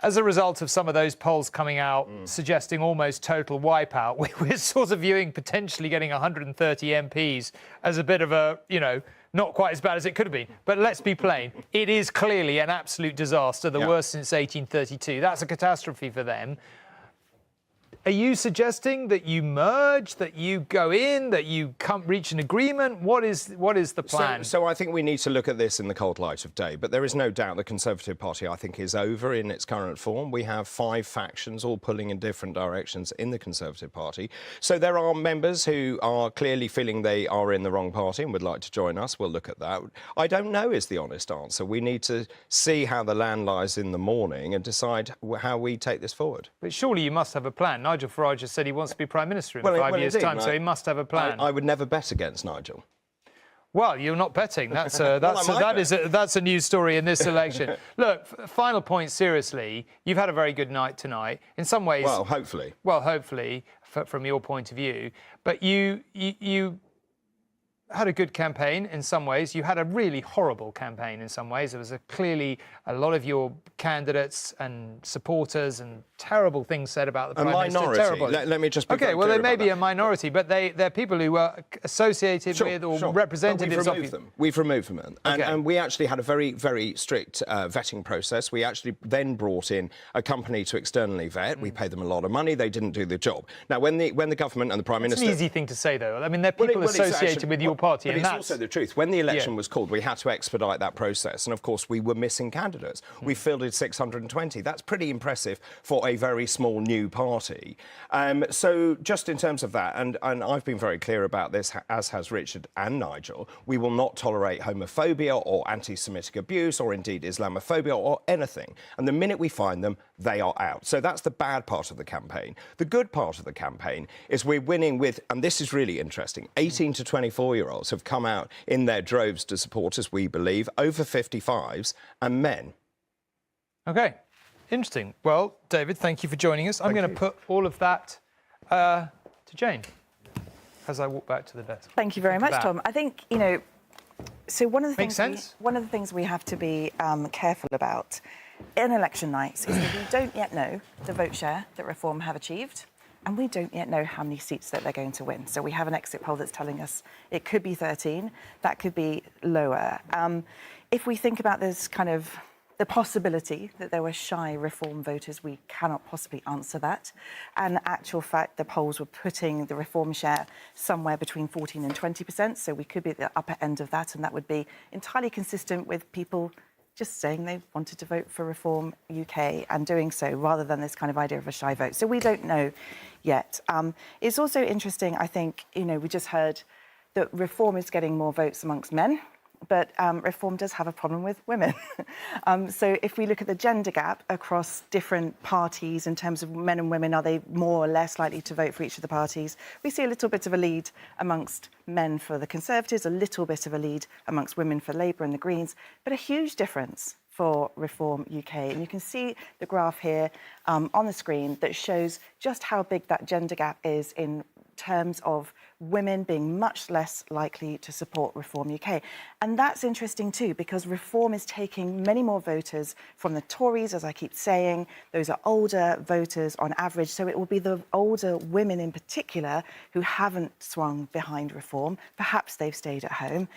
as a result of some of those polls coming out suggesting almost total wipeout, we're sort of viewing potentially getting 130 MPs as a bit of a, you know, not quite as bad as it could have been. But let's be plain, it is clearly an absolute disaster, the worst since 1832. That's a catastrophe for them. Are you suggesting that you merge, that you go in, that you reach an agreement? What is the plan? So I think we need to look at this in the cold light of day. But there is no doubt the Conservative Party, I think, is over in its current form. We have 5 factions all pulling in different directions in the Conservative Party. So there are members who are clearly feeling they are in the wrong party and would like to join us. We'll look at that. I don't know is the honest answer. We need to see how the land lies in the morning and decide how we take this forward. But surely you must have a plan. Nigel Farage has said he wants to be Prime Minister in 5 years' time, so he must have a plan. I would never bet against Nigel. Well, you're not betting. That's a news story in this election. Look, final point. Seriously, you've had a very good night tonight. In some ways, well, hopefully. Well, hopefully, from your point of view. But you had a good campaign in some ways. You had a really horrible campaign in some ways. There was clearly a lot of your candidates and supporters and terrible things said about the Prime Minister. Minority. Terrible. Let me just be okay, well, clear they may about be that. a minority, but they're people who were associated with or representatives of you. We've removed them. And we actually had a very, very strict vetting process. We actually then brought in a company to externally vet. We paid them a lot of money. They didn't do the job. Now, when the government and the Prime Minister... It's an easy thing to say, though. I mean, they're people associated with your party, but and it's that's... also the truth. When the election was called, we had to expedite that process. And, of course, we were missing candidates. We fielded 620. That's pretty impressive for a very small new party. So just in terms of that, and I've been very clear about this, as has Richard and Nigel, we will not tolerate homophobia or anti-Semitic abuse or indeed Islamophobia or anything. And the minute we find them, they are out. So that's the bad part of the campaign. The good part of the campaign is we're winning with, and this is really interesting, 18 to 24-year-olds have come out in their droves to support us, we believe, over 55s and men. OK. Interesting. Well, David, thank you for joining us. I'm going to put all of that to Jane as I walk back to the desk. Thank you very much, Tom. I think, so one of the things we have to be careful about in election nights is that we don't yet know the vote share that Reform have achieved, and we don't yet know how many seats that they're going to win. So we have an exit poll that's telling us it could be 13, that could be lower. If we think about this kind of the possibility that there were shy Reform voters, we cannot possibly answer that. And actual fact, the polls were putting the Reform share somewhere between 14 and 20%, so we could be at the upper end of that, and that would be entirely consistent with people just saying they wanted to vote for Reform UK and doing so, rather than this kind of idea of a shy vote. So we don't know yet. It's also interesting, I think, we just heard that Reform is getting more votes amongst men, but Reform does have a problem with women. So if we look at the gender gap across different parties in terms of men and women, are they more or less likely to vote for each of the parties? We see a little bit of a lead amongst men for the Conservatives, a little bit of a lead amongst women for Labour and the Greens, but a huge difference for Reform UK. And you can see the graph here on the screen that shows just how big that gender gap is in terms of women being much less likely to support Reform UK. And that's interesting too, because Reform is taking many more voters from the Tories, as I keep saying. Those are older voters on average, so it will be the older women in particular who haven't swung behind Reform. Perhaps they've stayed at home.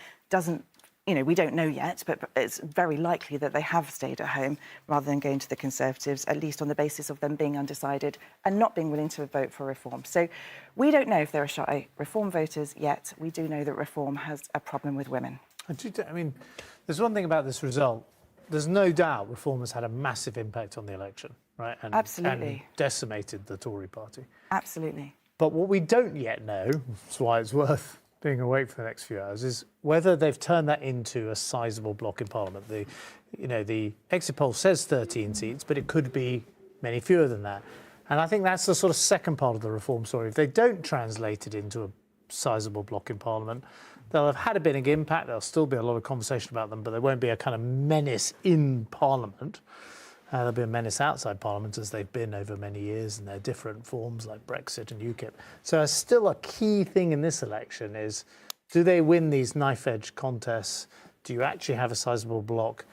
We don't know yet, but it's very likely that they have stayed at home rather than going to the Conservatives, at least on the basis of them being undecided and not being willing to vote for Reform. So we don't know if there are shy Reform voters yet. We do know that Reform has a problem with women. I mean, there's one thing about this result. There's no doubt Reform has had a massive impact on the election, right? Absolutely. And decimated the Tory party. Absolutely. But what we don't yet know, that's why it's worth being awake for the next few hours, is whether they've turned that into a sizable block in Parliament. The exit poll says 13 seats, but it could be many fewer than that. And I think that's the sort of second part of the Reform story. If they don't translate it into a sizable block in Parliament, they'll have had a big impact. There'll still be a lot of conversation about them, but there won't be a kind of menace in Parliament. There'll be a menace outside Parliament, as they've been over many years, and their different forms like Brexit and UKIP. So still a key thing in this election is, do they win these knife-edge contests? Do you actually have a sizable block?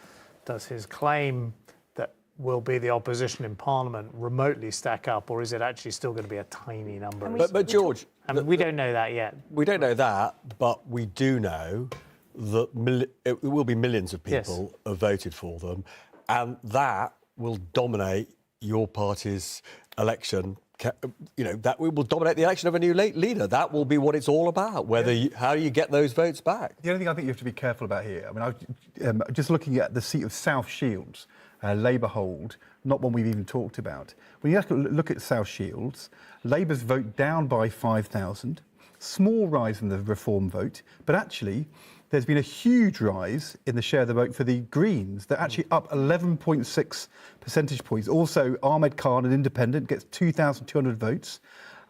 Does his claim that will be the opposition in Parliament remotely stack up, or is it actually still going to be a tiny number? But George... we don't know that yet. We don't know that, but we do know that it will be millions of people have voted for them, and that will dominate your party's election. That will dominate the election of a new leader. That will be what it's all about, how you get those votes back. The only thing I think you have to be careful about here, I mean, just looking at the seat of South Shields, Labour hold, not one we've even talked about. When you have to look at South Shields, Labour's vote down by 5,000, small rise in the Reform vote, but actually there's been a huge rise in the share of the vote for the Greens. They're actually up 11.6 percentage points. Also, Ahmed Khan, an independent, gets 2,200 votes.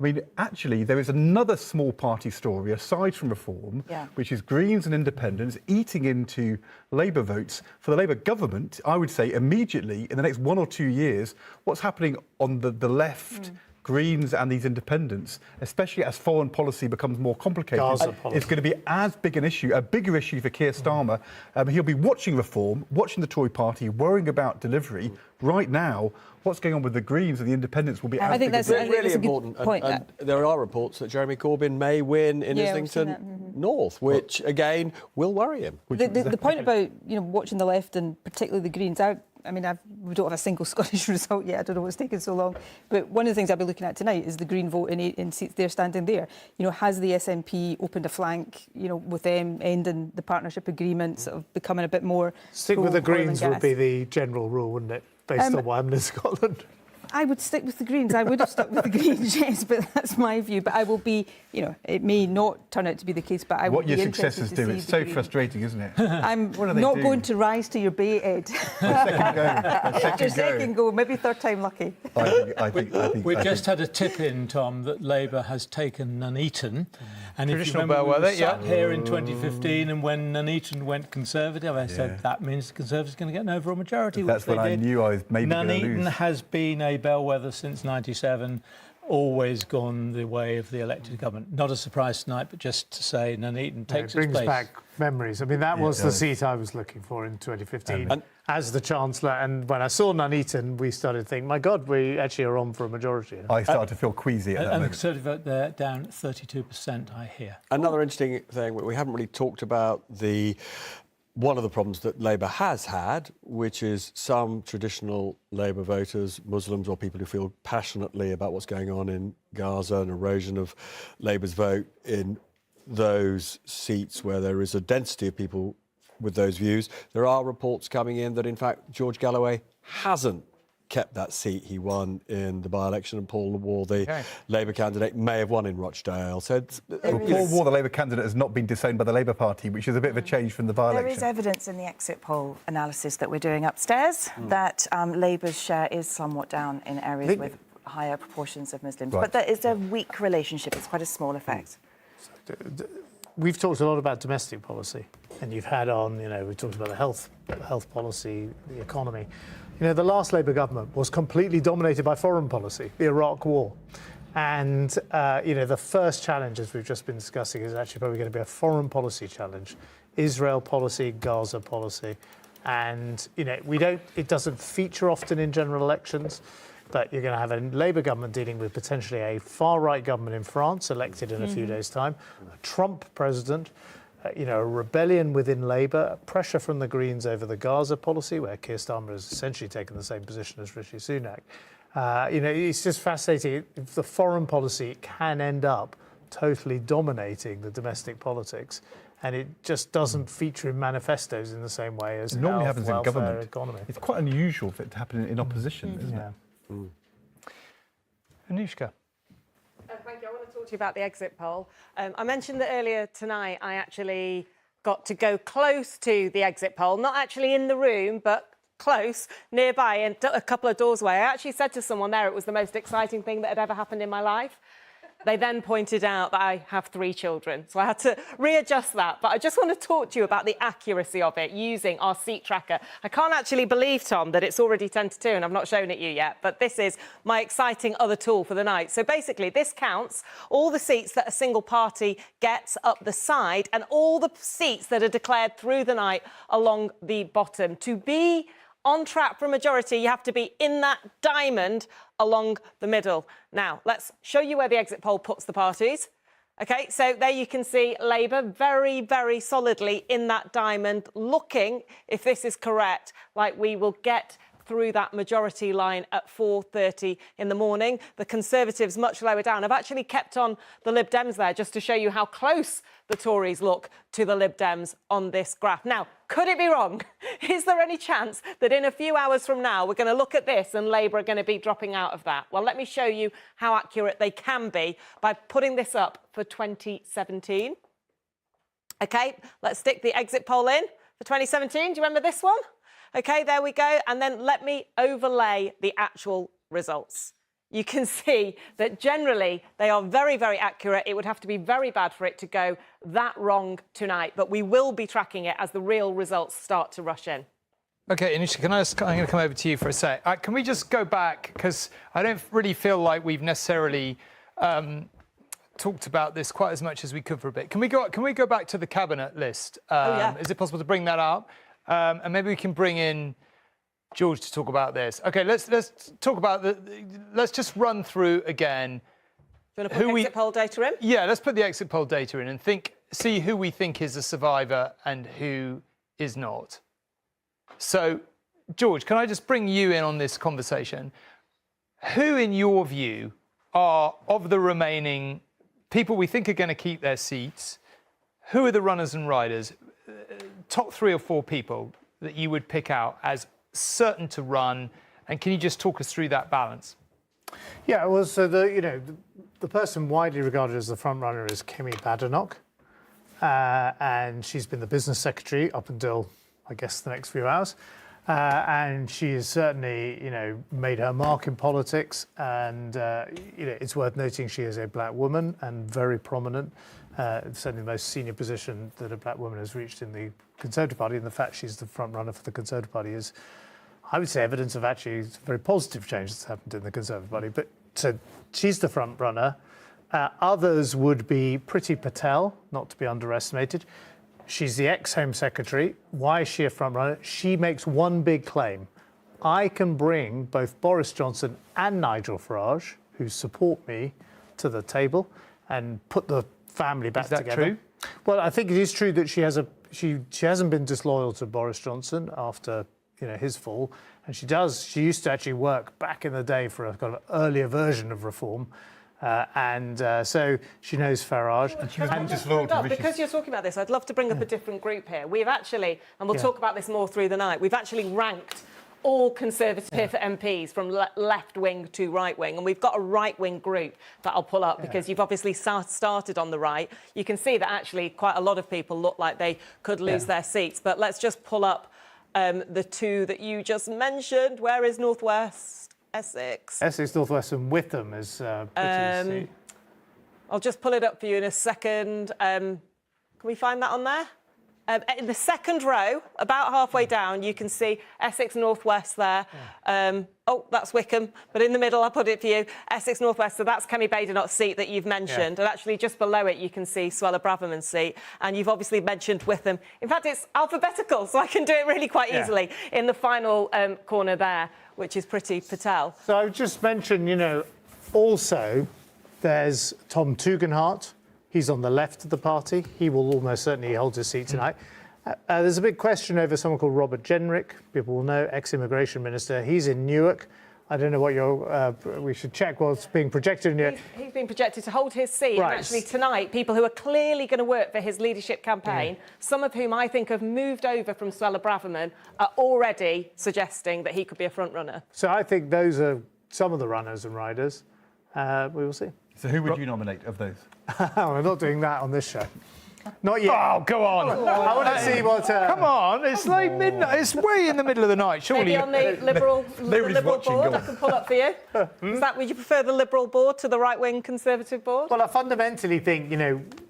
I mean, actually, there is another small party story aside from reform, which is Greens and Independents eating into Labour votes. For the Labour government, I would say immediately in the next 1 or 2 years, what's happening on the left, Greens and these independents, especially as foreign policy becomes more complicated, it's going to be as big an issue, a bigger issue for Keir Starmer. He'll be watching reform, watching the Tory party, worrying about delivery. Right now, what's going on with the Greens and the independents will be as big that's really important. And there are reports that Jeremy Corbyn may win in Islington North, which again will worry him. The point about watching the left and particularly the Greens, I mean, we don't have a single Scottish result yet. I don't know what's taken so long. But one of the things I'll be looking at tonight is the Green vote in seats there, standing there. Has the SNP opened a flank, with them ending the partnership agreement, sort of becoming a bit more... Stick with the Greens would be the general rule, wouldn't it, based on what happened in Scotland? I would stick with the Greens. I would have stuck with the Greens, yes, but that's my view. But I will be, it may not turn out to be the case, but I will be interested to see. What your successors do, it's so frustrating, isn't it? I'm not going to rise to your bait, Ed. Second go, maybe third time lucky. I think We've just had a tip in, Tom, that Labour has taken Nuneaton. And if you remember, we were sat here in 2015, and when Nuneaton went Conservative, I said that means the Conservatives are going to get an overall majority. That's when I knew I was maybe going to lose. Nuneaton has been a bellwether since '97, always gone the way of the elected government. Not a surprise tonight, but just to say Nuneaton takes its place. It brings back memories. I mean, that was the seat I was looking for in 2015 as the Chancellor. And when I saw Nuneaton, we started thinking, my God, we actually are on for a majority. I started to feel queasy at that moment. And the Conservative vote there down 32%, I hear. Another interesting thing, we haven't really talked about one of the problems that Labour has had, which is some traditional Labour voters, Muslims or people who feel passionately about what's going on in Gaza, and erosion of Labour's vote in those seats where there is a density of people with those views. There are reports coming in that, in fact, George Galloway hasn't kept that seat he won in the by-election, and Paul War, the Labour candidate, may have won in Rochdale. So Paul War, the Labour candidate, has not been disowned by the Labour Party, which is a bit of a change from the by-election. There is evidence in the exit poll analysis that we're doing upstairs that Labour's share is somewhat down in areas with higher proportions of Muslims. But there is a weak relationship. It's quite a small effect. We've talked a lot about domestic policy, and you've had on, we've talked about the health policy, the economy. The last Labour government was completely dominated by foreign policy, the Iraq War. And, the first challenge, as we've just been discussing, is actually probably going to be a foreign policy challenge. Israel policy, Gaza policy. And, it doesn't feature often in general elections, but you're going to have a Labour government dealing with potentially a far-right government in France, elected in a few days' time, a Trump president, a rebellion within Labour, pressure from the Greens over the Gaza policy, where Keir Starmer has essentially taken the same position as Rishi Sunak. It's just fascinating. If the foreign policy can end up totally dominating the domestic politics, and it just doesn't feature in manifestos in the same way as it normally happens in government. Economy. It's quite unusual for it to happen in opposition, isn't it? Anushka. Thank you. I want to talk to you about the exit poll. I mentioned that earlier tonight I actually got to go close to the exit poll, not actually in the room, but close, nearby, and a couple of doors away. I actually said to someone there it was the most exciting thing that had ever happened in my life. They then pointed out that I have 3 children, so I had to readjust that. But I just want to talk to you about the accuracy of it using our seat tracker. I can't actually believe, Tom, that it's already 10 to 2 and I've not shown it you yet, but this is my exciting other tool for the night. So basically, this counts all the seats that a single party gets up the side and all the seats that are declared through the night along the bottom. To be on track for a majority, you have to be in that diamond along the middle. Now, let's show you where the exit poll puts the parties. OK, so there you can see Labour very, very solidly in that diamond, looking, if this is correct, like we will get through that majority line at 4:30 in the morning. The Conservatives much lower down. I've actually kept on the Lib Dems there just to show you how close the Tories look to the Lib Dems on this graph. Now, could it be wrong? Is there any chance that in a few hours from now we're going to look at this and Labour are going to be dropping out of that? Well, let me show you how accurate they can be by putting this up for 2017. OK, let's stick the exit poll in for 2017. Do you remember this one? OK, there we go. And then let me overlay the actual results. you can see that generally they are very, very accurate. It would have to be very bad for it to go that wrong tonight. But we will be tracking it as the real results start to rush in. OK, Anusha, I'm going to come over to you for a sec. Can we just go back? Because I don't really feel like we've necessarily talked about this quite as much as we could for a bit. Can we go back to the cabinet list? Is it possible to bring that up? And maybe we can bring in George to talk about this. OK, let's talk about let's just run through again. Do you want to put exit poll data in? Yeah, let's put the exit poll data in and see who we think is a survivor and who is not. So, George, can I just bring you in on this conversation? Who, in your view, are, of the remaining people we think are going to keep their seats, who are the runners and riders? Top 3 or 4 people that you would pick out as certain to run, and can you just talk us through that balance? Yeah, well, so the person widely regarded as the front runner is Kemi Badenoch, and she's been the business secretary up until, I guess, the next few hours, and she has certainly, made her mark in politics, and it's worth noting she is a black woman and very prominent. Certainly the most senior position that a black woman has reached in the Conservative Party, and the fact she's the front runner for the Conservative Party is, I would say, evidence of actually a very positive change that's happened in the Conservative Party. But so she's the front runner. Others would be Priti Patel, not to be underestimated. She's the ex-Home Secretary. Why is she a front runner? She makes one big claim. I can bring both Boris Johnson and Nigel Farage, who support me, to the table and put the family back together. Is that true? Well, I think it is true that she hasn't been disloyal to Boris Johnson after his fall, and she used to actually work back in the day for a kind of earlier version of reform, so she knows Farage. And she was disloyal to Rishi. Because you're talking about this, I'd love to bring up a different group here. We've actually, and we'll talk about this more through the night, we've actually ranked all Conservative MPs from left wing to right wing, and we've got a right wing group that I'll pull up because you've obviously started on the right. You can see that actually quite a lot of people look like they could lose their seats, but let's just pull up the 2 that you just mentioned. Where is North West? Essex. Essex, North West and Witham is pretty. I'll just pull it up for you in a second. Can we find that on there? In the second row, about halfway down, you can see Essex North West there. Oh, that's Wickham, but in the middle, I put it for you. Essex North West, so that's Kemi Badenoch's seat that you've mentioned. And actually, just below it, you can see Suella Braverman's seat. And you've obviously mentioned Witham. In fact, it's alphabetical, so I can do it really quite easily in the final corner there, which is Priti Patel. So I've just mentioned, also there's Tom Tugendhat. He's on the left of the party. He will almost certainly hold his seat tonight. There's a big question over someone called Robert Jenrick. People will know, ex-immigration minister. He's in Newark. I don't know what we should check what's being projected in Newark. He's been projected to hold his seat. Right. And actually tonight, people who are clearly going to work for his leadership campaign, some of whom I think have moved over from Suella Braverman, are already suggesting that he could be a front runner. So I think those are some of the runners and riders. We will see. So who would you nominate of those? We're not doing that on this show. Not yet. Oh, go on. I want to see what... Come on, it's like midnight. It's way in the middle of the night, surely. Maybe on the Liberal board, I can pull up for you. Would you prefer the Liberal board to the right-wing Conservative board? Well, I fundamentally think,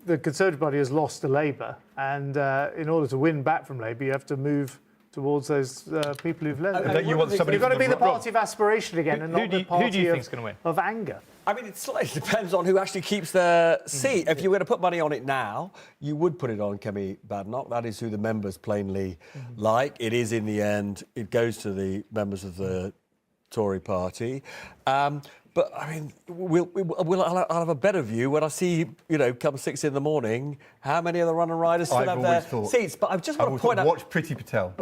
the Conservative Party has lost to Labour, and in order to win back from Labour, you have to move towards those people who've led. You want somebody You've got to be the party of aspiration again, and not the party of anger. I mean, it slightly depends on who actually keeps their seat. If you were to put money on it now, you would put it on Kemi Badenoch. That is who the members plainly like. It is, in the end, it goes to the members of the Tory party. But, I mean, I'll have a better view when I see, come 6 in the morning, how many of the runner riders still have their seats. But I just want to point out... Watch Priti Patel.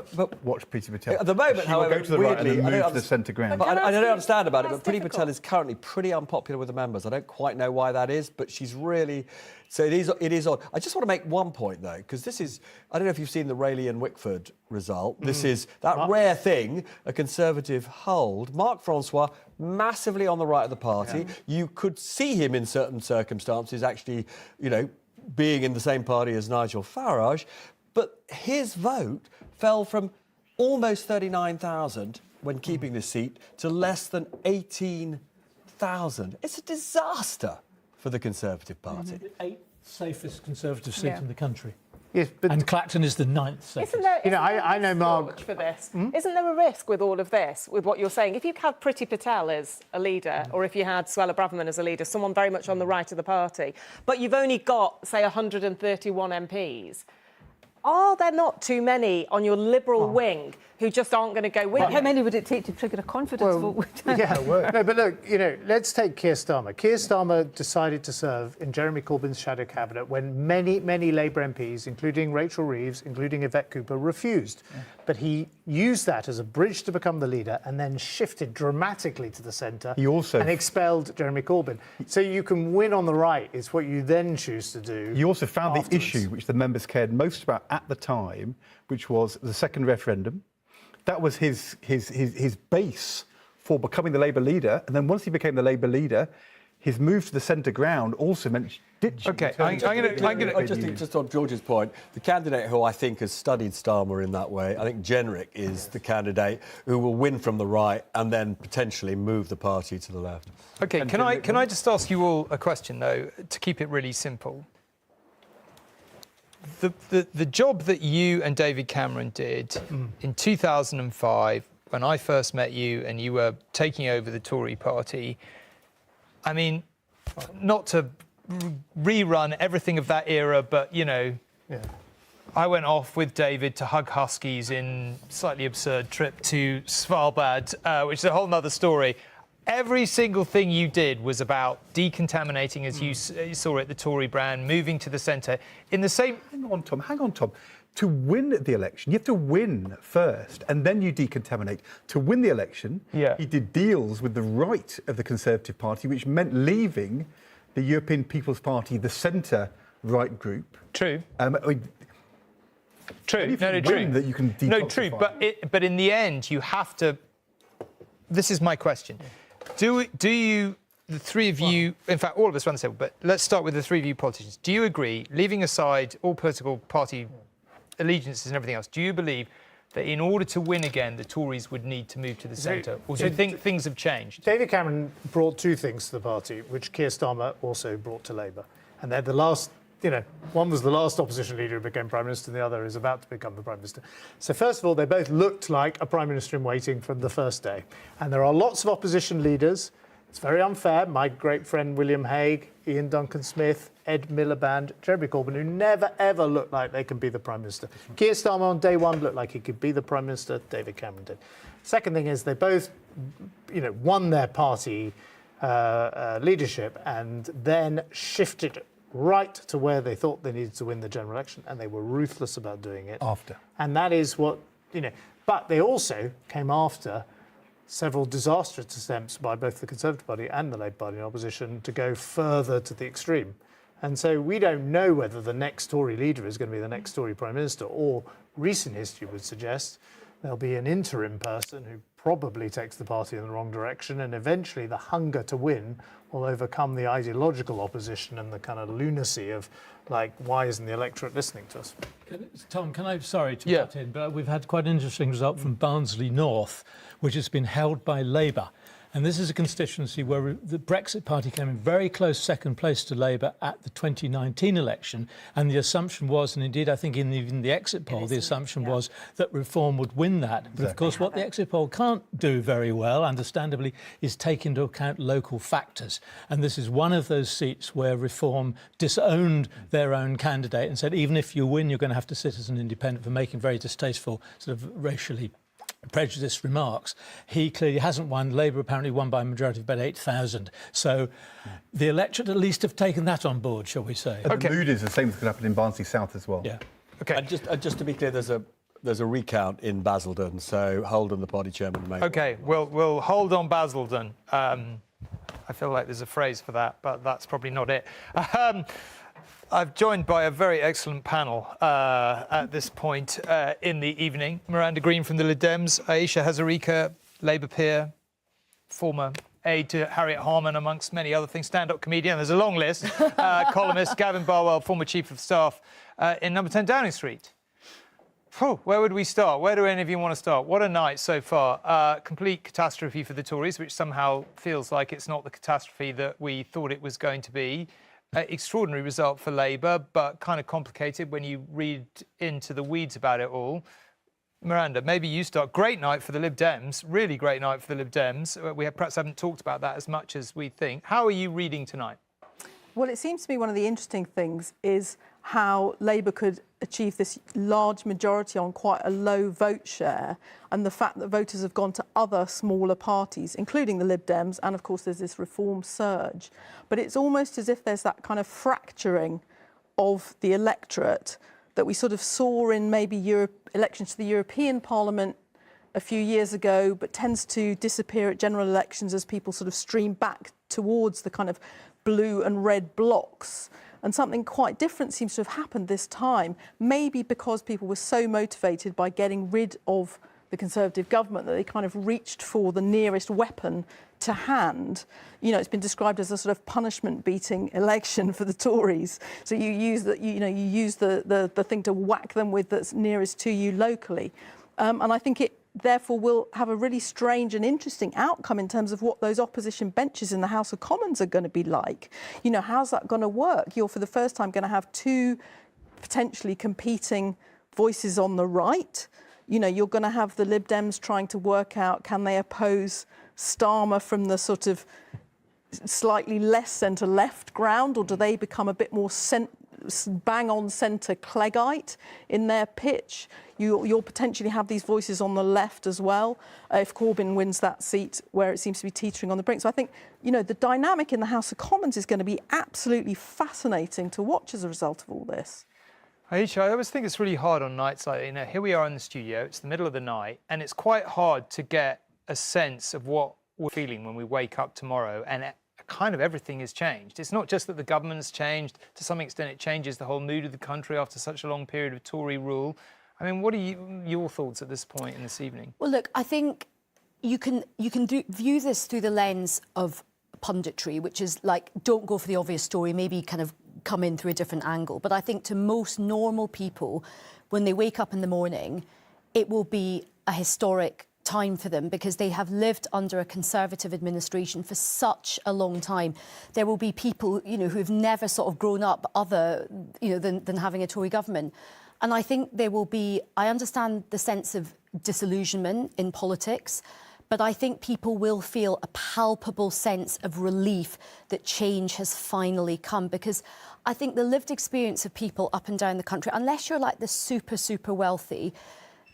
Watch Priti Patel. At the moment, however, will go to the right and weirdly, then move to the centre ground. But I don't understand about it, but Priti Patel is currently pretty unpopular with the members. I don't quite know why that is, but she's really... So it is odd. I just want to make one point, though, because this is... I don't know if you've seen the Rayleigh and Wickford result. This is that rare thing, a Conservative hold. Mark Francois, massively on the right of the party. Yeah. You could see him in certain circumstances actually, being in the same party as Nigel Farage. But his vote fell from almost 39,000 when keeping the seat to less than 18,000 8,000. It's a disaster for the Conservative Party. The 8th safest Conservative seat in the country. Yes, but and Clacton is the 9th safest. I know Mark for this. Isn't there a risk with all of this, with what you're saying? If you had Priti Patel as a leader, or if you had Suella Braverman as a leader, someone very much on the right of the party, but you've only got, say, 131 MPs, are there not too many on your Liberal wing who just aren't going to go with How you? many would it take to trigger a confidence vote? No, but look, let's take Keir Starmer. Keir Starmer decided to serve in Jeremy Corbyn's shadow cabinet when many, many Labour MPs, including Rachel Reeves, including Yvette Cooper, refused. But he used that as a bridge to become the leader and then shifted dramatically to the centre and expelled Jeremy Corbyn. So you can win on the right, is what you then choose to do. He also found the issue which the members cared most about at the time, which was the second referendum. That was his base for becoming the Labour leader. And then once he became the Labour leader, his move to the centre ground also meant ditching. OK, I'm going to... Just on George's point, the candidate who I think has studied Starmer in that way, I think Jenrick is the candidate who will win from the right and then potentially move the party to the left. OK, can I just ask you all a question, though, to keep it really simple? The job that you and David Cameron did in 2005, when I first met you and you were taking over the Tory party, I mean, not to rerun everything of that era, but, I went off with David to hug huskies in a slightly absurd trip to Svalbard, which is a whole nother story. Every single thing you did was about decontaminating, as you saw it, the Tory brand, moving to the centre. In the same... Hang on, Tom. To win the election, you have to win first, and then you decontaminate. To win the election, he did deals with the right of the Conservative Party, which meant leaving the European People's Party, the centre-right group. True. True. True. That you can true. But in the end, you have to... This is my question. Do you, the three of you, in fact, all of us run the table, but let's start with the three of you politicians. Do you agree, leaving aside all political party allegiances and everything else, do you believe that in order to win again, the Tories would need to move to the centre? Or do you think things have changed? David Cameron brought two things to the party, which Keir Starmer also brought to Labour. And they're the last, one was the last opposition leader who became Prime Minister, and the other is about to become the Prime Minister. So first of all, they both looked like a Prime Minister in waiting from the first day. And there are lots of opposition leaders. It's very unfair. My great friend William Hague, Ian Duncan Smith, Ed Miliband, Jeremy Corbyn, who never, ever looked like they can be the Prime Minister. Keir Starmer on day one looked like he could be the Prime Minister. David Cameron did. Second thing is they both, won their party leadership and then shifted right to where they thought they needed to win the general election, and they were ruthless about doing it. After. And that is what, but they also came after several disastrous attempts by both the Conservative Party and the Labour Party in opposition to go further to the extreme. And so we don't know whether the next Tory leader is going to be the next Tory Prime Minister, or recent history would suggest there'll be an interim person who probably takes the party in the wrong direction, and eventually the hunger to win will overcome the ideological opposition and the kind of lunacy of, why isn't the electorate listening to us? Tom, sorry to cut in, but we've had quite an interesting result from Barnsley North, which has been held by Labour. And this is a constituency where the Brexit Party came in very close second place to Labour at the 2019 election. And the assumption was, and indeed I think in even the exit poll, the assumption was that Reform would win that. But of course, what the exit poll can't do very well, understandably, is take into account local factors. And this is one of those seats where Reform disowned their own candidate and said, even if you win, you're going to have to sit as an independent for making very distasteful, sort of racially prejudiced remarks. He clearly hasn't won. Labour apparently won by a majority of about 8,000. So the electorate at least have taken that on board, shall we say. And the mood is the same as could happen in Barnsley South as well. Yeah. Okay. And just to be clear, there's a recount in Basildon, so Holden, the party chairman, may... OK, we'll hold on Basildon. I feel like there's a phrase for that, but that's probably not it. I'm joined by a very excellent panel at this point in the evening. Miranda Green from the Lib Dems, Ayesha Hazarika, Labour peer, former aide to Harriet Harman, amongst many other things, stand-up comedian. There's a long list. Columnist Gavin Barwell, former chief of staff in Number 10 Downing Street. Where would we start? Where do any of you want to start? What a night so far. Complete catastrophe for the Tories, which somehow feels like it's not the catastrophe that we thought it was going to be. Extraordinary result for Labour, but kind of complicated when you read into the weeds about it all. Miranda, maybe you start. Great night for the Lib Dems, really great night for the Lib Dems. We perhaps haven't talked about that as much as we think. How are you reading tonight? Well, it seems to me one of the interesting things is how Labour could achieve this large majority on quite a low vote share, and the fact that voters have gone to other smaller parties, including the Lib Dems, and of course there's this reform surge. But it's almost as if there's that kind of fracturing of the electorate that we sort of saw in maybe elections to the European Parliament a few years ago, but tends to disappear at general elections as people sort of stream back towards the kind of blue and red blocs. And something quite different seems to have happened this time, maybe because people were so motivated by getting rid of the Conservative government that they kind of reached for the nearest weapon to hand. You know, it's been described as a sort of punishment-beating election for the Tories. So you use the thing to whack them with that's nearest to you locally. And I think it therefore will have a really strange and interesting outcome in terms of what those opposition benches in the House of Commons are going to be like. You know, how's that going to work? You're for the first time going to have two potentially competing voices on the right. You know, you're going to have the Lib Dems trying to work out, can they oppose Starmer from the sort of slightly less centre-left ground, or do they become a bit more bang-on centre Cleggite in their pitch? You'll potentially have these voices on the left as well, if Corbyn wins that seat where it seems to be teetering on the brink. So I think, you know, the dynamic in the House of Commons is going to be absolutely fascinating to watch as a result of all this. Aisha, I always think it's really hard on nights like, you know, here we are in the studio, it's the middle of the night, and it's quite hard to get a sense of what we're feeling when we wake up tomorrow, and kind of everything has changed. It's not just that the government has changed, to some extent it changes the whole mood of the country after such a long period of Tory rule. I mean, what are your thoughts at this point in this evening? Well, look, I think you can view this through the lens of punditry, which is like, don't go for the obvious story, maybe kind of come in through a different angle. But I think to most normal people, when they wake up in the morning, it will be a historic time for them because they have lived under a Conservative administration for such a long time. There will be people, you know, who've never sort of grown up other, you know, than having a Tory government. And I think there will be, I understand the sense of disillusionment in politics, but I think people will feel a palpable sense of relief that change has finally come, because I think the lived experience of people up and down the country, unless you're like the super, super wealthy,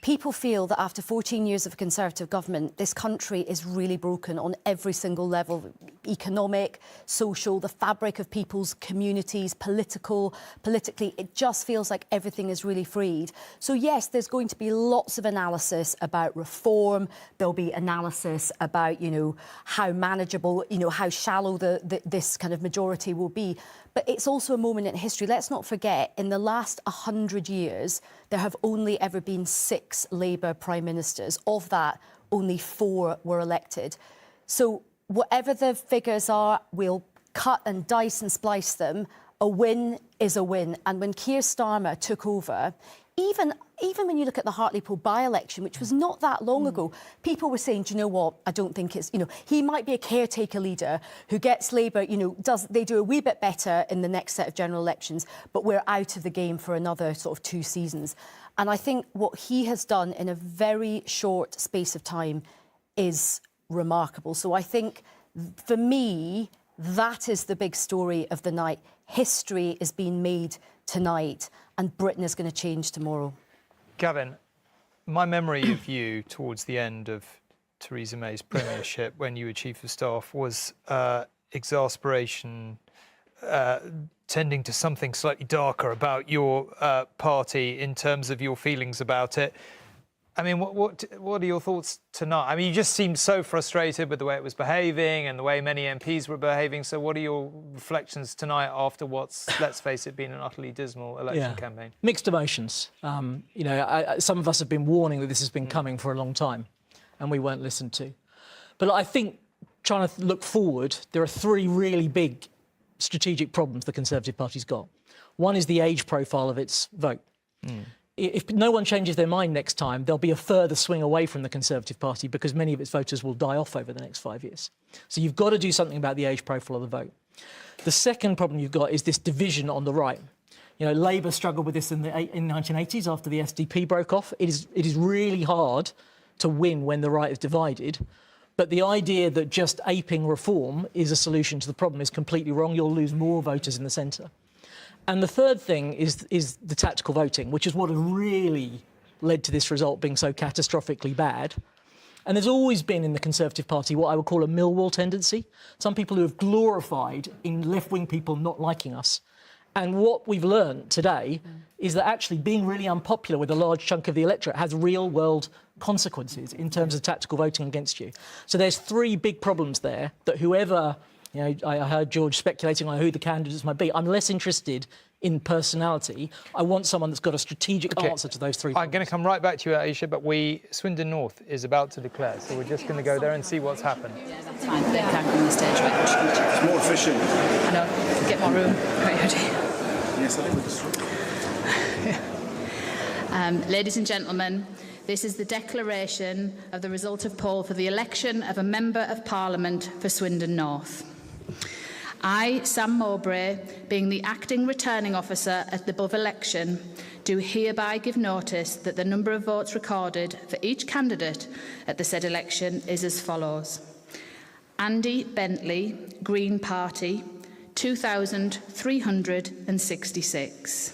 people feel that after 14 years of a Conservative government, this country is really broken on every single level, economic, social, the fabric of people's communities, politically. It just feels like everything is really freed. So yes, there's going to be lots of analysis about reform. There'll be analysis about, you know, how manageable, you know, how shallow this kind of majority will be. But it's also a moment in history. Let's not forget, in the last 100 years, there have only ever been 6 Labour Prime Ministers. Of that, only 4 were elected. So whatever the figures are, we'll cut and dice and splice them. A win is a win. And when Keir Starmer took over, even when you look at the Hartlepool by-election, which was not that long ago, people were saying, do you know what, I don't think it's, you know, he might be a caretaker leader who gets Labour, you know, they do a wee bit better in the next set of general elections, but we're out of the game for another sort of 2 seasons. And I think what he has done in a very short space of time is remarkable. So I think, for me, that is the big story of the night. History is being made tonight, and Britain is going to change tomorrow. Gavin, my memory of you towards the end of Theresa May's premiership, when you were Chief of Staff, was exasperation, tending to something slightly darker about your party in terms of your feelings about it. I mean, what are your thoughts tonight? I mean, you just seemed so frustrated with the way it was behaving and the way many MPs were behaving. So what are your reflections tonight after what's, let's face it, been an utterly dismal election campaign? Mixed emotions. You know, some of us have been warning that this has been coming for a long time, and we weren't listened to. But I think, trying to look forward, there are 3 really big strategic problems the Conservative Party's got. One is the age profile of its vote. if no one changes their mind next time, there'll be a further swing away from the Conservative Party because many of its voters will die off over the next 5 years. So you've got to do something about the age profile of the vote. The second problem you've got is this division on the right. You know, Labour struggled with this in the 1980s after the SDP broke off. It is really hard to win when the right is divided. But the idea that just aping reform is a solution to the problem is completely wrong. You'll lose more voters in the centre. And the third thing is the tactical voting, which is what has really led to this result being so catastrophically bad. And there's always been in the Conservative Party what I would call a Millwall tendency. Some people who have glorified in left-wing people not liking us. And what we've learned today is that actually being really unpopular with a large chunk of the electorate has real-world consequences in terms of tactical voting against you. So there's three big problems there that whoever, you know, I heard George speculating on who the candidates might be. I'm less interested in personality. I want someone that's got a strategic answer to those three problems. I'm going to come right back to you, Aisha, but Swindon North is about to declare, so we're just going to go there and see what's happened. That's fine, they can come on the stage, right? It's more efficient. I know, get more room. Right, yes, I think we'll just... Ladies and gentlemen, this is the declaration of the result of poll for the election of a Member of Parliament for Swindon North. I, Sam Mowbray, being the acting returning officer at the above election, do hereby give notice that the number of votes recorded for each candidate at the said election is as follows. Andy Bentley, Green Party, 2,366.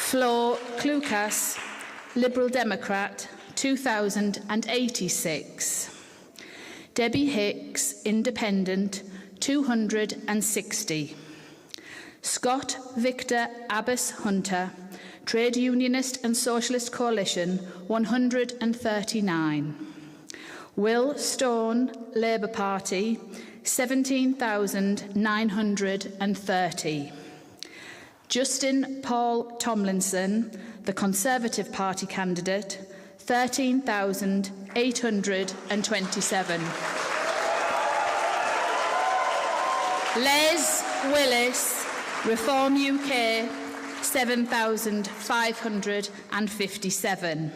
Flo Klukas, Liberal Democrat, 2,086. Debbie Hicks, Independent, 260. Scott Victor Abbas Hunter, Trade Unionist and Socialist Coalition, 139. Will Stone, Labour Party, 17,930. Justin Paul Tomlinson, the Conservative Party candidate, 13,827. Les Willis, Reform UK, 7,557.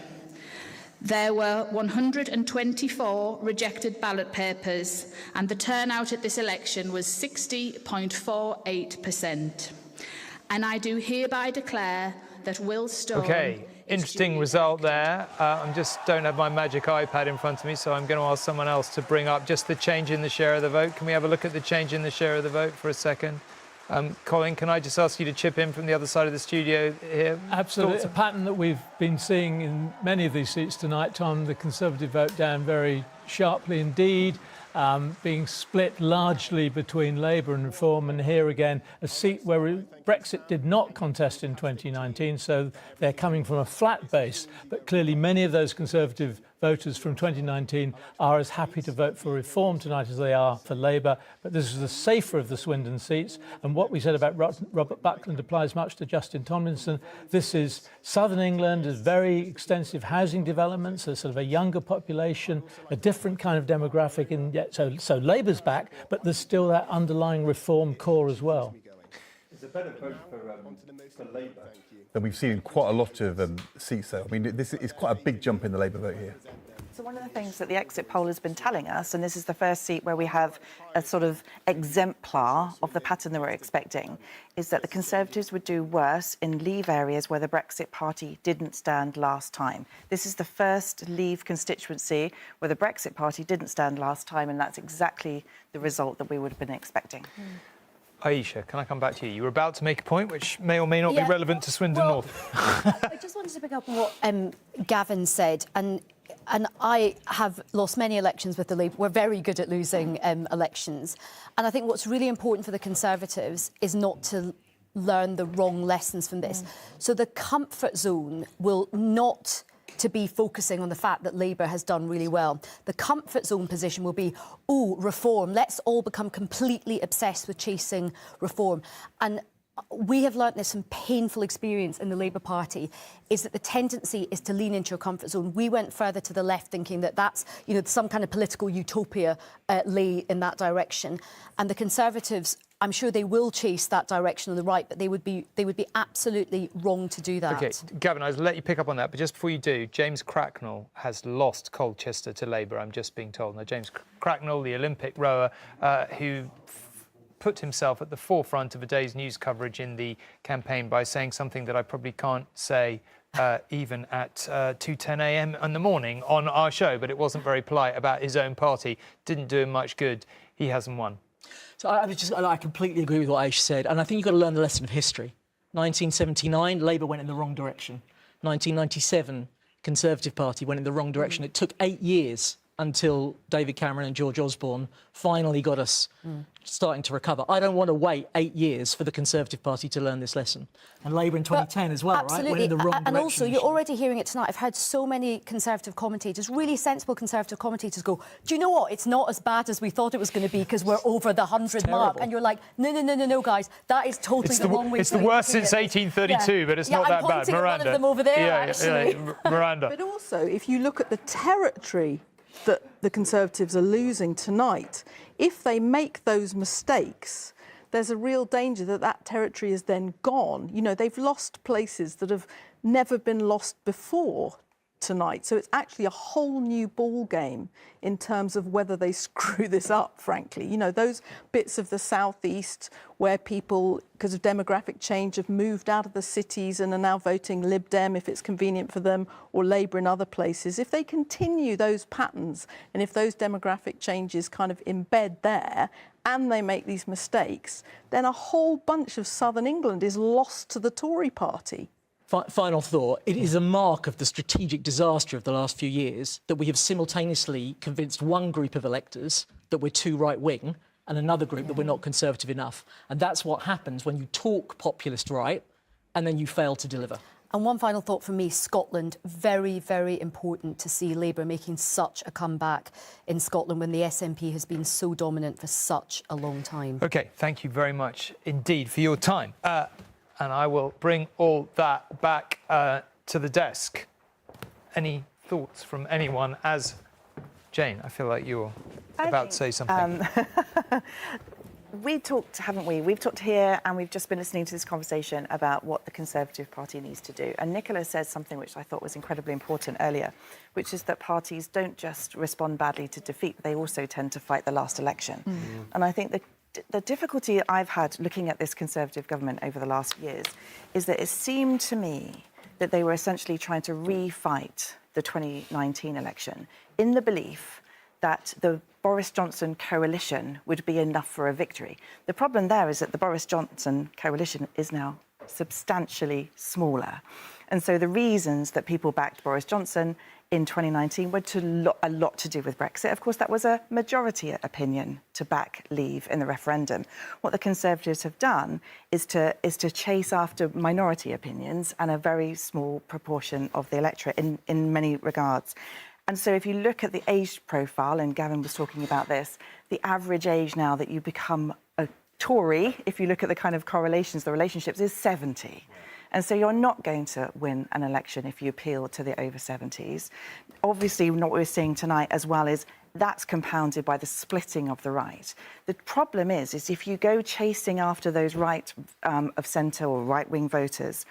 There were 124 rejected ballot papers, and the turnout at this election was 60.48%. And I do hereby declare that Will Stone... OK, interesting result there. I just don't have my magic iPad in front of me, so I'm going to ask someone else to bring up just the change in the share of the vote. Can we have a look at the change in the share of the vote for a second? Colin, can I just ask you to chip in from the other side of the studio here? Absolutely. It's a pattern that we've been seeing in many of these seats tonight, Tom. The Conservative vote down very sharply indeed, being split largely between Labour and Reform, and here again a seat where Brexit did not contest in 2019, so they're coming from a flat base, but clearly many of those Conservative voters from 2019 are as happy to vote for Reform tonight as they are for Labour. But this is the safer of the Swindon seats, and what we said about Robert Buckland applies much to Justin Tomlinson. This is southern England, has very extensive housing developments, a sort of a younger population, a different kind of demographic, and yet so Labour's back, but there's still that underlying Reform core as well. It's a better vote for Labour than we've seen in quite a lot of seats, though. I mean, this is quite a big jump in the Labour vote here. So one of the things that the exit poll has been telling us, and this is the first seat where we have a sort of exemplar of the pattern that we're expecting, is that the Conservatives would do worse in Leave areas where the Brexit Party didn't stand last time. This is the first Leave constituency where the Brexit Party didn't stand last time, and that's exactly the result that we would have been expecting. Aisha, can I come back to you? You were about to make a point which may or may not be relevant to Swindon North. I just wanted to pick up on what Gavin said, and I have lost many elections with the Labour. We're very good at losing elections. And I think what's really important for the Conservatives is not to learn the wrong lessons from this. So the comfort zone will not to be focusing on the fact that Labour has done really well. The comfort zone position will be, oh, reform. Let's all become completely obsessed with chasing reform. And we have learnt this from painful experience in the Labour Party, is that the tendency is to lean into your comfort zone. We went further to the left thinking that that's, you know, some kind of political utopia lay in that direction. And the Conservatives, I'm sure they will chase that direction on the right, but they would be absolutely wrong to do that. OK, Gavin, I'll let you pick up on that, but just before you do, James Cracknell has lost Colchester to Labour, I'm just being told. Now, James Cracknell, the Olympic rower, who put himself at the forefront of a day's news coverage in the campaign by saying something that I probably can't say even at 2:10 a.m. in the morning on our show, but it wasn't very polite, about his own party. Didn't do him much good. He hasn't won. So I completely agree with what Aish said, and I think you've got to learn the lesson of history. 1979, Labour went in the wrong direction. 1997, Conservative Party went in the wrong direction. It took 8 years until David Cameron and George Osborne finally got us starting to recover. I don't want to wait 8 years for the Conservative Party to learn this lesson. And Labour in 2010 as well, absolutely. right? Went in the wrong and direction. Also, you're already hearing it tonight. I've heard so many Conservative commentators, really sensible Conservative commentators, go, do you know what? It's not as bad as we thought it was going to be because we're over the 100 mark. And you're like, no, guys, that is totally the wrong way. It's the worst since 1832, but it's not that bad. Miranda. One of them over there, actually. Miranda. But also, if you look at the territory that the Conservatives are losing tonight, if they make those mistakes, there's a real danger that that territory is then gone. You know, they've lost places that have never been lost before tonight. So it's actually a whole new ball game in terms of whether they screw this up, frankly. You know, those bits of the southeast where people, because of demographic change, have moved out of the cities and are now voting Lib Dem if it's convenient for them, or Labour in other places. If they continue those patterns and if those demographic changes kind of embed there and they make these mistakes, then a whole bunch of southern England is lost to the Tory party. Final thought. It is a mark of the strategic disaster of the last few years that we have simultaneously convinced one group of electors that we're too right-wing and another group that we're not conservative enough. And that's what happens when you talk populist right and then you fail to deliver. And one final thought from me, Scotland, very, very important to see Labour making such a comeback in Scotland when the SNP has been so dominant for such a long time. OK, thank you very much indeed for your time. And I will bring all that back to the desk. Any thoughts from anyone? As Jane, I feel like you're about to say something. We talked, haven't we? We've talked here and we've just been listening to this conversation about what the Conservative Party needs to do. And Nicola says something which I thought was incredibly important earlier, which is that parties don't just respond badly to defeat, but they also tend to fight the last election. And I think the difficulty I've had looking at this Conservative government over the last years is that it seemed to me that they were essentially trying to refight the 2019 election in the belief that the Boris Johnson coalition would be enough for a victory. The problem there is that the Boris Johnson coalition is now substantially smaller. And so the reasons that people backed Boris Johnson in 2019 were a lot to do with Brexit. Of course, that was a majority opinion to back Leave in the referendum. What the Conservatives have done is to chase after minority opinions and a very small proportion of the electorate in many regards. And so if you look at the age profile, and Gavin was talking about this, the average age now that you become a Tory, if you look at the kind of correlations, the relationships, is 70. And so you're not going to win an election if you appeal to the over 70s. Obviously, what we're seeing tonight as well is that's compounded by the splitting of the right. The problem is if you go chasing after those right of centre or right-wing voters,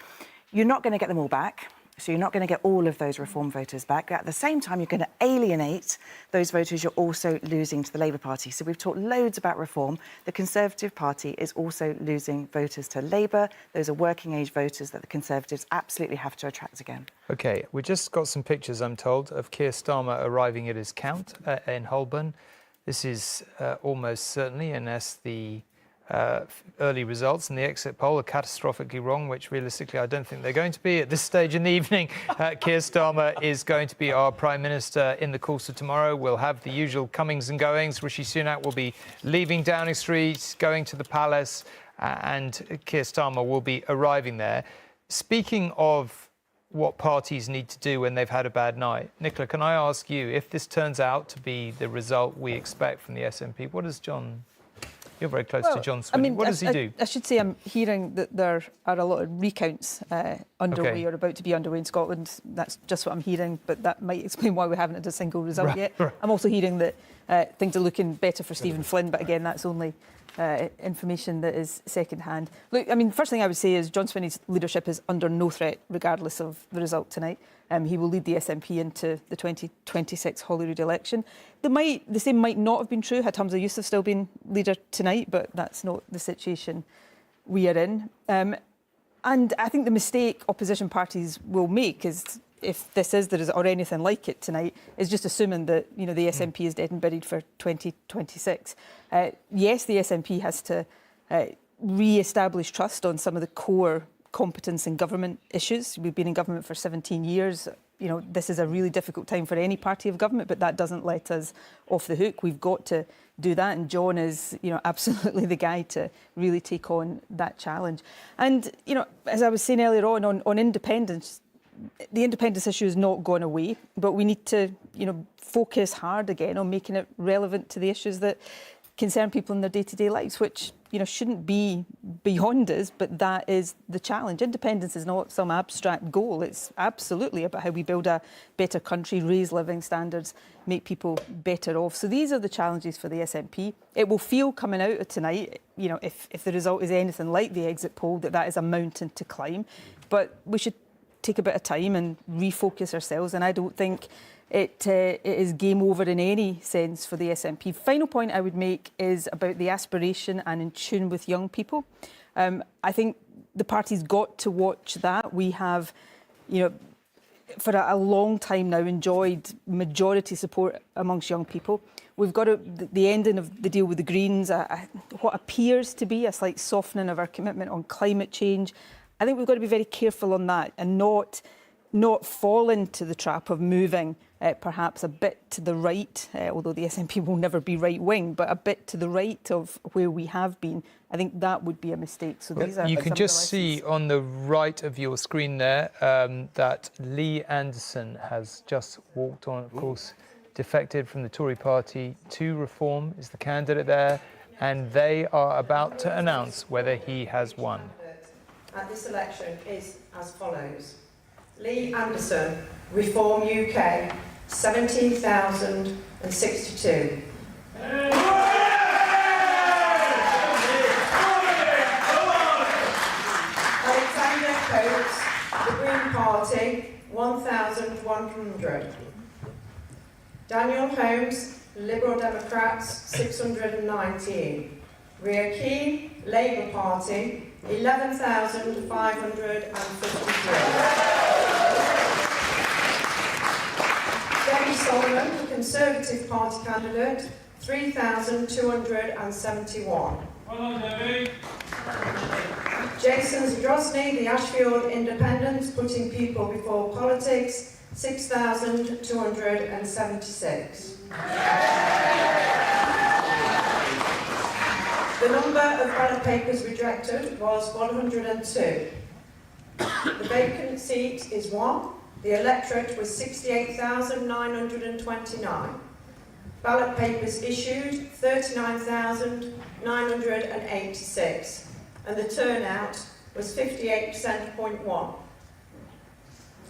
you're not going to get them all back. So you're not going to get all of those Reform voters back. At the same time, you're going to alienate those voters you're also losing to the Labour Party. So we've talked loads about Reform. The Conservative Party is also losing voters to Labour. Those are working-age voters that the Conservatives absolutely have to attract again. OK, we just got some pictures, I'm told, of Keir Starmer arriving at his count in Holborn. This is almost certainly, unless the early results in the exit poll are catastrophically wrong, which realistically I don't think they're going to be at this stage in the evening. Keir Starmer is going to be our Prime Minister in the course of tomorrow. We'll have the usual comings and goings. Rishi Sunak will be leaving Downing Street, going to the Palace, and Keir Starmer will be arriving there. Speaking of what parties need to do when they've had a bad night, Nicola, can I ask you, if this turns out to be the result we expect from the SNP, what does John You're very close to John Swinney. What does he do? I should say I'm hearing that there are a lot of recounts underway or about to be underway in Scotland. That's just what I'm hearing, but that might explain why we haven't had a single result yet. Right. I'm also hearing that things are looking better for Stephen Flynn, but again, that's only information that is second-hand. Look, I mean, first thing I would say is John Swinney's leadership is under no threat, regardless of the result tonight. He will lead the SNP into the 2026 Holyrood election. The same might not have been true had Humza Yousaf still been leader tonight, but that's not the situation we are in. And I think the mistake opposition parties will make is, if this is the result or anything like it tonight, is just assuming that the SNP is dead and buried for 2026. Yes, the SNP has to re-establish trust on some of the core competence in government issues. We've been in government for 17 years. This is a really difficult time for any party of government, but that doesn't let us off the hook. We've got to do that, and John is, absolutely the guy to really take on that challenge. And, as I was saying earlier on independence, the independence issue has not gone away, but we need to, focus hard again on making it relevant to the issues that concern people in their day-to-day lives, which, shouldn't be beyond us, but that is the challenge. Independence is not some abstract goal. It's absolutely about how we build a better country, raise living standards, make people better off. So these are the challenges for the SNP. It will feel coming out of tonight, if the result is anything like the exit poll, that is a mountain to climb. But we should take a bit of time and refocus ourselves, and I don't think it is game over in any sense for the SNP. Final point I would make is about the aspiration and in tune with young people. I think the party's got to watch that. We have, for a long time now enjoyed majority support amongst young people. We've got the ending of the deal with the Greens, what appears to be a slight softening of our commitment on climate change. I think we've got to be very careful on that and not fall into the trap of moving perhaps a bit to the right, although the SNP will never be right-wing, but a bit to the right of where we have been. I think that would be a mistake. So these are you can just see on the right of your screen there that Lee Anderson has just walked on, of course, defected from the Tory party to Reform, is the candidate there, and they are about to announce whether he has won. At this election is as follows. Lee Anderson, Reform UK, 17,062. Alexander Coates, the Green Party, 1,100. Daniel Holmes, Liberal Democrats, 619. Ria Keane, Labour Party, 11,553. Debbie Solomon, Conservative Party candidate, 3,271. Well done, Debbie. Jason Zadrozny, the Ashfield Independent, putting people before politics, 6,276. The number of ballot papers rejected was 102. The vacant seat is 1. The electorate was 68,929. Ballot papers issued 39,986. And the turnout was 58.1%.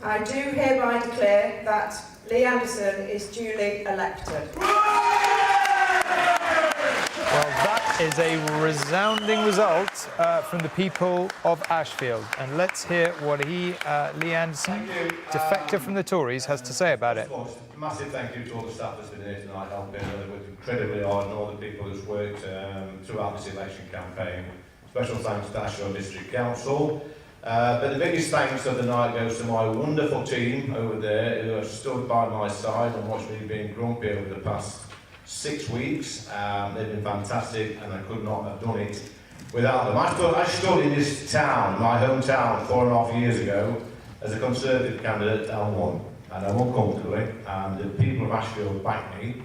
I do hereby declare that Lee Anderson is duly elected. Well, that is a resounding result from the people of Ashfield. And let's hear what Lee Anderson, defector from the Tories, has to say about it. Massive thank you to all the staff that's been here tonight helping. They worked incredibly hard, and all the people who's worked throughout this election campaign. Special thanks to Ashfield District Council. But the biggest thanks of the night goes to my wonderful team over there who have stood by my side and watched me being grumpy over the past 6 weeks. They've been fantastic, and I could not have done it without them. I stood in this town, my hometown, 4.5 years ago as a Conservative candidate and won. And I won comfortably, and the people of Ashfield backed me,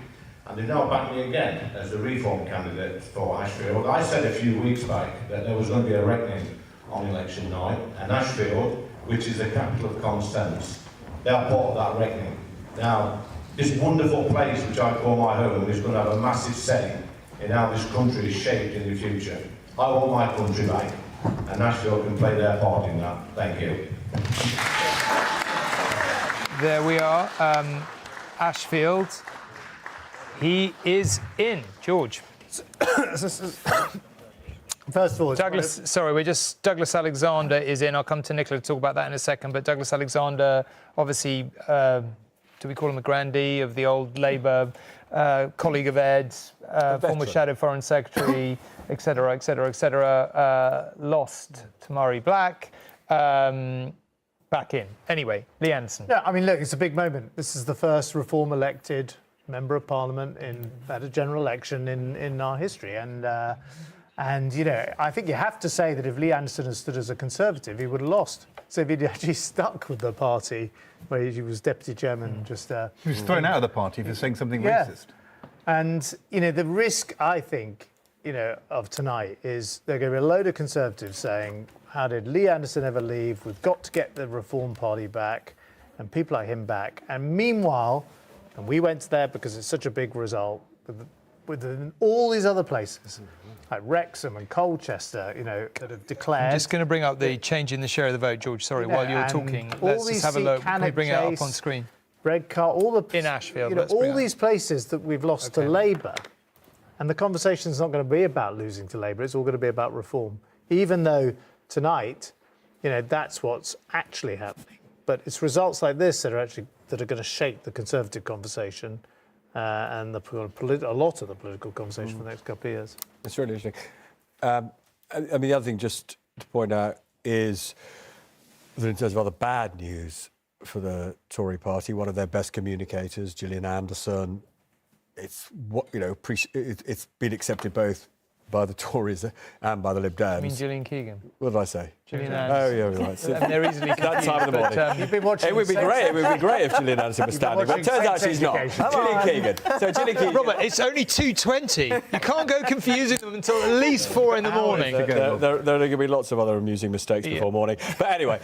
and they now back me again as the Reform candidate for Ashfield. I said a few weeks back that there was going to be a reckoning on election night, and Ashfield, which is the capital of consent, they are part of that reckoning. Now, this wonderful place, which I call my home, is going to have a massive say in how this country is shaped in the future. I want my country back, and Ashfield can play their part in that. Thank you. There we are. Ashfield. He is in. George. First of all, Douglas. Sorry, Douglas Alexander is in. I'll come to Nicola to talk about that in a second. But Douglas Alexander, obviously, do we call him a grandee of the old Labour, colleague of Ed's, former shadow foreign secretary, etc., etc., etc. Lost to Murray Black. Back in. Anyway, Lee Anderson. Yeah, I mean, look, it's a big moment. This is the first Reform-elected Member of Parliament at a general election in our history. And, you know, I think you have to say that if Lee Anderson had stood as a Conservative, he would have lost. So if he'd actually stuck with the party, where he was Deputy Chairman, He was thrown out of the party for saying something racist. And, you know, the risk, I think, you know, of tonight is there are going to be a load of Conservatives saying, how did Lee Anderson ever leave? We've got to get the Reform Party back and people like him back. And meanwhile, and we went there because it's such a big result, with all these other places, like Wrexham and Colchester, you know, that have declared... I'm just going to bring up the change in the share of the vote, George. Sorry, while you're talking. Let's just have a look. Can we bring it up on screen? Redcar, all the... In Ashfield. You know, all these places that we've lost to Labour, and the conversation's not going to be about losing to Labour, it's all going to be about reform. Even though tonight, you know, that's what's actually happening. But it's results like this that are going to shape the Conservative conversation and a lot of the political conversation for the next couple of years. It's really interesting. I mean, the other thing just to point out is that in terms of other bad news for the Tory party, one of their best communicators, Gillian Anderson, it's been accepted both by the Tories and by the Lib Dems. I mean Gillian Keegan. What did I say? Gillian Anderson. Oh, yeah, right. And they're easily that time of the morning. You've been watching. It would be great. It would be great if Gillian Anderson was standing, but it turns out she's not. Gillian Keegan. So Gillian Keegan. Robert, it's only 2:20. You can't go confusing them until at least 4 in the morning. There are going to be lots of other amusing mistakes before morning. But anyway,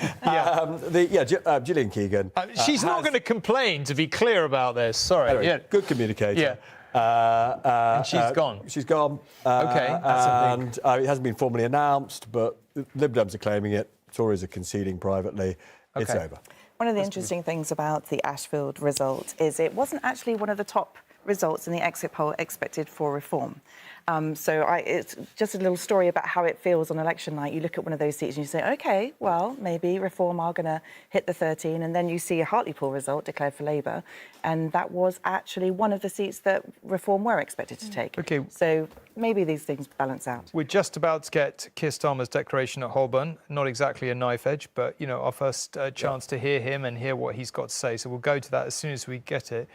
Gillian Keegan. She's not going to complain, to be clear about this. Sorry. Anyway, good communicator. Yeah. And she's gone. She's gone. Okay. And it hasn't been formally announced, but Lib Dems are claiming it. Tories are conceding privately. It's over. One of the interesting things about the Ashfield result is it wasn't actually one of the top results in the exit poll expected for Reform. It's just a little story about how it feels on election night. You look at one of those seats and you say, OK, well, maybe Reform are going to hit the 13, and then you see a Hartlepool result declared for Labour, and that was actually one of the seats that Reform were expected to take. OK. So maybe these things balance out. We're just about to get Keir Starmer's declaration at Holborn. Not exactly a knife edge, but, you know, our first chance to hear him and hear what he's got to say. So we'll go to that as soon as we get it.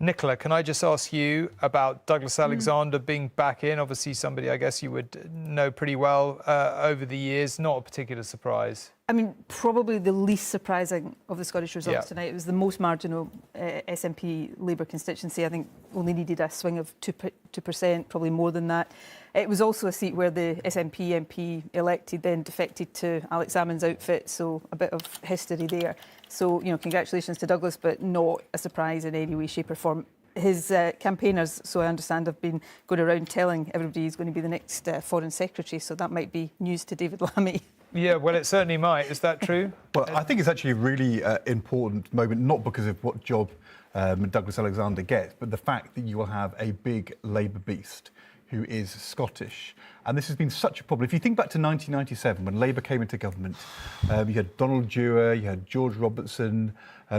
Nicola, can I just ask you about Douglas Alexander being back in? Obviously, somebody I guess you would know pretty well over the years. Not a particular surprise. I mean, probably the least surprising of the Scottish results tonight. It was the most marginal SNP Labour constituency. I think only needed a swing of 2%, probably more than that. It was also a seat where the SNP MP elected then defected to Alex Salmond's outfit, so a bit of history there. So, you know, congratulations to Douglas, but not a surprise in any way, shape or form. His campaigners, so I understand, have been going around telling everybody he's going to be the next Foreign Secretary, so that might be news to David Lammy. Yeah, well, it certainly might. Is that true? Well, I think it's actually a really important moment, not because of what job Douglas Alexander gets, but the fact that you will have a big Labour beast who is Scottish. And this has been such a problem. If you think back to 1997, when Labour came into government, you had Donald Dewar, you had George Robertson,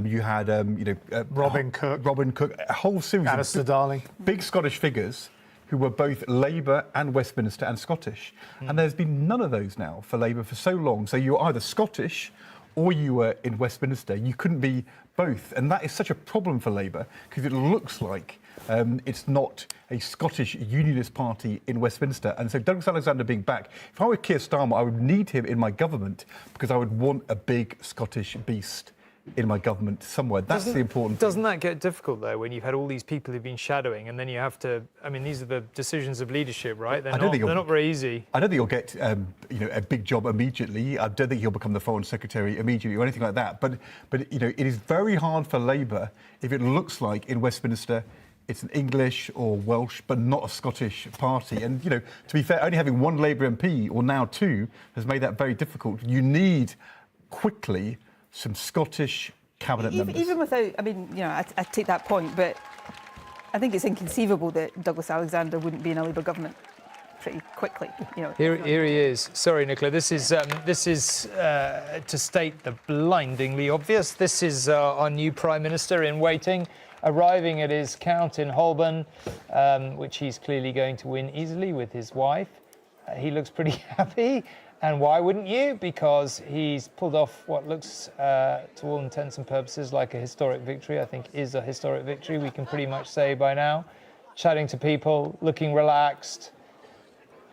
you had Robin Cook, a whole series Alistair Darling, big Scottish figures who were both Labour and Westminster and Scottish. And there's been none of those now for Labour for so long. So you're either Scottish or you were in Westminster. You couldn't be both. And that is such a problem for Labour because it looks like it's not a Scottish unionist party in Westminster. And so Douglas Alexander being back, if I were Keir Starmer, I would need him in my government because I would want a big Scottish beast in my government somewhere. That's the important thing. Doesn't that get difficult, though, when you've had all these people who've been shadowing and then you have to... I mean, these are the decisions of leadership, right? They're not very easy. I don't think you'll get a big job immediately. I don't think he'll become the Foreign Secretary immediately or anything like that. But you know, it is very hard for Labour if it looks like in Westminster it's an English or Welsh, but not a Scottish party. And, you know, to be fair, only having one Labour MP, or now two, has made that very difficult. You need, quickly, some Scottish cabinet members. Even without, I mean, you know, I take that point, but I think it's inconceivable that Douglas Alexander wouldn't be in a Labour government pretty quickly. You know, Here he is. Sorry, Nicola. This is to state the blindingly obvious. This is our new Prime Minister in waiting, arriving at his count in Holborn, which he's clearly going to win easily with his wife. He looks pretty happy. And why wouldn't you? Because he's pulled off what looks, to all intents and purposes, like a historic victory. I think is a historic victory, we can pretty much say by now. Chatting to people, looking relaxed.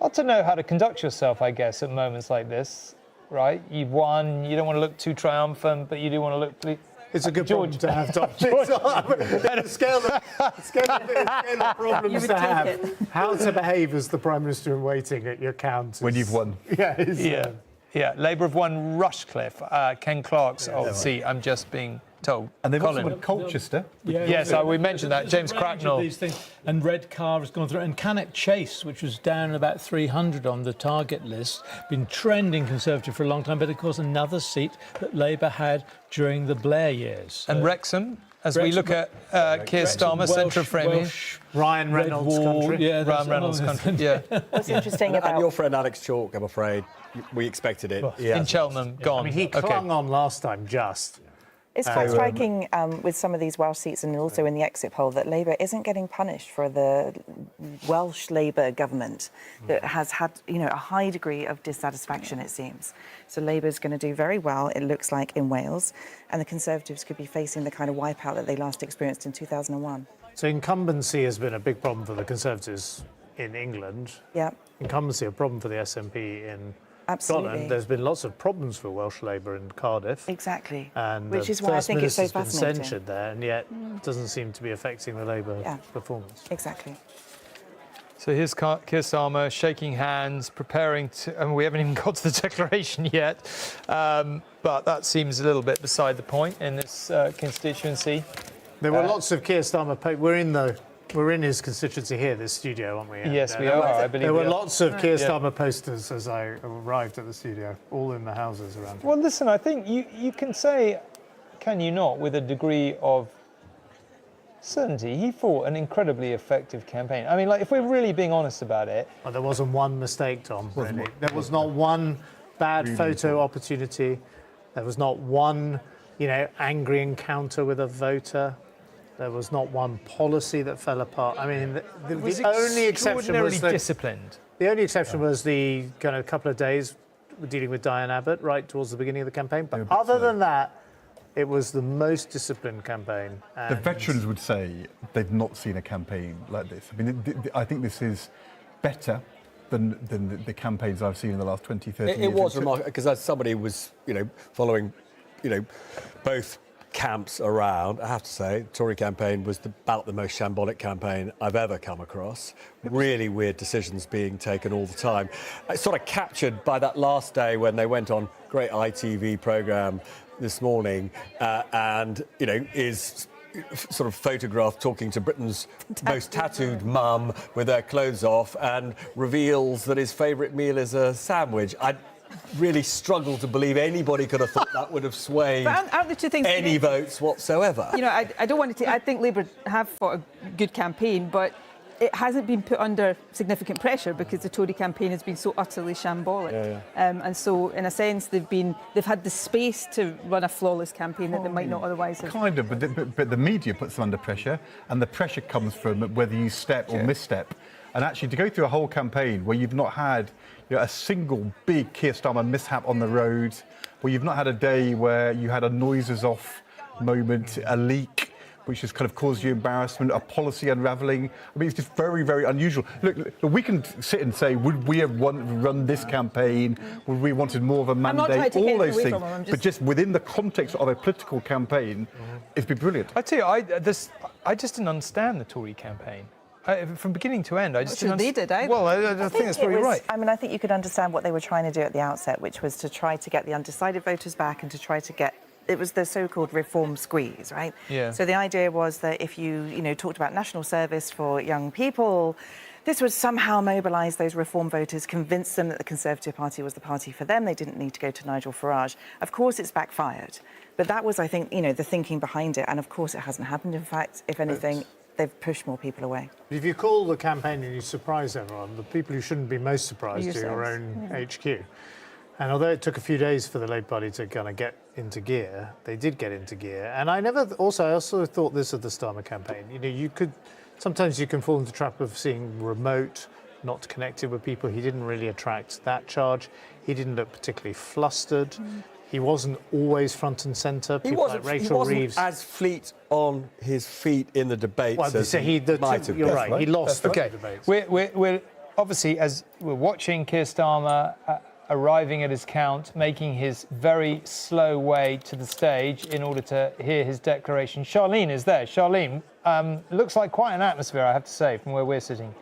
Ought to know how to conduct yourself, I guess, at moments like this, right? You've won, you don't want to look too triumphant, but you do want to look... It's a good problem to have, Tom. The scale of problems to have. How to behave as the Prime Minister in waiting at your count. When you've won. Yeah. Labour have won Rushcliffe, Ken Clarke's old seat, I'm just being told. And they've Colin. also won Colchester. Yes, we mentioned that. James Cracknell. These things. And Redcar has gone through. And Cannock Chase, which was down about 300 on the target list, been trending Conservative for a long time, but of course another seat that Labour had during the Blair years. And Wrexham, as we look at Keir Starmer, centre of framing. Ryan Reynolds' country. Yeah, Ryan Reynolds' country, yeah. What's interesting about... And your friend Alex Chalk, I'm afraid, we expected it. In Cheltenham, gone. I mean, he clung on last time, just. It's quite striking with some of these Welsh seats and also in the exit poll that Labour isn't getting punished for the Welsh Labour government that has had, you know, a high degree of dissatisfaction, it seems. So Labour's going to do very well, it looks like, in Wales, and the Conservatives could be facing the kind of wipeout that they last experienced in 2001. So incumbency has been a big problem for the Conservatives in England. Yeah. Incumbency a problem for the SNP in Absolutely. Scotland. There's been lots of problems for Welsh Labour in Cardiff. Exactly. And which the is why I think it's so First Minister's been fascinating. censured there, and yet doesn't seem to be affecting the Labour performance. Exactly. So here's Keir Starmer shaking hands, preparing to... I mean, we haven't even got to the declaration yet, but that seems a little bit beside the point in this constituency. There were lots of Keir Starmer... We're in his constituency here, this studio, aren't we? Yes, we are, I believe There were we are. lots of Keir Starmer posters as I arrived at the studio, all in the houses around here. Well, listen, I think you can say, can you not, with a degree of certainty, he fought an incredibly effective campaign. I mean, like, if we're really being honest about it... Oh, there wasn't one mistake, Tom, really. There was not one bad photo opportunity. There was not one, angry encounter with a voter. There was not one policy that fell apart. I mean, the only exception was disciplined. The only exception was the kind of couple of days dealing with Diane Abbott right towards the beginning of the campaign. But other than that, it was the most disciplined campaign. The veterans would say they've not seen a campaign like this. I mean, I think this is better than the campaigns I've seen in the last 20, 30 years. It was remarkable, because as somebody was, following, both camps around, I have to say, the Tory campaign was about the most shambolic campaign I've ever come across. Really weird decisions being taken all the time. It's sort of captured by that last day when they went on great ITV programme this morning and, is sort of photographed talking to Britain's most tattooed mum with her clothes off and reveals that his favourite meal is a sandwich. I really struggle to believe anybody could have thought that would have swayed aren't the two things any votes whatsoever. I don't want to. I think Labour have fought a good campaign, but it hasn't been put under significant pressure because the Tory campaign has been so utterly shambolic. And so, in a sense, they've had the space to run a flawless campaign that they might not otherwise have. Kind of, but the media puts them under pressure, and the pressure comes from whether you step or misstep. And actually, to go through a whole campaign where you've not had a single big Keir Starmer mishap on the road, where you've not had a day where you had a noises off moment, a leak, which has kind of caused you embarrassment, a policy unravelling. I mean, it's just very, very unusual. Look, we can sit and say, would we have run this campaign? Would we wanted more of a mandate? All those things. But just within the context of a political campaign, it's been brilliant. I tell you, I just didn't understand the Tory campaign. From beginning to end, I just didn't understand. Well, I think that's probably right. I mean, I think you could understand what they were trying to do at the outset, which was to try to get the undecided voters back and to try to get was the so-called reform squeeze, right? Yeah. So the idea was that if you talked about national service for young people, this would somehow mobilise those reform voters, convince them that the Conservative Party was the party for them. They didn't need to go to Nigel Farage. Of course, it's backfired. But that was, I think, the thinking behind it. And of course, it hasn't happened. In fact, if anything, they've pushed more people away. If you call the campaign and you surprise everyone, the people who shouldn't be most surprised are your own HQ. And although it took a few days for the Labour Party to kind of get into gear, they did get into gear. And I also thought this of the Starmer campaign. Sometimes you can fall into the trap of seeing remote, not connected with people. He didn't really attract that charge. He didn't look particularly flustered. He wasn't always front and centre. People like Rachel Reeves. As fleet on his feet in the debates as might have been. You're right. He lost the Okay, debates. we're obviously, as we're watching Keir Starmer arriving at his count, making his very slow way to the stage in order to hear his declaration. Charlene is there. Charlene, looks like quite an atmosphere, I have to say, from where we're sitting.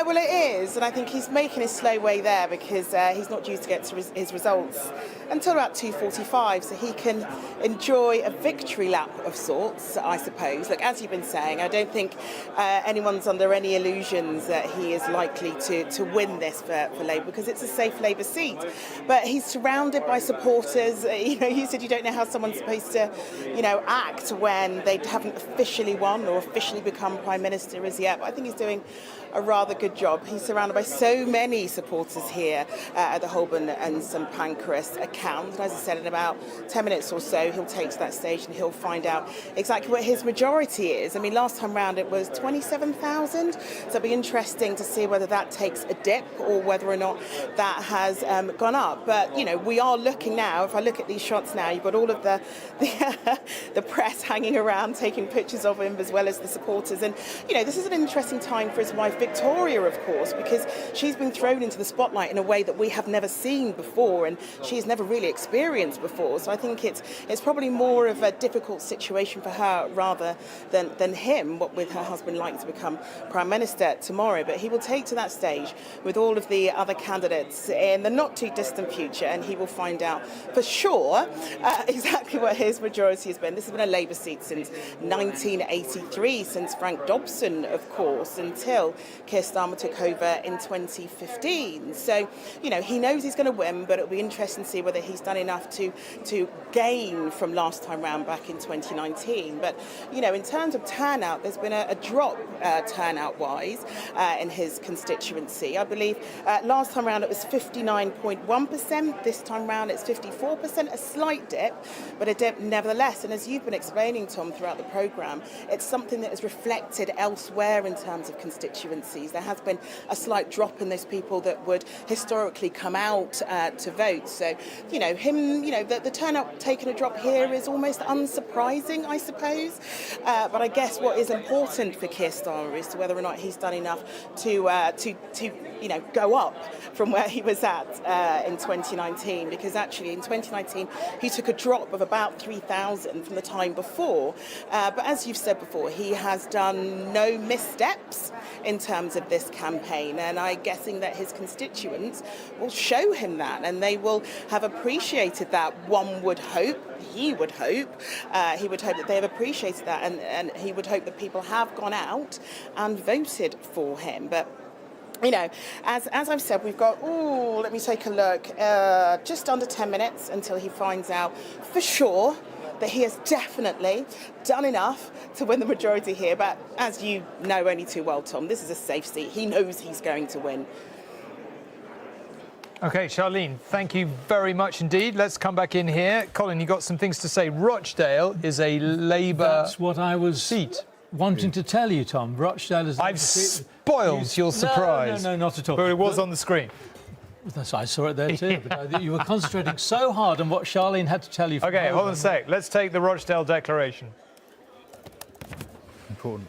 Well, it is, and I think he's making his slow way there because he's not due to get to his results until about 2:45, so he can enjoy a victory lap of sorts, I suppose. Look, as you've been saying, I don't think anyone's under any illusions that he is likely to win this for Labour because it's a safe Labour seat. But he's surrounded by supporters. You said you don't know how someone's supposed to, act when they haven't officially won or officially become Prime Minister as yet. But I think he's doing a rather good job. He's surrounded by so many supporters here at the Holborn and St Pancras account. And as I said, in about 10 minutes or so, he'll take to that stage and he'll find out exactly what his majority is. I mean, last time round it was 27,000. So it'll be interesting to see whether that takes a dip or whether or not that has gone up. But, we are looking now, if I look at these shots now, you've got all of the press hanging around, taking pictures of him as well as the supporters. And, this is an interesting time for his wife, Victoria, of course, because she's been thrown into the spotlight in a way that we have never seen before and she's never really experienced before. So I think it's probably more of a difficult situation for her rather than him, with her husband like to become Prime Minister tomorrow. But he will take to that stage with all of the other candidates in the not too distant future and he will find out for sure exactly what his majority has been. This has been a Labour seat since 1983, since Frank Dobson, of course, until Keir Starmer took over in 2015. So, he knows he's going to win, but it'll be interesting to see whether he's done enough to gain from last time round back in 2019. But, in terms of turnout, there's been a drop turnout-wise in his constituency. I believe last time round it was 59.1%. This time round it's 54%, a slight dip, but a dip nevertheless. And as you've been explaining, Tom, throughout the programme, it's something that is reflected elsewhere in terms of constituencies. There has been a slight drop in those people that would historically come out to vote. So, the turnout taking a drop here is almost unsurprising, I suppose. But I guess what is important for Keir Starmer is to whether or not he's done enough to go up from where he was at in 2019. Because actually in 2019 he took a drop of about 3,000 from the time before. But as you've said before, he has done no missteps in terms of this campaign, and I'm guessing that his constituents will show him that, and they will have appreciated that. One would hope, he would hope that they have appreciated that, and he would hope that people have gone out and voted for him. But as I've said, we've got, let me take a look, just under 10 minutes until he finds out for sure that he has definitely done enough to win the majority here. But as you know only too well, Tom, this is a safe seat. He knows he's going to win. OK, Charlene, thank you very much indeed. Let's come back in here. Colin, you got some things to say. Rochdale is a Labour That's what I was wanting to tell you, Tom. Rochdale is... I've spoiled your surprise. No, not at all. But it was on the screen. I saw it there too, but you were concentrating so hard on what Charlene had to tell you. OK, hold on a sec. Let's take the Rochdale Declaration. Important.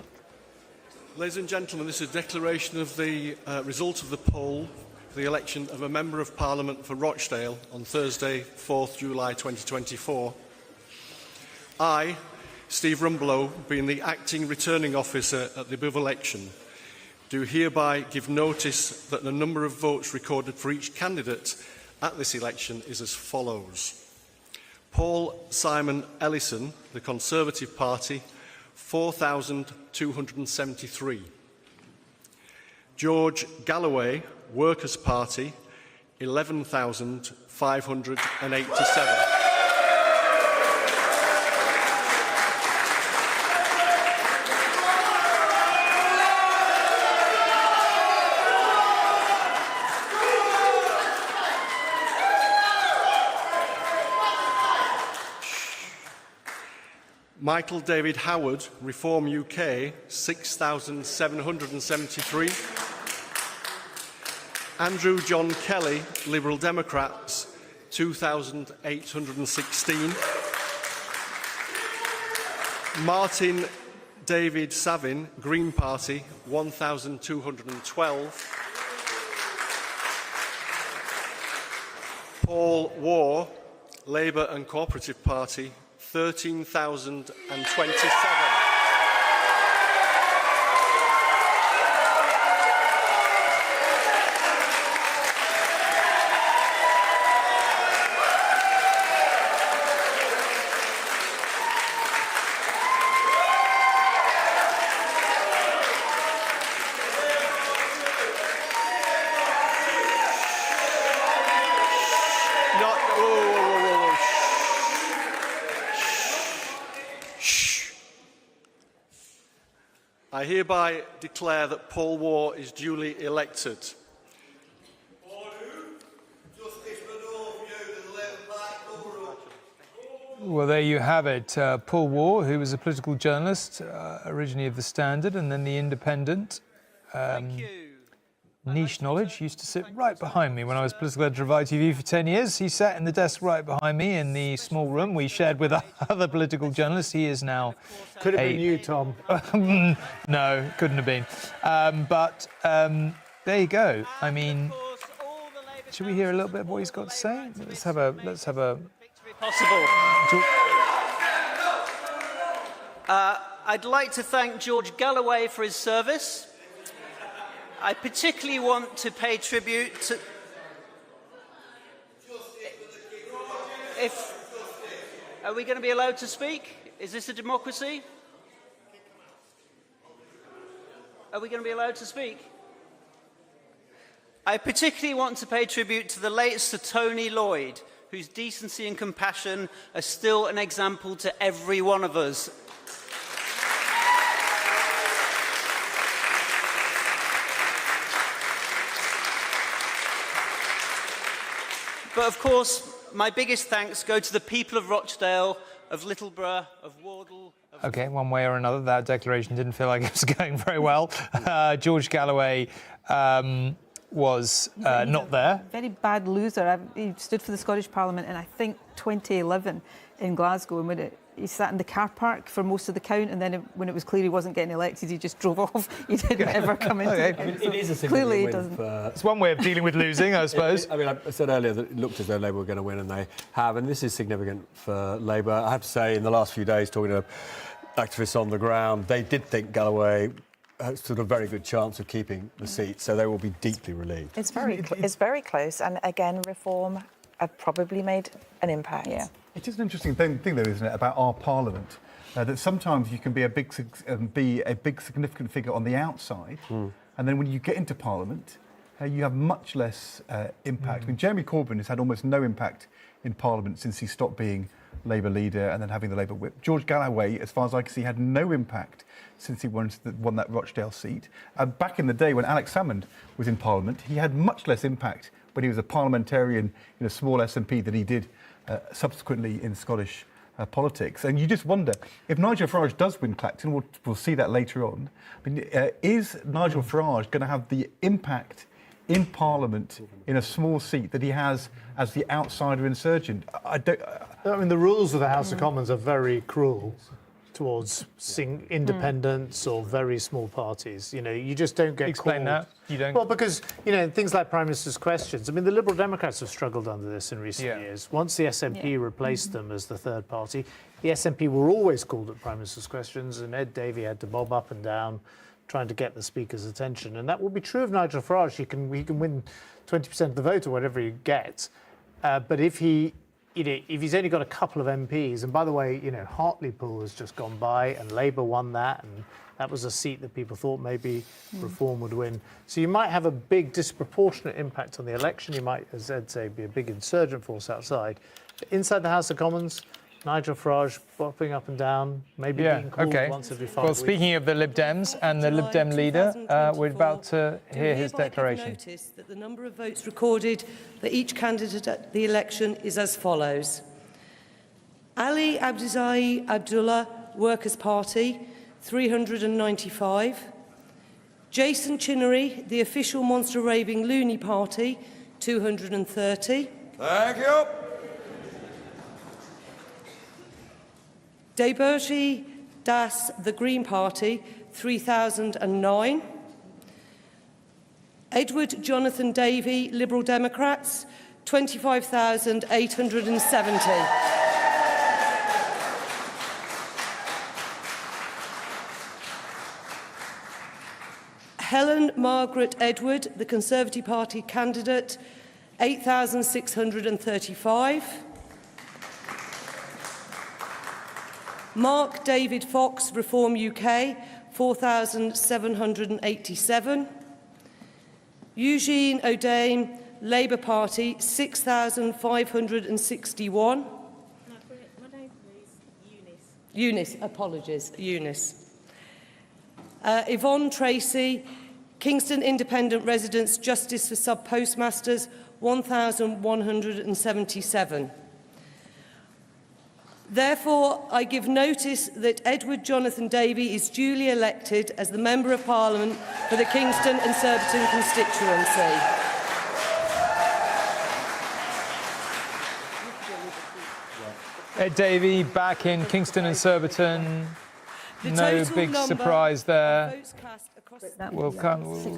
Ladies and gentlemen, this is a declaration of the result of the poll for the election of a Member of Parliament for Rochdale on Thursday, 4th July 2024. I, Steve Rumbelow, being the acting returning officer at the above election, do hereby give notice that the number of votes recorded for each candidate at this election is as follows. Paul Simon Ellison, the Conservative Party, 4,273. George Galloway, Workers' Party, 11,587. Michael David Howard, Reform UK, 6,773. Andrew John Kelly, Liberal Democrats, 2,816. Martin David Savin, Green Party, 1,212. Paul Waugh, Labour and Cooperative Party, 13,027. I hereby declare that Paul Waugh is duly elected. Well, there you have it. Paul Waugh, who was a political journalist, originally of The Standard and then The Independent. Niche knowledge, used to sit right behind me when I was political editor of ITV for 10 years. He sat in the desk right behind me in the small room we shared with other political journalists. He is now... Could have been you, Tom. No, couldn't have been. There you go. I mean, should we hear a little bit of what he's got to say? Let's have a... Possible. I'd like to thank George Galloway for his service. I particularly want to pay tribute to... Are we going to be allowed to speak? Is this a democracy? Are we going to be allowed to speak? I particularly want to pay tribute to the late Sir Tony Lloyd, whose decency and compassion are still an example to every one of us. But of course, my biggest thanks go to the people of Rochdale, of Littleborough, of Wardle. OK, one way or another, that declaration didn't feel like it was going very well. George Galloway was not there. Very bad loser. He stood for the Scottish Parliament in, I think, 2011 in Glasgow, and when he sat in the car park for most of the count, and then when it was clear he wasn't getting elected, he just drove off. He didn't ever come into Okay. the I mean, council. it is a Clearly, significant he win doesn't. It's one way of dealing with losing, I suppose. I mean, I said earlier that it looked as though Labour were going to win, and they have, and this is significant for Labour. I have to say, in the last few days, talking to activists on the ground, they did think Galloway stood a very good chance of keeping the seat, so they will be deeply relieved. It's very close, and again, Reform have probably made an impact. Yeah. It is an interesting thing, though, isn't it, about our Parliament, that sometimes you can be a big significant figure on the outside, and then when you get into Parliament, you have much less impact. I mean, Jeremy Corbyn has had almost no impact in Parliament since he stopped being Labour leader and then having the Labour whip. George Galloway, as far as I can see, had no impact since he won that Rochdale seat. Back in the day when Alex Salmond was in Parliament, he had much less impact when he was a parliamentarian in a small SNP than he did subsequently in Scottish politics. And you just wonder, if Nigel Farage does win Clacton, we'll see that later on, I mean, is Nigel Farage going to have the impact in Parliament in a small seat that he has as the outsider insurgent? I mean, the rules of the House of Commons are very cruel towards independents or very small parties. You know, you just don't get Explain called. that. You don't. Well, because, you know, things like Prime Minister's questions, I mean, the Liberal Democrats have struggled under this in recent years. Once the SNP replaced them as the third party, the SNP were always called at Prime Minister's questions, and Ed Davey had to bob up and down trying to get the Speaker's attention. And that will be true of Nigel Farage. He can win 20% of the vote or whatever he gets. But if he if he's only got a couple of MPs, and by the way, Hartlepool has just gone by and Labour won that, and that was a seat that people thought maybe Reform would win. So you might have a big disproportionate impact on the election. You might, as Ed say, be a big insurgent force outside. But inside the House of Commons, Nigel Farage bopping up and down, maybe being called once every 5 Well, weeks. speaking of the Lib Dems and the Lib Dem leader, we're about to hear his declaration. Notice that the number of votes recorded for each candidate at the election is as follows. Ali Abdizai Abdullah, Workers' Party, 395. Jason Chinnery, the official monster raving loony party, 230. Thank you. Deberji Das, the Green Party, 3,009. Edward Jonathan Davey, Liberal Democrats, 25,870. Helen Margaret Edward, the Conservative Party candidate, 8,635. Mark David Fox, Reform UK, 4,787. Eugene O'Dane, Labour Party, 6,561. Eunice, apologies, Eunice. Yvonne Tracy, Kingston Independent Residents Justice for Sub-Postmasters, 1,177. Therefore, I give notice that Edward Jonathan Davey is duly elected as the Member of Parliament for the Kingston and Surbiton constituency. Ed Davey back in Kingston and Surbiton. No big surprise there. We'll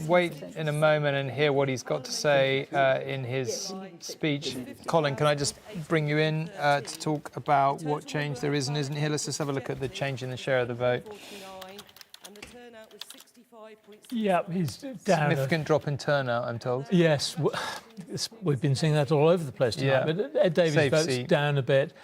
wait in a moment and hear what he's got to say in his speech. Colin, can I just bring you in to talk about what change there is and isn't here? Let's just have a look at the change in the share of the vote. Yeah, he's down. Significant drop in turnout, I'm told. Yes, we've been seeing that all over the place tonight. Yeah. But Ed Davies Safe votes seat. down a bit.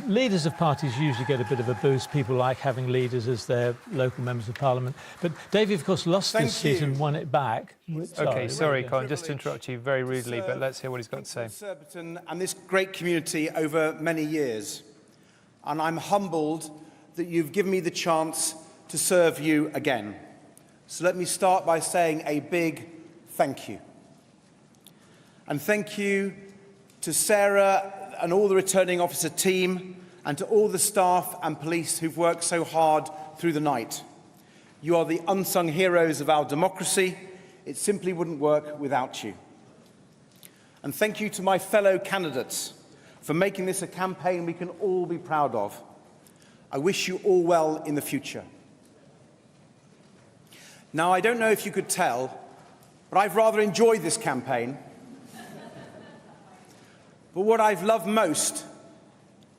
Leaders of parties usually get a bit of a boost. People like having leaders as their local members of parliament. But Davey, of course, lost this seat and won it back. OK, sorry, Colin, just to interrupt you very rudely, but let's hear what he's got to say. Surbiton and this great community over many years. And I'm humbled that you've given me the chance to serve you again. So let me start by saying a big thank you. And thank you to Sarah and all the returning officer team and to all the staff and police who've worked so hard through the night. You are the unsung heroes of our democracy. It simply wouldn't work without you. And thank you to my fellow candidates for making this a campaign we can all be proud of. I wish you all well in the future. Now, I don't know if you could tell, but I've rather enjoyed this campaign. But what I've loved most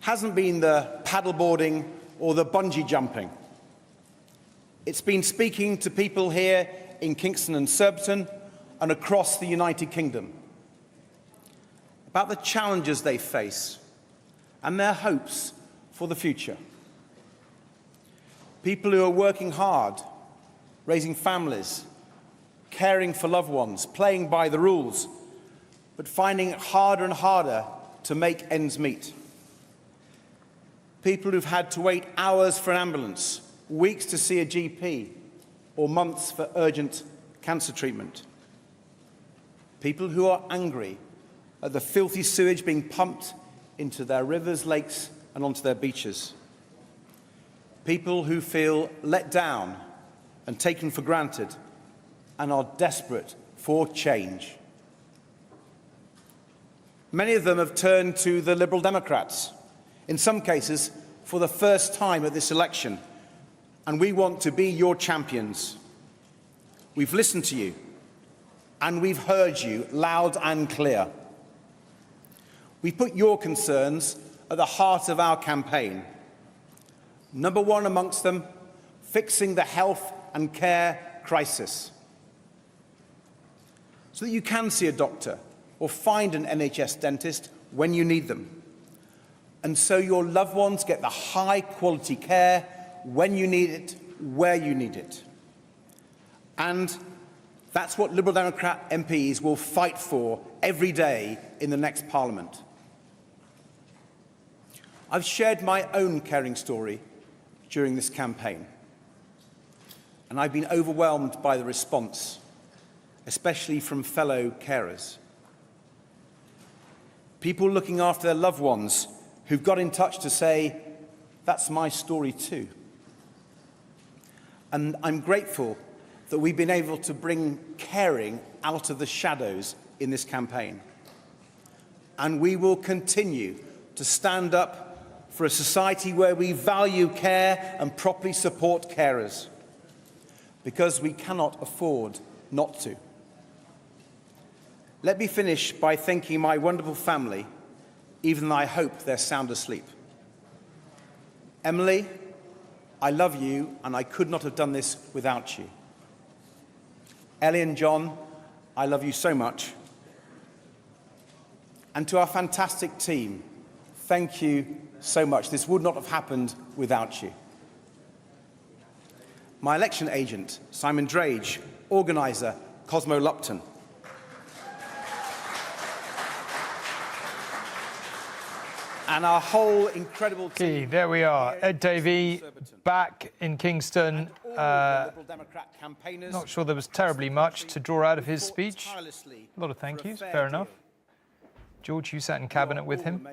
hasn't been the paddleboarding or the bungee jumping. It's been speaking to people here in Kingston and Surbiton and across the United Kingdom about the challenges they face and their hopes for the future. People who are working hard, raising families, caring for loved ones, playing by the rules, but finding it harder and harder to make ends meet. People who've had to wait hours for an ambulance, weeks to see a GP, or months for urgent cancer treatment. People who are angry at the filthy sewage being pumped into their rivers, lakes, and onto their beaches. People who feel let down and taken for granted and are desperate for change. Many of them have turned to the Liberal Democrats, in some cases for the first time at this election, and we want to be your champions. We've listened to you, and we've heard you loud and clear. We've put your concerns at the heart of our campaign. Number one amongst them, fixing the health and care crisis, so that you can see a doctor or find an NHS dentist when you need them, And so your loved ones get the high quality care when you need it, where you need it. And that's what Liberal Democrat MPs will fight for every day in the next Parliament. I've shared my own caring story during this campaign, and I've been overwhelmed by the response, especially from fellow carers. People looking after their loved ones who've got in touch to say, that's my story too. And I'm grateful that we've been able to bring caring out of the shadows in this campaign. And we will continue to stand up for a society where we value care and properly support carers, because we cannot afford not to. Let me finish by thanking my wonderful family, even though I hope they're sound asleep. Emily, I love you, and I could not have done this without you. Ellie and John, I love you so much. And to our fantastic team, thank you so much. This would not have happened without you. My election agent, Simon Drage, organiser, Cosmo Lupton. And our whole incredible team. Okay, there we are. Ed Davey back in Kingston. Not sure there was terribly much to draw out of his speech. A lot of thank yous, fair enough. George, you sat in cabinet with him.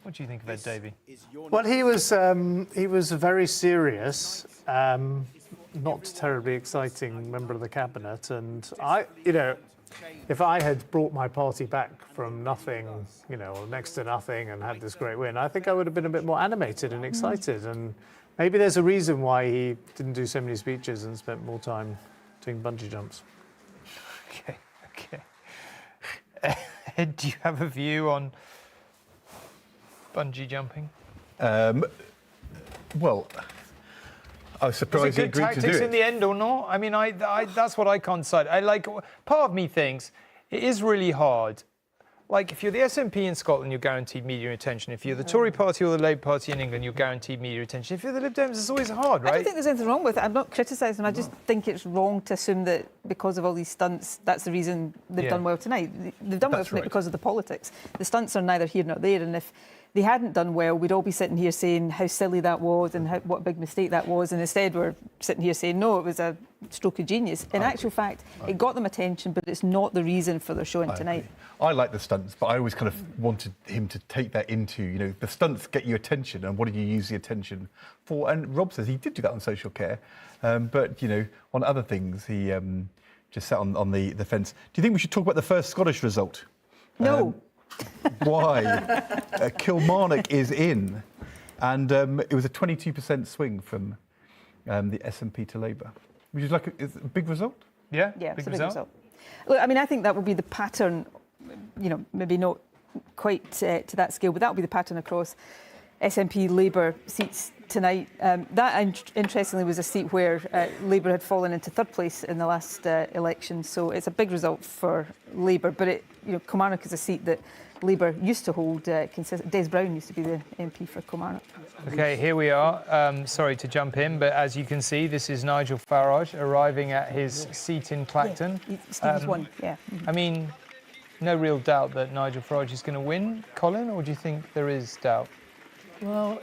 What do you think of Ed Davey? Well, he was a very serious, not terribly exciting member of the cabinet, and if I had brought my party back from nothing, or next to nothing, and had this great win, I think I would have been a bit more animated and excited. And maybe there's a reason why he didn't do so many speeches and spent more time doing bungee jumps. Okay. Ed, do you have a view on bungee jumping? Well, I was surprised he agreed to do it. Was it good tactics in the end or not? I mean, that's what I can't decide. Part of me thinks it is really hard. Like, if you're the SNP in Scotland, you're guaranteed media attention. If you're the Tory party or the Labour Party in England, you're guaranteed media attention. If you're the Lib Dems, it's always hard, right? I don't think there's anything wrong with it. I'm not criticising. I just think it's wrong to assume that because of all these stunts, that's the reason they've done well tonight. They've done well tonight because of the politics. The stunts are neither here nor there. And if they hadn't done well, we'd all be sitting here saying how silly that was and what a big mistake that was. And instead, we're sitting here saying, no, it was a stroke of genius. In actual fact, it got them attention, but it's not the reason for their showing tonight. I like the stunts, but I always kind of wanted him to take that into, the stunts get you attention, and what did you use the attention for? And Rob says he did do that on social care, but, on other things, he just sat on the fence. Do you think we should talk about the first Scottish result? No. Why? Kilmarnock is in, and it was a 22% swing from the SNP to Labour, which is it's a big result. Yeah, it's a big result. Look, I mean, I think that will be the pattern, maybe not quite to that scale, but that will be the pattern across SNP Labour seats tonight. That, interestingly, was a seat where Labour had fallen into third place in the last election, so it's a big result for Labour. But Kilmarnock is a seat that Labour used to hold. Des Brown used to be the MP for Kilmarnock. OK, here we are. Sorry to jump in, but as you can see, this is Nigel Farage arriving at his seat in Clacton. Yeah, Stevie's won, yeah. I mean, no real doubt that Nigel Farage is going to win, Colin, or do you think there is doubt? Well,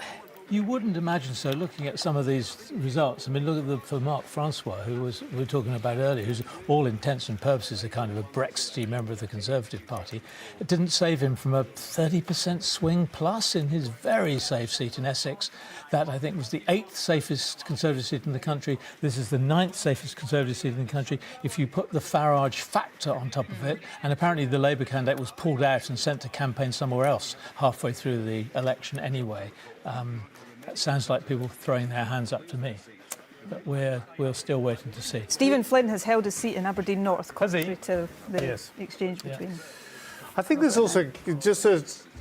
you wouldn't imagine so, looking at some of these results. I mean, look for Mark Francois, who we were talking about earlier, who's all intents and purposes a kind of a Brexity member of the Conservative Party. It didn't save him from a 30% swing plus in his very safe seat in Essex. That, I think, was the 8th safest Conservative seat in the country. This is the 9th safest Conservative seat in the country. If you put the Farage factor on top of it, and apparently the Labour candidate was pulled out and sent to campaign somewhere else halfway through the election anyway. That sounds like people throwing their hands up to me. But we're still waiting to see. Stephen Flynn has held his seat in Aberdeen North, contrary to the exchange between. I think there's also just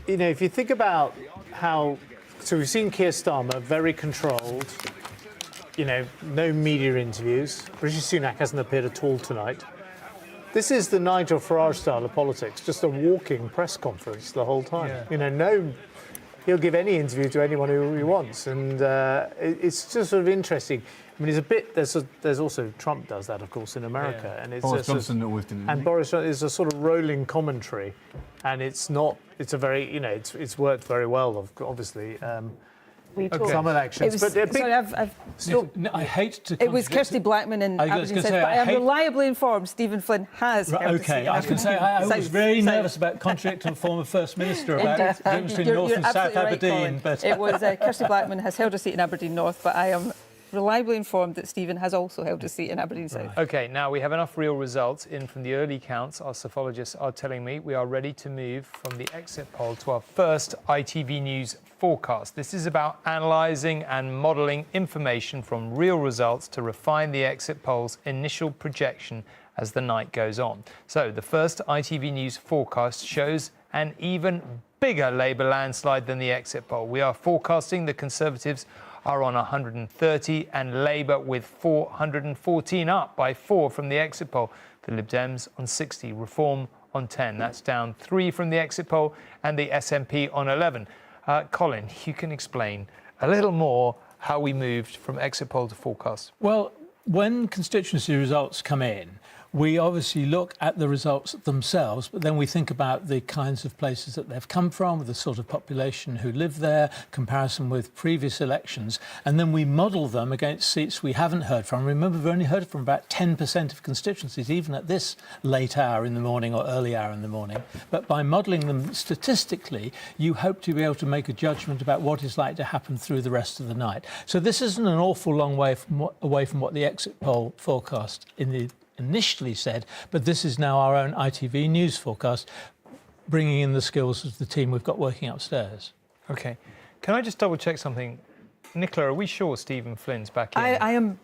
if you think about how. So we've seen Keir Starmer very controlled. No media interviews. Rishi Sunak hasn't appeared at all tonight. This is the Nigel Farage style of politics, just a walking press conference the whole time. No he'll give any interview to anyone who he wants, and it's just sort of interesting. I mean, it's a bit. There's also Trump does that, of course, in America, and it's Boris Johnson always did it. And Boris Johnson is a sort of rolling commentary, and it's not. It's a very, it's worked very well, obviously. Some elections, but I hate to. It was Kirsty Blackman in Aberdeen said, but I am reliably informed Stephen Flynn has held a seat in I was going to say I was very nervous about contradicting a former First Minister about the difference between North and South Aberdeen. But it was Kirsty Blackman has held a seat in Aberdeen North, but I am reliably informed that Stephen has also held a seat in Aberdeen South. OK, now we have enough real results in from the early counts. Our psephologists are telling me we are ready to move from the exit poll to our first ITV News forecast. This is about analysing and modelling information from real results to refine the exit poll's initial projection as the night goes on. So the first ITV News forecast shows an even bigger Labour landslide than the exit poll. We are forecasting the Conservatives are on 130 and Labour with 414, up by 4 from the exit poll. The Lib Dems on 60, Reform on 10. That's down 3 from the exit poll, and the SNP on 11. Colin, you can explain a little more how we moved from exit poll to forecast. Well, when constituency results come in, we obviously look at the results themselves, but then we think about the kinds of places that they've come from, the sort of population who live there, comparison with previous elections, and then we model them against seats we haven't heard from. Remember, we've only heard from about 10% of constituencies, even at this late hour in the morning or early hour in the morning. But by modelling them statistically, you hope to be able to make a judgment about what is likely to happen through the rest of the night. So this isn't an awful long way away from what the exit poll forecast initially said, but this is now our own ITV News forecast, bringing in the skills of the team we've got working upstairs. OK. Can I just double-check something? Nicola, are we sure Stephen Flynn's back in? I am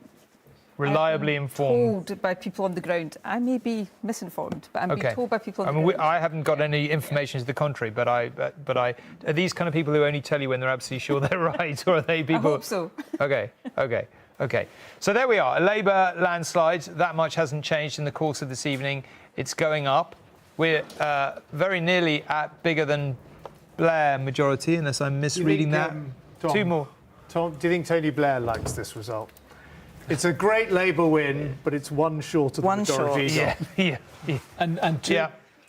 reliably informed. Told by people on the ground. I may be misinformed, but I'm being told by people on the ground. I haven't got any information to the contrary, but are these kind of people who only tell you when they're absolutely sure they're right, or are they people? I hope so. OK. So there we are. A Labour landslide. That much hasn't changed in the course of this evening. It's going up. We're very nearly at bigger than Blair majority, unless I'm misreading that. Tom, 2 more. Tom, do you think Tony Blair likes this result? It's a great Labour win, but it's one short of the majority. Yeah. And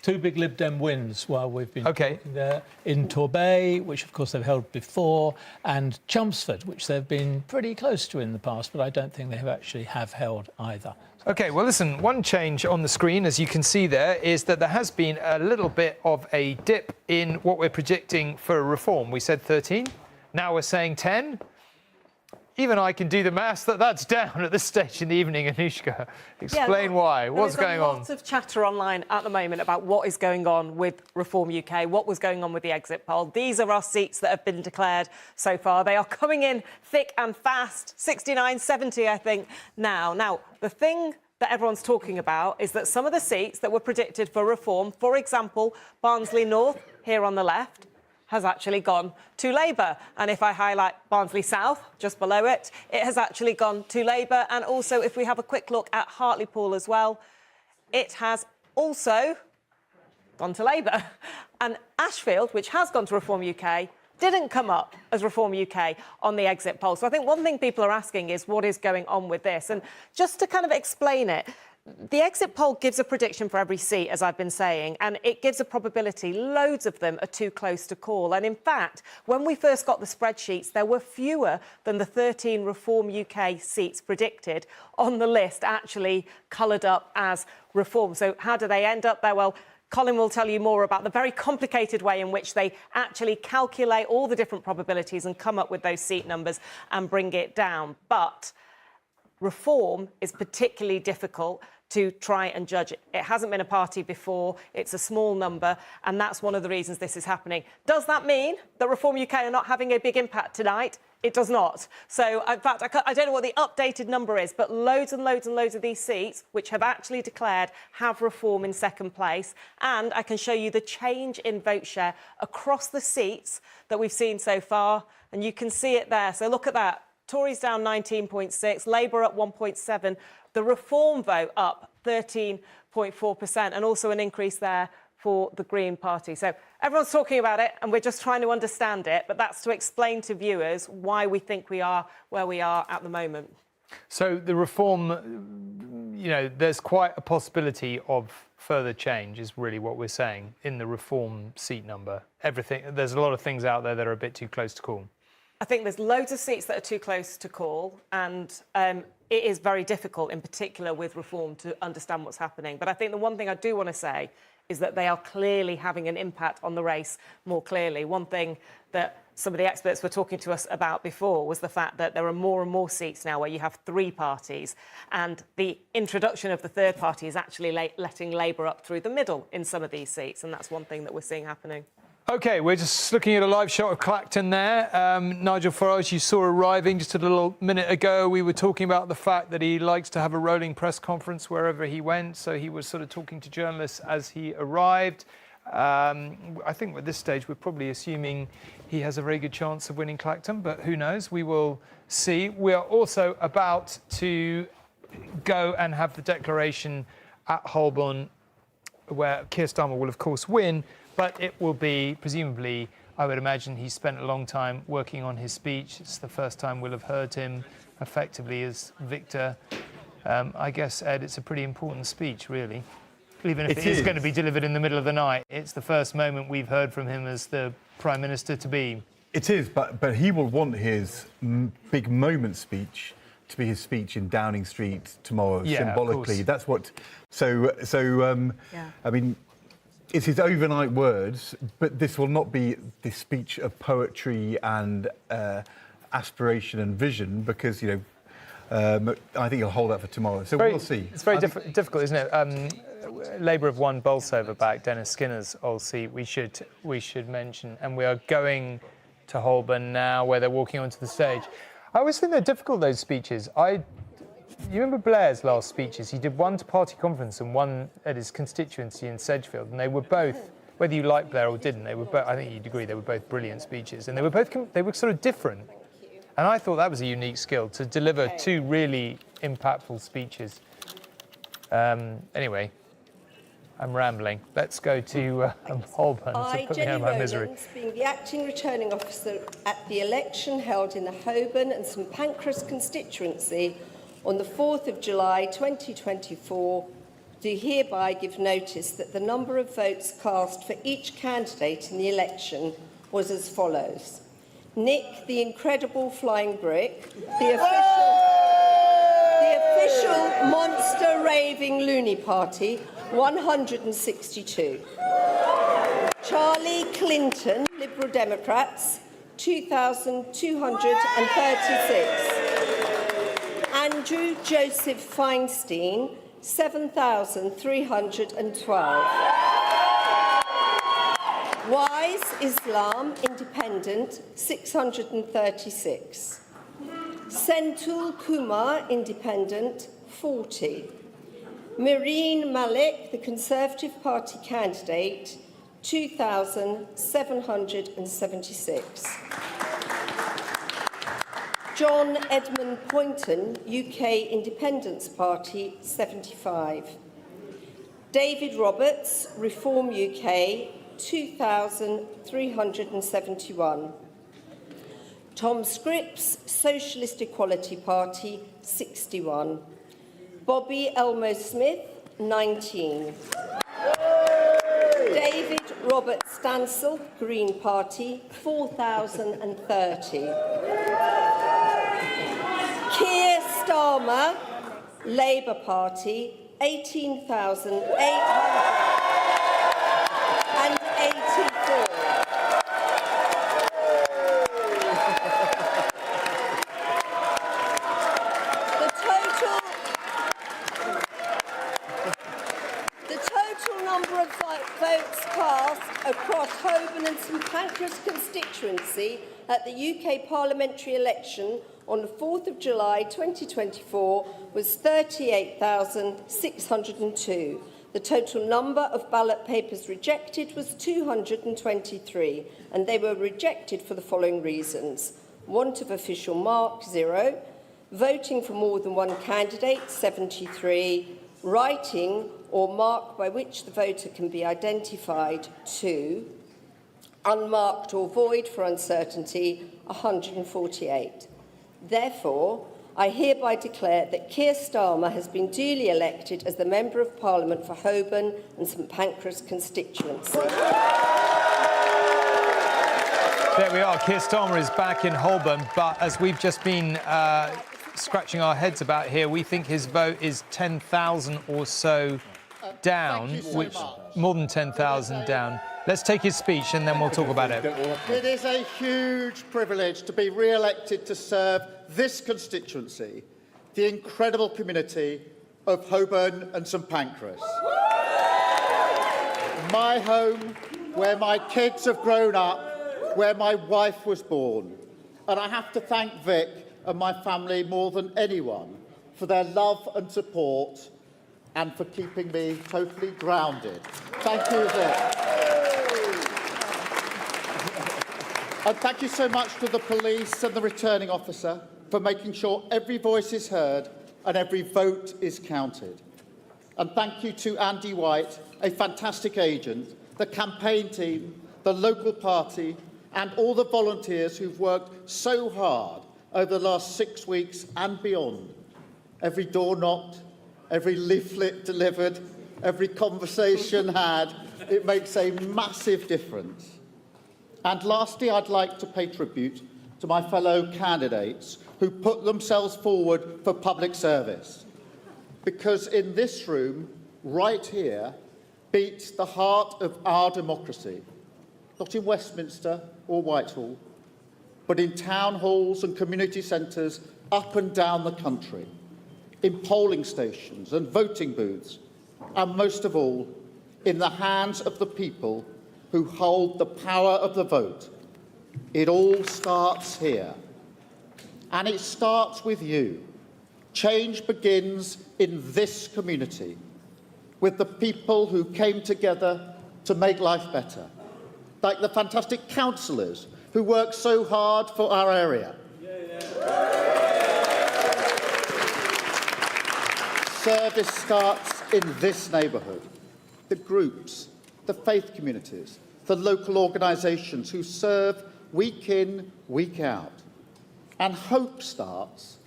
two big Lib Dem wins while we've been talking there. In Torbay, which of course they've held before, and Chelmsford, which they've been pretty close to in the past, but I don't think they have held either. OK, well, listen, one change on the screen, as you can see there, is that there has been a little bit of a dip in what we're predicting for Reform. We said 13, now we're saying 10. Even I can do the maths that's down at this stage in the evening. Anushka, explain why. What's going on? There's lots of chatter online at the moment about what is going on with Reform UK, what was going on with the exit poll. These are our seats that have been declared so far. They are coming in thick and fast, 69, 70, I think, now. Now, the thing that everyone's talking about is that some of the seats that were predicted for Reform, for example, Barnsley North, here on the left, has actually gone to Labour. And if I highlight Barnsley South, just below it, it has actually gone to Labour. And also, if we have a quick look at Hartlepool as well, it has also gone to Labour. And Ashfield, which has gone to Reform UK, didn't come up as Reform UK on the exit poll. So I think one thing people are asking is what is going on with this? And just to kind of explain it, the exit poll gives a prediction for every seat, as I've been saying, and it gives a probability. Loads of them are too close to call. And in fact, when we first got the spreadsheets, there were fewer than the 13 Reform UK seats predicted on the list actually coloured up as Reform. So how do they end up there? Well, Colin will tell you more about the very complicated way in which they actually calculate all the different probabilities and come up with those seat numbers and bring it down. But Reform is particularly difficult to try and judge. It hasn't been a party before. It's a small number, and that's one of the reasons this is happening. Does that mean that Reform UK are not having a big impact tonight? It does not. So, in fact, I don't know what the updated number is, but loads and loads and loads of these seats, which have actually declared, have Reform in second place. And I can show you the change in vote share across the seats that we've seen so far, and you can see it there. So look at that. Tories down 19.6, Labour up 1.7, the Reform vote up 13.4%, and also an increase there for the Green Party. So everyone's talking about it and we're just trying to understand it, but that's to explain to viewers why we think we are where we are at the moment. So the reform, you know, there's quite a possibility of further change is really what we're saying in the reform seat number. Everything, there's a lot of things out there that are a bit too close to call. I think there's loads of seats that are too close to call, and it is very difficult, in particular with reform, to understand what's happening. But I think the one thing I do want to say is that they are clearly having an impact on the race more clearly. One thing that some of the experts were talking to us about before was the fact that there are more and more seats now where you have three parties, and the introduction of the third party is actually letting Labour up through the middle in some of these seats, and that's one thing that we're seeing happening. OK, we're just looking at a live shot of Clacton there. Nigel Farage, you saw arriving just a little minute ago. We were talking about the fact that he likes to have a rolling press conference wherever he went, so he was sort of talking to journalists as he arrived. I think at this stage we're probably assuming he has a very good chance of winning Clacton, but who knows? We will see. We are also about to go and have the declaration at Holborn, where Keir Starmer will, of course, win, but it will be, presumably, I would imagine he's spent a long time working on his speech. It's the first time we'll have heard him effectively as victor. I guess, Ed, it's a pretty important speech, really. Even if it is going to be delivered in the middle of the night, it's the first moment we've heard from him as the Prime Minister to be. It is, but he will want his big moment speech to be his speech in Downing Street tomorrow, symbolically. That's what... I mean, it's his overnight words, but this will not be this speech of poetry and aspiration and vision, because, you know, I think he'll hold that for tomorrow. So we'll see. It's very difficult, isn't it? Labour have won Bolsover back, Dennis Skinner's old seat. We should mention, and we are going to Holborn now, where they're walking onto the stage. I always think they're difficult, those speeches. You remember Blair's last speeches? He did one to party conference and one at his constituency in Sedgefield, and they were both, whether you liked Blair or didn't, they were both, I think you'd agree, they were both brilliant speeches, and they were sort of different. And I thought that was a unique skill, to deliver two really impactful speeches. Anyway, I'm rambling. Let's go to Holborn to put me out of my misery. Rowlands, being the acting returning officer at the election held in the Holborn and St Pancras constituency on the 4th of July 2024, do hereby give notice that the number of votes cast for each candidate in the election was as follows. Nick, the Incredible Flying Brick, the official monster raving loony party, 162. Charlie Clinton, Liberal Democrats, 2,236. Andrew Joseph Feinstein, 7,312. Wise Islam Independent, 636. Senthil Kumar Independent, 40. Mireen Malik, the Conservative Party candidate, 2,776. John Edmund Poynton, UK Independence Party, 75. David Roberts, Reform UK, 2,371. Tom Scripps, Socialist Equality Party, 61. Bobby Elmo Smith, 19. David Robert Stansel, Green Party, 4,030. Keir Starmer, Labour Party, 18,884. The total number of votes cast across Holborn and St Pancras constituency at the UK parliamentary election on the 4th of July 2024 was 38,602. The total number of ballot papers rejected was 223, and they were rejected for the following reasons: want of official mark, 0, voting for more than one candidate, 73, writing or mark by which the voter can be identified, 2. Unmarked or void for uncertainty, 148. Therefore, I hereby declare that Keir Starmer has been duly elected as the Member of Parliament for Holborn and St Pancras constituency. There we are. Keir Starmer is back in Holborn, but as we've just been scratching our heads about here, we think his vote is 10,000 or so down, which more than 10,000 down. Let's take his speech and then we'll talk about it. It is a huge privilege to be re-elected to serve this constituency, the incredible community of Holborn and St Pancras. My home, where my kids have grown up, where my wife was born. And I have to thank Vic and my family more than anyone for their love and support and for keeping me totally grounded. Thank you, Vic. And thank you so much to the police and the returning officer for making sure every voice is heard and every vote is counted. And thank you to Andy White, a fantastic agent, the campaign team, the local party, and all the volunteers who've worked so hard over the last 6 weeks and beyond. Every door knocked, every leaflet delivered, every conversation had, it makes a massive difference. And lastly, I'd like to pay tribute to my fellow candidates who put themselves forward for public service. Because in this room, right here, beats the heart of our democracy. Not in Westminster or Whitehall, but in town halls and community centres up and down the country, in polling stations and voting booths, and most of all, in the hands of the people who hold the power of the vote. It all starts here. And it starts with you. Change begins in this community, with the people who came together to make life better, like the fantastic councillors who work so hard for our area. Service starts in this neighbourhood. The groups, the faith communities, the local organisations who serve week in, week out. And hope starts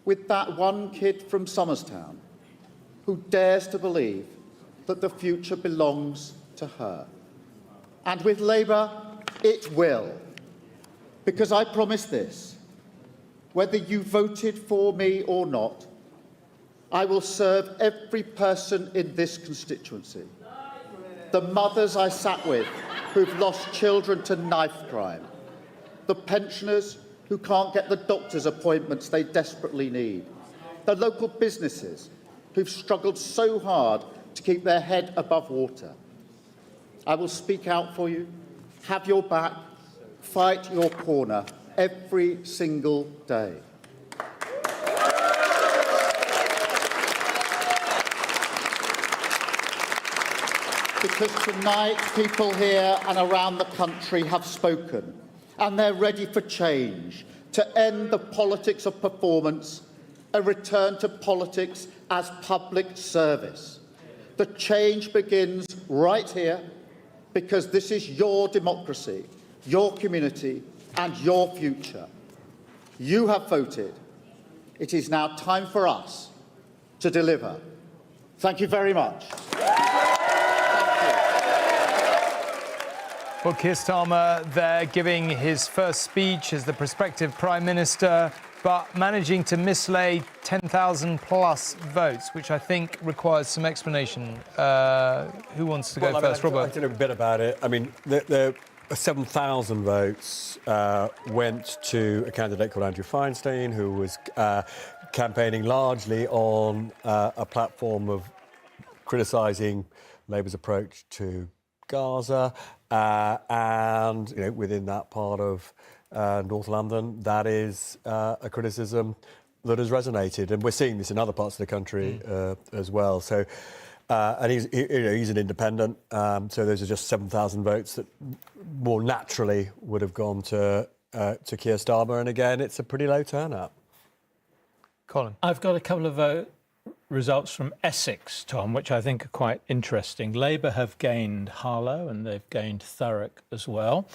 with that one kid from Somerstown who dares to believe that the future belongs to her. And with Labour, it will. Because I promise this, whether you voted for me or not, I will serve every person in this constituency. The mothers I sat with who've lost children to knife crime. The pensioners who can't get the doctor's appointments they desperately need. The local businesses who've struggled so hard to keep their head above water. I will speak out for you, have your back, fight your corner every single day. Because tonight, people here and around the country have spoken, and they're ready for change, to end the politics of performance, a return to politics as public service. The change begins right here, because this is your democracy, your community, and your future. You have voted. It is now time for us to deliver. Thank you very much. Well, Keir Starmer there giving his first speech as the prospective Prime Minister, but managing to mislay 10,000 plus votes, which I think requires some explanation. Who wants to go first? Robert? I don't know a bit about it. I mean, the 7,000 votes went to a candidate called Andrew Feinstein, who was campaigning largely on a platform of criticising Labour's approach to Gaza, and within that part of North London, that is a criticism that has resonated, and we're seeing this in other parts of the country as well. So, and he's an independent, so those are just 7,000 votes that more naturally would have gone to Keir Starmer, and again, it's a pretty low turnout. Colin, I've got a couple of results from Essex, Tom, which I think are quite interesting. Labour have gained Harlow and they've gained Thurrock as well,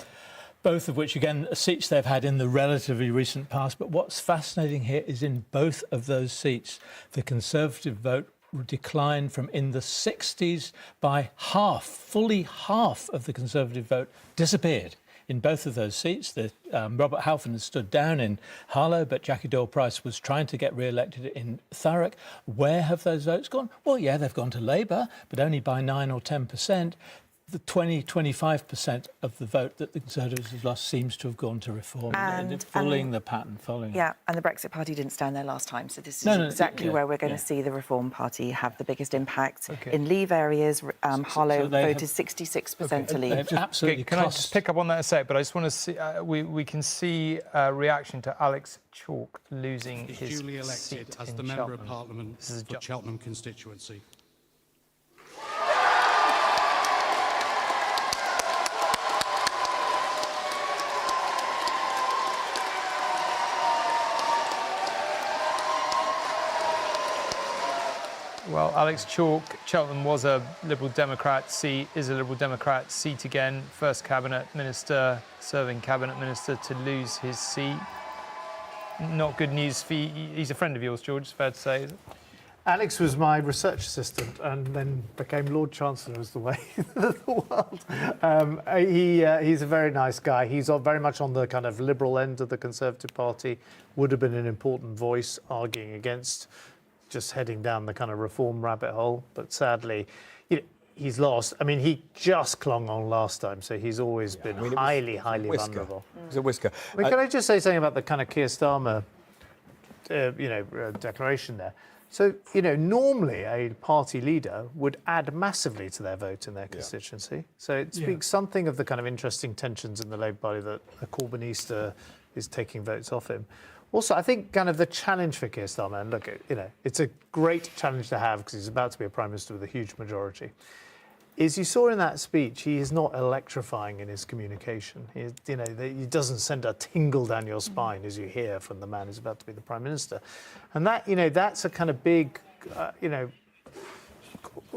both of which, again, are seats they've had in the relatively recent past. But what's fascinating here is in both of those seats, the Conservative vote declined from in the 60s by half. Fully half of the Conservative vote disappeared in both of those seats. Robert Halfon has stood down in Harlow, but Jackie Doyle-Price was trying to get re-elected in Thurrock. Where have those votes gone? Well, yeah, they've gone to Labour, but only by 9 or 10%. The 25% of the vote that the Conservatives have lost seems to have gone to Reform, following the pattern. Yeah, and the Brexit Party didn't stand there last time, so this is exactly where we're going to see the Reform Party have the biggest impact. In Leave areas, Harlow voted 66% to Leave. Absolutely. Can I just pick up on that a sec? But I just want to see, we can see a reaction to Alex Chalk losing his duly elected seat as in the Member of Cheltenham. Parliament for Cheltenham constituency. Well, Alex Chalk, Cheltenham was a Liberal Democrat seat, is a Liberal Democrat seat again. First cabinet minister, serving cabinet minister, to lose his seat. Not good news for you. He's a friend of yours, George, it's fair to say, is it? Alex was my research assistant and then became Lord Chancellor, as the way of the world. He's a very nice guy. He's very much on the kind of liberal end of the Conservative Party, would have been an important voice arguing against just heading down the kind of Reform rabbit hole. But sadly, he's lost. I mean, he just clung on last time, so he's always been highly vulnerable. It was a whisker. I mean, can I just say something about the kind of Keir Starmer, declaration there? So, normally a party leader would add massively to their vote in their constituency. So it speaks something of the kind of interesting tensions in the Labour Party that a Corbynista is taking votes off him. Also, I think kind of the challenge for Keir Starmer, and look, it's a great challenge to have because he's about to be a Prime Minister with a huge majority, is you saw in that speech, he is not electrifying in his communication. He doesn't send a tingle down your spine as you hear from the man who's about to be the Prime Minister. And that, that's a kind of big,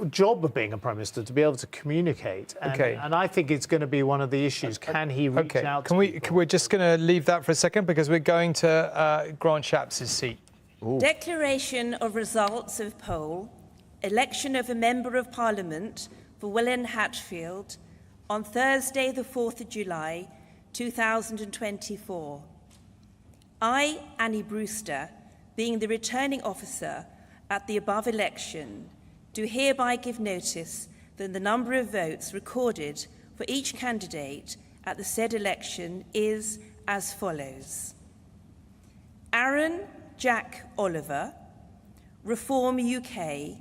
job of being a Prime Minister, to be able to communicate. And I think it's going to be one of the issues. Can he reach out to people? We're just going to leave that for a second because we're going to Grant Shapps' seat. Ooh. Declaration of results of poll, election of a Member of Parliament for Welwyn Hatfield on Thursday, the 4th of July, 2024. I, Annie Brewster, being the returning officer at the above election, do hereby give notice that the number of votes recorded for each candidate at the said election is as follows. Aaron Jack Oliver, Reform UK,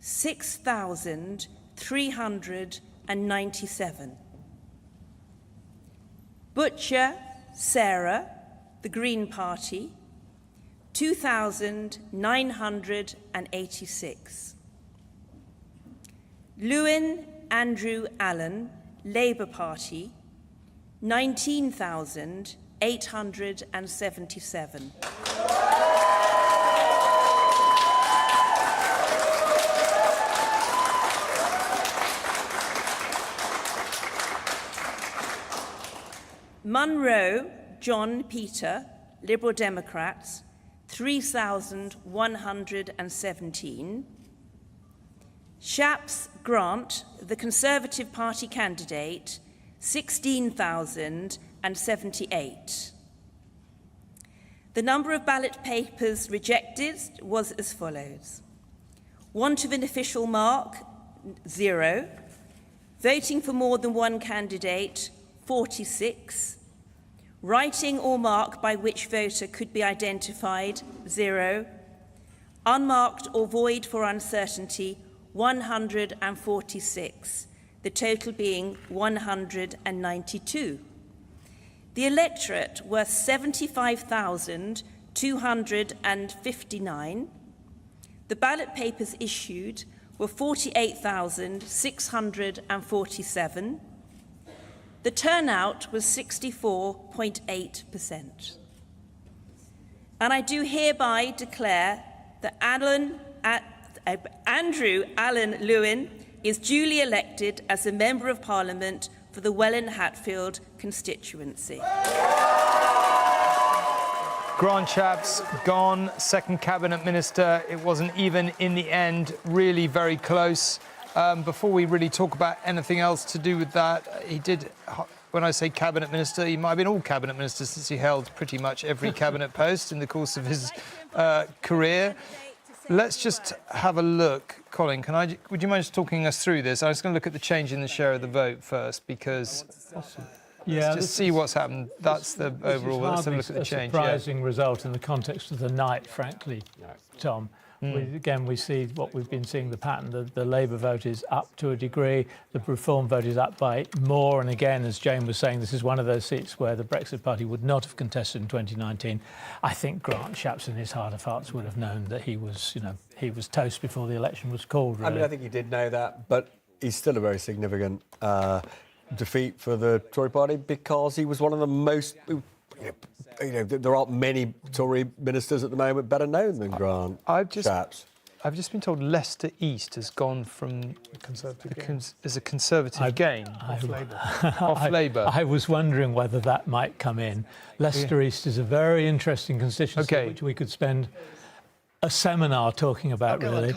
6,397. Butcher Sarah, the Green Party, 2,986. Lewin Andrew Allen, Labour Party, 19,877. Munro John Peter, Liberal Democrats, 3,117. Shapps Grant, the Conservative Party candidate, 16,078. The number of ballot papers rejected was as follows. Want of an official mark, 0. Voting for more than one candidate, 46. Writing or mark by which voter could be identified, 0. Unmarked or void for uncertainty, 146. The total being 192. The electorate was 75,259. The ballot papers issued were 48,647. The turnout was 64.8%. And I do hereby declare that Andrew Allen Lewin is duly elected as a Member of Parliament for the Welwyn-Hatfield constituency. Grant Shapps gone, second cabinet minister. It wasn't even in the end, really very close. Before we really talk about anything else to do with that, he did, when I say cabinet minister, he might have been all cabinet ministers since he held pretty much every cabinet post in the course of his career. Let's just have a look. Colin, would you mind just talking us through this? I was going to look at the change in the share of the vote first, because let's just see what's happened. That's the overall. Let's have a look at the change. Surprising result in the context of the night, frankly, Tom. Again, we see what we've been seeing, the pattern. The Labour vote is up to a degree. The Reform vote is up by more. And again, as Jane was saying, this is one of those seats where the Brexit Party would not have contested in 2019. I think Grant Shapps, in his heart of hearts, would have known that he was, he was toast before the election was called. Really. I mean, I think he did know that, but he's still a very significant defeat for the Tory Party because he was one of the most. There aren't many Tory ministers at the moment better known than Grant Shapps. I've just been told Leicester East has gone from as a Conservative gain off Labour. I was wondering whether that might come in. Leicester East is a very interesting constituency, which we could spend a seminar talking about, really.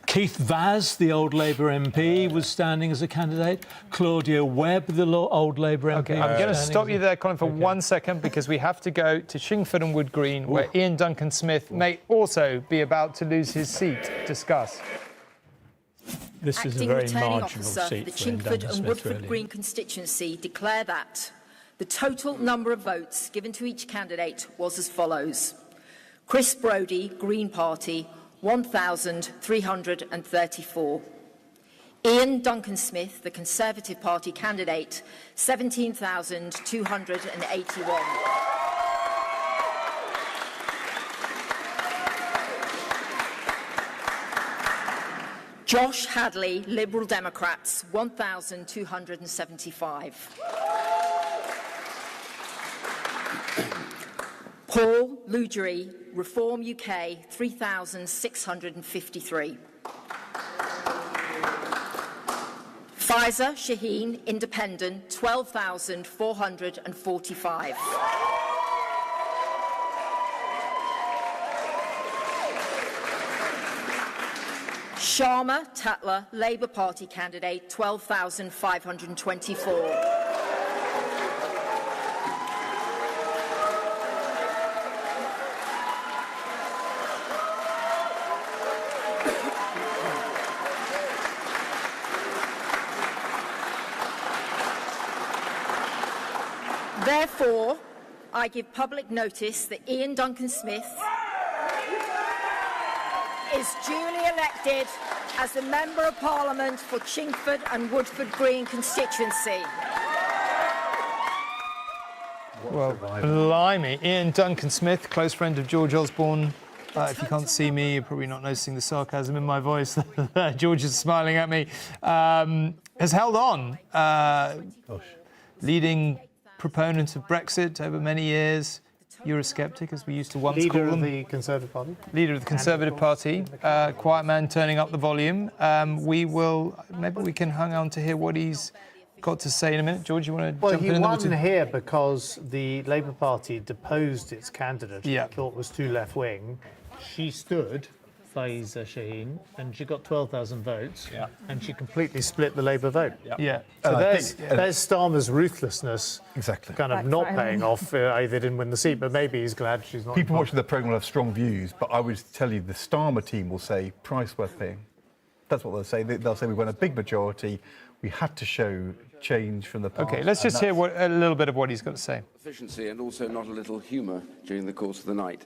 Keith Vaz, the old Labour MP, was standing as a candidate. Claudia Webb, the old Labour MP. OK, I'm going to stop you there, Colin, for 1 second, because we have to go to Chingford and Wood Green, where Ian Duncan-Smith may also be about to lose his seat. Discuss. This is a very marginal officer seat for the for Ian Chingford and Duncan-Smith, Woodford really. Green constituency declare that the total number of votes given to each candidate was as follows. Chris Brodie, Green Party, 1,334. Ian Duncan-Smith, the Conservative Party candidate, 17,281. Josh Hadley, Liberal Democrats, 1,275. Paul Lugery, Reform UK, 3,653. Faiza Shaheen, Independent, 12,445. Sharma Tatler, Labour Party candidate, 12,524. Therefore, I give public notice that Ian Duncan-Smith is duly elected as a Member of Parliament for Chingford and Woodford Green constituency. Well, blimey. Ian Duncan-Smith, close friend of George Osborne. If you can't see me, you're probably not noticing the sarcasm in my voice. George is smiling at me. Has held on, leading proponent of Brexit over many years, Eurosceptic, as we used to once call Leader them. of the Conservative Party. Leader of the Conservative Party. Quiet man turning up the volume. Maybe we can hang on to hear what he's got to say in a minute. George, you want to jump in? Well, he won here because the Labour Party deposed its candidate, who thought was too left-wing. She stood, Faiza Shaheen, and she got 12,000 votes, and she completely split the Labour vote. So there's Starmer's ruthlessness kind of not paying off. They didn't win the seat, but maybe he's glad she's not. People watching the programme will have strong views, but I would tell you the Starmer team will say price worth paying. That's what they'll say. They'll say we won a big majority. We had to show change from the past. OK, let's just hear a little bit of what he's got to say. Efficiency and also not a little humour during the course of the night.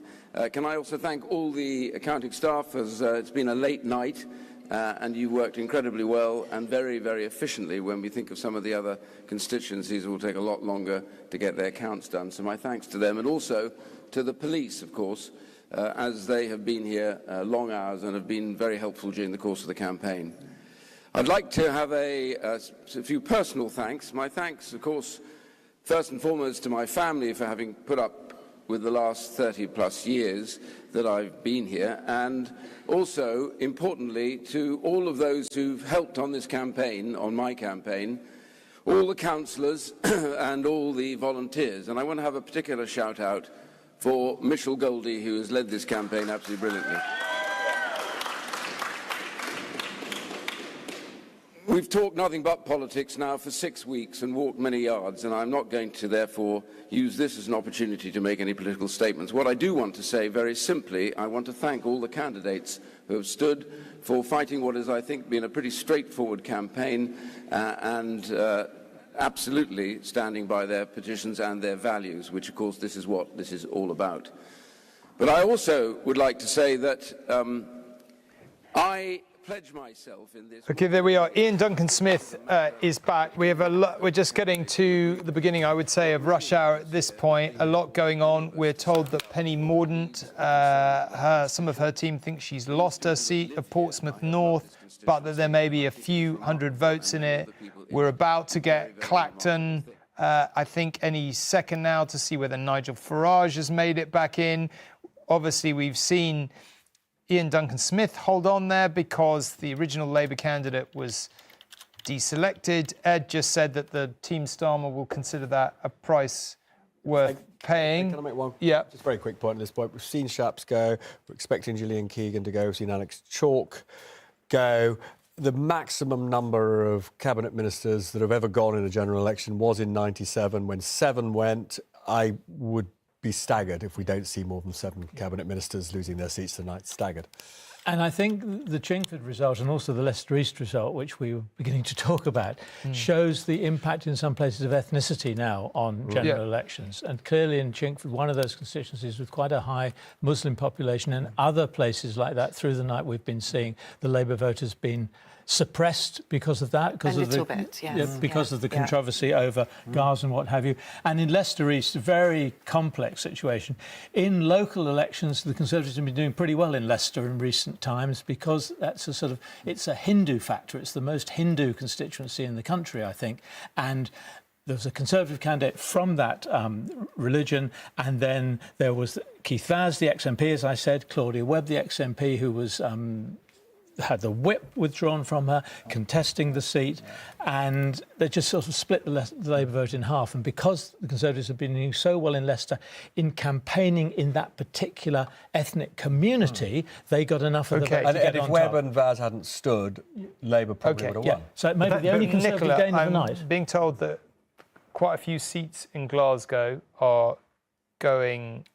Can I also thank all the accounting staff, as it's been a late night and you worked incredibly well and very, very efficiently when we think of some of the other constituencies who will take a lot longer to get their accounts done. So my thanks to them, and also to the police, of course, as they have been here long hours and have been very helpful during the course of the campaign. I'd like to have a few personal thanks. My thanks, of course, first and foremost to my family for having put up with the last 30 plus years that I've been here, and also, importantly, to all of those who've helped on this campaign, on my campaign, all the councillors and all the volunteers. And I want to have a particular shout out for Michelle Goldie, who has led this campaign absolutely brilliantly. We've talked nothing but politics now for 6 weeks and walked many yards, and I'm not going to, therefore, use this as an opportunity to make any political statements. What I do want to say, very simply, I want to thank all the candidates who have stood for fighting what has, I think, been a pretty straightforward campaign and absolutely standing by their positions and their values, which, of course, this is what this is all about. But I also would like to say that I pledge myself in this. Okay, there we are. Ian Duncan Smith is back. We have a lot. We're just getting to the beginning, I would say, of rush hour at this point. A lot going on. We're told that Penny Mordaunt, some of her team think she's lost her seat at Portsmouth North, but that there may be a few hundred votes in it. We're about to get Clacton, I think, any second now to see whether Nigel Farage has made it back in. Obviously, we've seen Ian Duncan Smith hold on there because the original Labour candidate was deselected. Ed just said that the Team Starmer will consider that a price worth paying. Can I make one? Yeah. Just a very quick point at this point. We've seen Shapps go. We're expecting Gillian Keegan to go. We've seen Alex Chalk go. The maximum number of cabinet ministers that have ever gone in a general election was in '97. When 7 went, I would be staggered if we don't see more than 7 cabinet ministers losing their seats tonight. Staggered. And I think the Chingford result and also the Leicester East result, which we were beginning to talk about, shows the impact in some places of ethnicity now on general elections. And clearly in Chingford, one of those constituencies with quite a high Muslim population, and other places like that through the night we've been seeing the Labour voters been suppressed because of that, because of the controversy over Gars and what have you. And in Leicester East, a very complex situation. In local elections, the Conservatives have been doing pretty well in Leicester in recent times because that's it's a Hindu factor. It's the most Hindu constituency in the country, I think. And there was a Conservative candidate from that religion, and then there was Keith Vaz, the ex-MP, as I said, Claudia Webb, the ex-MP, who was had the whip withdrawn from her, contesting the seat, and they just sort of split the Labour vote in half. And because the Conservatives have been doing so well in Leicester in campaigning in that particular ethnic community, they got enough of the vote to get on top. And if Webb and Vaz hadn't stood, Labour probably would have won. So it may be the only Conservative gain of the night. I'm being told that quite a few seats in Glasgow are going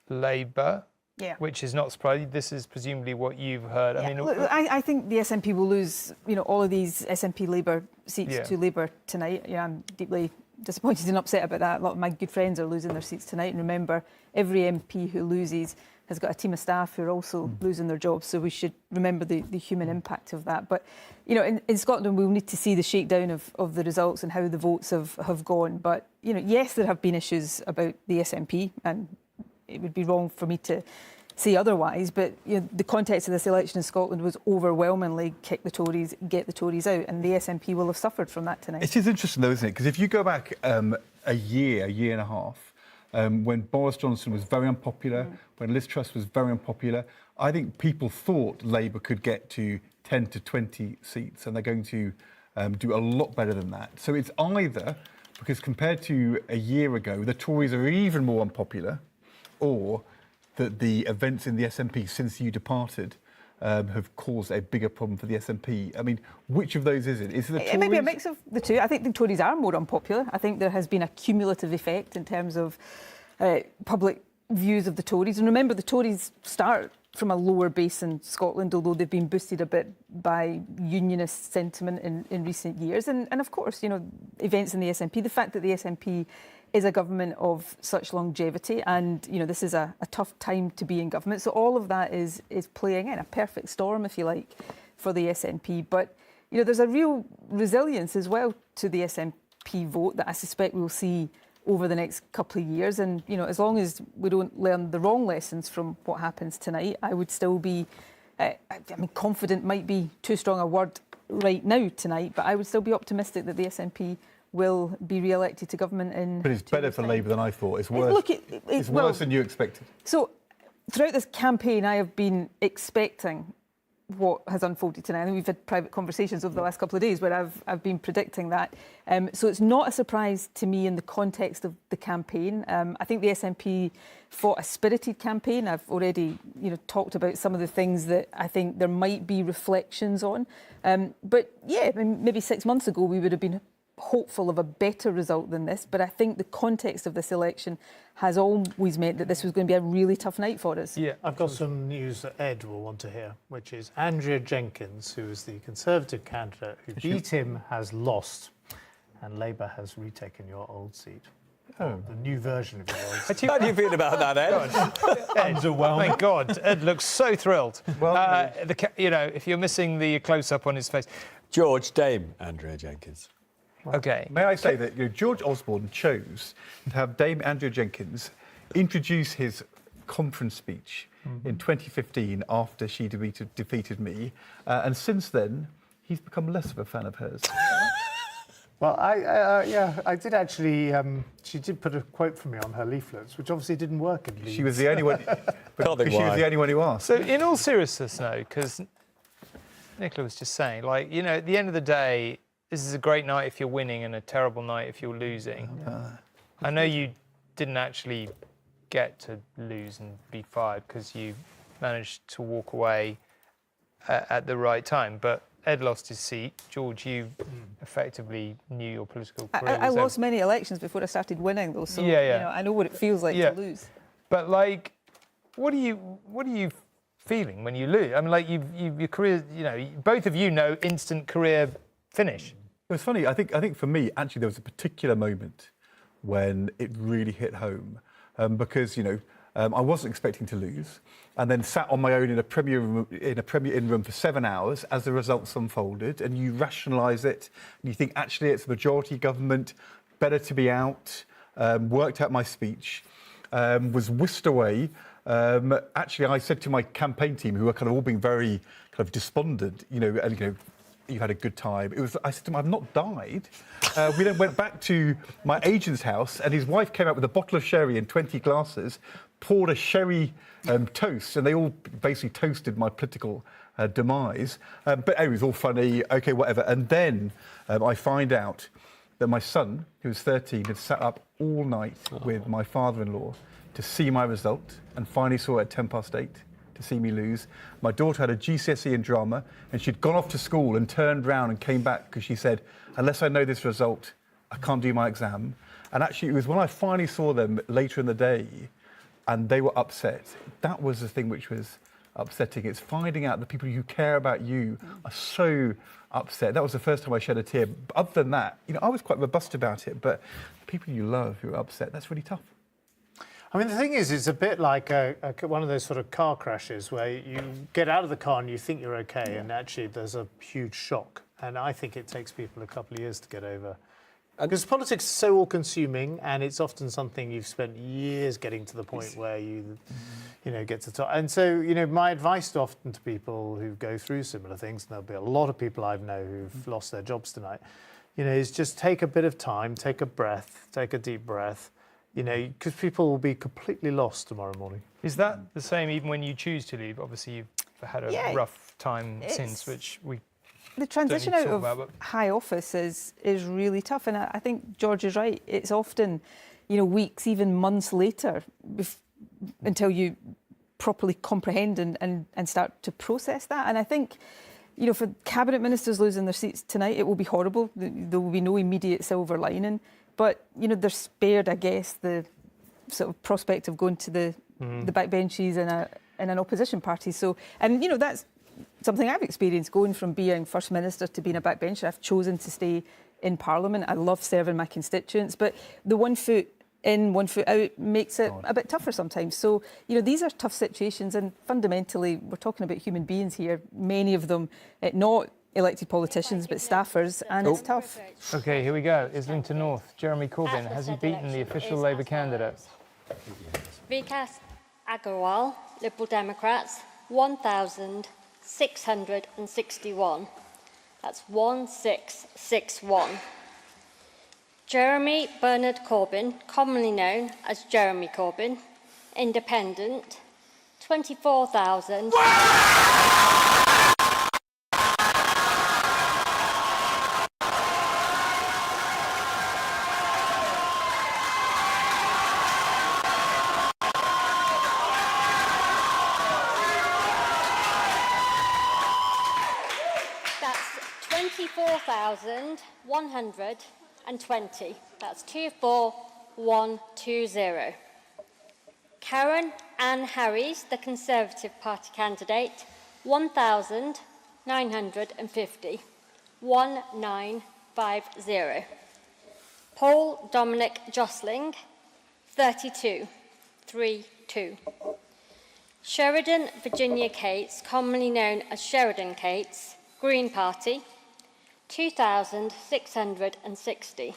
Labour. Yeah. Which is not surprising. This is presumably what you've heard. Yeah. I think the SNP will lose, all of these SNP Labour seats to Labour tonight. I'm deeply disappointed and upset about that. A lot of my good friends are losing their seats tonight. And remember, every MP who loses has got a team of staff who are also losing their jobs. So we should remember the human impact of that. But, in Scotland, we'll need to see the shakedown of the results and how the votes have gone. But, yes, there have been issues about the SNP, and it would be wrong for me to say otherwise, but the context of this election in Scotland was overwhelmingly kick the Tories, get the Tories out, and the SNP will have suffered from that tonight. It is interesting though, isn't it? Because if you go back a year and a half, when Boris Johnson was very unpopular, when Liz Truss was very unpopular, I think people thought Labour could get to 10 to 20 seats, and they're going to do a lot better than that. So it's either because compared to a year ago, the Tories are even more unpopular, or that the events in the SNP since you departed have caused a bigger problem for the SNP. I mean, which of those is it? Is it the Tories? It may be a mix of the two. I think the Tories are more unpopular. I think there has been a cumulative effect in terms of public views of the Tories. And remember, the Tories start from a lower base in Scotland, although they've been boosted a bit by unionist sentiment in recent years. And of course, events in the SNP, the fact that the SNP is a government of such longevity, and this is a tough time to be in government. So all of that is playing in a perfect storm, if you like, for the SNP. But there's a real resilience as well to the SNP vote that I suspect we'll see over the next couple of years. And as long as we don't learn the wrong lessons from what happens tonight, I would still be, confident might be too strong a word right now tonight, but I would still be optimistic that the SNP will be re-elected to government in... But it's better for Labour than I thought. It's worse. Look, it's worse than you expected. So, throughout this campaign, I have been expecting what has unfolded tonight. I think we've had private conversations over the last couple of days where I've been predicting that. So it's not a surprise to me in the context of the campaign. I think the SNP fought a spirited campaign. I've already, talked about some of the things that I think there might be reflections on. But yeah, maybe 6 months ago we would have been hopeful of a better result than this, but I think the context of this election has always meant that this was going to be a really tough night for us. Yeah, I've got some news that Ed will want to hear, which is Andrea Jenkins, who is the Conservative candidate who beat him, has lost, and Labour has retaken your old seat. Oh, the new version of your old seat. How do you feel about that, Ed? Underwhelming. Thank God, Ed looks so thrilled. Well, if you're missing the close-up on his face, Dame Andrea Jenkins. Okay. May I say that George Osborne chose to have Dame Andrea Jenkins introduce his conference speech in 2015 after she defeated me, and since then he's become less of a fan of hers. Well, I did actually. She did put a quote from me on her leaflets, which obviously didn't work in Leeds. She was the only one. She was the only one who asked. So, in all seriousness, though, because Nicola was just saying, at the end of the day, this is a great night if you're winning and a terrible night if you're losing. I know you didn't actually get to lose and be fired because you managed to walk away at the right time, but Ed lost his seat. George, you effectively knew your political career. I lost many elections before I started winning, though, so I know what it feels like to lose. But what are you feeling when you lose? I mean, your career. Both of you know instant career finish. It was funny. I think for me, actually, there was a particular moment when it really hit home because I wasn't expecting to lose, and then sat on my own in a Premier Inn room for 7 hours as the results unfolded, and you rationalise it, and you think actually it's a majority government, better to be out. Worked out my speech, was whisked away. Actually, I said to my campaign team, who were kind of all being very kind of despondent, you had a good time. I said to him, I've not died. We then went back to my agent's house, and his wife came out with a bottle of sherry and 20 glasses, poured a sherry toast, and they all basically toasted my political demise. But anyway, it was all funny, okay, whatever. And then I find out that my son, who was 13, had sat up all night with my father-in-law to see my result, and finally saw it at 8:10 to see me lose. My daughter had a GCSE in drama, and she'd gone off to school and turned round and came back because she said, unless I know this result, I can't do my exam. And actually, it was when I finally saw them later in the day and they were upset. That was the thing which was upsetting. It's finding out the people who care about you are so upset. That was the first time I shed a tear. Other than that, I was quite robust about it, but the people you love who are upset, that's really tough. I mean, the thing is, it's a bit like one of those sort of car crashes where you get out of the car and you think you're okay, and actually there's a huge shock. And I think it takes people a couple of years to get over. Because politics is so all-consuming, and it's often something you've spent years getting to the point where you get to top. And so, my advice often to people who go through similar things, and there'll be a lot of people I know who've lost their jobs tonight, is just take a bit of time, take a breath, take a deep breath. Because people will be completely lost tomorrow morning. Is that the same even when you choose to leave? Obviously, you've had a rough time since, which we the transition out of about, high office is really tough, and I think George is right. It's often, weeks, even months later, until you properly comprehend and start to process that. And I think, for cabinet ministers losing their seats tonight, it will be horrible. There will be no immediate silver lining. But, they're spared, I guess, the sort of prospect of going to the backbenches in an opposition party. So, and, that's something I've experienced, going from being First Minister to being a backbencher. I've chosen to stay in Parliament. I love serving my constituents. But the 1 foot in, 1 foot out makes it a bit tougher sometimes. So, these are tough situations. And fundamentally, we're talking about human beings here, many of them not elected politicians, but staffers, and it's tough. OK, here we go. Islington North. Jeremy Corbyn, has he beaten the official Labour candidate? Vikas Agarwal, Liberal Democrats, 1,661. That's 1661. Jeremy Bernard Corbyn, commonly known as Jeremy Corbyn, Independent, 24,000. That's 24,120. That's 24120. Karen Ann Harries, the Conservative Party candidate, 1,950. 1950. Paul Dominic Josling, 32. 32. Sheridan Virginia Cates, commonly known as Sheridan Cates, Green Party, 2,660.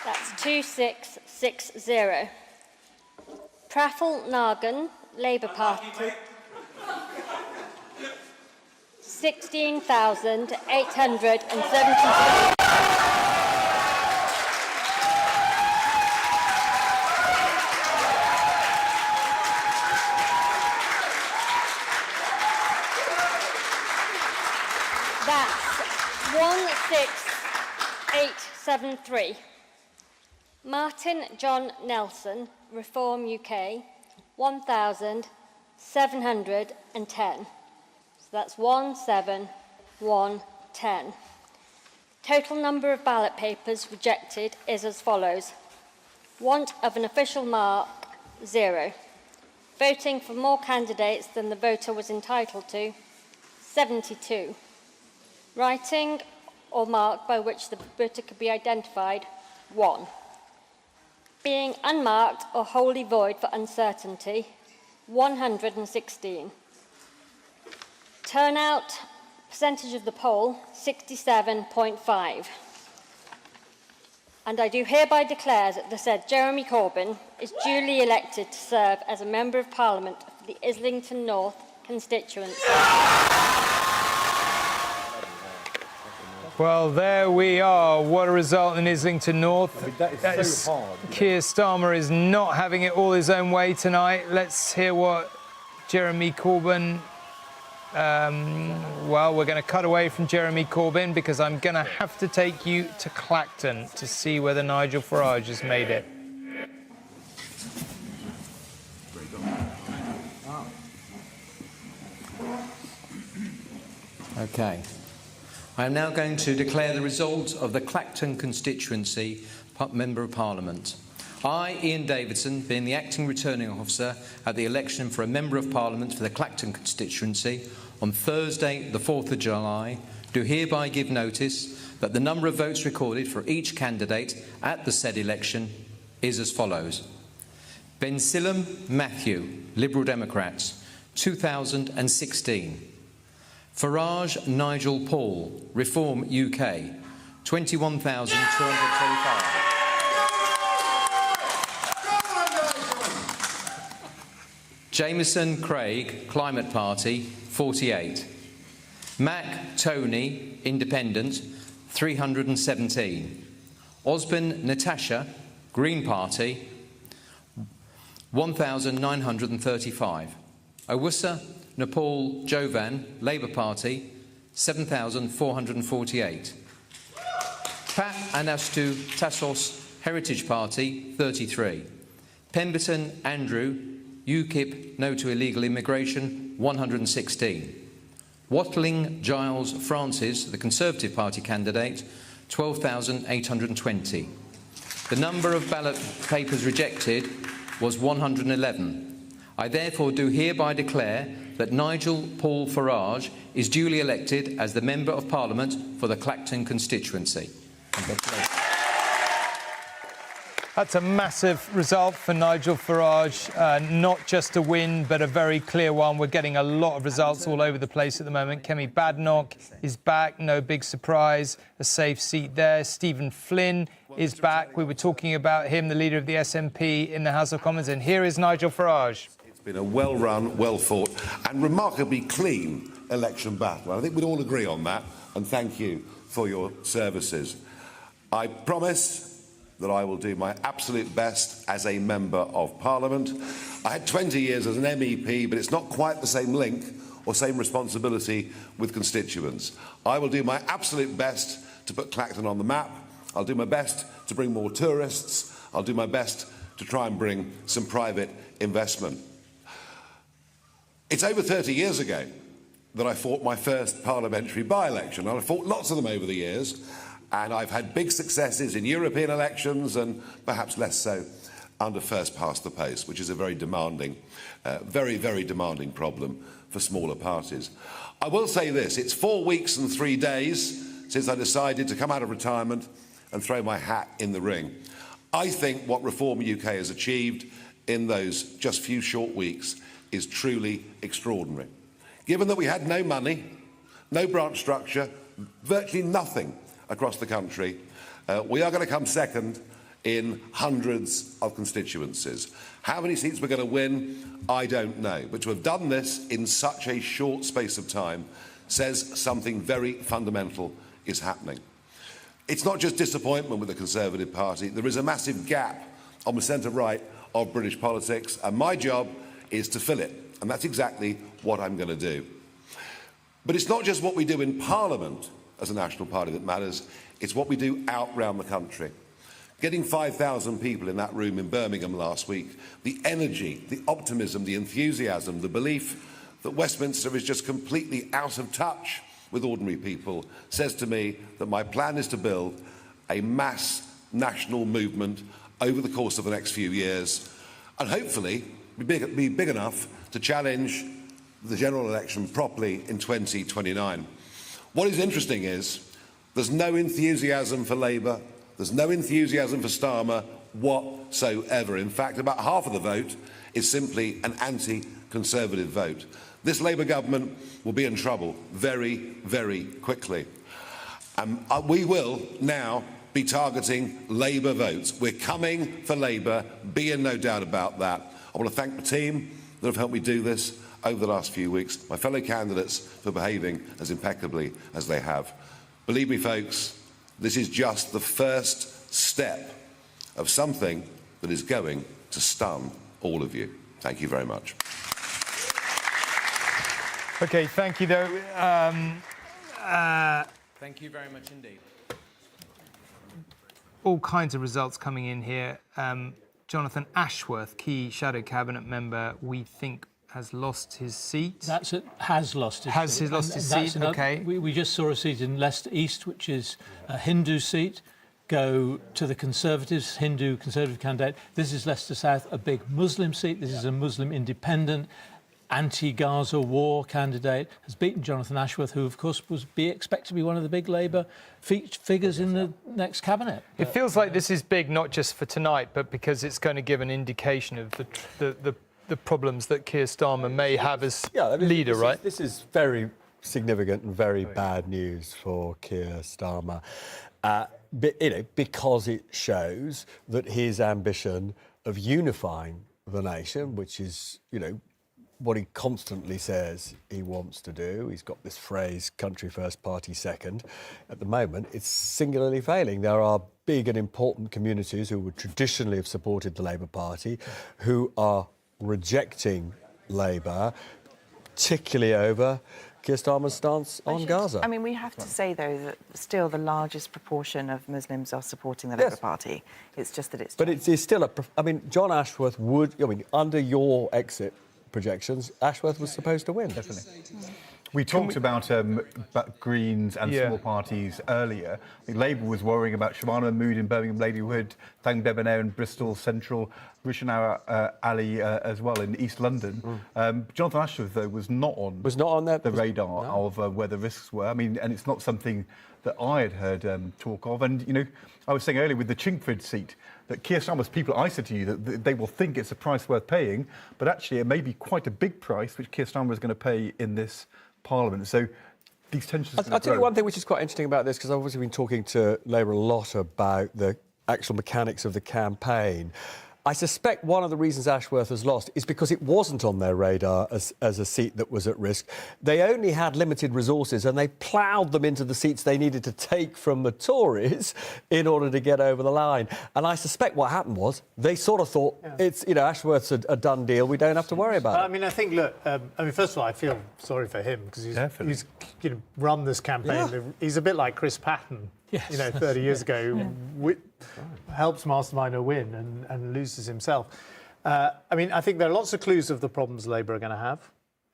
That's 2660. Prafull Nagan, Labour Party, 16,870. That's 16873. Martin John Nelson, Reform UK, 1,710. So that's 17110. Total number of ballot papers rejected is as follows. Want of an official mark, 0. Voting for more candidates than the voter was entitled to, 72. Writing or mark by which the voter could be identified, 1. Being unmarked or wholly void for uncertainty, 116. Turnout percentage of the poll, 67.5. And I do hereby declare that the said Jeremy Corbyn is duly elected to serve as a Member of Parliament for the Islington North constituency. Well, there we are. What a result in Islington North. I mean, that is so hard. Keir Starmer is not having it all his own way tonight. Let's hear what Jeremy Corbyn... well, we're going to cut away from Jeremy Corbyn because I'm going to have to take you to Clacton to see whether Nigel Farage has made it. OK. I am now going to declare the result of the Clacton constituency Member of Parliament. I, Ian Davidson, being the acting returning officer at the election for a Member of Parliament for the Clacton constituency on Thursday, the 4th of July, do hereby give notice that the number of votes recorded for each candidate at the said election is as follows. Bensilem Matthew, Liberal Democrats, 2016. Farage Nigel Paul, Reform UK, 21,225. Jameson Craig, Climate Party, 48. Mac Tony, Independent, 317. Osborne Natasha, Green Party, 1,935. Owusa Nepal Jovan, Labour Party, 7,448. Pat Anastu Tassos, Heritage Party, 33. Pemberton Andrew, UKIP No to Illegal Immigration, 116. Watling Giles Francis, the Conservative Party candidate, 12,820. The number of ballot papers rejected was 111. I therefore do hereby declare that Nigel Paul Farage is duly elected as the Member of Parliament for the Clacton constituency. That's a massive result for Nigel Farage. Not just a win, but a very clear one. We're getting a lot of results all over the place at the moment. Kemi Badenoch is back, no big surprise. A safe seat there. Stephen Flynn is back. We were talking about him, the leader of the SNP in the House of Commons. And here is Nigel Farage. been a well-run, well-fought and remarkably clean election battle. I think we'd all agree on that, and thank you for your services. I promise that I will do my absolute best as a Member of Parliament. I had 20 years as an MEP, but it's not quite the same link or same responsibility with constituents. I will do my absolute best to put Clacton on the map. I'll do my best to bring more tourists. I'll do my best to try and bring some private investment. It's over 30 years ago that I fought my first parliamentary by-election. I've fought lots of them over the years, and I've had big successes in European elections and perhaps less so under first past the post, which is a very demanding, very, very demanding problem for smaller parties. I will say this, it's 4 weeks and 3 days since I decided to come out of retirement and throw my hat in the ring. I think what Reform UK has achieved in those just few short weeks is truly extraordinary. Given that we had no money, no branch structure, virtually nothing across the country, we are going to come second in hundreds of constituencies. How many seats we're going to win, I don't know. But to have done this in such a short space of time says something very fundamental is happening. It's not just disappointment with the Conservative Party. There is a massive gap on the centre-right of British politics, and my job is to fill it. And that's exactly what I'm going to do. But it's not just what we do in Parliament as a national party that matters, it's what we do out round the country. Getting 5,000 people in that room in Birmingham last week, the energy, the optimism, the enthusiasm, the belief that Westminster is just completely out of touch with ordinary people says to me that my plan is to build a mass national movement over the course of the next few years and hopefully be big enough to challenge the general election properly in 2029. What is interesting is there's no enthusiasm for Labour, there's no enthusiasm for Starmer whatsoever. In fact, about half of the vote is simply an anti-Conservative vote. This Labour government will be in trouble very, very quickly. We will now be targeting Labour votes. We're coming for Labour, be in no doubt about that. I want to thank the team that have helped me do this over the last few weeks, my fellow candidates for behaving as impeccably as they have. Believe me, folks, this is just the first step of something that is going to stun all of you. Thank you very much. OK, thank you, though. Thank you very much indeed. All kinds of results coming in here. Jonathan Ashworth, key shadow cabinet member, we think has lost his seat. That's it. Has lost his seat. Has he lost his seat? OK. We just saw a seat in Leicester East, which is a Hindu seat, go to the Conservatives, Hindu Conservative candidate. This is Leicester South, a big Muslim seat. This is a Muslim independent, anti-Gaza war candidate, has beaten Jonathan Ashworth, who, of course, be expected to be one of the big Labour figures in the next cabinet. It feels like this is big, not just for tonight, but because it's going to give an indication of the problems that Keir Starmer may have as leader, right? This is very significant and very bad news for Keir Starmer, because it shows that his ambition of unifying the nation, which is, what he constantly says he wants to do. He's got this phrase, country first, party second. At the moment, it's singularly failing. There are big and important communities who would traditionally have supported the Labour Party who are rejecting Labour, particularly over Keir Starmer's stance on Gaza. I mean, we have to say, though, that still the largest proportion of Muslims are supporting the Labour Party. It's just that it's... But it's still John Ashworth would... under your exit projections, Ashworth was supposed to win. Definitely. We talked about Greens and small parties earlier. I think Labour was worrying about Shabana Mahmood in Birmingham Ladywood, Thang Debonair in Bristol Central, Rushan Ali as well in East London. Jonathan Ashworth, though, was not on the radar of where the risks were. I mean, and it's not something that I had heard talk of. And, I was saying earlier with the Chingford seat, that Keir Starmer's people, I said to you, that they will think it's a price worth paying, but actually it may be quite a big price which Keir Starmer is going to pay in this Parliament. So these tensions I'll tell you one thing which is quite interesting about this, because I've obviously been talking to Labour a lot about the actual mechanics of the campaign. I suspect one of the reasons Ashworth has lost is because it wasn't on their radar as a seat that was at risk. They only had limited resources and they ploughed them into the seats they needed to take from the Tories in order to get over the line. And I suspect what happened was they sort of thought, it's, you know, Ashworth's a done deal, we don't have to worry about it. I mean, I think, look, first of all, I feel sorry for him because he's run this campaign. Yeah. He's a bit like Chris Patten. Yes. 30 years ago, helps mastermind a win and loses himself. I think there are lots of clues of the problems Labour are going to have,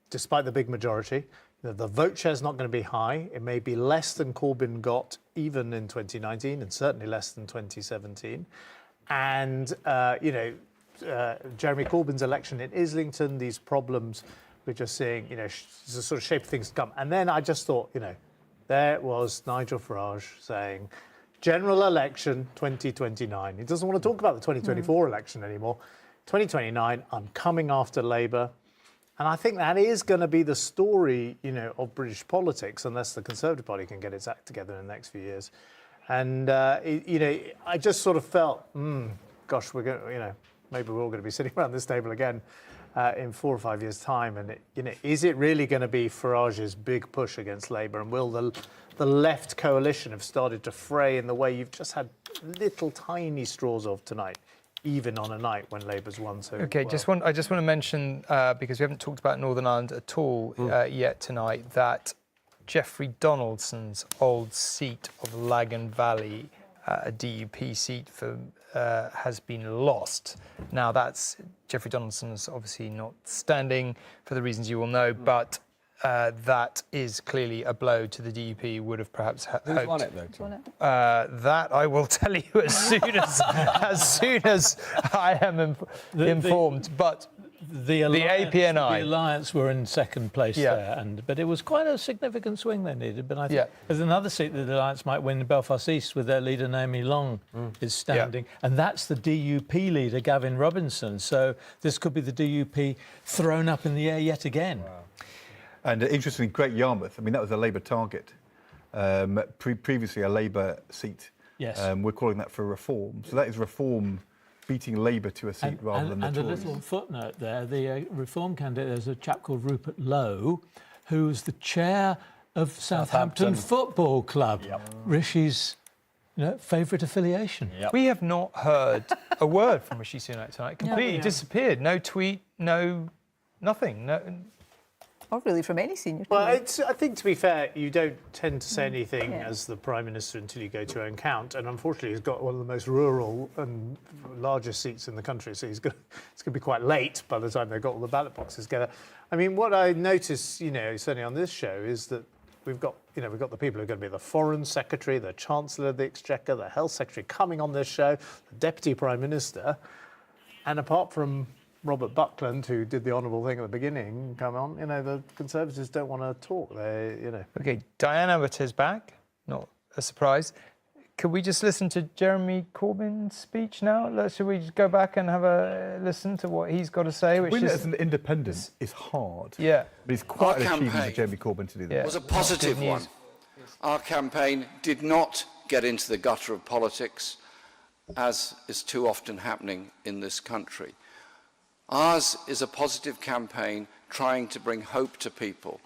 despite the big majority. The vote share is not going to be high. It may be less than Corbyn got even in 2019 and certainly less than 2017. And, Jeremy Corbyn's election in Islington, these problems we're just seeing, the sort of shape of things to come. And then I just thought, there was Nigel Farage saying, general election 2029. He doesn't want to talk about the 2024 election anymore. 2029, I'm coming after Labour. And I think that is going to be the story, of British politics, unless the Conservative Party can get its act together in the next few years. And, I just sort of felt, gosh, we're going, maybe we're all going to be sitting around this table again in 4 or 5 years' time. And, is it really going to be Farage's big push against Labour? And will the left coalition have started to fray in the way you've just had little tiny straws of tonight, even on a night when Labour's won so OK, well? I just want to mention, because we haven't talked about Northern Ireland at all yet tonight, that Jeffrey Donaldson's old seat of Lagan Valley, a DUP seat has been lost. Now, Jeffrey Donaldson's obviously not standing for the reasons you all know, but that is clearly a blow to the DUP. Would have perhaps hoped. Who's won it, though? That I will tell you as soon as I am informed. But the APNI, the Alliance were in second place there, but it was quite a significant swing they needed. But I think there's another seat that the Alliance might win in Belfast East, with their leader Naomi Long is standing, and that's the DUP leader Gavin Robinson. So this could be the DUP thrown up in the air yet again. Wow. And interestingly, Great Yarmouth, that was a Labour target. Previously a Labour seat. Yes. We're calling that for reform. So that is reform beating Labour to a seat rather than the Tories. And a little footnote there, the reform candidate, there's a chap called Rupert Lowe, who's the chair of Southampton Football Club, Rishi's favourite affiliation. Yep. We have not heard a word from Rishi Sunak tonight. Completely disappeared. No tweet, nothing. No. Not really from any senior. Well, I think, to be fair, you don't tend to say anything as the Prime Minister until you go to your own count. And unfortunately, he's got one of the most rural and largest seats in the country. So it's going to be quite late by the time they've got all the ballot boxes together. What I notice, certainly on this show, is that we've got the people who are going to be the Foreign Secretary, the Chancellor of the Exchequer, the Health Secretary coming on this show, the Deputy Prime Minister. And apart from Robert Buckland, who did the honourable thing at the beginning, come on, the Conservatives don't want to talk. OK, Diane Abbott is back. Not a surprise. Could we just listen to Jeremy Corbyn's speech now? Should we just go back and have a listen to what he's got to say? Which as an independent is hard. Yeah. But it's quite an achievement for Jeremy Corbyn to do that. It was a positive one. Our campaign did not get into the gutter of politics, as is too often happening in this country. Ours is a positive campaign trying to bring hope to people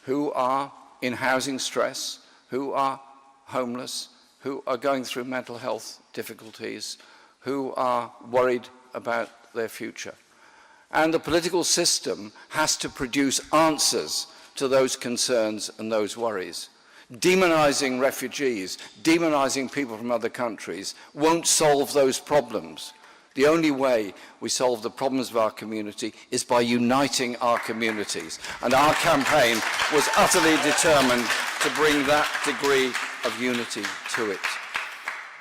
who are in housing stress, who are homeless, who are going through mental health difficulties, who are worried about their future. And the political system has to produce answers to those concerns and those worries. Demonising refugees, demonising people from other countries won't solve those problems. The only way we solve the problems of our community is by uniting our communities. And our campaign was utterly determined to bring that degree of unity to it.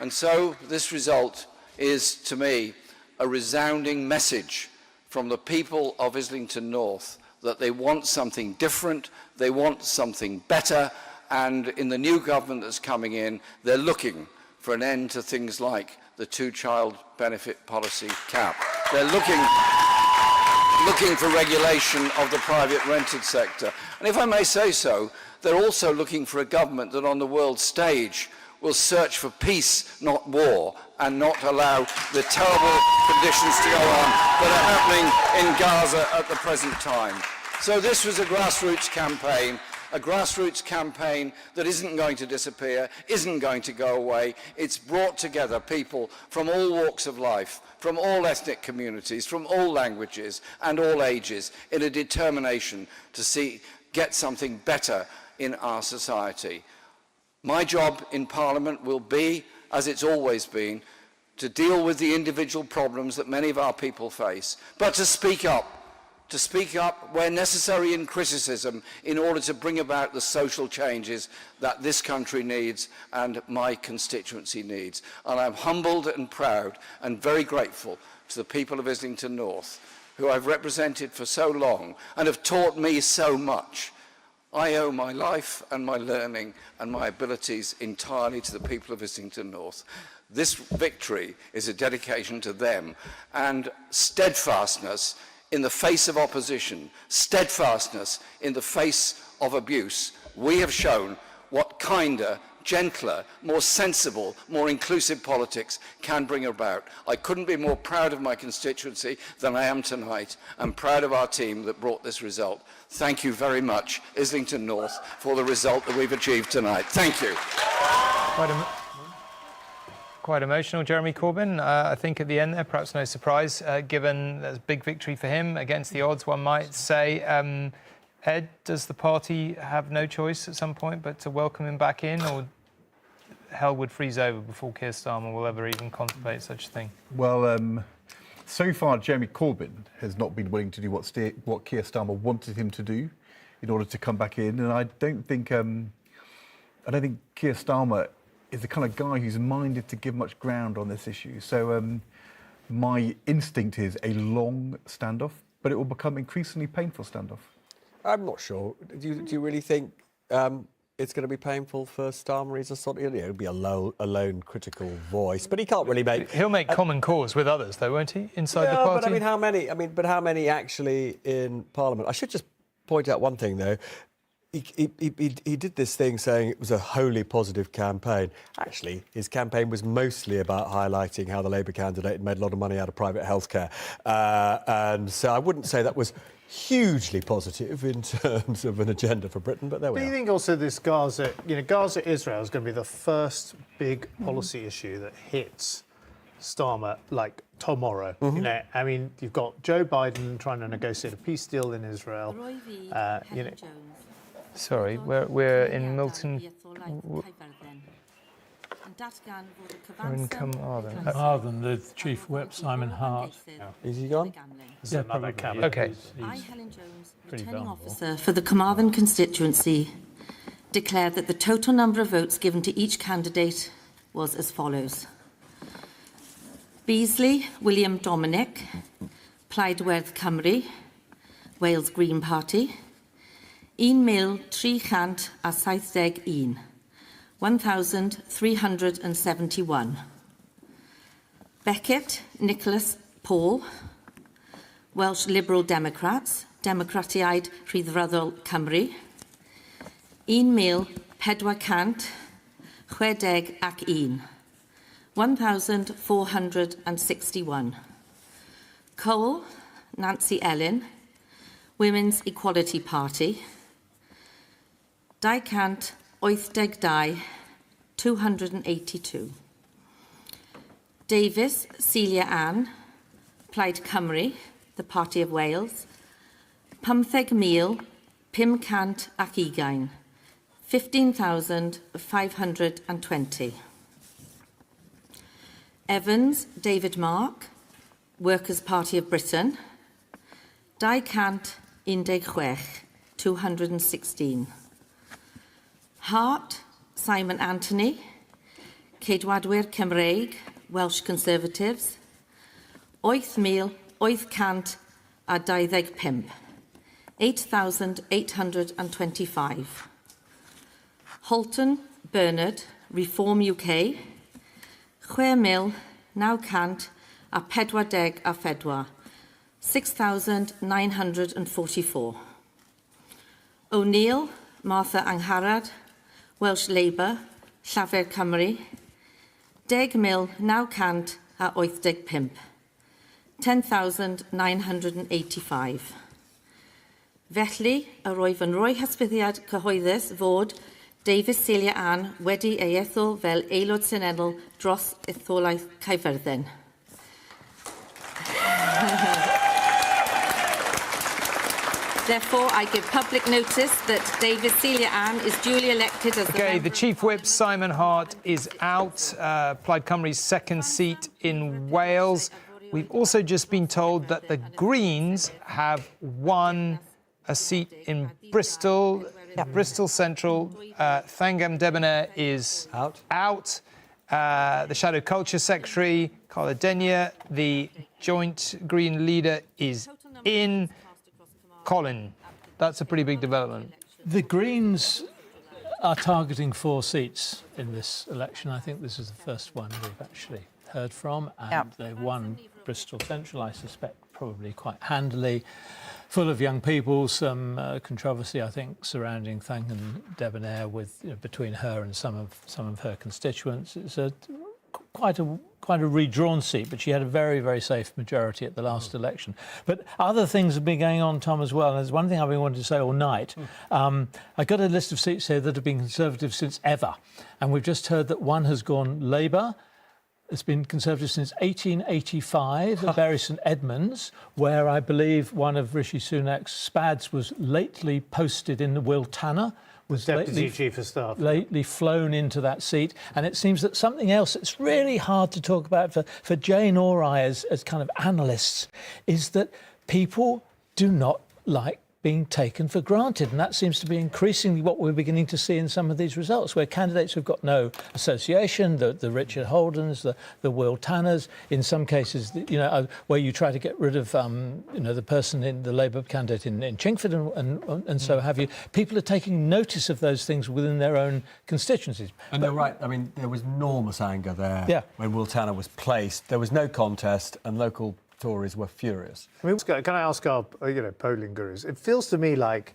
And so this result is, to me, a resounding message from the people of Islington North that they want something different, they want something better, and in the new government that's coming in, they're looking for an end to things like the two-child benefit policy cap. They're looking for regulation of the private rented sector. And if I may say so, they're also looking for a government that on the world stage will search for peace, not war, and not allow the terrible conditions to go on that are happening in Gaza at the present time. So this was a grassroots campaign that isn't going to disappear, isn't going to go away. It's brought together people from all walks of life, from all ethnic communities, from all languages and all ages, in a determination to get something better in our society. My job in Parliament will be, as it's always been, to deal with the individual problems that many of our people face, but to speak up where necessary in criticism in order to bring about the social changes that this country needs and my constituency needs. And I'm humbled and proud and very grateful to the people of Islington North, who I've represented for so long and have taught me so much. I owe my life and my learning and my abilities entirely to the people of Islington North. This victory is a dedication to them, and steadfastness in the face of opposition, steadfastness in the face of abuse. We have shown what kinder, gentler, more sensible, more inclusive politics can bring about. I couldn't be more proud of my constituency than I am tonight. I'm proud of our team that brought this result. Thank you very much, Islington North, for the result that we've achieved tonight. Thank you. Quite emotional, Jeremy Corbyn. I think at the end there, perhaps no surprise, given there's a big victory for him against the odds, one might say. Ed, does the party have no choice at some point but to welcome him back in, or hell would freeze over before Keir Starmer will ever even contemplate such a thing? Well, so far, Jeremy Corbyn has not been willing to do what Keir Starmer wanted him to do in order to come back in, and I don't think Keir Starmer is the kind of guy who's minded to give much ground on this issue. So my instinct is a long standoff, but it will become increasingly painful standoff. I'm not sure. Do you really think it's going to be painful for Starmer? He's a sort of, he'll be a lone critical voice, but he can't really make. He'll make common cause with others, though, won't he? Inside the party. But I mean, how many? But how many actually in Parliament? I should just point out one thing, though. He did this thing saying it was a wholly positive campaign. Actually, his campaign was mostly about highlighting how the Labour candidate had made a lot of money out of private healthcare. And so I wouldn't say that was hugely positive in terms of an agenda for Britain, but there we are. Do you think also this Gaza-Israel is going to be the first big policy issue that hits Starmer like tomorrow? You know, I mean, you've got Joe Biden trying to negotiate a peace deal in Israel. Sorry, we're in Milton. We're in Carmarthen, the Chief Whip, Simon Hart. Is he gone? Yeah, probably. Okay. I, Helen Jones, returning officer for the Carmarthen constituency, declare that the total number of votes given to each candidate was as follows. Beasley William Dominic, Plaid Werdd Cymru, Wales Green Party, 1,371, 1,371. Beckett Nicholas Paul, Welsh Liberal Democrats, Democratiaid Rhyddfrydol Cymru, 1,461, 1,461. Cole Nancy Ellen, Women's Equality Party, 282, 282. Davis Celia Ann, Plaid Cymru, the Party of Wales, 15,520, 15,520. Evans David Mark, Workers' Party of Britain, 216, 216. Hart Simon Anthony, Ceidwadwyr Cymreig, Welsh Conservatives, 8,825, 8,825. Holton Bernard, Reform UK, 6,944, 6,944. O'Neill Martha Angharad, Welsh Labour, Llafur Cymru, 10,985. 10,985. Felly, yr wyf yn rhoi hysbyddiad cyhoeddus fod Davies Celia Ann wedi ei ethol fel aelod seneddol dros etholaeth Caerfyrddin. Therefore, I give public notice that Davies Celia Ann is duly elected as the Chief Whip, Simon Hart, is out. Plaid Cymru's second seat in Wales. We've also just been told that the Greens have won a seat in Bristol, Bristol Central. Thangam Debonair is out. The Shadow Culture Secretary, Carla Denyer, the joint Green leader, is in. Colin, that's a pretty big development. The Greens are targeting 4 seats in this election. I think this is the first one we've actually heard from, and they've won Bristol Central, I suspect, probably quite handily. Full of young people, some controversy, I think, surrounding Thangam Debonair with between her and some of her constituents. It's quite a redrawn seat, but she had a very, very safe majority at the last election. But other things have been going on, Tom, as well. And there's one thing I've been wanting to say all night. I got a list of seats here that have been Conservative since ever. And we've just heard that one has gone Labour. It's been Conservative since 1885 at Bury St Edmunds, where I believe one of Rishi Sunak's spads was lately posted in the Will Tanner, was Deputy Chief of Staff. Lately flown into that seat. And it seems that something else that's really hard to talk about for Jane or I as kind of analysts is that people do not like being taken for granted. And that seems to be increasingly what we're beginning to see in some of these results, where candidates who've got no association, the Richard Holdens, the Will Tanners, in some cases, where you try to get rid of, the person in the Labour candidate in Chingford and so have you. People are taking notice of those things within their own constituencies. And they're right. I mean, there was enormous anger there when Will Tanner was placed. There was no contest, and local Tories were furious. I mean, can I ask our polling gurus? It feels to me like,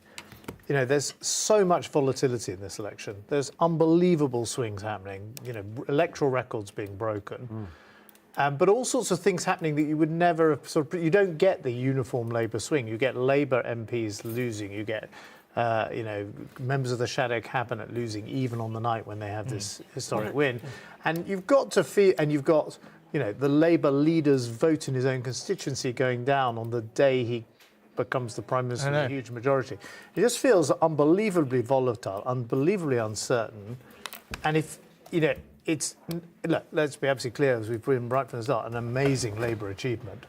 there's so much volatility in this election. There's unbelievable swings happening. Electoral records being broken, but all sorts of things happening that you would never have you don't get the uniform Labour swing. You get Labour MPs losing. You get members of the shadow cabinet losing even on the night when they have this historic win, and you've got to feel, and you've got. The Labour leader's vote in his own constituency going down on the day he becomes the Prime Minister with a huge majority. It just feels unbelievably volatile, unbelievably uncertain. And let's be absolutely clear, as we've been right from the start, an amazing Labour achievement.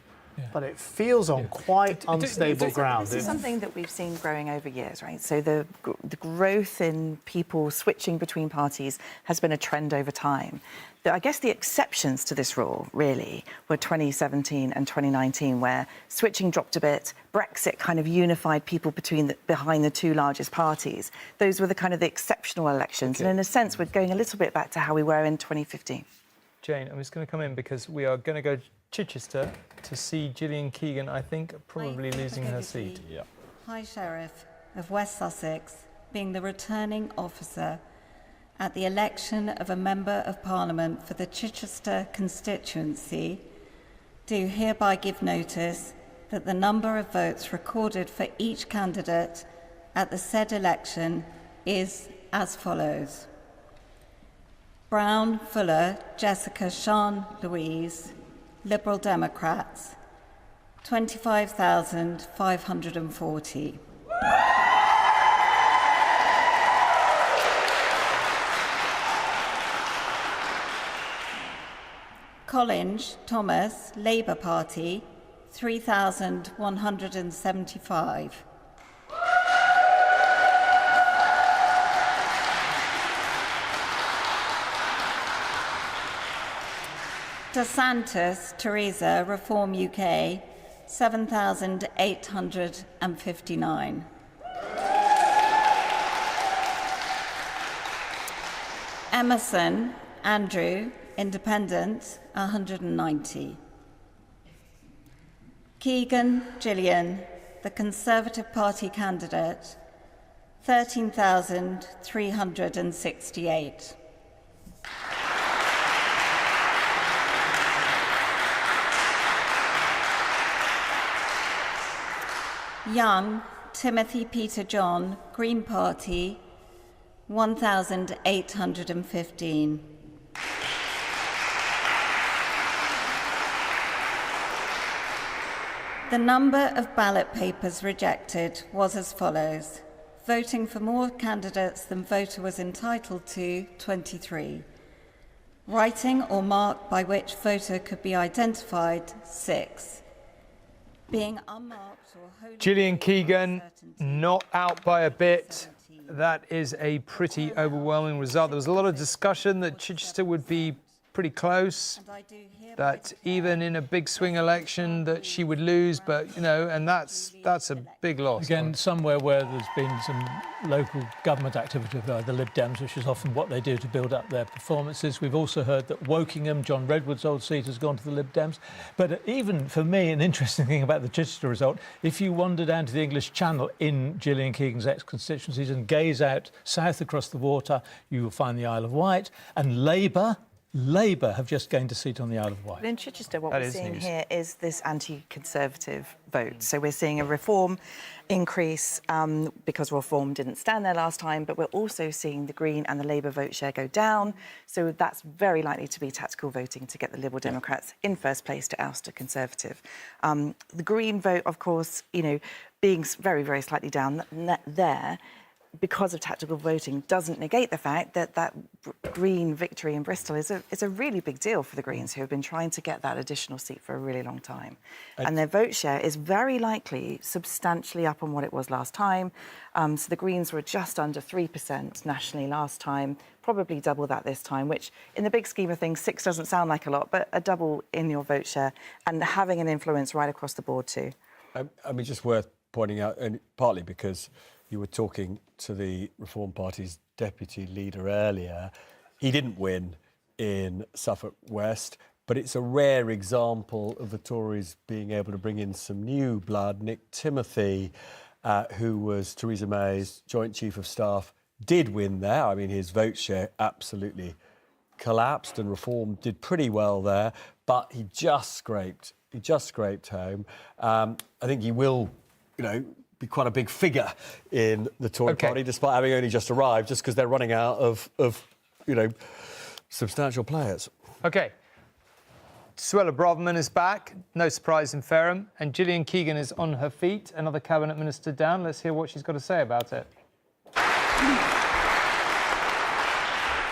But it feels on quite unstable ground. This is something that we've seen growing over years, right? So the growth in people switching between parties has been a trend over time. I guess the exceptions to this rule, really, were 2017 and 2019, where switching dropped a bit, Brexit kind of unified people behind the two largest parties. Those were the exceptional elections. And in a sense, we're going a little bit back to how we were in 2015. Jane, I'm just going to come in because we are going to go to Chichester to see Gillian Keegan, I think, probably losing her seat. High Sheriff of West Sussex, being the returning officer at the election of a Member of Parliament for the Chichester constituency, do hereby give notice that the number of votes recorded for each candidate at the said election is as follows. Brown, Fuller, Jessica, Sean, Louise, Liberal Democrats, 25,540. Collinge, Thomas, Labour Party, 3,175. DeSantis, Theresa, Reform UK, 7,859. Emerson, Andrew, Independent, 190. Keegan, Gillian, the Conservative Party candidate, 13,368. Young Timothy Peter John, Green Party, 1,815. The number of ballot papers rejected was as follows. Voting for more candidates than voter was entitled to, 23. Writing or mark by which voter could be identified, 6. Being unmarked or wholly... Gillian Keegan not out by a bit. That is a pretty overwhelming result. There was a lot of discussion that Chichester would be pretty close, that even in a big swing election that she would lose, but, you know, and that's a big loss. Again, somewhere where there's been some local government activity by the Lib Dems, which is often what they do to build up their performances. We've also heard that Wokingham, John Redwood's old seat, has gone to the Lib Dems. But even for me, an interesting thing about the Chichester result, if you wander down to the English Channel in Gillian Keegan's ex-constituencies and gaze out south across the water, you will find the Isle of Wight, and Labour have just gained a seat on the Isle of Wight. But in Chichester, what we're seeing here is this anti-Conservative vote. So we're seeing a Reform increase because Reform didn't stand there last time, but we're also seeing the Green and the Labour vote share go down. So that's very likely to be tactical voting to get the Liberal Democrats in first place to oust a Conservative. The Green vote, of course, you know, being very, very slightly down there, because of tactical voting, doesn't negate the fact that that Green victory in Bristol is a really big deal for the Greens, who have been trying to get that additional seat for a really long time. And their vote share is very likely substantially up on what it was last time. So the Greens were just under 3% nationally last time, probably double that this time, which in the big scheme of things, 6 doesn't sound like a lot, but a double in your vote share and having an influence right across the board too. I mean, just worth pointing out, and partly because you were talking to the Reform Party's deputy leader earlier. He didn't win in Suffolk West, but it's a rare example of the Tories being able to bring in some new blood. Nick Timothy, who was Theresa May's Joint Chief of Staff, did win there. I mean, his vote share absolutely collapsed, and Reform did pretty well there, but he just scraped home. I think he will, you know, be quite a big figure in the Tory party, despite having only just arrived, just because they're running out of you know, substantial players. OK. Suella Braverman is back, no surprise in Fareham, and Gillian Keegan is on her feet, another Cabinet Minister down. Let's hear what she's got to say about it.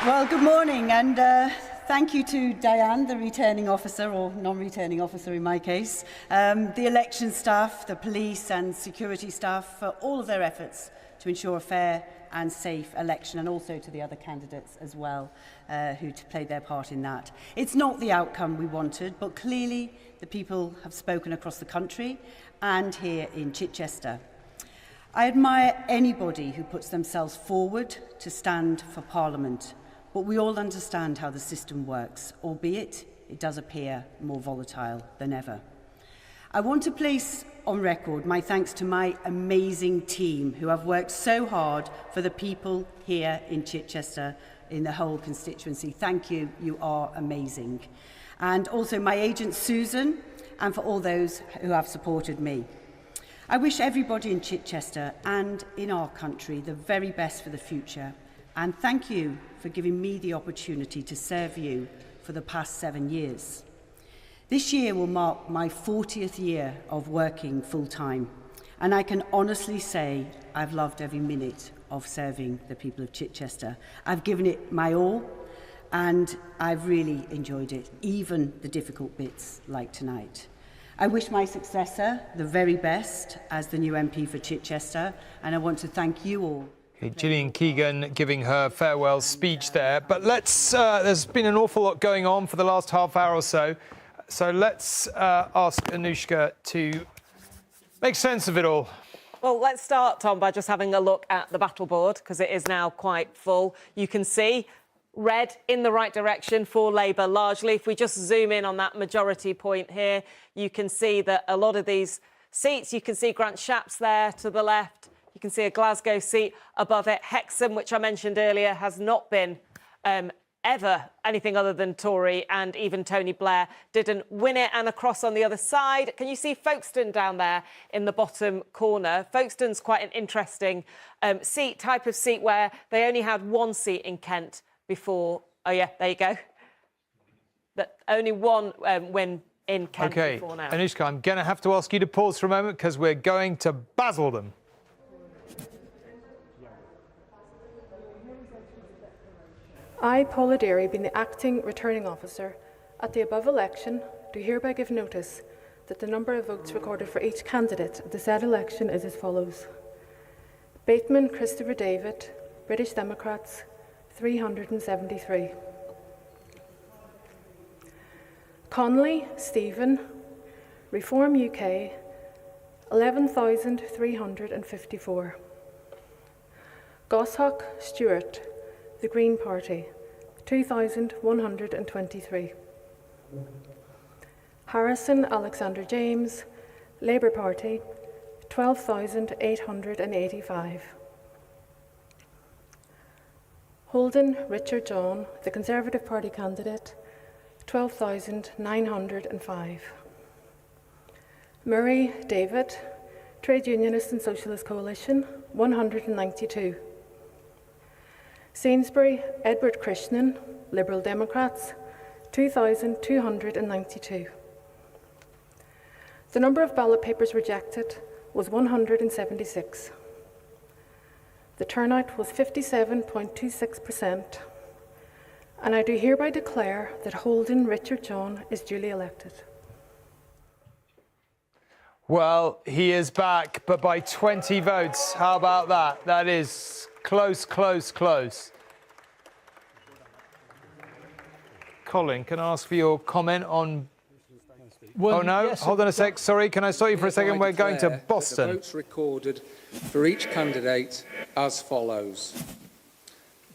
Well, good morning, and thank you to Diane, the returning officer, or non-returning officer in my case, the election staff, the police and security staff for all of their efforts to ensure a fair and safe election, and also to the other candidates as well who played their part in that. It's not the outcome we wanted, but clearly the people have spoken across the country and here in Chichester. I admire anybody who puts themselves forward to stand for Parliament, but we all understand how the system works, albeit it does appear more volatile than ever. I want to place on record my thanks to my amazing team who have worked so hard for the people here in Chichester, in the whole constituency. Thank you, you are amazing. And also my agent Susan, and for all those who have supported me. I wish everybody in Chichester and in our country the very best for the future, and thank you for giving me the opportunity to serve you for the past 7 years. This year will mark my 40th year of working full-time, and I can honestly say I've loved every minute of serving the people of Chichester. I've given it my all, and I've really enjoyed it, even the difficult bits like tonight. I wish my successor the very best as the new MP for Chichester, and I want to thank you all. Gillian Keegan giving her farewell speech there. But let's, there's been an awful lot going on for the last half hour or so. So let's ask Anushka to make sense of it all. Well, let's start, Tom, by just having a look at the battle board, because it is now quite full. You can see red in the right direction for Labour, largely. If we just zoom in on that majority point here, you can see that a lot of these seats, you can see Grant Shapps there to the left. You can see a Glasgow seat above it. Hexham, which I mentioned earlier, has not been ever anything other than Tory, and even Tony Blair didn't win it. And across on the other side, can you see Folkestone down there in the bottom corner? Folkestone's quite an interesting type of seat where they only had one seat in Kent before. Oh yeah, there you go. That only one win in Kent before now. Anushka, I'm going to have to ask you to pause for a moment because we're going to Basildon. I, Paula Derry, being the acting returning officer at the above election, do hereby give notice that the number of votes recorded for each candidate at the said election is as follows. Bateman Christopher David, British Democrats, 373. Connolly Stephen, Reform UK, 11,354. Goshawk Stewart, The Green Party, 2,123. Harrison Alexander James, Labour Party, 12,885. Holden Richard John, the Conservative Party candidate, 12,905. Murray David, Trade Unionist and Socialist Coalition, 192. Sainsbury Edward Krishnan, Liberal Democrats, 2,292. The number of ballot papers rejected was 176. The turnout was 57.26%, and I do hereby declare that Holden Richard John is duly elected. Well, he is back, but by 20 votes. How about that? That is close, close, close. Colin, can I ask for your comment on... Well, oh, no, yes, hold on a sec. Sorry, can I stop you for a second? We're going to Boston. The votes recorded for each candidate as follows.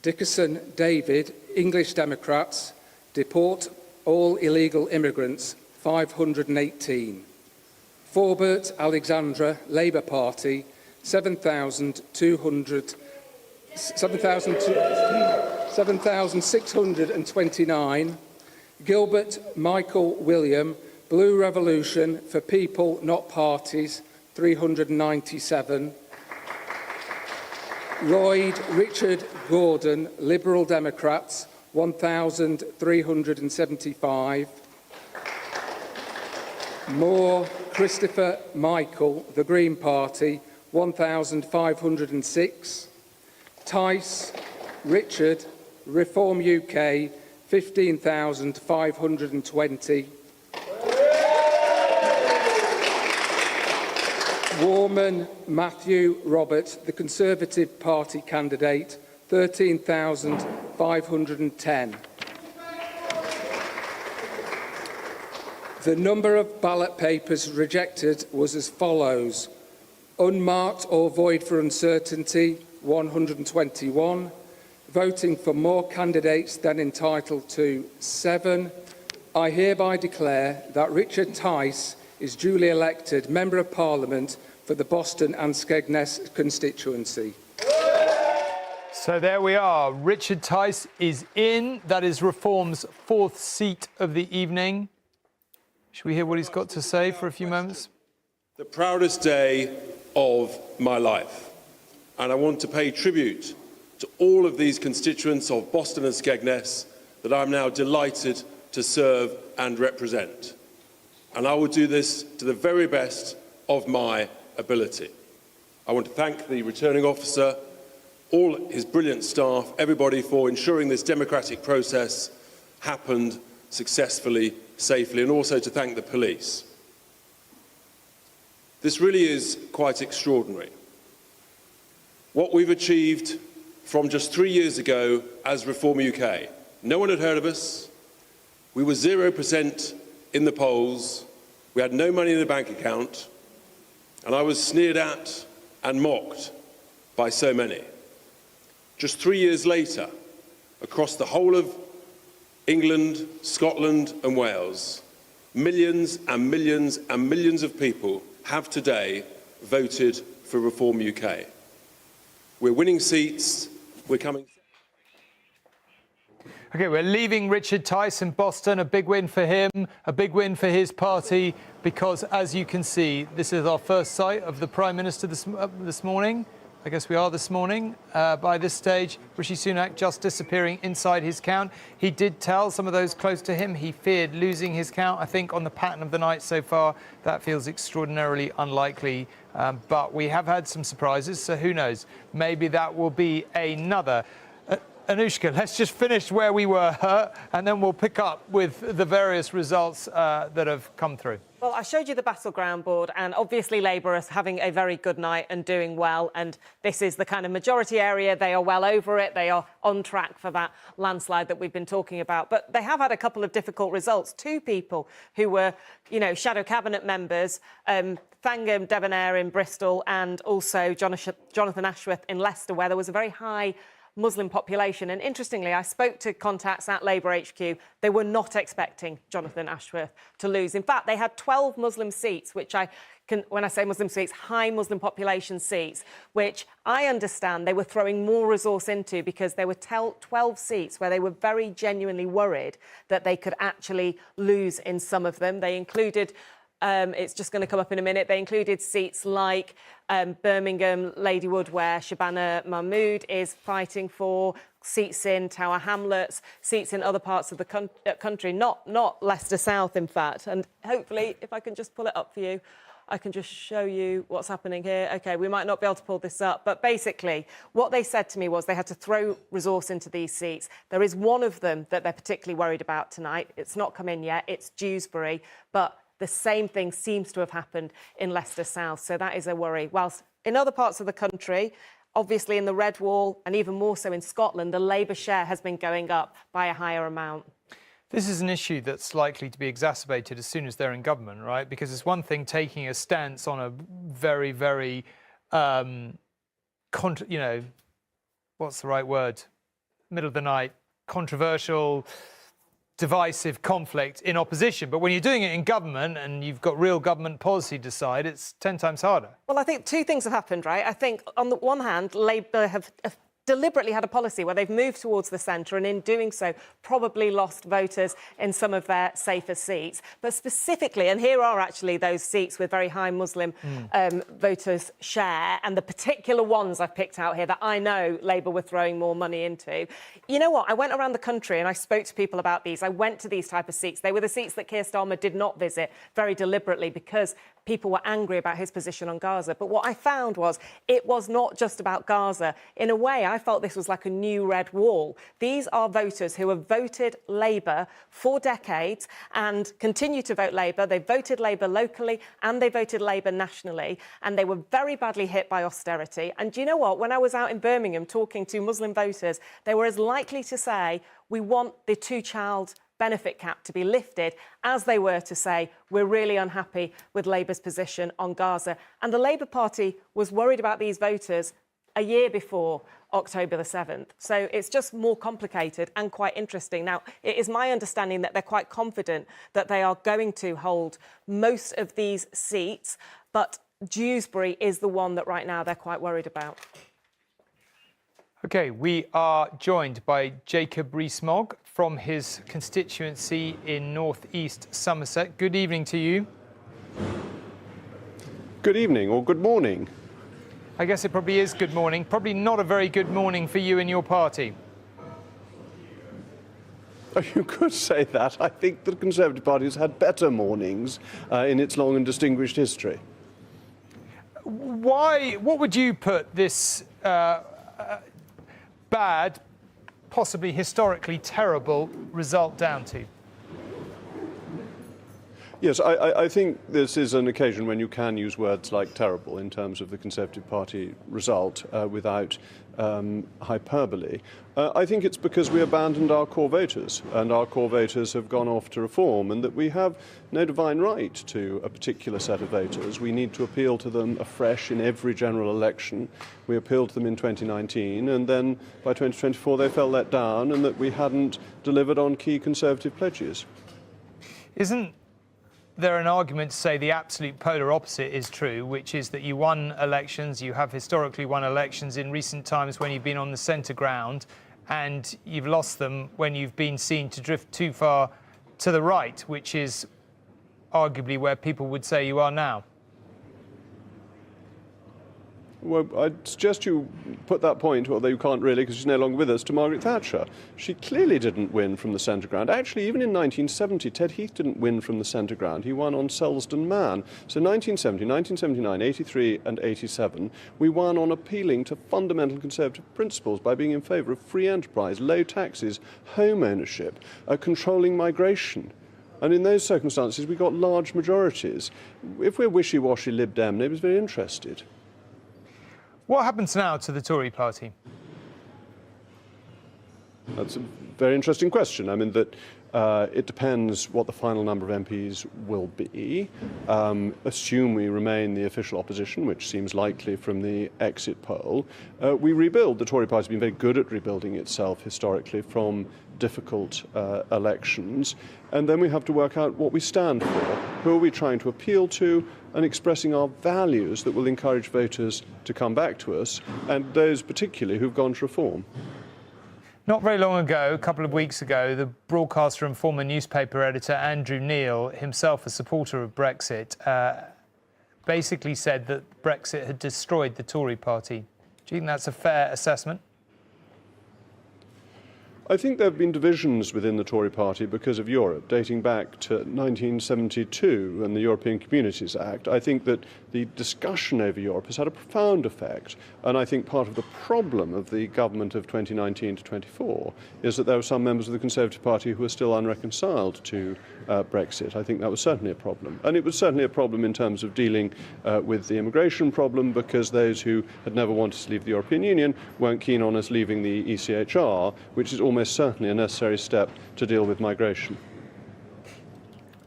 Dickerson David, English Democrats, deport all illegal immigrants, 518. Forbert Alexandra, Labour Party, 7,629. Gilbert Michael William, Blue Revolution for People, Not Parties, 397. Lloyd Richard Gordon, Liberal Democrats, 1,375. Moore Christopher Michael, the Green Party, 1,506. Tice Richard, Reform UK, 15,520. Warman Matthew Robert, the Conservative Party candidate, 13,510. The number of ballot papers rejected was as follows. Unmarked or void for uncertainty, 121. Voting for more candidates than entitled to, 7. I hereby declare that Richard Tice is duly elected Member of Parliament for the Boston and Skegness constituency. So there we are. Richard Tice is in. That is Reform's 4th seat of the evening. Should we hear what he's got to say for a few moments? The proudest day of my life. And I want to pay tribute to all of these constituents of Boston and Skegness that I'm now delighted to serve and represent. And I will do this to the very best of my ability. I want to thank the returning officer, all his brilliant staff, everybody for ensuring this democratic process happened successfully, safely, and also to thank the police. This really is quite extraordinary. What we've achieved from just 3 years ago as Reform UK. No one had heard of us. We were 0% in the polls. We had no money in the bank account. And I was sneered at and mocked by so many. Just 3 years later, across the whole of England, Scotland and Wales, millions and millions and millions of people have today voted for Reform UK. We're winning seats. We're coming. OK, we're leaving Richard Tice in Boston. A big win for him, a big win for his party, because, as you can see, this is our first sight of the Prime Minister this morning. I guess we are this morning. By this stage, Rishi Sunak just disappearing inside his count. He did tell some of those close to him he feared losing his count. I think on the pattern of the night so far, that feels extraordinarily unlikely. But we have had some surprises, so who knows? Maybe that will be another. Anushka, let's just finish where we were, and then we'll pick up with the various results that have come through. Well, I showed you the battleground board, and obviously Labour is having a very good night and doing well, and this is the kind of majority area. They are well over it. They are on track for that landslide that we've been talking about. But they have had a couple of difficult results. Two people who were, shadow cabinet members, Thangam Debonair in Bristol and also Jonathan Ashworth in Leicester, where there was a very high Muslim population. And interestingly, I spoke to contacts at Labour HQ. They were not expecting Jonathan Ashworth to lose. In fact, they had 12 Muslim seats, which when I say Muslim seats, high Muslim population seats, which I understand they were throwing more resource into because there were 12 seats where they were very genuinely worried that they could actually lose in some of them. They included it's just going to come up in a minute. They included seats like Birmingham, Ladywood, where Shabana Mahmood is fighting for, seats in Tower Hamlets, seats in other parts of the country, not Leicester South, in fact. And hopefully, if I can just pull it up for you, I can just show you what's happening here. OK, we might not be able to pull this up, but basically what they said to me was they had to throw resource into these seats. There is one of them that they're particularly worried about tonight. It's not come in yet. It's Dewsbury, but the same thing seems to have happened in Leicester South, so that is a worry. Whilst in other parts of the country, obviously in the Red Wall and even more so in Scotland, the Labour share has been going up by a higher amount. This is an issue that's likely to be exacerbated as soon as they're in government, right? Because it's one thing taking a stance on a very, very, what's the right word? Middle of the night, controversial, divisive conflict in opposition. But when you're doing it in government and you've got real government policy to decide, it's 10 times harder. Well, I think two things have happened, right? I think, on the one hand, Labour have deliberately had a policy where they've moved towards the centre and in doing so probably lost voters in some of their safer seats. But specifically, and here are actually those seats with very high Muslim voters share, and the particular ones I've picked out here that I know Labour were throwing more money into. You know what? I went around the country and I spoke to people about these. I went to these type of seats. They were the seats that Keir Starmer did not visit very deliberately because people were angry about his position on Gaza. But what I found was it was not just about Gaza. In a way, I felt this was like a new red wall. These are voters who have voted Labour for decades and continue to vote Labour. They voted Labour locally and they voted Labour nationally, and they were very badly hit by austerity. And do you know what? When I was out in Birmingham talking to Muslim voters, they were as likely to say, we want the two-child benefit cap to be lifted as they were to say, we're really unhappy with Labour's position on Gaza. And the Labour Party was worried about these voters a year before October the 7th. So it's just more complicated and quite interesting. Now, it is my understanding that they're quite confident that they are going to hold most of these seats, but Dewsbury is the one that right now they're quite worried about. OK, we are joined by Jacob Rees-Mogg from his constituency in North East Somerset. Good evening to you. Good evening, or good morning. I guess it probably is good morning. Probably not a very good morning for you and your party. Oh, you could say that. I think the Conservative Party has had better mornings in its long and distinguished history. Why? What would you put this bad, possibly historically terrible result down to? Yes, I think this is an occasion when you can use words like terrible in terms of the Conservative Party result without hyperbole. I think it's because we abandoned our core voters, and our core voters have gone off to reform, and that we have no divine right to a particular set of voters. We need to appeal to them afresh in every general election. We appealed to them in 2019, and then by 2024 they felt let down, and that we hadn't delivered on key Conservative pledges. Isn't there an argument to say the absolute polar opposite is true, which is that you won elections, you have historically won elections in recent times when you've been on the centre ground, and you've lost them when you've been seen to drift too far to the right, which is arguably where people would say you are now. Well, I'd suggest you put that point, although you can't really because she's no longer with us, to Margaret Thatcher. She clearly didn't win from the centre ground. Actually, even in 1970, Ted Heath didn't win from the centre ground. He won on Selsdon Man. So 1970, 1979, 83 and 87, we won on appealing to fundamental Conservative principles by being in favour of free enterprise, low taxes, home ownership, controlling migration. And in those circumstances, we got large majorities. If we're wishy-washy Lib Dem, nobody's very interested. What happens now to the Tory party? That's a very interesting question. I mean, that it depends what the final number of MPs will be. Assume we remain the official opposition, which seems likely from the exit poll. We rebuild. The Tory party has been very good at rebuilding itself historically from difficult elections. And then we have to work out what we stand for. Who are we trying to appeal to? And expressing our values that will encourage voters to come back to us, and those particularly who've gone to reform. Not very long ago, a couple of weeks ago, the broadcaster and former newspaper editor Andrew Neil, himself a supporter of Brexit, basically said that Brexit had destroyed the Tory party. Do you think that's a fair assessment? I think there have been divisions within the Tory party because of Europe, dating back to 1972 and the European Communities Act. I think that the discussion over Europe has had a profound effect, and I think part of the problem of the government of 2019 to 24 is that there were some members of the Conservative Party who were still unreconciled to Brexit. I think that was certainly a problem. And it was certainly a problem in terms of dealing with the immigration problem, because those who had never wanted to leave the European Union weren't keen on us leaving the ECHR, which is almost certainly a necessary step to deal with migration.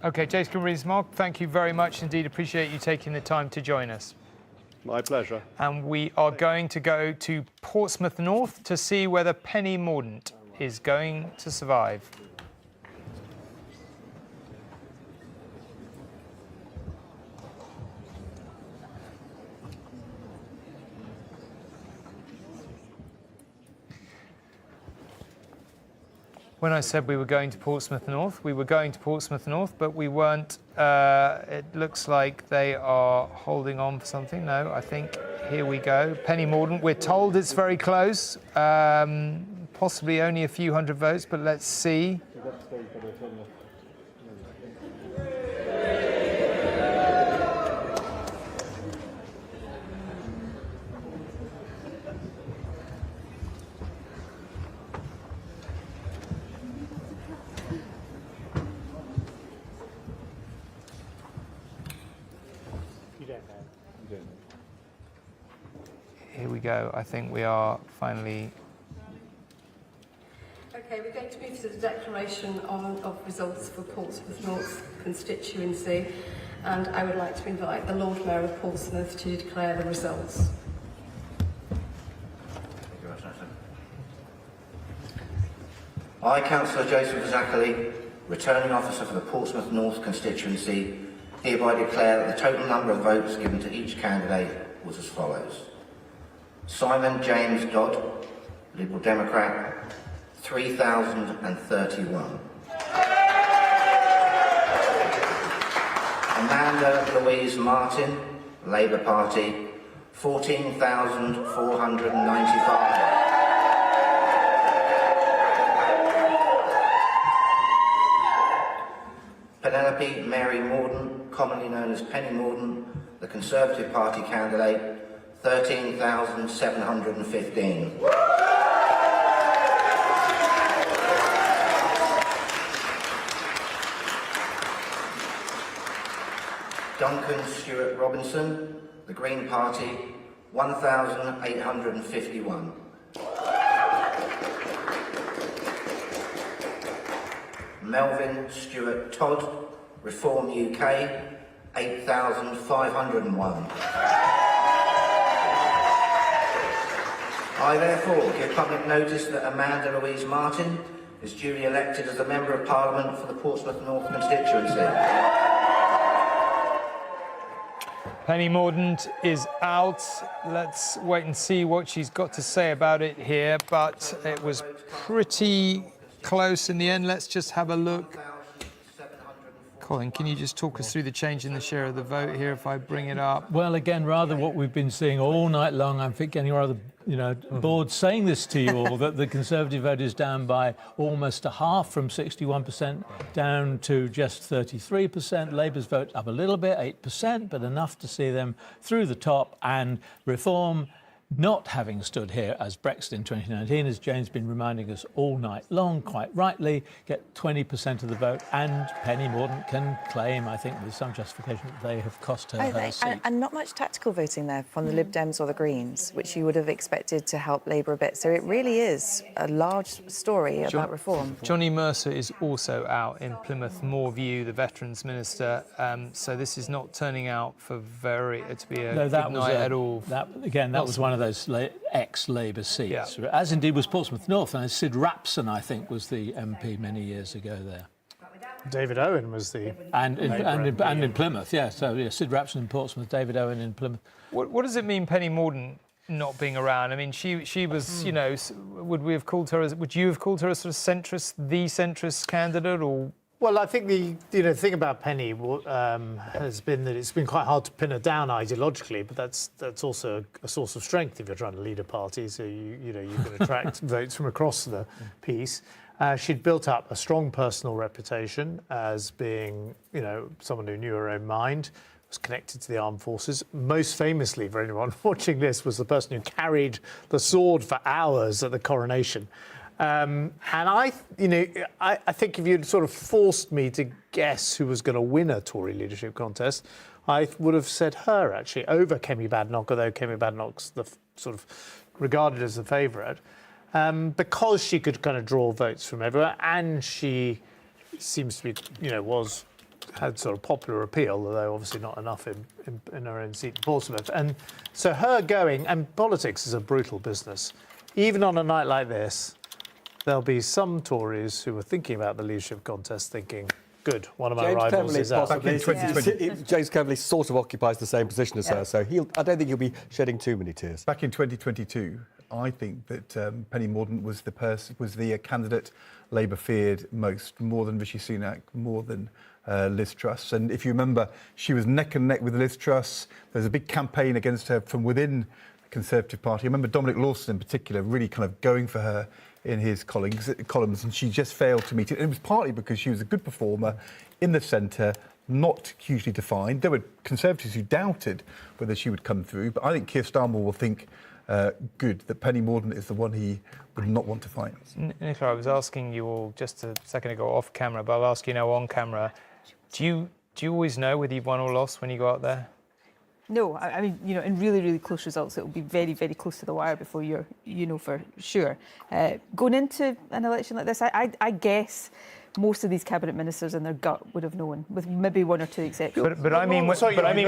OK, Jason Rees-Mogg, thank you very much indeed. Appreciate you taking the time to join us. My pleasure. And we are going to go to Portsmouth North to see whether Penny Mordaunt is going to survive. When I said we were going to Portsmouth North, we were going to Portsmouth North, but we weren't. It looks like they are holding on for something. No, I think here we go. Penny Mordaunt, we're told it's very close, possibly only a few hundred votes, but let's see. Here we go. I think we are finally. OK, we're going to move to the declaration of results for Portsmouth North constituency, and I would like to invite the Lord Mayor of Portsmouth to declare the results. I, Councillor Joseph Zacherley, returning officer for the Portsmouth North constituency, hereby declare that the total number of votes given to each candidate was as follows. Simon James Dodd, Liberal Democrat, 3,031. Amanda Louise Martin, Labour Party, 14,495. Penelope Mary Mordaunt, commonly known as Penny Mordaunt, the Conservative Party candidate, 13,715. Duncan Stewart Robinson, the Green Party, 1,851. Melvin Stewart Todd, Reform UK, 8,501. I therefore give public notice that Amanda Louise Martin is duly elected as a Member of Parliament for the Portsmouth North constituency. Penny Mordaunt is out. Let's wait and see what she's got to say about it here, but it was pretty close in the end. Let's just have a look. Colin, can you just talk us through the change in the share of the vote here if I bring it up? Well, again, rather what we've been seeing all night long, I'm getting rather, bored saying this to you all, that the Conservative vote is down by almost a half, from 61% down to just 33%. Labour's vote up a little bit, 8%, but enough to see them through the top. And Reform, not having stood here as Brexit in 2019, as Jane's been reminding us all night long, quite rightly, get 20% of the vote, and Penny Mordaunt can claim, I think with some justification, that they have cost her her seat. And not much tactical voting there from the Lib Dems or the Greens, which you would have expected to help Labour a bit. So it really is a large story about reform. Johnny Mercer is also out in Plymouth Moorview, the Veterans Minister. So this is not turning out for to be a good night at all. That was one of those ex-Labour seats, as indeed was Portsmouth North, and Sid Rapson, I think, was the MP many years ago there. David Owen was the... And in Plymouth, yeah. So, yeah, Sid Rapson in Portsmouth, David Owen in Plymouth. What does it mean, Penny Mordaunt not being around? I mean, she was, would you have called her a sort of centrist, the centrist candidate, or... Well, I think the thing about Penny has been that it's been quite hard to pin her down ideologically, but that's also a source of strength if you're trying to lead a party. So you can attract votes from across the piece. She'd built up a strong personal reputation as being someone who knew her own mind, was connected to the armed forces. Most famously, for anyone watching this, was the person who carried the sword for hours at the coronation. And I think if you'd sort of forced me to guess who was going to win a Tory leadership contest, I would have said her, actually, over Kemi Badenoch, although Kemi Badenoch's sort of regarded as the favourite, because she could kind of draw votes from everywhere, and she seems to be, had sort of popular appeal, although obviously not enough in her own seat in Portsmouth. And so her going, and politics is a brutal business, even on a night like this, there'll be some Tories who are thinking about the leadership contest thinking, good, one of my rivals is out. James Cleverly sort of occupies the same position as her, so I don't think he'll be shedding too many tears. Back in 2022, I think that Penny Mordaunt was the candidate Labour feared most, more than Rishi Sunak, more than Liz Truss. And if you remember, she was neck and neck with Liz Truss. There was a big campaign against her from within the Conservative Party. I remember Dominic Lawson in particular really kind of going for her in his columns, and she just failed to meet it. It was partly because she was a good performer in the centre, not hugely defined. There were Conservatives who doubted whether she would come through, but I think Keir Starmer will think good that Penny Mordaunt is the one he would not want to fight. Nicola, I was asking you all just a second ago off camera, but I'll ask you now on camera. Do you always know whether you've won or lost when you go out there? No, I mean, in really, really close results, it will be very, very close to the wire before you know for sure. Going into an election like this, I guess most of these cabinet ministers in their gut would have known, with maybe one or two exceptions. But I mean,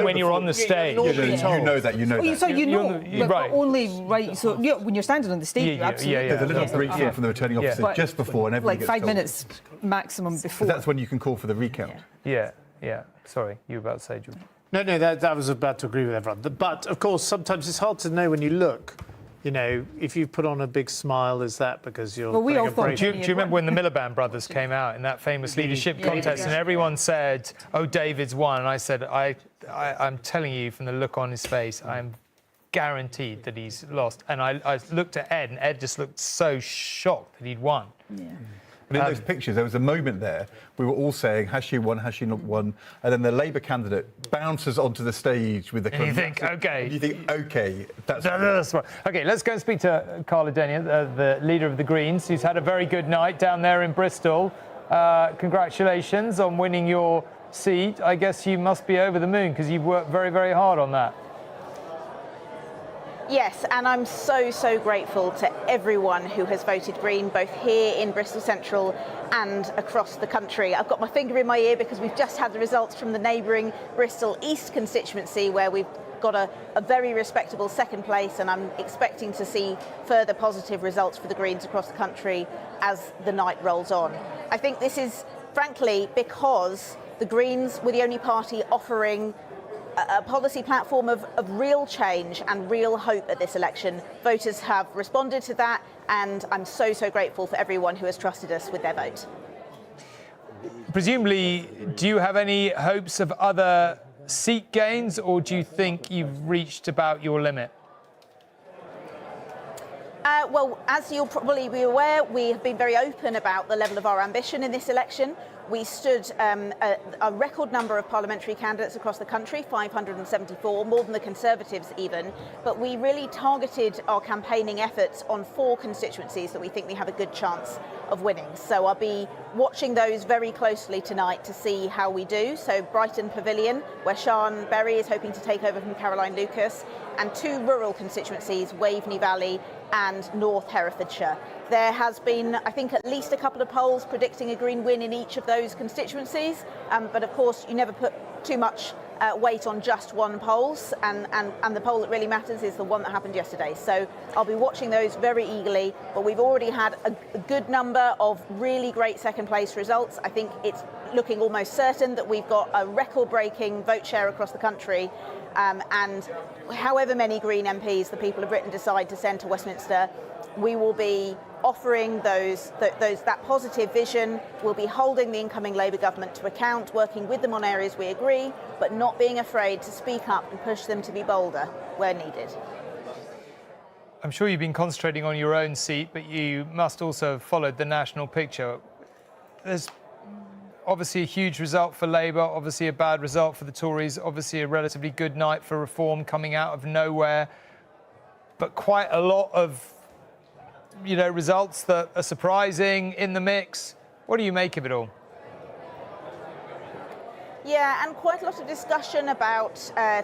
when you're on the stage, you know that. So you know, but only right. So when you're standing on the stage, you absolutely. There's a little briefing from the returning officer just before, and everybody like 5 minutes maximum before. That's when you can call for the recount. Yeah. Sorry, you were about to say, George. No, that was about to agree with everyone. But, of course, sometimes it's hard to know when you look. If you put on a big smile, is that because you're... Well, we all thought... Do you remember when the Miliband brothers came out in that famous leadership contest and everyone said, oh, David's won? And I said, I'm telling you from the look on his face, I'm guaranteed that he's lost. And I looked at Ed, and Ed just looked so shocked that he'd won. Yeah. But in those pictures, there was a moment there, we were all saying, has she won, has she not won? And then the Labour candidate bounces onto the stage with the... And you think, OK. And you think, OK, that's right. OK, let's go and speak to Carla Denny, the leader of the Greens, who's had a very good night down there in Bristol. Congratulations on winning your seat. I guess you must be over the moon, because you've worked very, very hard on that. Yes, and I'm so grateful to everyone who has voted Green, both here in Bristol Central and across the country. I've got my finger in my ear because we've just had the results from the neighbouring Bristol East constituency, where we've got a very respectable second place, and I'm expecting to see further positive results for the Greens across the country as the night rolls on. I think this is, frankly, because the Greens were the only party offering a policy platform of real change and real hope at this election. Voters have responded to that, and I'm so grateful for everyone who has trusted us with their vote. Presumably, do you have any hopes of other seat gains, or do you think you've reached about your limit? Well, as you'll probably be aware, we have been very open about the level of our ambition in this election. We stood a record number of parliamentary candidates across the country, 574, more than the Conservatives even. But we really targeted our campaigning efforts on 4 constituencies that we think we have a good chance of winning. So I'll be watching those very closely tonight to see how we do. So Brighton Pavilion, where Sian Berry is hoping to take over from Caroline Lucas, and 2 rural constituencies, Waveney Valley and North Herefordshire. There has been, I think, at least a couple of polls predicting a Green win in each of those constituencies, but of course you never put too much weight on just one polls, and the poll that really matters is the one that happened yesterday. So I'll be watching those very eagerly, but we've already had a good number of really great second place results. I think it's looking almost certain that we've got a record-breaking vote share across the country, and however many Green MPs the people of Britain decide to send to Westminster, we will be offering that positive vision. We'll be holding the incoming Labour government to account, working with them on areas we agree, but not being afraid to speak up and push them to be bolder where needed. I'm sure you've been concentrating on your own seat, but you must also have followed the national picture. There's obviously a huge result for Labour, obviously a bad result for the Tories, obviously a relatively good night for Reform coming out of nowhere, but quite a lot of results that are surprising in the mix. What do you make of it all? Yeah, and quite a lot of discussion about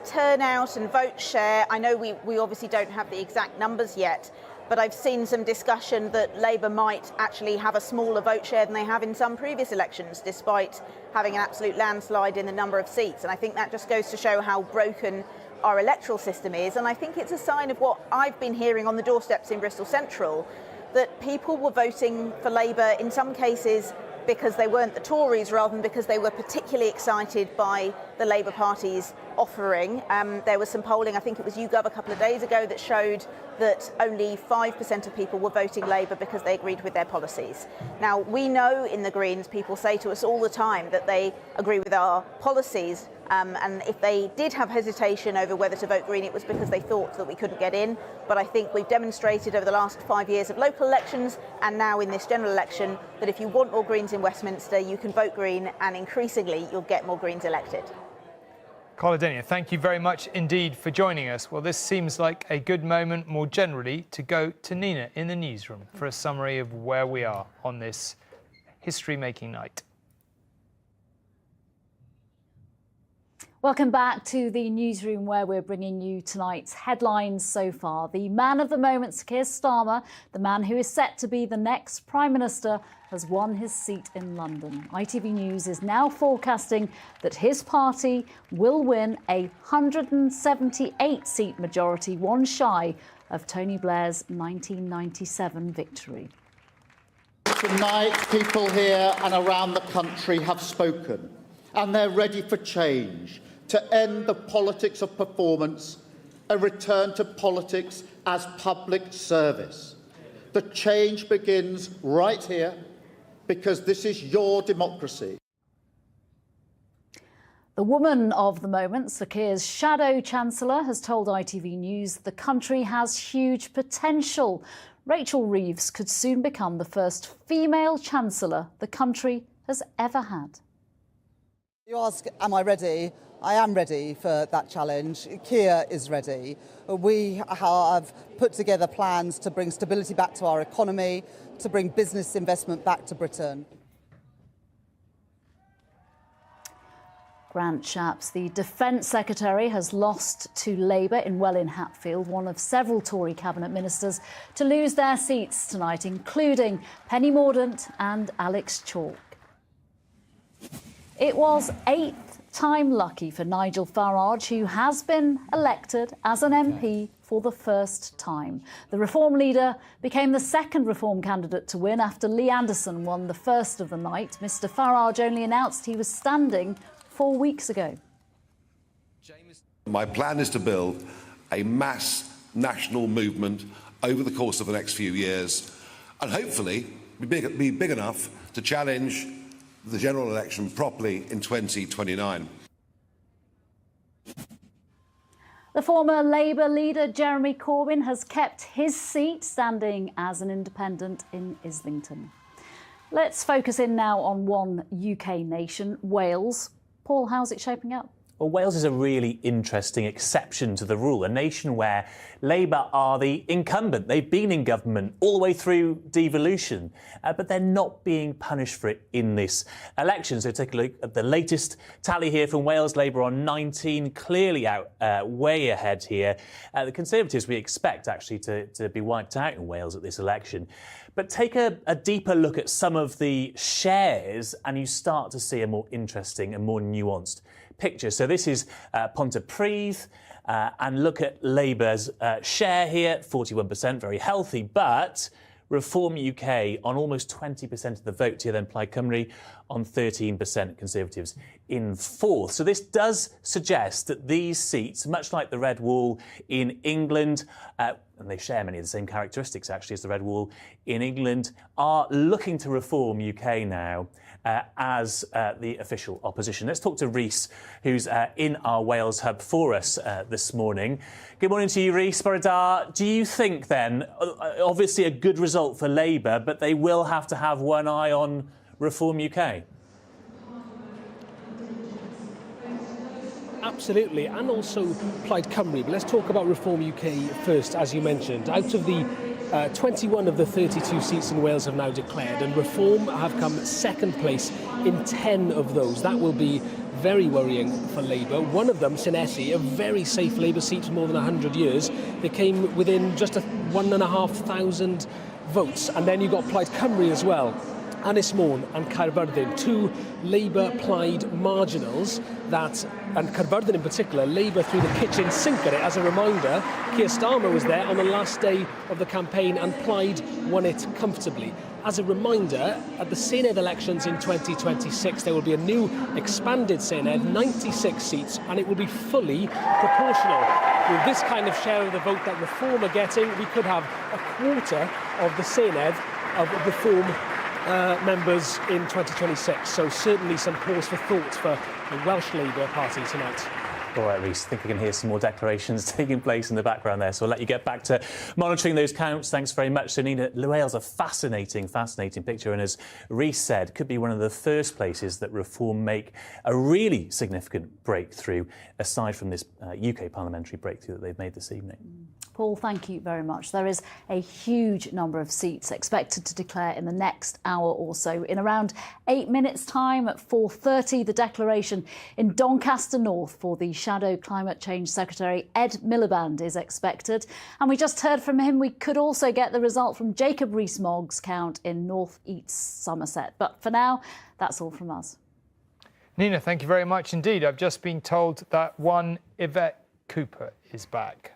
turnout and vote share. I know we obviously don't have the exact numbers yet, but I've seen some discussion that Labour might actually have a smaller vote share than they have in some previous elections, despite having an absolute landslide in the number of seats. And I think that just goes to show how broken our electoral system is. And I think it's a sign of what I've been hearing on the doorsteps in Bristol Central, that people were voting for Labour in some cases because they weren't the Tories, rather than because they were particularly excited by the Labour Party's offering. There was some polling, I think it was YouGov a couple of days ago, that showed that only 5% of people were voting Labour because they agreed with their policies. Now, we know in the Greens, people say to us all the time that they agree with our policies, and if they did have hesitation over whether to vote Green, it was because they thought that we couldn't get in. But I think we've demonstrated over the last 5 years of local elections, and now in this general election, that if you want more Greens in Westminster, you can vote Green, and increasingly you'll get more Greens elected. Carla Denyer, thank you very much indeed for joining us. Well, this seems like a good moment more generally to go to Nina in the newsroom for a summary of where we are on this history-making night. Welcome back to the newsroom, where we're bringing you tonight's headlines so far. The man of the moment, Sir Keir Starmer, the man who is set to be the next Prime Minister, has won his seat in London. ITV News is now forecasting that his party will win a 178-seat majority, one shy of Tony Blair's 1997 victory. Tonight, people here and around the country have spoken, and they're ready for change, to end the politics of performance and return to politics as public service. The change begins right here, because this is your democracy. The woman of the moment, Sir Keir's shadow chancellor, has told ITV News the country has huge potential. Rachel Reeves could soon become the first female chancellor the country has ever had. You ask, am I ready? I am ready for that challenge. Keir is ready. We have put together plans to bring stability back to our economy, to bring business investment back to Britain. Grant Shapps, the Defence Secretary, has lost to Labour in Welwyn Hatfield, one of several Tory cabinet ministers to lose their seats tonight, including Penny Mordaunt and Alex Chalk. It was eighth time lucky for Nigel Farage, who has been elected as an MP for the first time. The Reform leader became the second Reform candidate to win after Lee Anderson won the first of the night. Mr Farage only announced he was standing 4 weeks ago. James My plan is to build a mass national movement over the course of the next few years and hopefully be big enough to challenge the general election properly in 2029. The former Labour leader Jeremy Corbyn has kept his seat, standing as an independent in Islington. Let's focus in now on one UK nation, Wales. Paul, how's it shaping up? Well, Wales is a really interesting exception to the rule, a nation where Labour are the incumbent. They've been in government all the way through devolution, but they're not being punished for it in this election. So take a look at the latest tally here from Wales. Labour on 19, clearly out, way ahead here. The Conservatives we expect actually to be wiped out in Wales at this election. But take a deeper look at some of the shares and you start to see a more interesting and more nuanced picture. So this is Pontypridd, and look at Labour's share here, 41%, very healthy, but Reform UK on almost 20% of the vote here, then Plaid Cymru on 13%, Conservatives in fourth. So this does suggest that these seats, much like the Red Wall in England, and they share many of the same characteristics actually as the Red Wall in England, are looking to Reform UK now as the official opposition. Let's talk to Rhys, who's in our Wales hub for us this morning. Good morning to you, Rhys. Bore da. Do you think then, obviously a good result for Labour, but they will have to have one eye on Reform UK? Absolutely, and also Plaid Cymru. But let's talk about Reform UK first, as you mentioned. Out of the 21 of the 32 seats in Wales have now declared, and Reform have come second place in 10 of those. That will be very worrying for Labour. One of them, Llanelli, a very safe Labour seat for more than 100 years. They came within just 1,500 votes. And then you've got Plaid Cymru as well. Ynys Môn and Caerfyrddin, two Labour Plaid marginals that, and Caerfyrddin in particular, Labour threw the kitchen sink at it. As a reminder, Keir Starmer was there on the last day of the campaign and Plaid won it comfortably. As a reminder, at the Senedd elections in 2026, there will be a new expanded Senedd, 96 seats, and it will be fully proportional. With this kind of share of the vote that Reform are getting, we could have a quarter of the Senedd of Reform members in 2026. So certainly some pause for thought for the Welsh Labour Party tonight. All right, Rhys, I think we can hear some more declarations taking place in the background there, so I'll let you get back to monitoring those counts. Thanks very much, Sunina. Wales, a fascinating picture, and as Rhys said, could be one of the first places that Reform make a really significant breakthrough, aside from this UK parliamentary breakthrough that they've made this evening. Paul, thank you very much. There is a huge number of seats expected to declare in the next hour or so. In around 8 minutes' time, at 4:30, the declaration in Doncaster North for the Shadow Climate Change Secretary Ed Miliband is expected. And we just heard from him. We could also get the result from Jacob Rees-Mogg's count in North East Somerset. But for now, that's all from us. Nina, thank you very much indeed. I've just been told that one Yvette Cooper is back.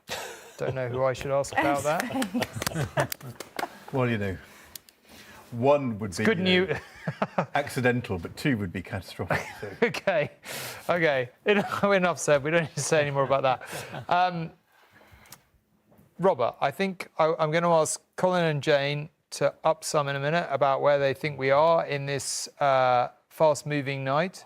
Don't know who I should ask about that. Well, you know, one would be good news. Accidental, but two would be catastrophic. So. Okay. Enough said. We don't need to say any more about that. Robert, I think I'm going to ask Colin and Jane to up some in a minute about where they think we are in this fast-moving night.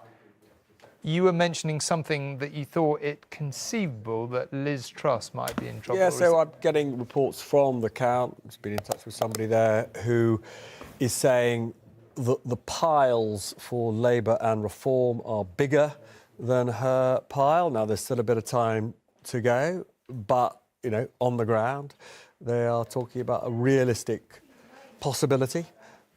You were mentioning something that you thought it conceivable that Liz Truss might be in trouble. Yeah, so I'm getting reports from the Count. I've been in touch with somebody there who is saying that the piles for Labour and Reform are bigger than her pile. Now, there's still a bit of time to go, but, you know, on the ground, they are talking about a realistic possibility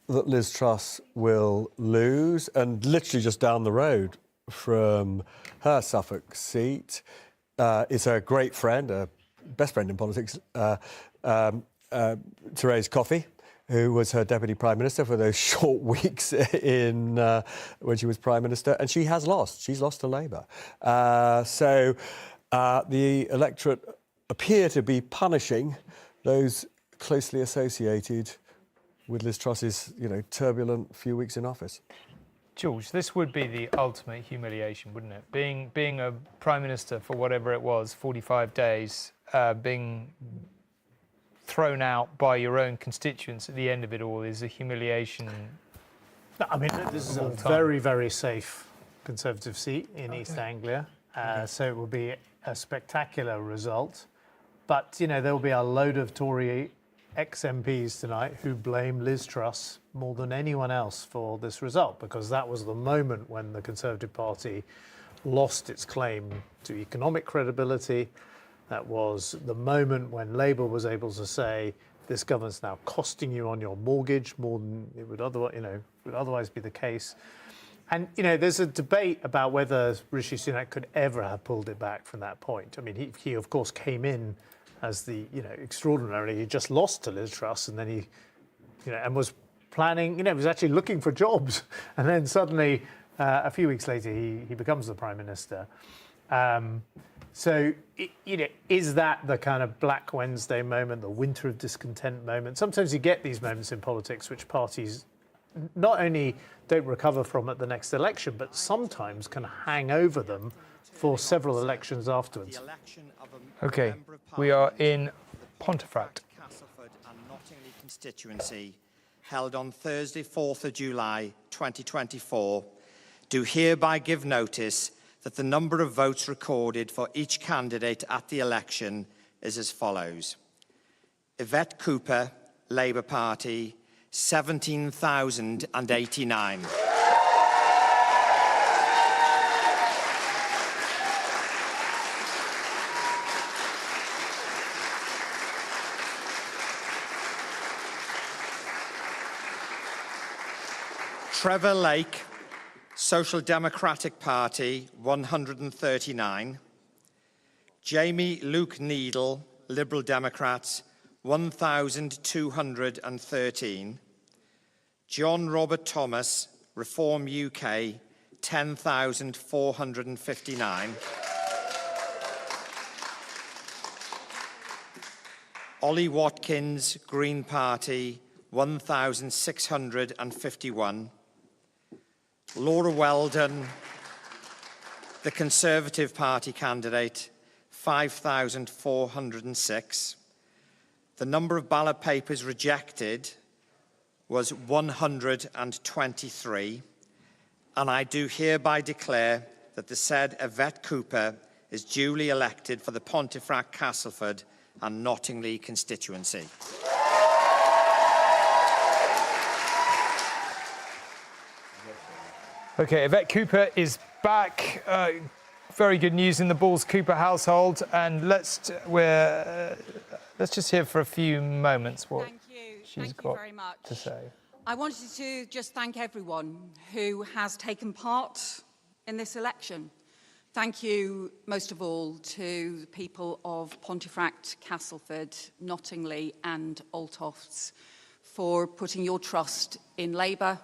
that Liz Truss will lose, and literally just down the road from her Suffolk seat is her great friend, her best friend in politics, Therese Coffey, who was her Deputy Prime Minister for those short weeks in when she was Prime Minister, and she has lost. She's lost to Labour. So the electorate appear to be punishing those closely associated with Liz Truss's, turbulent few weeks in office. George, this would be the ultimate humiliation, wouldn't it? Being a Prime Minister for whatever it was, 45 days, being thrown out by your own constituents at the end of it all is a humiliation. I mean, this is a very, very safe Conservative seat in East Anglia, so it will be a spectacular result. But, you know, there will be a load of Tory ex-MPs tonight who blame Liz Truss more than anyone else for this result, because that was the moment when the Conservative Party lost its claim to economic credibility. That was the moment when Labour was able to say, this government's now costing you on your mortgage more than it would otherwise be the case. And, you know, there's a debate about whether Rishi Sunak could ever have pulled it back from that point. I mean, he of course came in as the, you know, extraordinarily, he just lost to Liz Truss, and then he, you know, and was planning, you know, was actually looking for jobs. And then suddenly, a few weeks later, he becomes the Prime Minister. So, you know, is that the kind of Black Wednesday moment, the winter of discontent moment? Sometimes you get these moments in politics which parties not only don't recover from at the next election, but sometimes can hang over them for several elections afterwards. Okay, we are in Pontefract. Castleford and Nottingham constituency, held on Thursday, 4th of July 2024, do hereby give notice that the number of votes recorded for each candidate at the election is as follows. Yvette Cooper, Labour Party, 17,089. Trevor Lake, Social Democratic Party, 139. Jamie Luke Needle, Liberal Democrats, 1,213. John Robert Thomas, Reform UK, 10,459. Ollie Watkins, Green Party, 1,651. Laura Weldon, the Conservative Party candidate, 5,406. The number of ballot papers rejected was 123, and I do hereby declare that the said Yvette Cooper is duly elected for the Pontefract, Castleford and Nottingham constituency. Okay, Yvette Cooper is back. Very good news in the Balls-Cooper household, and let's just hear for a few moments what she's got to say. I wanted to just thank everyone who has taken part in this election. Thank you, most of all, to the people of Pontefract, Castleford, Nottingham and Altofts for putting your trust in Labour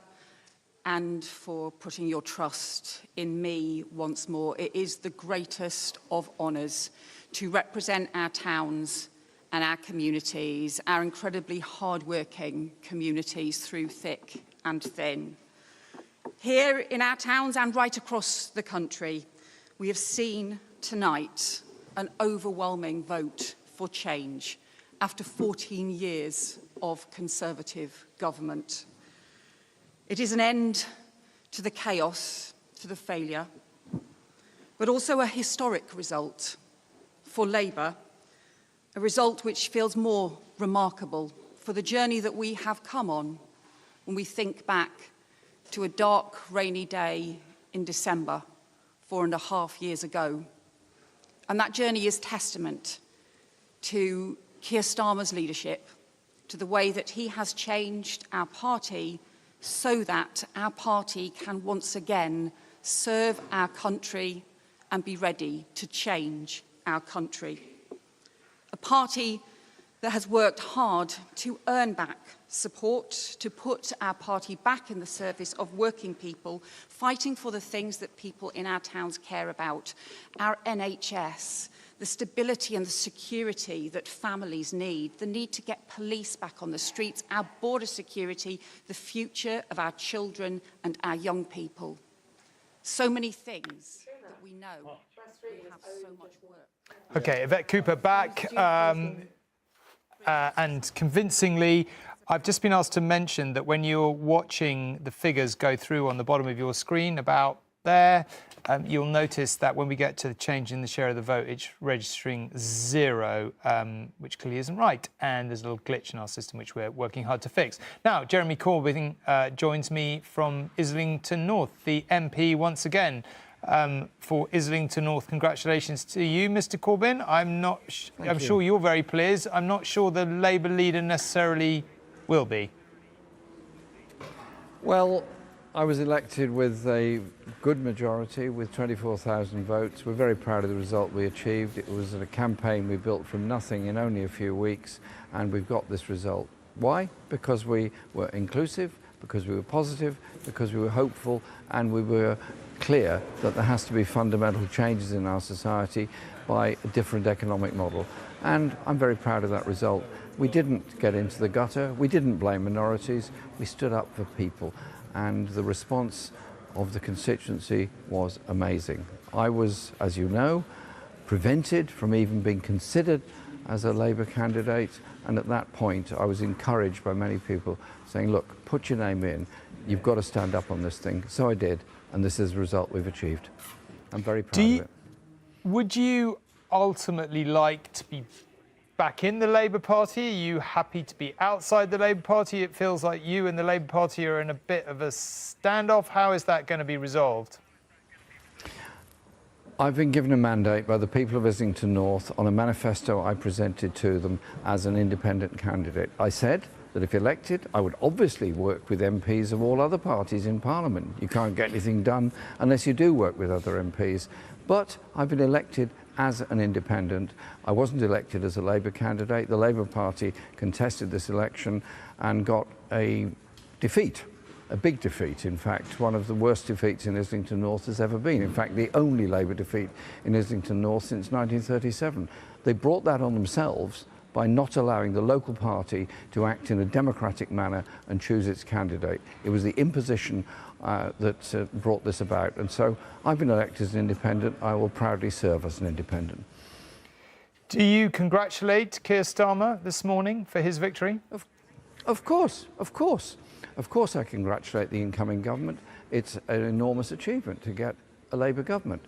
and for putting your trust in me once more. It is the greatest of honours to represent our towns and our communities, our incredibly hard-working communities through thick and thin. Here in our towns and right across the country, we have seen tonight an overwhelming vote for change after 14 years of Conservative government. It is an end to the chaos, to the failure, but also a historic result for Labour, a result which feels more remarkable for the journey that we have come on when we think back to a dark, rainy day in December 4.5 years ago. And that journey is testament to Keir Starmer's leadership, to the way that he has changed our party so that our party can once again serve our country and be ready to change our country. A party that has worked hard to earn back support, to put our party back in the service of working people, fighting for the things that people in our towns care about. Our NHS, the stability and the security that families need, the need to get police back on the streets, our border security, the future of our children and our young people. So many things that we know we have so much work. OK, Yvette Cooper back. And convincingly, I've just been asked to mention that when you're watching the figures go through on the bottom of your screen about there, you'll notice that when we get to the change in the share of the vote, it's registering 0, which clearly isn't right. And there's a little glitch in our system, which we're working hard to fix. Now, Jeremy Corbyn joins me from Islington North, the MP once again. For Islington North, congratulations to you, Mr. Corbyn. I'm sure you're very pleased. I'm not sure the Labour leader necessarily will be. Well, I was elected with a good majority, with 24,000 votes. We're very proud of the result we achieved. It was a campaign we built from nothing in only a few weeks, and we've got this result. Why? Because we were inclusive, because we were positive, because we were hopeful, and we were clear that there has to be fundamental changes in our society by a different economic model. And I'm very proud of that result. We didn't get into the gutter, we didn't blame minorities, we stood up for people. And the response of the constituency was amazing. I was, as you know, prevented from even being considered as a Labour candidate, and at that point I was encouraged by many people saying, look, put your name in, you've got to stand up on this thing. So I did, and this is the result we've achieved. I'm very proud of it. Would you ultimately like to be back in the Labour Party? Are you happy to be outside the Labour Party? It feels like you and the Labour Party are in a bit of a standoff. How is that going to be resolved? I've been given a mandate by the people of Islington North on a manifesto I presented to them as an independent candidate. I said that if elected, I would obviously work with MPs of all other parties in Parliament. You can't get anything done unless you do work with other MPs. But I've been elected as an independent. I wasn't elected as a Labour candidate. The Labour Party contested this election and got a defeat, a big defeat. In fact, one of the worst defeats in Islington North has ever been. In fact, the only Labour defeat in Islington North since 1937. They brought that on themselves by not allowing the local party to act in a democratic manner and choose its candidate. It was the imposition that brought this about. And so I've been elected as an independent. I will proudly serve as an independent. Do you congratulate Keir Starmer this morning for his victory? Of course, of course. Of course I congratulate the incoming government. It's an enormous achievement to get a Labour government.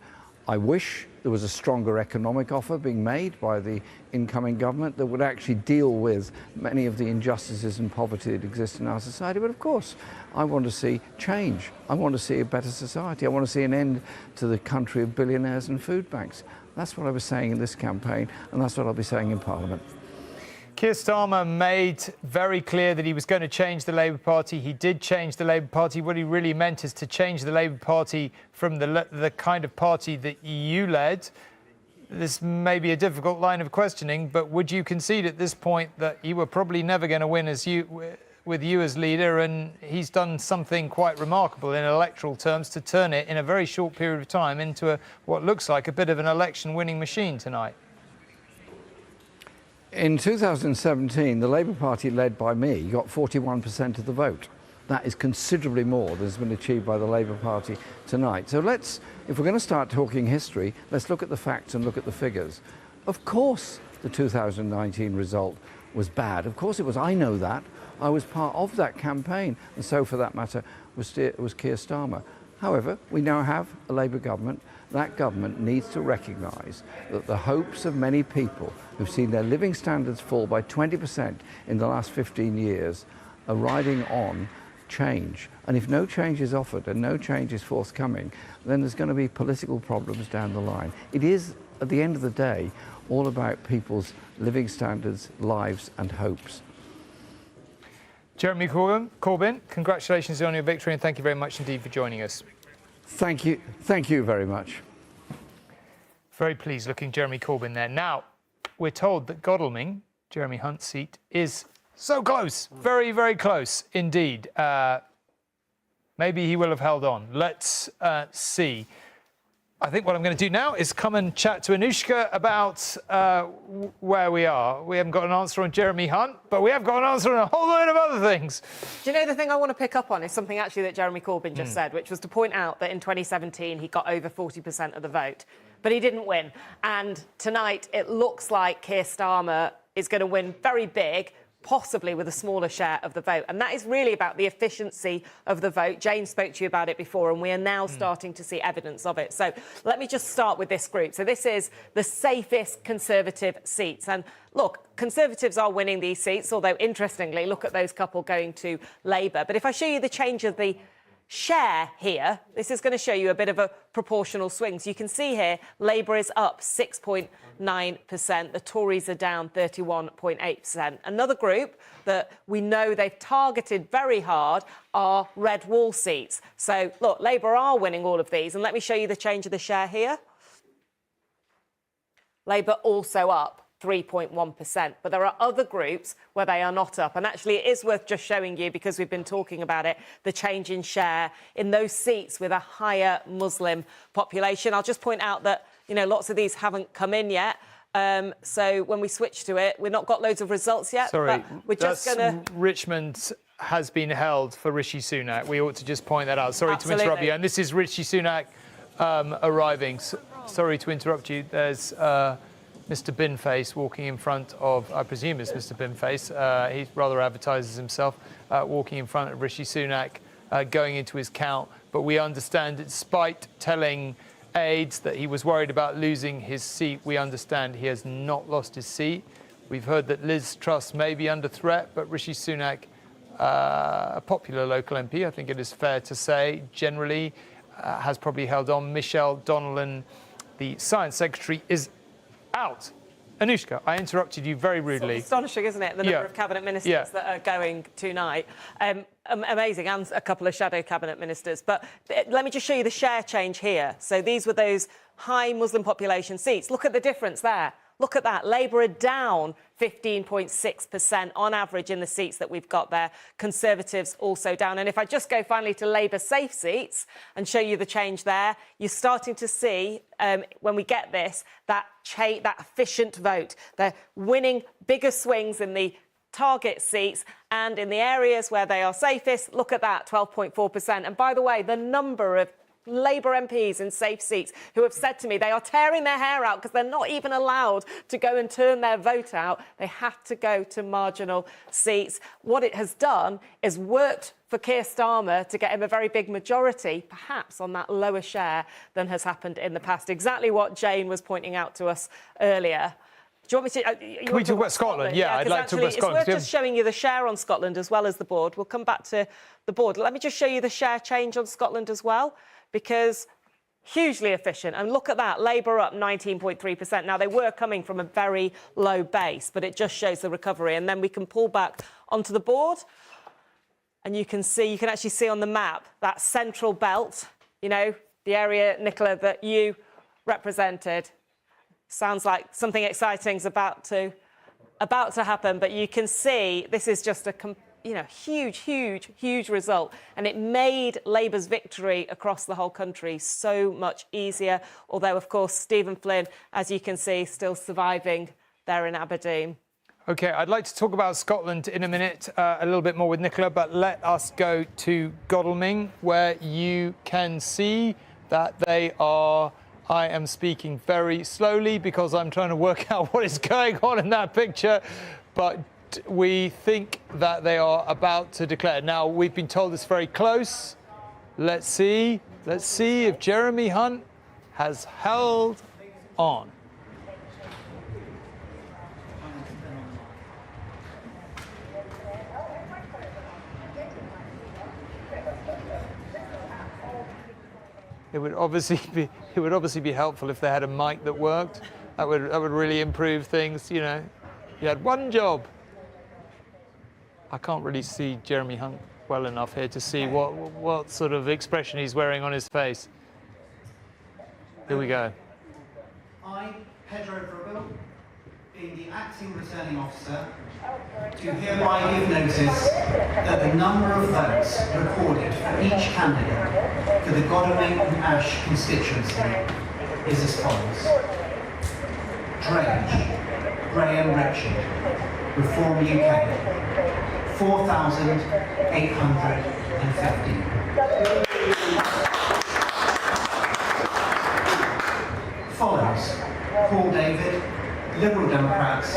I wish there was a stronger economic offer being made by the incoming government that would actually deal with many of the injustices and poverty that exist in our society. But of course, I want to see change. I want to see a better society. I want to see an end to the country of billionaires and food banks. That's what I was saying in this campaign, and that's what I'll be saying in Parliament. Keir Starmer made very clear that he was going to change the Labour Party. He did change the Labour Party. What he really meant is to change the Labour Party from the kind of party that you led. This may be a difficult line of questioning, but would you concede at this point that you were probably never going to win with you as leader, and he's done something quite remarkable in electoral terms to turn it in a very short period of time into what looks like a bit of an election-winning machine tonight? In 2017, the Labour Party, led by me, got 41% of the vote. That is considerably more than has been achieved by the Labour Party tonight. So if we're going to start talking history, let's look at the facts and look at the figures. Of course, the 2019 result was bad. Of course it was. I know that. I was part of that campaign, and so, for that matter, was Keir Starmer. However, we now have a Labour government. That government needs to recognise that the hopes of many people who've seen their living standards fall by 20% in the last 15 years are riding on change. And if no change is offered and no change is forthcoming, then there's going to be political problems down the line. It is, at the end of the day, all about people's living standards, lives and hopes. Jeremy Corbyn, congratulations on your victory, and thank you very much indeed for joining us. Thank you. Thank you very much. Very pleased looking Jeremy Corbyn there. Now, we're told that Godalming, Jeremy Hunt's seat, is so close. Very, very close indeed. Maybe he will have held on. Let's see. I think what I'm going to do now is come and chat to Anushka about where we are. We haven't got an answer on Jeremy Hunt, but we have got an answer on a whole load of other things. Do you know, the thing I want to pick up on is something actually that Jeremy Corbyn just said, which was to point out that in 2017 he got over 40% of the vote, but he didn't win. And tonight it looks like Keir Starmer is going to win very big, possibly with a smaller share of the vote. And that is really about the efficiency of the vote. Jane spoke to you about it before, and we are now starting to see evidence of it. So let me just start with this group. So this is the safest Conservative seats. And look, Conservatives are winning these seats, although interestingly, look at those couple going to Labour. But if I show you the change of the share here, this is going to show you a bit of a proportional swing. So you can see here, Labour is up 6.9%. The Tories are down 31.8%. Another group that we know they've targeted very hard are red wall seats. So look, Labour are winning all of these. And let me show you the change of the share here. Labour also up 3.1%. But there are other groups where they are not up. And actually, it is worth just showing you, because we've been talking about it, the change in share in those seats with a higher Muslim population. I'll just point out that, you know, lots of these haven't come in yet. So when we switch to it, we've not got loads of results yet. Sorry, but we're just going to... Richmond has been held for Rishi Sunak. We ought to just point that out. Sorry Absolutely. to interrupt you. And this is Rishi Sunak arriving. Sorry to interrupt you. There's... Mr. Binface walking in front of, I presume it's Mr. Binface, he rather advertises himself, walking in front of Rishi Sunak, going into his count. But we understand, despite telling aides that he was worried about losing his seat, we understand he has not lost his seat. We've heard that Liz Truss may be under threat, but Rishi Sunak, a popular local MP, I think it is fair to say, generally has probably held on. Michelle Donnellan, the Science Secretary, is out. Anushka, I interrupted you very rudely. It's astonishing, isn't it, the number of cabinet ministers that are going tonight. Amazing, and a couple of shadow cabinet ministers. But let me just show you the share change here. So these were those high Muslim population seats. Look at the difference there. Look at that. Labour are down 15.6% on average in the seats that we've got there. Conservatives also down. And if I just go finally to Labour safe seats and show you the change there, you're starting to see, when we get this, that efficient vote. They're winning bigger swings in the target seats, and in the areas where they are safest, look at that, 12.4%. And by the way, the number of Labour MPs in safe seats who have said to me they are tearing their hair out because they're not even allowed to go and turn their vote out. They have to go to marginal seats. What it has done is worked for Keir Starmer to get him a very big majority, perhaps on that lower share than has happened in the past. Exactly what Jane was pointing out to us earlier. Do you want me to... Can we talk about Scotland? Yeah, I'd like to talk about Scotland. It's worth just showing you the share on Scotland as well as the board. We'll come back to the board. Let me just show you the share change on Scotland as well, because hugely efficient. And look at that, Labour up 19.3%. Now, they were coming from a very low base, but it just shows the recovery. And then we can pull back onto the board, and you can actually see on the map that central belt, you know, the area, Nicola, that you represented. Sounds like something exciting is about to happen, but you can see this is just a huge result, and it made Labour's victory across the whole country so much easier. Although, of course, Stephen Flynn, as you can see, still surviving there in Aberdeen. OK, I'd like to talk about Scotland in a minute, a little bit more with Nicola, but let us go to Godalming, where you can see that they are... I am speaking very slowly because I'm trying to work out what is going on in that picture, but we think that they are about to declare. Now, we've been told it's very close. Let's see if Jeremy Hunt has held on. It would obviously be helpful if they had a mic that worked. That would really improve things. You know, you had one job. I can't really see Jeremy Hunt well enough here to see what sort of expression he's wearing on his face. Here we go. I, Pedro Brugel, being the acting returning officer, do hereby give notice that the number of votes recorded for each candidate for the Godalming and Ash constituency is as follows. Grange, Graham Richard, Reform UK, 4,850. Follows, Paul David, Liberal Democrats,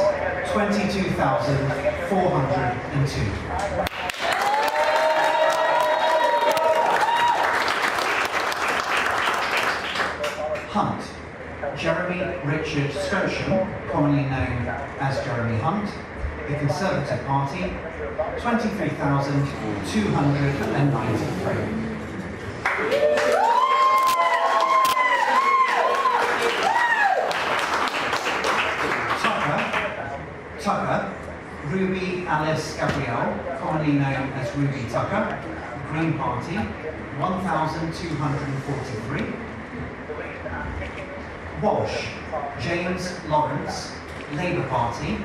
22,402. Hunt, Jeremy Richard Scotian, commonly known as Jeremy Hunt, the Conservative Party, 23,293. Tucker, Ruby Alice Gabrielle, commonly known as Ruby Tucker, Green Party, 1,243. Walsh, James Lawrence, Labour Party,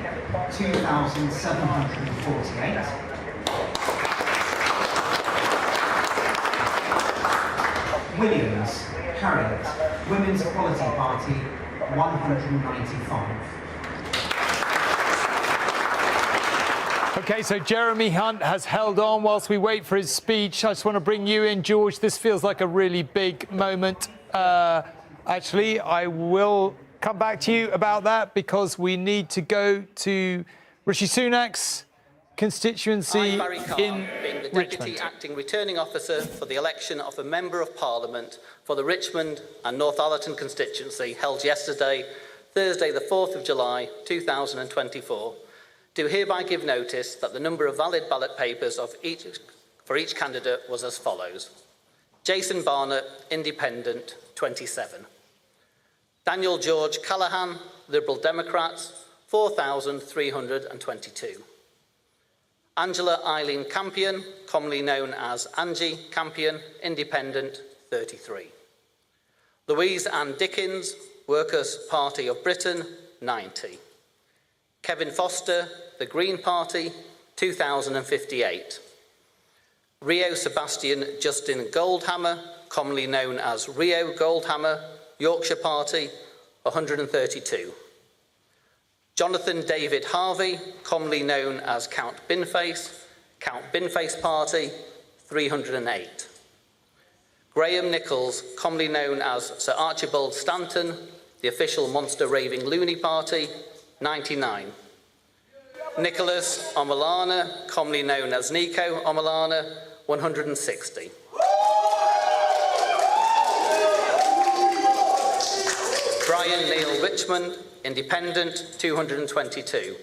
2,748. Williams, Harriet, Women's Equality Party, 195. Okay, so Jeremy Hunt has held on whilst we wait for his speech. I just want to bring you in, George. This feels like a really big moment. Actually, I will come back to you about that because we need to go to Rishi Sunak's constituency Barry Carr, in being the Richmond. Deputy Acting Returning Officer for the election of a Member of Parliament for the Richmond and Northallerton constituency held yesterday, Thursday the 4th of July 2024, do hereby give notice that the number of valid ballot papers for each candidate was as follows. Jason Barnett, Independent, 27. Daniel George Callaghan, Liberal Democrats, 4,322. Angela Eileen Campion, commonly known as Angie Campion, Independent, 33. Louise Ann Dickens, Workers' Party of Britain, 90. Kevin Foster, the Green Party, 2,058. Rio Sebastian Justin Goldhammer, commonly known as Rio Goldhammer, Yorkshire Party, 132. Jonathan David Harvey, commonly known as Count Binface Party, 308. Graham Nichols, commonly known as Sir Archibald Stanton, the official Monster Raving Loony Party, 99. Nicholas Omilana, commonly known as Nico Omilana, 160. Brian Neil Richmond, Independent, 222.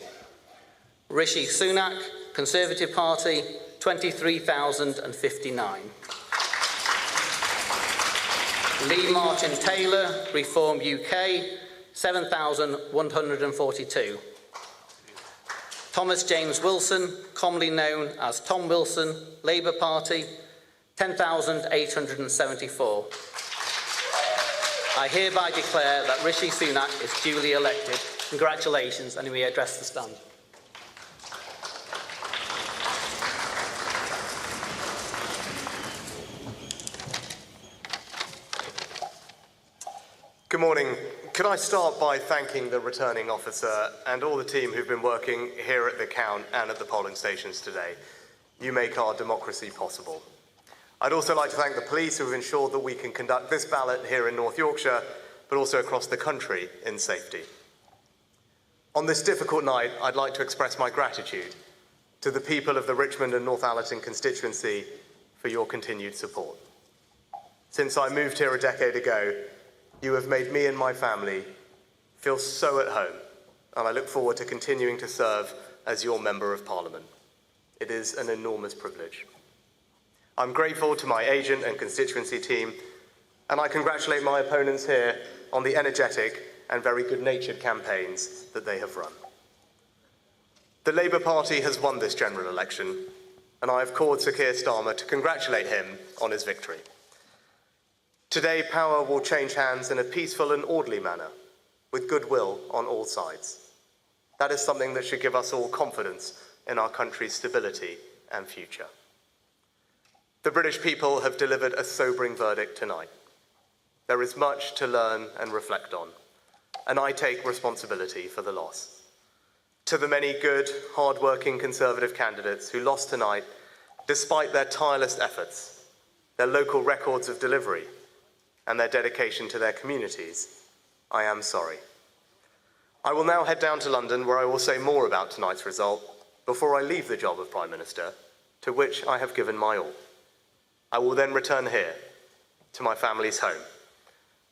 Rishi Sunak, Conservative Party, 23,059. Lee Martin Taylor, Reform UK, 7,142. Thomas James Wilson, commonly known as Tom Wilson, Labour Party, 10,874. I hereby declare that Rishi Sunak is duly elected. Congratulations, and he may address the stand. Good morning. Could I start by thanking the returning officer and all the team who've been working here at the count and at the polling stations today. You make our democracy possible. I'd also like to thank the police who have ensured that we can conduct this ballot here in North Yorkshire, but also across the country in safety. On this difficult night, I'd like to express my gratitude to the people of the Richmond and Northallerton constituency for your continued support. Since I moved here a decade ago, you have made me and my family feel so at home, and I look forward to continuing to serve as your Member of Parliament. It is an enormous privilege. I'm grateful to my agent and constituency team, and I congratulate my opponents here on the energetic and very good-natured campaigns that they have run. The Labour Party has won this general election, and I have called Sir Keir Starmer to congratulate him on his victory. Today, power will change hands in a peaceful and orderly manner, with goodwill on all sides. That is something that should give us all confidence in our country's stability and future. The British people have delivered a sobering verdict tonight. There is much to learn and reflect on, and I take responsibility for the loss. To the many good, hard-working Conservative candidates who lost tonight, despite their tireless efforts, their local records of delivery, and their dedication to their communities, I am sorry. I will now head down to London, where I will say more about tonight's result before I leave the job of Prime Minister, to which I have given my all. I will then return here, to my family's home,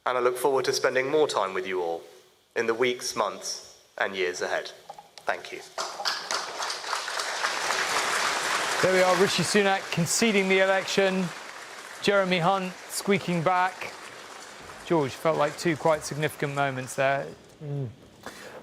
and I look forward to spending more time with you all in the weeks, months, and years ahead. Thank you. There we are, Rishi Sunak conceding the election, Jeremy Hunt squeaking back. George, felt like two quite significant moments there.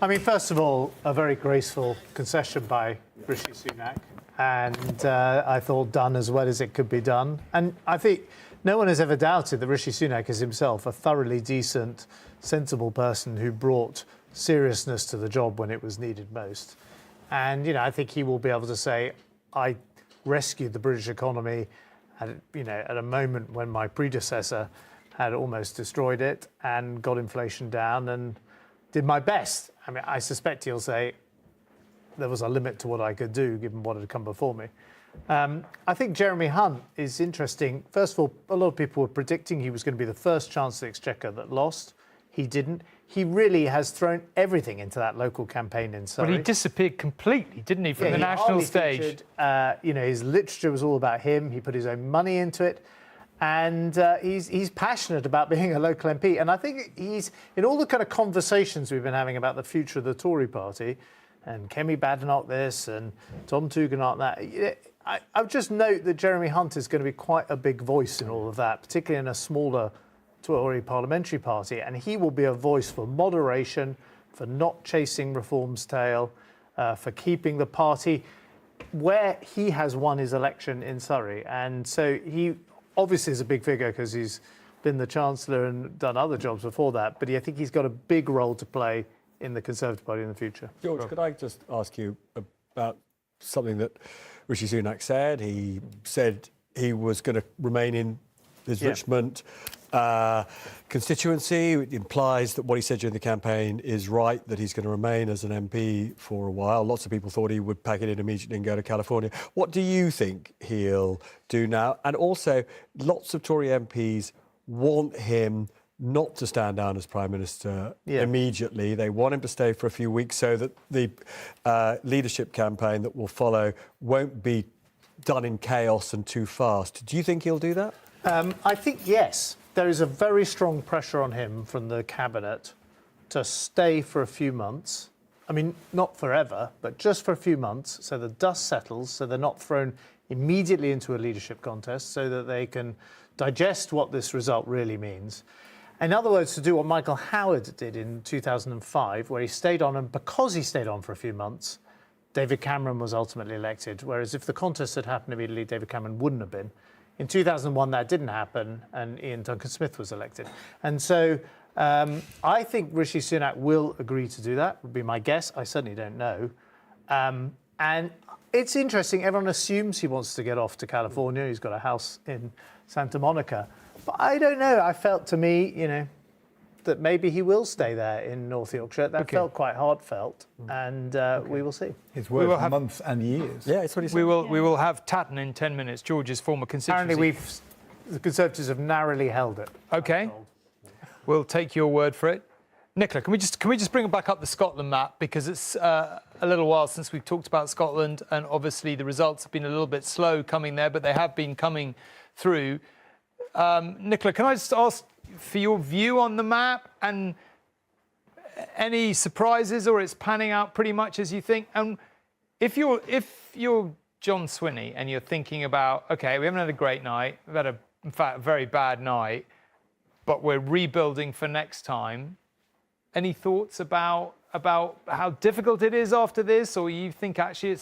I mean, first of all, a very graceful concession by Rishi Sunak, and I thought done as well as it could be done. And I think no one has ever doubted that Rishi Sunak is himself a thoroughly decent, sensible person who brought seriousness to the job when it was needed most. And, I think he will be able to say, I rescued the British economy at a moment when my predecessor had almost destroyed it and got inflation down and did my best. I mean, I suspect he'll say there was a limit to what I could do given what had come before me. I think Jeremy Hunt is interesting. First of all, a lot of people were predicting he was going to be the first Chancellor of the Exchequer that lost. He didn't. He really has thrown everything into that local campaign in Surrey. Well, he disappeared completely, didn't he, from the national stage? Featured, his literature was all about him. He put his own money into it. And he's passionate about being a local MP. And I think he's, in all the kind of conversations we've been having about the future of the Tory party, and Kemi Badenoch this, and Tom Tugendhat that, I would just note that Jeremy Hunt is going to be quite a big voice in all of that, particularly in a smaller Tory parliamentary party. And he will be a voice for moderation, for not chasing reform's tail, for keeping the party where he has won his election in Surrey. And so he obviously is a big figure because he's been the Chancellor and done other jobs before that. But I think he's got a big role to play in the Conservative Party in the future. George, could I just ask you about something that Rishi Sunak said? He said he was going to remain in his Richmond constituency. It implies that what he said during the campaign is right, that he's going to remain as an MP for a while. Lots of people thought he would pack it in immediately and go to California. What do you think he'll do now? And also, lots of Tory MPs want him not to stand down as Prime Minister immediately. They want him to stay for a few weeks so that the leadership campaign that will follow won't be done in chaos and too fast. Do you think he'll do that? I think, yes. There is a very strong pressure on him from the Cabinet to stay for a few months. I mean, not forever, but just for a few months, so the dust settles, so they're not thrown immediately into a leadership contest, so that they can digest what this result really means. In other words, to do what Michael Howard did in 2005, where he stayed on, and because he stayed on for a few months, David Cameron was ultimately elected, whereas if the contest had happened immediately, David Cameron wouldn't have been. In 2001, that didn't happen, and Ian Duncan Smith was elected. And so I think Rishi Sunak will agree to do that, would be my guess. I certainly don't know. And it's interesting. Everyone assumes he wants to get off to California. He's got a house in Santa Monica. But I don't know. I felt, to me, that maybe he will stay there in North Yorkshire. That felt quite heartfelt, and we will see. His words for months and years. Yeah, it's what he said. We will have Tatton in 10 minutes, George's former constituency. Apparently, the Conservatives have narrowly held it. OK. We'll take your word for it. Nicola, can we just bring back up the Scotland map, because it's a little while since we've talked about Scotland, and obviously the results have been a little bit slow coming there, but they have been coming through. Nicola, can I just ask for your view on the map and any surprises, or it's panning out pretty much as you think? And if you're John Swinney and you're thinking about, OK, we haven't had a great night, we've had in fact, a very bad night, but we're rebuilding for next time. Any thoughts about how difficult it is after this, or you think actually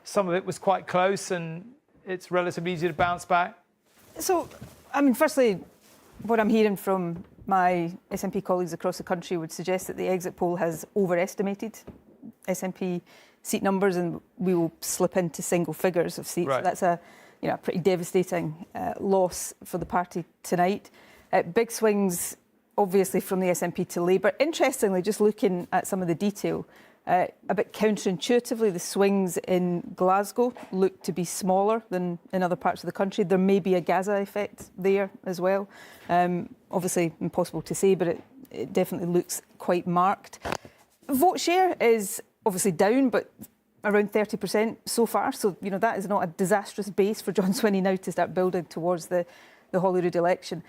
some of it was quite close and it's relatively easy to bounce back? So, I mean, firstly, what I'm hearing from my SNP colleagues across the country would suggest that the exit poll has overestimated SNP seat numbers, and we will slip into single figures of seats. Right. So that's a pretty devastating loss for the party tonight. Big swings obviously from the SNP to Labour. Interestingly, just looking at some of the detail, a bit counterintuitively, the swings in Glasgow look to be smaller than in other parts of the country. There may be a Gaza effect there as well. Obviously impossible to say, but it definitely looks quite marked. Vote share is obviously down, but around 30% so far. So, that is not a disastrous base for John Swinney now to start building towards the Holyrood election.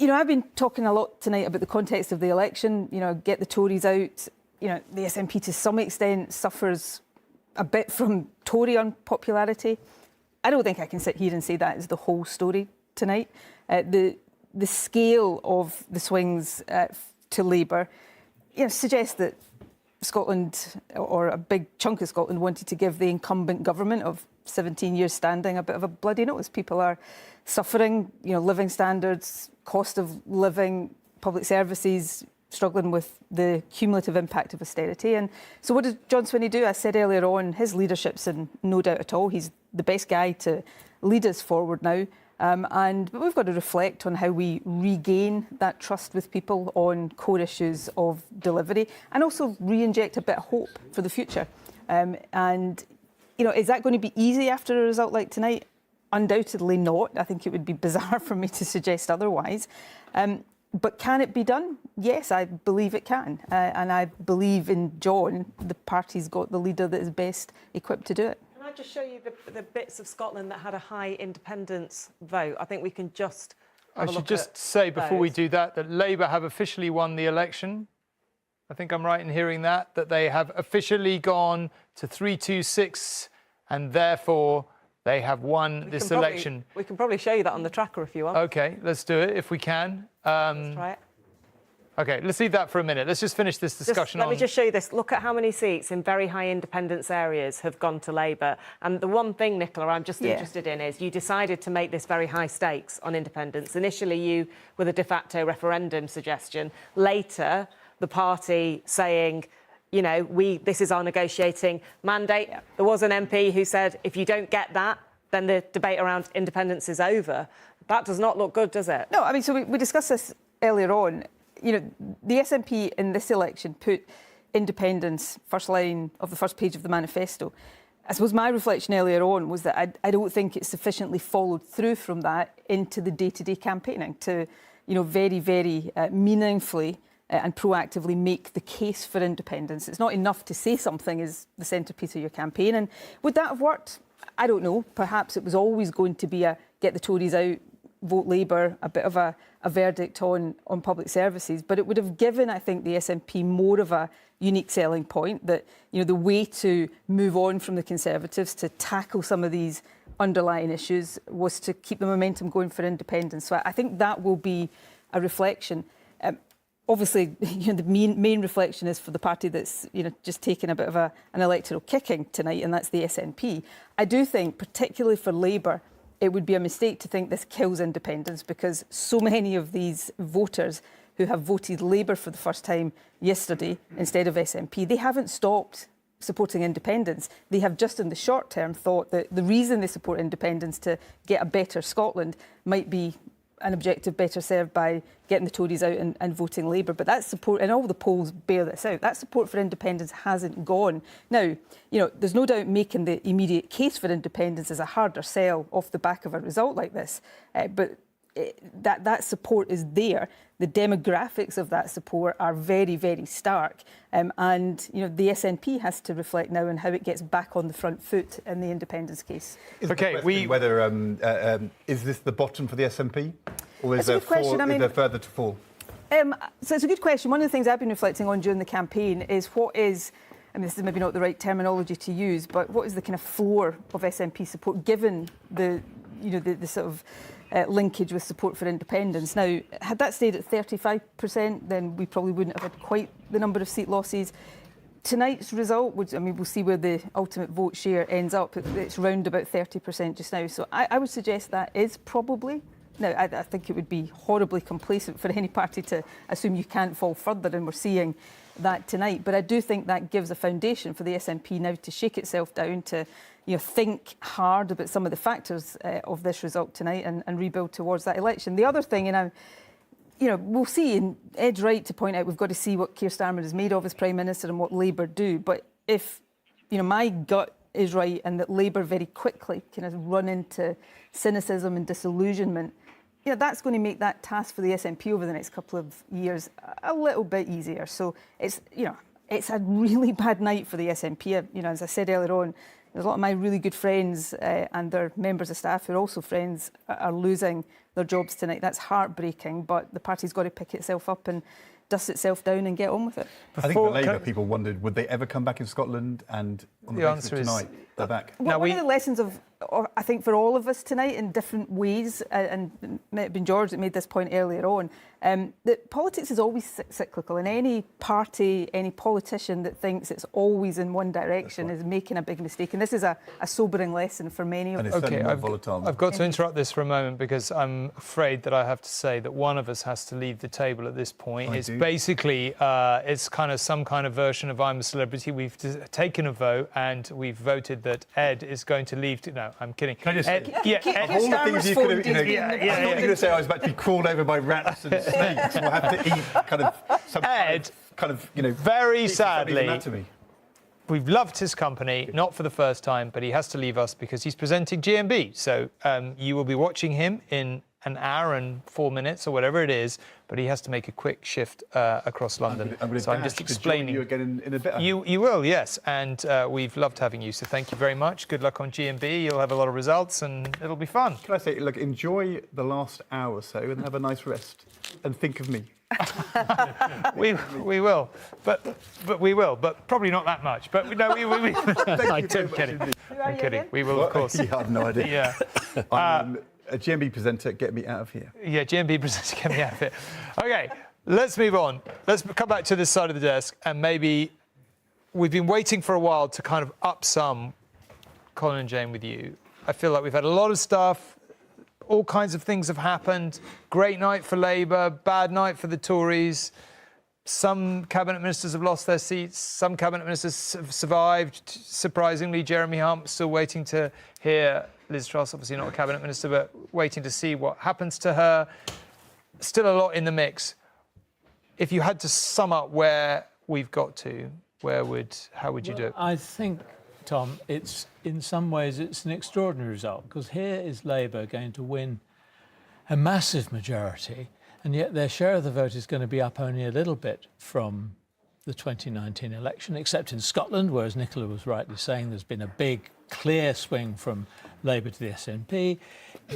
I've been talking a lot tonight about the context of the election, get the Tories out. The SNP to some extent suffers a bit from Tory unpopularity. I don't think I can sit here and say that is the whole story tonight. The scale of the swings to Labour suggests that Scotland, or a big chunk of Scotland, wanted to give the incumbent government of 17 years standing a bit of a bloody nose. People are suffering, living standards, cost of living, public services, struggling with the cumulative impact of austerity. And so what does John Swinney do? I said earlier on, his leadership's in no doubt at all. He's the best guy to lead us forward now. But we've got to reflect on how we regain that trust with people on core issues of delivery, and also re-inject a bit of hope for the future. Is that going to be easy after a result like tonight? Undoubtedly not. I think it would be bizarre for me to suggest otherwise. But can it be done? Yes, I believe it can. And I believe in John, the party's got the leader that is best equipped to do it. Can I just show you the bits of Scotland that had a high independence vote? I think we can just I should just say before we do that Labour have officially won the election. I think I'm right in hearing that they have officially gone to 326 and therefore they have won this election. We can probably show you that on the tracker if you want. OK, let's do it if we can. Let's try it. OK, let's leave that for a minute. Let's just finish this discussion Let me just show you this. Look at how many seats in very high independence areas have gone to Labour. And the one thing, Nicola, I'm just interested in is you decided to make this very high stakes on independence. Initially, you with a de facto referendum suggestion. Later, the party saying, this is our negotiating mandate. Yeah. There was an MP who said, if you don't get that, then the debate around independence is over. That does not look good, does it? No, I mean, so we discussed this earlier on. The SNP in this election put independence first line of the first page of the manifesto. I suppose my reflection earlier on was that I don't think it's sufficiently followed through from that into the day-to-day campaigning to, very, very meaningfully and proactively make the case for independence. It's not enough to say something is the centrepiece of your campaign. And would that have worked? I don't know. Perhaps it was always going to be a get the Tories out, vote Labour, a bit of a verdict on public services. But it would have given, I think, the SNP more of a unique selling point that, the way to move on from the Conservatives to tackle some of these underlying issues was to keep the momentum going for independence. So I think that will be a reflection. Obviously, the main reflection is for the party that's, just taken a bit of an electoral kicking tonight, and that's the SNP. I do think, particularly for Labour, it would be a mistake to think this kills independence, because so many of these voters who have voted Labour for the first time yesterday instead of SNP, they haven't stopped supporting independence. They have just in the short term thought that the reason they support independence to get a better Scotland might be an objective better served by getting the Tories out and voting Labour. But that support, and all the polls bear this out, that support for independence hasn't gone. Now, there's no doubt making the immediate case for independence is a harder sell off the back of a result like this. But that support is there. The demographics of that support are very, very stark. The SNP has to reflect now on how it gets back on the front foot in the independence case. Whether is this the bottom for the SNP, or is there further to fall? So it's a good question. One of the things I've been reflecting on during the campaign is this is maybe not the right terminology to use, but what is the kind of floor of SNP support given the sort of linkage with support for independence. Now, had that stayed at 35%, then we probably wouldn't have had quite the number of seat losses. Tonight's result, we'll see where the ultimate vote share ends up. It's round about 30% just now. So I would suggest that is probably. Now, I think it would be horribly complacent for any party to assume you can't fall further, and we're seeing that tonight. But I do think that gives a foundation for the SNP now to shake itself down, to think hard about some of the factors of this result tonight and rebuild towards that election. The other thing, you know, we'll see. And Ed's right to point out we've got to see what Keir Starmer is made of as Prime Minister and what Labour do. But if, you know, my gut is right and that Labour very quickly kind of run into cynicism and disillusionment, you know, that's going to make that task for the SNP over the next couple of years a little bit easier. So it's, you know, it's a really bad night for the SNP. You know, as I said earlier on, there's a lot of my really good friends and their members of staff who are also friends are losing their jobs tonight. That's heartbreaking, but the party's got to pick itself up and dust itself down and get on with it. I think the Labour people wondered, would they ever come back in Scotland? And on the basis of tonight, they're back. Well, one of the lessons of, I think, for all of us tonight in different ways, and it may have been George that made this point earlier on, that politics is always cyclical, and any party, any politician that thinks it's always in one direction is making a big mistake. And this is a sobering lesson for many of us. Okay, I've got to interrupt this for a moment because I'm afraid that I have to say that one of us has to leave the table at this point. It's basically, it's kind of some kind of version of I'm a Celebrity. We've taken a vote and we've voted that Ed is going to leave. No, I'm kidding. Can I just Ed, of all the things you could have, I thought you were going to say I was about to be crawled over by rats and snakes. We'll have to eat kind of some Ed, kind of, you know, very sadly, anatomy. We've loved his company, not for the first time, but he has to leave us because he's presenting GMB. So you will be watching him in an hour and 4 minutes or whatever it is, but he has to make a quick shift across London. I'm so I'm just explaining. You again in a bit. You will, yes, and we've loved having you. So thank you very much. Good luck on GMB. You'll have a lot of results, and it'll be fun. Can I say, look, enjoy the last hour or so, and have a nice rest, and think of me. we will, but we will, but probably not that much. But no, we I'm kidding. We will, of course. Yeah, I have no idea. Yeah. I'm a GMB presenter, get me out of here. Yeah, GMB presenter, get me out of here. Okay, let's move on. Let's come back to this side of the desk, and maybe we've been waiting for a while to kind of up some Colin and Jane with you. I feel like we've had a lot of stuff. All kinds of things have happened. Great night for Labour, bad night for the Tories. Some cabinet ministers have lost their seats. Some cabinet ministers have survived. Surprisingly, Jeremy Hunt still waiting to hear. Liz Truss, obviously not a cabinet minister, but waiting to see what happens to her. Still a lot in the mix. If you had to sum up where we've got to, how would you do it? I think, Tom, it's in some ways it's an extraordinary result because here is Labour going to win a massive majority, and yet their share of the vote is going to be up only a little bit from the 2019 election, except in Scotland, whereas Nicola was rightly saying there's been a big, clear swing from Labour to the SNP.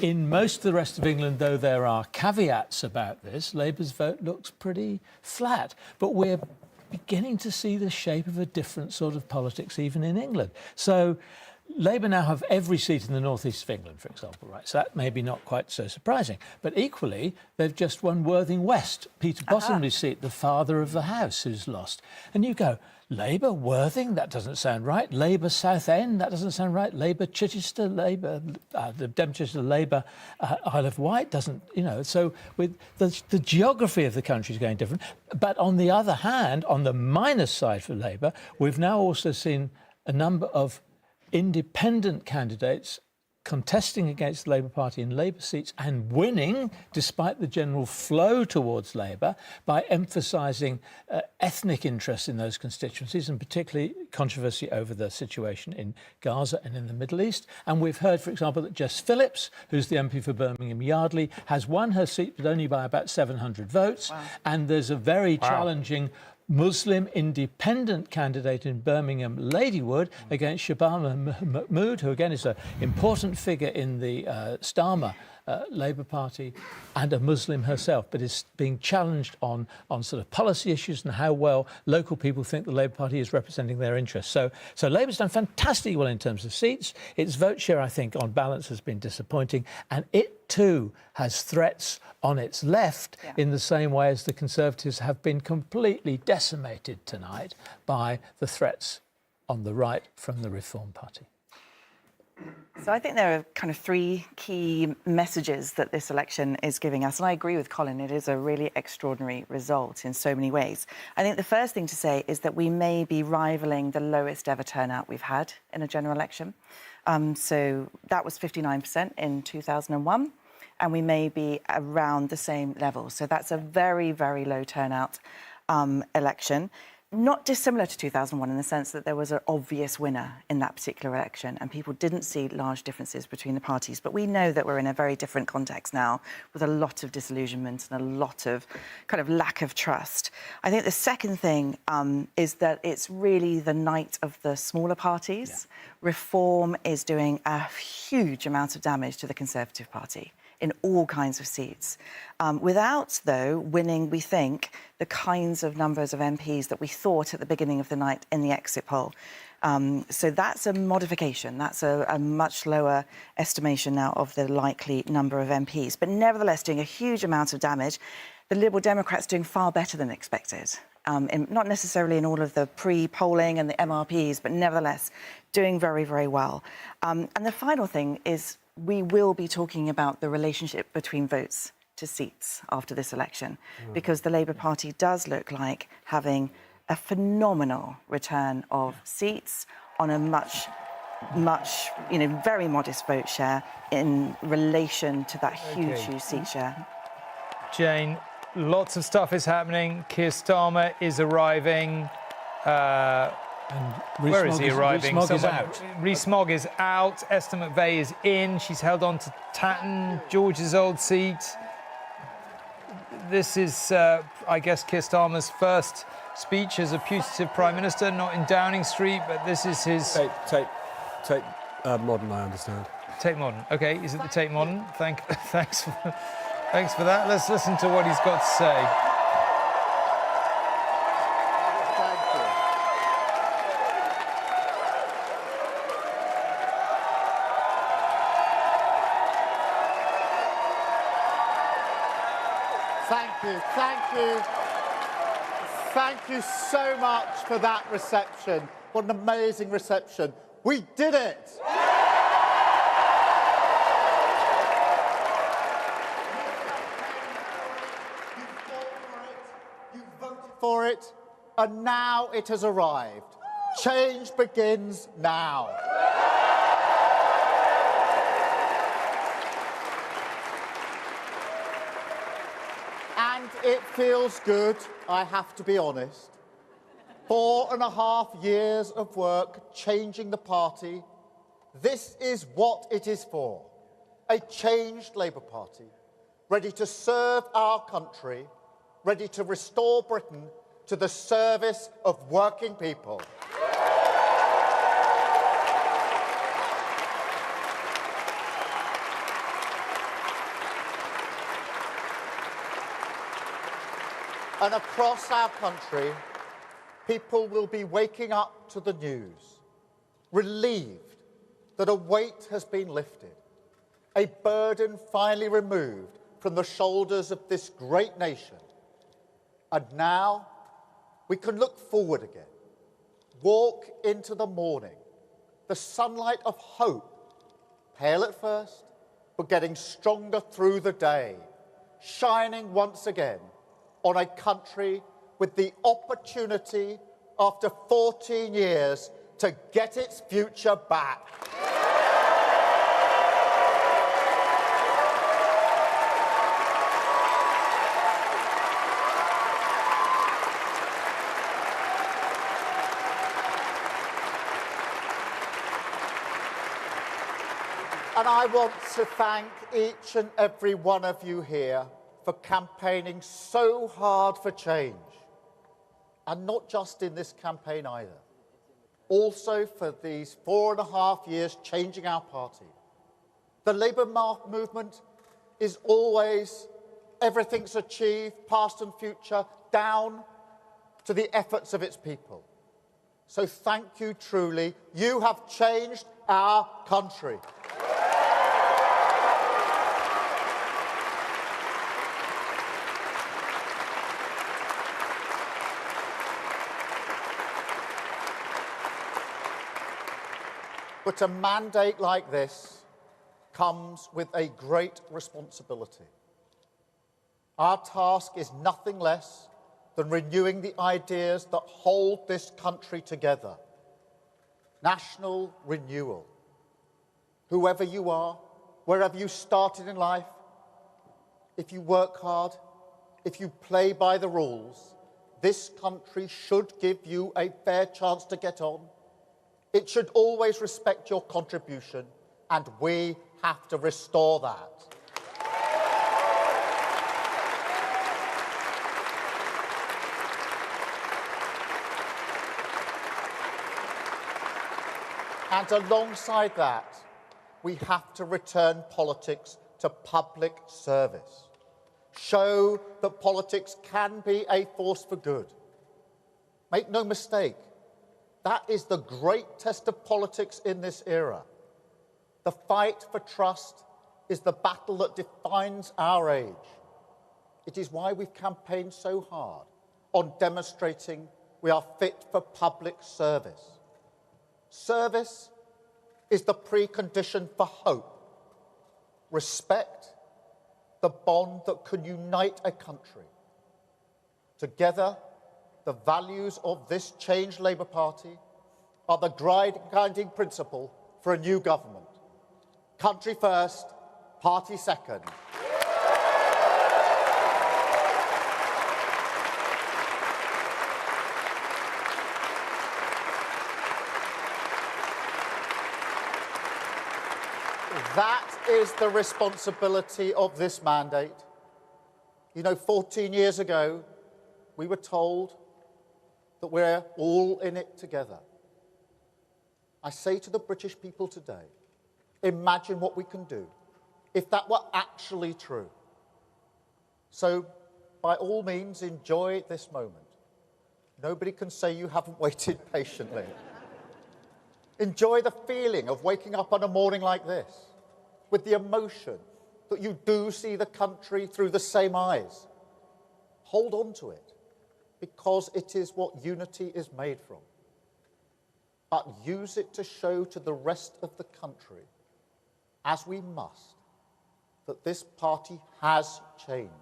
In most of the rest of England, though there are caveats about this, Labour's vote looks pretty flat. But we're beginning to see the shape of a different sort of politics even in England. So Labour now have every seat in the northeast of England, for example, right? So that may be not quite so surprising. But equally, they've just won Worthing West, Peter Bottomley's seat, the father of the House, who's lost. And you go, Labour, Worthing, that doesn't sound right. Labour Southend, that doesn't sound right. Labour Chichester, Labour, the Devonshire Labour Isle of Wight doesn't, you know. So with the geography of the country is going different. But on the other hand, on the minus side for Labour, we've now also seen a number of independent candidates contesting against the Labour Party in Labour seats and winning, despite the general flow towards Labour, by emphasising ethnic interests in those constituencies, and particularly controversy over the situation in Gaza and in the Middle East. And we've heard, for example, that Jess Phillips, who's the MP for Birmingham Yardley, has won her seat, but only by about 700 votes. Wow. And there's a very challenging Muslim independent candidate in Birmingham, Ladywood, against Shabana Mahmood, who again is an important figure in the Starmer Labour Party, and a Muslim herself, but is being challenged on sort of policy issues and how well local people think the Labour Party is representing their interests. So Labour's done fantastically well in terms of seats. Its vote share, I think, on balance has been disappointing, and it too has threats on its left in the same way as the Conservatives have been completely decimated tonight by the threats on the right from the Reform Party. So I think there are kind of three key messages that this election is giving us. And I agree with Colin, it is a really extraordinary result in so many ways. I think the first thing to say is that we may be rivaling the lowest ever turnout we've had in a general election. So that was 59% in 2001. and we may be around the same level. So that's a very, very low turnout election. Not dissimilar to 2001 in the sense that there was an obvious winner in that particular election and people didn't see large differences between the parties. But we know that we're in a very different context now with a lot of disillusionment and a lot of kind of lack of trust. I think the second thing is that it's really the night of the smaller parties. Yeah. Reform is doing a huge amount of damage to the Conservative Party in all kinds of seats. Without, though, winning, we think, the kinds of numbers of MPs that we thought at the beginning of the night in the exit poll. So that's a modification. That's a much lower estimation now of the likely number of MPs. But nevertheless, doing a huge amount of damage. The Liberal Democrats doing far better than expected. Not necessarily in all of the pre-polling and the MRPs, but nevertheless, doing very, very well. And the final thing is we will be talking about the relationship between votes to seats after this election, because the Labour Party does look like having a phenomenal return of seats on a much, very modest vote share in relation to that huge seat share. Jane, lots of stuff is happening. Keir Starmer is arriving. Where is he arriving? Rees-Mogg is out. Rees-Mogg is out. Esther McVey is in. She's held on to Tatton, George's old seat. This is, I guess, Keir Starmer's first speech as a putative Prime Minister, not in Downing Street, but this is his... Tate Modern, I understand. Tate Modern. OK, is it the Tate Modern? Thanks for that. Let's listen to what he's got to say. Thank you so much for that reception. What an amazing reception. We did it! You voted for it, and now it has arrived. Change begins now. And it feels good, I have to be honest. 4.5 years of work changing the party. This is what it is for. A changed Labour Party, ready to serve our country, ready to restore Britain to the service of working people. And across our country, people will be waking up to the news, relieved that a weight has been lifted, a burden finally removed from the shoulders of this great nation. And now we can look forward again, walk into the morning, the sunlight of hope, pale at first, but getting stronger through the day, shining once again on a country with the opportunity, after 14 years, to get its future back. And I want to thank each and every one of you here for campaigning so hard for change. And not just in this campaign either. Also for these 4.5 years changing our party. The Labour movement is always everything's achieved, past and future, down to the efforts of its people. So thank you truly. You have changed our country. But a mandate like this comes with a great responsibility. Our task is nothing less than renewing the ideas that hold this country together. National renewal. Whoever you are, wherever you started in life, if you work hard, if you play by the rules, this country should give you a fair chance to get on. It should always respect your contribution, and we have to restore that. And alongside that, we have to return politics to public service. Show that politics can be a force for good. Make no mistake, that is the great test of politics in this era. The fight for trust is the battle that defines our age. It is why we've campaigned so hard on demonstrating we are fit for public service. Service is the precondition for hope. Respect, the bond that can unite a country. Together, the values of this changed Labour Party are the guiding principle for a new government. Country first, party second. That is the responsibility of this mandate. You know, 14 years ago, we were told that we're all in it together. I say to the British people today, imagine what we can do if that were actually true. So, by all means, enjoy this moment. Nobody can say you haven't waited patiently. Enjoy the feeling of waking up on a morning like this, with the emotion that you do see the country through the same eyes. Hold on to it, because it is what unity is made from. But use it to show to the rest of the country, as we must, that this party has changed,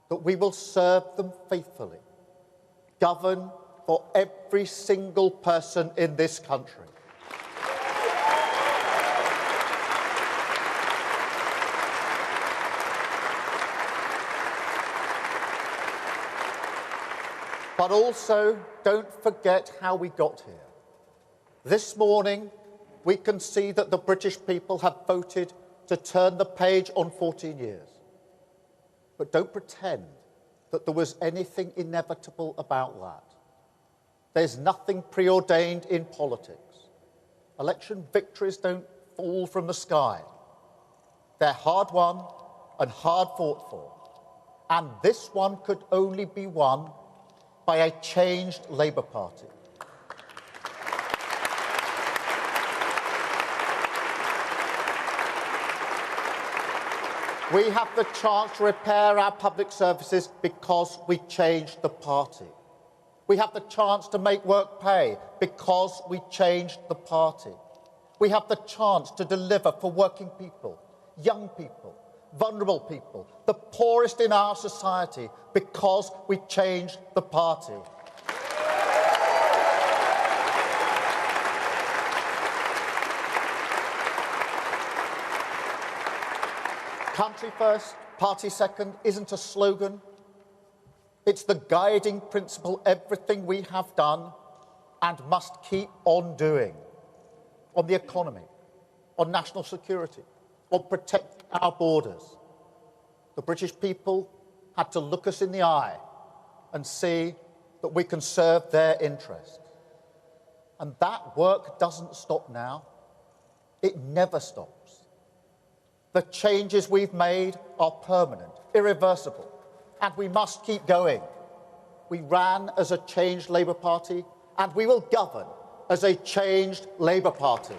that we will serve them faithfully, govern for every single person in this country. But also, don't forget how we got here. This morning, we can see that the British people have voted to turn the page on 14 years. But don't pretend that there was anything inevitable about that. There's nothing preordained in politics. Election victories don't fall from the sky. They're hard won and hard fought for. And this one could only be won by a changed Labour Party. We have the chance to repair our public services because we changed the party. We have the chance to make work pay because we changed the party. We have the chance to deliver for working people, young people, vulnerable people, the poorest in our society, because we changed the party. Country first, party second isn't a slogan. It's the guiding principle everything we have done and must keep on doing. On the economy, on national security, on protecting our borders. The British people had to look us in the eye and see that we can serve their interests. And that work doesn't stop now. It never stops. The changes we've made are permanent, irreversible, and we must keep going. We ran as a changed Labour Party, and we will govern as a changed Labour Party.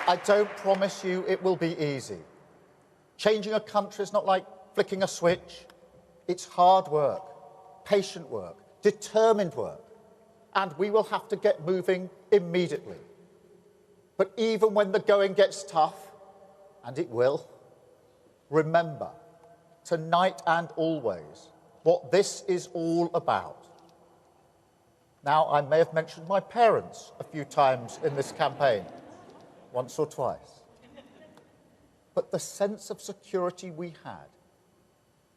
I don't promise you it will be easy. Changing a country is not like flicking a switch. It's hard work, patient work, determined work, and we will have to get moving immediately. But even when the going gets tough, and it will, remember, tonight and always, what this is all about. Now, I may have mentioned my parents a few times in this campaign, once or twice. But the sense of security we had,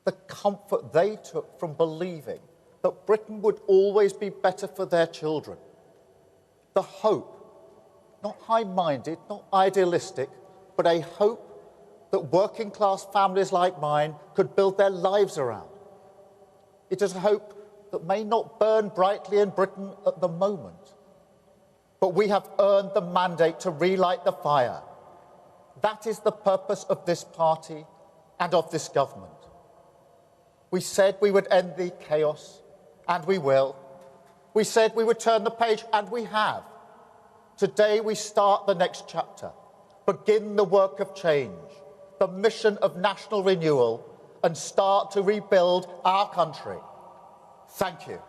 the comfort they took from believing that Britain would always be better for their children, the hope, not high-minded, not idealistic, but a hope that working-class families like mine could build their lives around. It is a hope that may not burn brightly in Britain at the moment, but we have earned the mandate to relight the fire. That is the purpose of this party and of this government. We said we would end the chaos, and we will. We said we would turn the page, and we have. Today we start the next chapter, begin the work of change, the mission of national renewal, and start to rebuild our country. Thank you.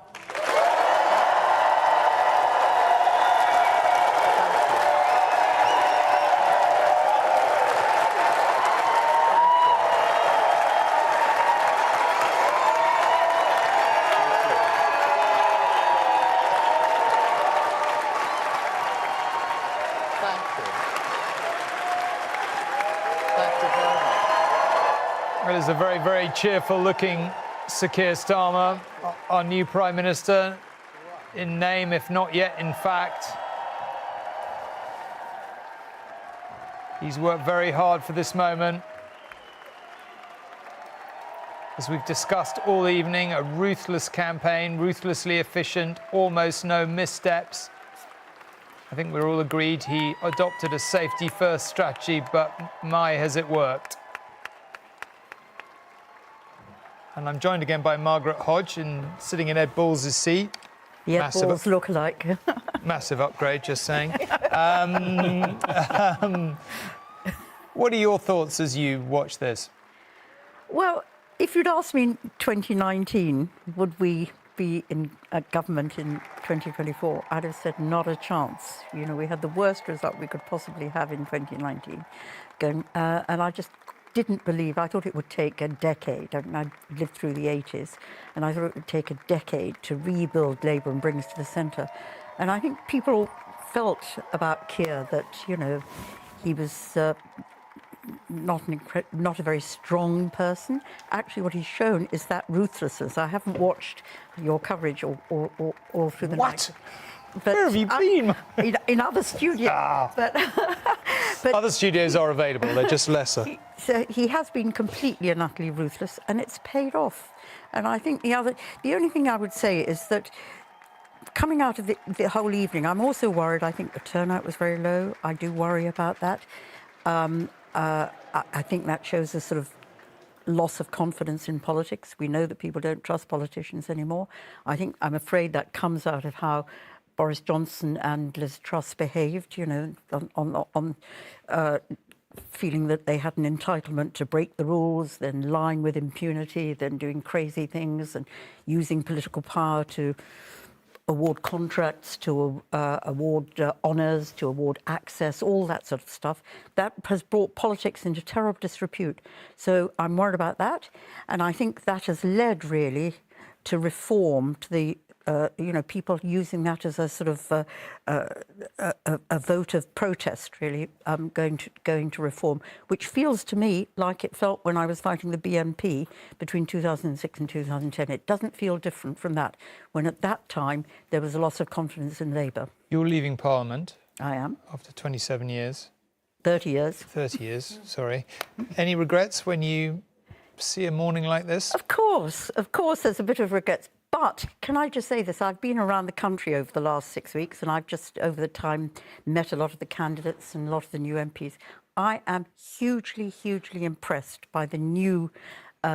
It is a very, very cheerful-looking Sir Keir Starmer, our new Prime Minister, in name, if not yet in fact. He's worked very hard for this moment. As we've discussed all evening, a ruthless campaign, ruthlessly efficient, almost no missteps. I think we're all agreed he adopted a safety-first strategy, but my, has it worked. And I'm joined again by Margaret Hodge, sitting in Ed Balls' seat. Yeah, Balls look alike. Massive upgrade, just saying. What are your thoughts as you watch this? Well, if you'd asked me in 2019, would we be in a government in 2024, I'd have said not a chance. You know, we had the worst result we could possibly have in 2019. And I just didn't believe, I thought it would take a decade. I lived through the 80s, and I thought it would take a decade to rebuild Labour and bring us to the centre. And I think people felt about Keir that, you know, he was not a very strong person. Actually, what he's shown is that ruthlessness. I haven't watched your coverage all through the night. But where have you been? In other studios. But other studios are available, they're just lesser. So he has been completely and utterly ruthless, and it's paid off. And I think the only thing I would say is that coming out of the whole evening, I'm also worried. I think the turnout was very low. I do worry about that. I think that shows a sort of loss of confidence in politics. We know that people don't trust politicians anymore. I'm afraid that comes out of how Boris Johnson and Liz Truss behaved, you know, on feeling that they had an entitlement to break the rules, then lying with impunity, then doing crazy things and using political power to award contracts, to award honours, to award access, all that sort of stuff. That has brought politics into terrible disrepute. So I'm worried about that. And I think that has led really to reform, to the people using that as a sort of a vote of protest, really, going to reform, which feels to me like it felt when I was fighting the BNP between 2006 and 2010. It doesn't feel different from that, when at that time there was a loss of confidence in Labour. You're leaving Parliament. I am. After 27 years. 30 years. 30 years, sorry. Any regrets when you see a morning like this? Of course, there's a bit of regrets. But can I just say this? I've been around the country over the last 6 weeks, and I've just, over the time, met a lot of the candidates and a lot of the new MPs. I am hugely, hugely impressed by the new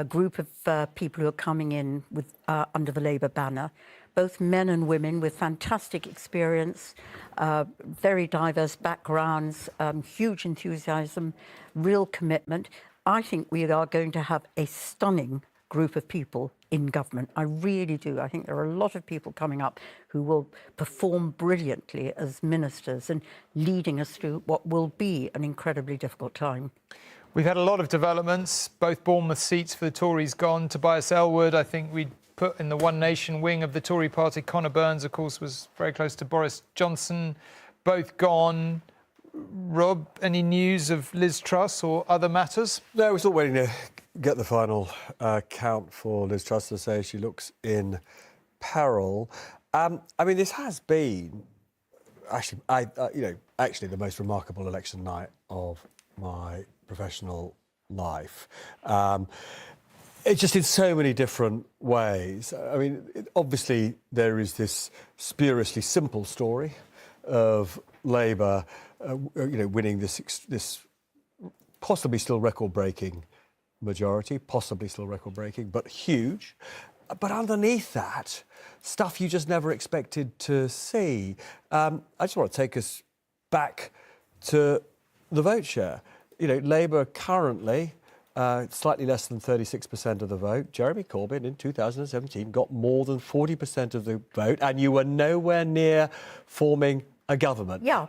group of people who are coming in with under the Labour banner, both men and women with fantastic experience, very diverse backgrounds, huge enthusiasm, real commitment. I think we are going to have a stunning group of people in government. I really do. I think there are a lot of people coming up who will perform brilliantly as ministers and leading us through what will be an incredibly difficult time. We've had a lot of developments. Both Bournemouth seats for the Tories gone. Tobias Ellwood, I think we'd put in the One Nation wing of the Tory party. Conor Burns, of course, was very close to Boris Johnson. Both gone. Rob, any news of Liz Truss or other matters? No, we're still waiting to get the final count for Liz Truss to say she looks in peril. I mean, this has been actually, actually the most remarkable election night of my professional life. It's just in so many different ways. I mean, obviously there is this spuriously simple story of Labour, winning this possibly still record-breaking majority, but huge. But underneath that, stuff you just never expected to see. I just want to take us back to the vote share. Labour currently slightly less than 36% of the vote. Jeremy Corbyn in 2017 got more than 40% of the vote, and you were nowhere near forming a government. Yeah,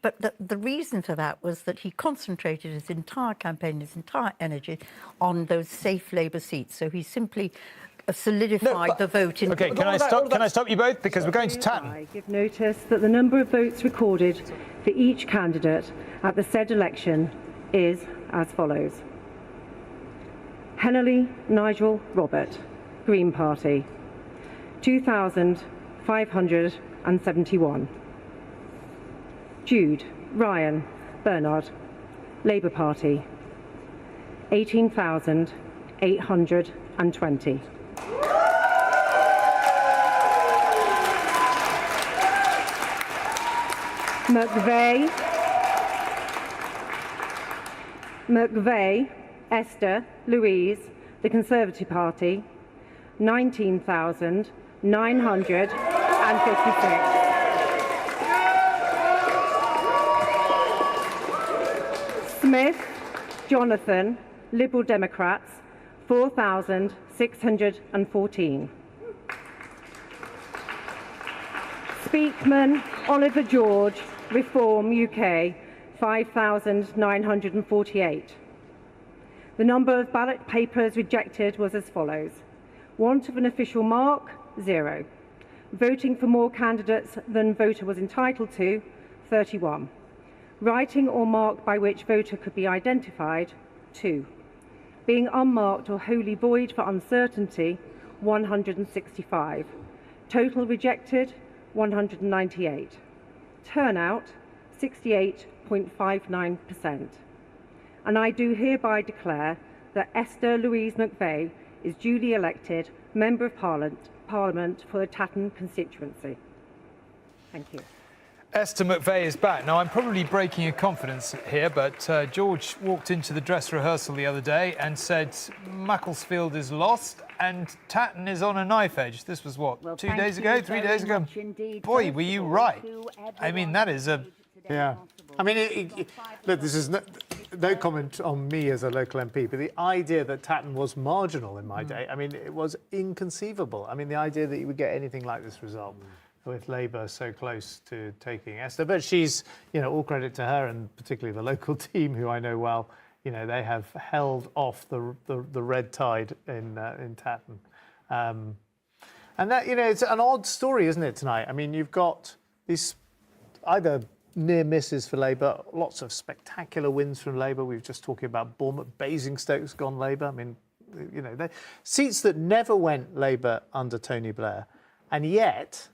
but the reason for that was that he concentrated his entire campaign, his entire energy on those safe Labour seats. So he simply solidified the vote. OK, can I stop you both? Because we're going to Tatton. I give notice that the number of votes recorded for each candidate at the said election is as follows. Henley Nigel Robert, Green Party, 2,571. Jude Ryan Bernard, Labour Party, 18,820. McVeigh Esther Louise, the Conservative Party, 19,956. Smith Jonathan, Liberal Democrats, 4,614. Speakman Oliver George, Reform UK, 5,948. The number of ballot papers rejected was as follows. Want of an official mark, 0. Voting for more candidates than voter was entitled to, 31. Writing or mark by which voter could be identified, 2. Being unmarked or wholly void for uncertainty, 165. Total rejected, 198. Turnout, 68.59%. And I do hereby declare that Esther Louise McVeigh is duly elected Member of Parliament for the Tatton constituency. Thank you. Esther McVeigh is back. Now, I'm probably breaking your confidence here, but George walked into the dress rehearsal the other day and said Macclesfield is lost and Tatton is on a knife edge. This was what, 2 days ago, 3 days ago? Boy, were you right. I mean, that is a... Yeah. I mean, look, this is no comment on me as a local MP, but the idea that Tatton was marginal in my day, I mean, it was inconceivable. I mean, the idea that you would get anything like this result with Labour so close to taking Esther. But she's, all credit to her, and particularly the local team, who I know well. They have held off the red tide in Tatton. And that, it's an odd story, isn't it, tonight? I mean, you've got these either near misses for Labour, lots of spectacular wins from Labour. We were just talking about Bournemouth, Basingstoke's gone Labour. I mean, they seats that never went Labour under Tony Blair. And yet,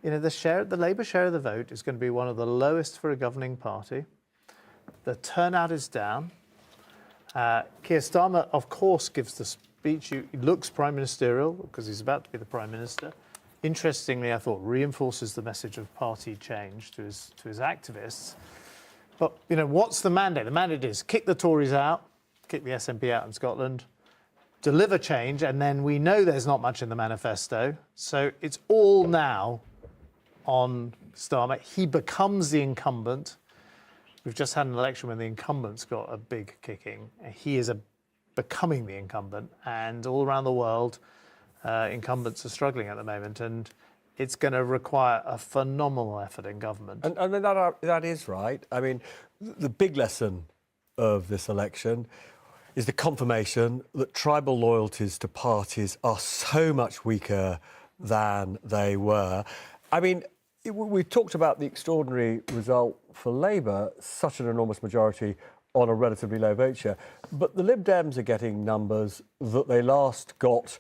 the Labour share of the vote is going to be one of the lowest for a governing party. The turnout is down. Keir Starmer, of course, gives the speech. He looks prime ministerial because he's about to be the prime minister. Interestingly, I thought reinforces the message of party change to his activists. But what's the mandate? The mandate is kick the Tories out, kick the SNP out in Scotland, deliver change, and then we know there's not much in the manifesto. So it's all now on Starmer. He becomes the incumbent. We've just had an election when the incumbent's got a big kicking. He is becoming the incumbent, and all around the world, incumbents are struggling at the moment, and it's going to require a phenomenal effort in government. And that is right. I mean, the big lesson of this election is the confirmation that tribal loyalties to parties are so much weaker than they were. I mean, we've talked about the extraordinary result for Labour, such an enormous majority on a relatively low vote share. But the Lib Dems are getting numbers that they last got,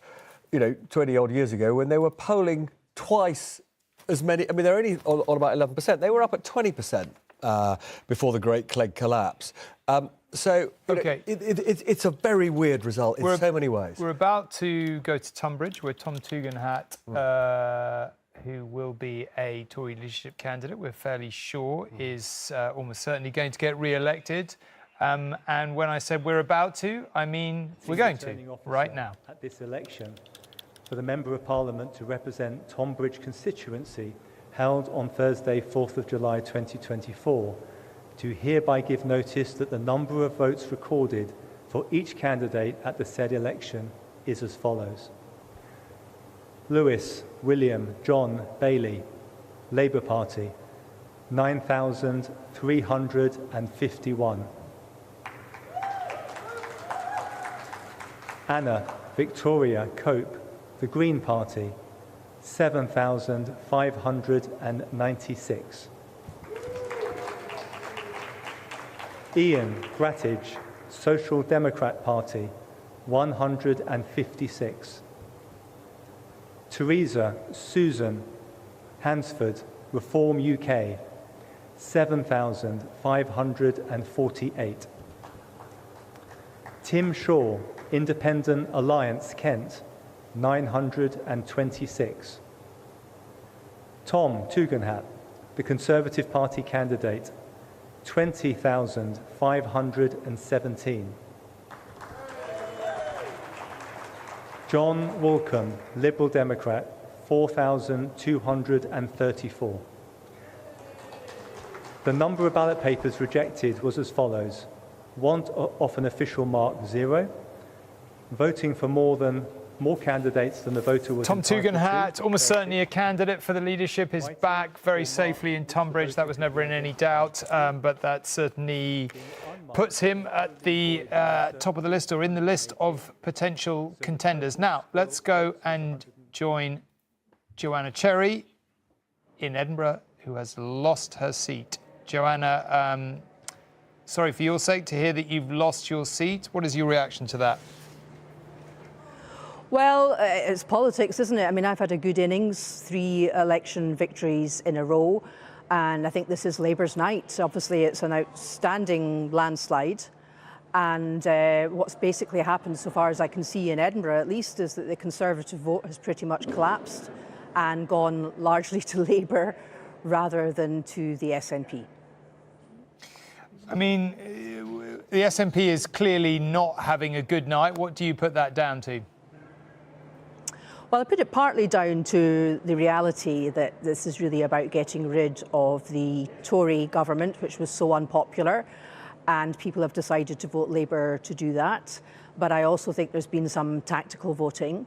20-odd years ago when they were polling twice as many. I mean, they're only on about 11%. They were up at 20% before the Great Clegg collapse. It's a very weird result in so many ways. We're about to go to Tunbridge, where Tom Tugendhat, who will be a Tory leadership candidate, we're fairly sure, is almost certainly going to get re-elected. And when I said we're about to, I mean we're going to, right now. At this election, for the Member of Parliament to represent Tonbridge constituency, held on Thursday, 4th of July 2024, to hereby give notice that the number of votes recorded for each candidate at the said election is as follows. Lewis William John Bailey, Labour Party, 9,351. Anna Victoria Cope, the Green Party, 7,596. Ian Grattage, Social Democrat Party, 156. Teresa Susan Hansford, Reform UK, 7,548. Tim Shaw, Independent Alliance Kent, 926. Tom Tugendhat, the Conservative Party candidate, 20,517. John Walcombe, Liberal Democrat, 4,234. The number of ballot papers rejected was as follows: want of an official mark 0, voting for more candidates than the voter was. Tom Tugendhat, almost certainly a candidate for the leadership, is back very safely in Tunbridge. That was never in any doubt, but that certainly puts him at the top of the list, or in the list of potential contenders. Now, let's go and join Joanna Cherry in Edinburgh, who has lost her seat. Joanna, sorry for your sake to hear that you've lost your seat. What is your reaction to that? Well, it's politics, isn't it? I mean, I've had a good innings, 3 election victories in a row, and I think this is Labour's night. Obviously, it's an outstanding landslide, and what's basically happened, so far as I can see in Edinburgh at least, is that the Conservative vote has pretty much collapsed and gone largely to Labour rather than to the SNP. I mean, the SNP is clearly not having a good night. What do you put that down to? Well, I put it partly down to the reality that this is really about getting rid of the Tory government, which was so unpopular, and people have decided to vote Labour to do that. But I also think there's been some tactical voting,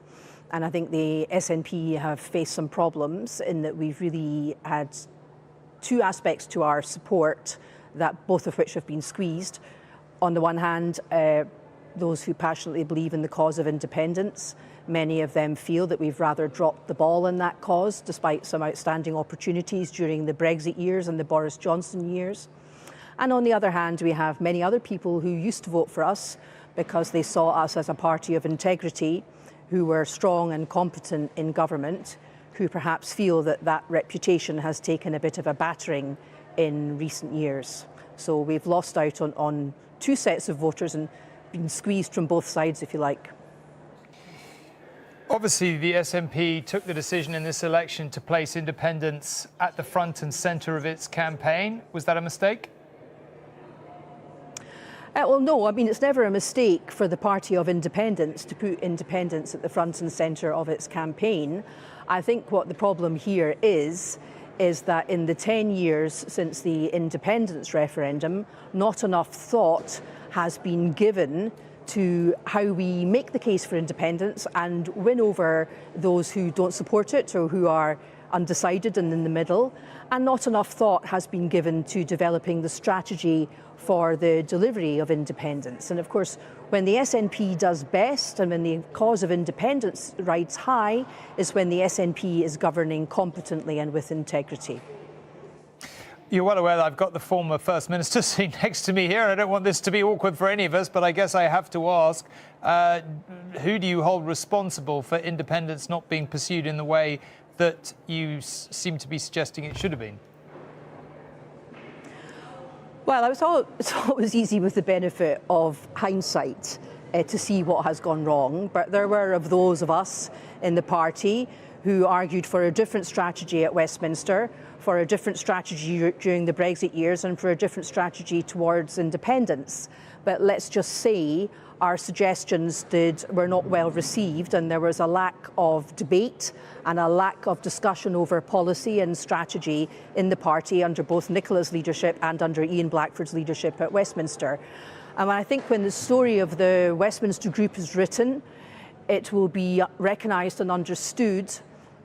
and I think the SNP have faced some problems in that we've really had 2 aspects to our support, that both of which have been squeezed. On the one hand, those who passionately believe in the cause of independence, many of them feel that we've rather dropped the ball in that cause, despite some outstanding opportunities during the Brexit years and the Boris Johnson years. And on the other hand, we have many other people who used to vote for us because they saw us as a party of integrity, who were strong and competent in government, who perhaps feel that that reputation has taken a bit of a battering in recent years. So we've lost out on 2 sets of voters and been squeezed from both sides, if you like. Obviously, the SNP took the decision in this election to place independence at the front and centre of its campaign. Was that a mistake? Well, no. I mean, it's never a mistake for the Party of Independence to put independence at the front and centre of its campaign. I think what the problem here is that in the 10 years since the independence referendum, not enough thought has been given to how we make the case for independence and win over those who don't support it or who are undecided and in the middle, and not enough thought has been given to developing the strategy for the delivery of independence. And of course, when the SNP does best and when the cause of independence rides high is when the SNP is governing competently and with integrity. You're well aware that I've got the former First Minister sitting next to me here, and I don't want this to be awkward for any of us, but I guess I have to ask, who do you hold responsible for independence not being pursued in the way that you seem to be suggesting it should have been? Well, it's always easy with the benefit of hindsight to see what has gone wrong, but there were of those of us in the party who argued for a different strategy at Westminster, for a different strategy during the Brexit years and for a different strategy towards independence. But let's just say our suggestions were not well received, and there was a lack of debate and a lack of discussion over policy and strategy in the party under both Nicola's leadership and under Ian Blackford's leadership at Westminster. And I think when the story of the Westminster Group is written, it will be recognised and understood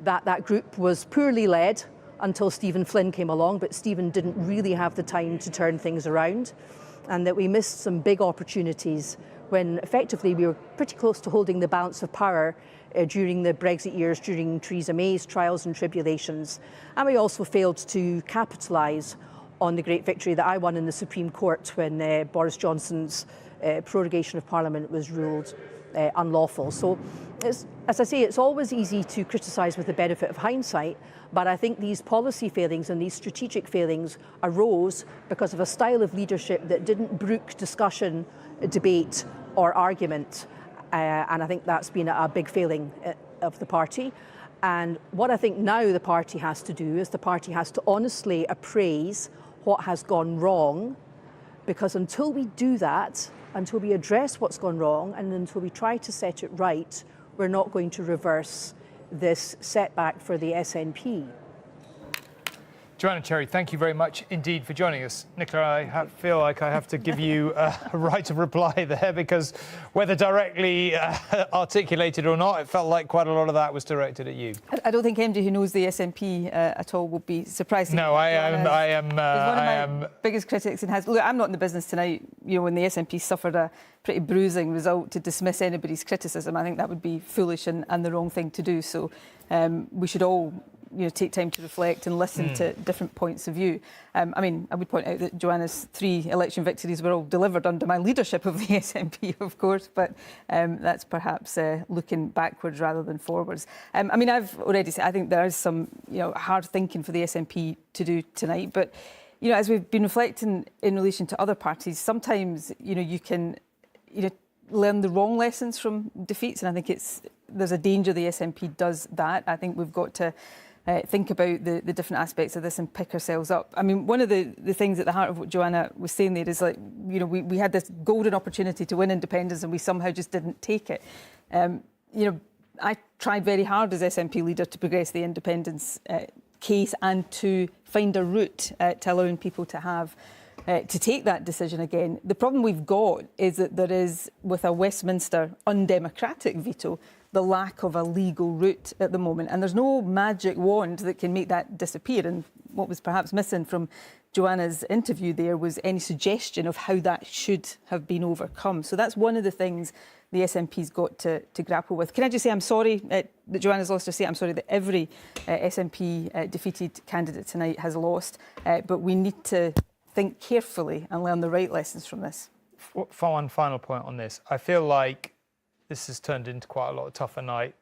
that that group was poorly led until Stephen Flynn came along, but Stephen didn't really have the time to turn things around, and that we missed some big opportunities when effectively we were pretty close to holding the balance of power during the Brexit years, during Theresa May's trials and tribulations. And we also failed to capitalise on the great victory that I won in the Supreme Court when Boris Johnson's prorogation of Parliament was ruled unlawful. So, as I say, it's always easy to criticise with the benefit of hindsight, but I think these policy failings and these strategic failings arose because of a style of leadership that didn't brook discussion, debate or argument. And I think that's been a big failing of the party. And what I think now the party has to do is the party has to honestly appraise what has gone wrong, because until we do that, until we address what's gone wrong and until we try to set it right, we're not going to reverse this setback for the SNP. Joanna Cherry, thank you very much indeed for joining us. Nicola, I feel like I have to give you a right of reply there, because whether directly articulated or not, it felt like quite a lot of that was directed at you. I don't think anybody who knows the SNP at all will be surprised. No, I am. He's one of my biggest critics and has. Look, I'm not in the business tonight. You know, when the SNP suffered a pretty bruising result, to dismiss anybody's criticism, I think that would be foolish and the wrong thing to do. So we should all, you know, take time to reflect and listen to different points of view. I mean, I would point out that Joanna's 3 election victories were all delivered under my leadership of the SNP, of course, but that's perhaps looking backwards rather than forwards. I mean, I've already said I think there is some, you know, hard thinking for the SNP to do tonight, but, you know, as we've been reflecting in relation to other parties, sometimes, you know, you can, you know, learn the wrong lessons from defeats, and I think there's a danger the SNP does that. I think we've got to think about the different aspects of this and pick ourselves up. I mean, one of the things at the heart of what Joanna was saying there is, like, you know, we had this golden opportunity to win independence and we somehow just didn't take it. You know, I tried very hard as SNP leader to progress the independence case and to find a route to allowing people to have to take that decision again. The problem we've got is that there is, with a Westminster undemocratic veto, the lack of a legal route at the moment. And there's no magic wand that can make that disappear. And what was perhaps missing from Joanna's interview there was any suggestion of how that should have been overcome. So that's one of the things the SNP's got to grapple with. Can I just say I'm sorry that Joanna's lost her seat. I'm sorry that every SNP defeated candidate tonight has lost. But we need to think carefully and learn the right lessons from this. For one final point on this, I feel like this has turned into quite a lot tougher night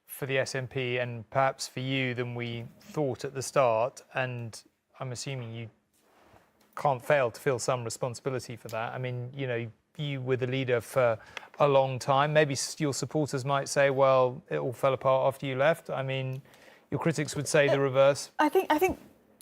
for the SNP and perhaps for you than we thought at the start. And I'm assuming you can't fail to feel some responsibility for that. I mean, you know, you were the leader for a long time. Maybe your supporters might say, well, it all fell apart after you left. I mean, your critics would say the reverse. I think,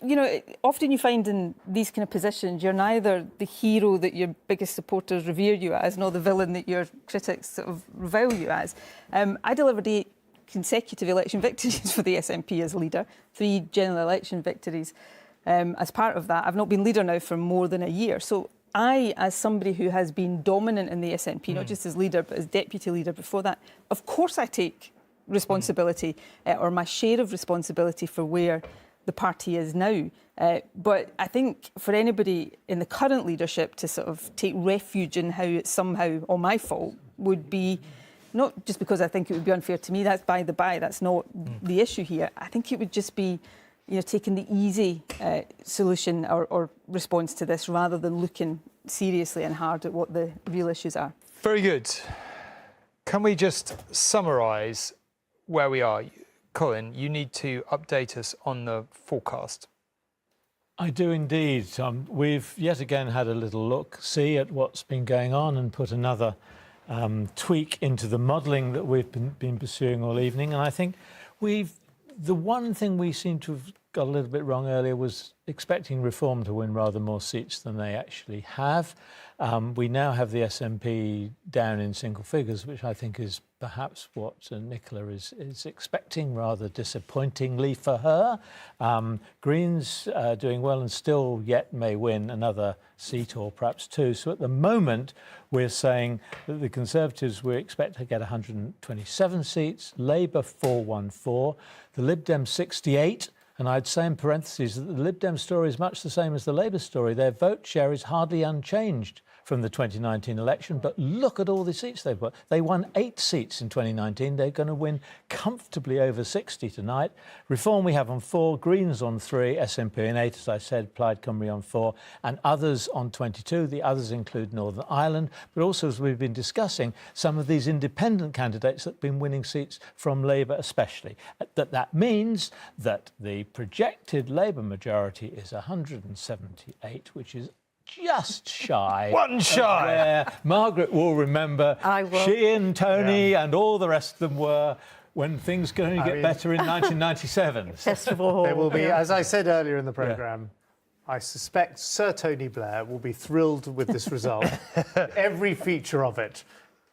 you know, often you find in these kind of positions, you're neither the hero that your biggest supporters revere you as, nor the villain that your critics sort of revile you as. I delivered 8 consecutive election victories for the SNP as leader, 3 general election victories. As part of that, I've not been leader now for more than a year. So I, as somebody who has been dominant in the SNP, not just as leader, but as deputy leader before that, of course I take responsibility or my share of responsibility for where the party is now. But I think for anybody in the current leadership to sort of take refuge in how it's somehow all my fault would be, not just because I think it would be unfair to me, that's by the by, that's not the issue here. I think it would just be, you know, taking the easy solution or response to this rather than looking seriously and hard at what the real issues are. Very good. Can we just summarise where we are? Colin, you need to update us on the forecast. I do indeed, Tom. We've yet again had a little look-see at what's been going on and put another tweak into the modelling that we've been pursuing all evening. And I think the one thing we seem to have got a little bit wrong earlier was expecting Reform to win rather more seats than they actually have. We now have the SNP down in single figures, which I think is perhaps what Nicola is expecting, rather disappointingly for her. Greens doing well and still yet may win another seat or perhaps two. So at the moment, we're saying that the Conservatives, we expect to get 127 seats, Labour 414, the Lib Dems 68. And I'd say in parentheses that the Lib Dem story is much the same as the Labour story. Their vote share is hardly unchanged from the 2019 election, but look at all the seats they've got. They won 8 seats in 2019. They're going to win comfortably over 60 tonight. Reform we have on 4, Greens on 3, SNP on 8, as I said, Plaid Cymru on 4, and others on 22. The others include Northern Ireland, but also, as we've been discussing, some of these independent candidates that have been winning seats from Labour especially. That means that the projected Labour majority is 178, which is just shy. One shy. Where Margaret will remember she and Tony and all the rest of them were when things can only get better in 1997. Festival Hall. There will be, as I said earlier in the programme, I suspect Sir Tony Blair will be thrilled with this result. Every feature of it.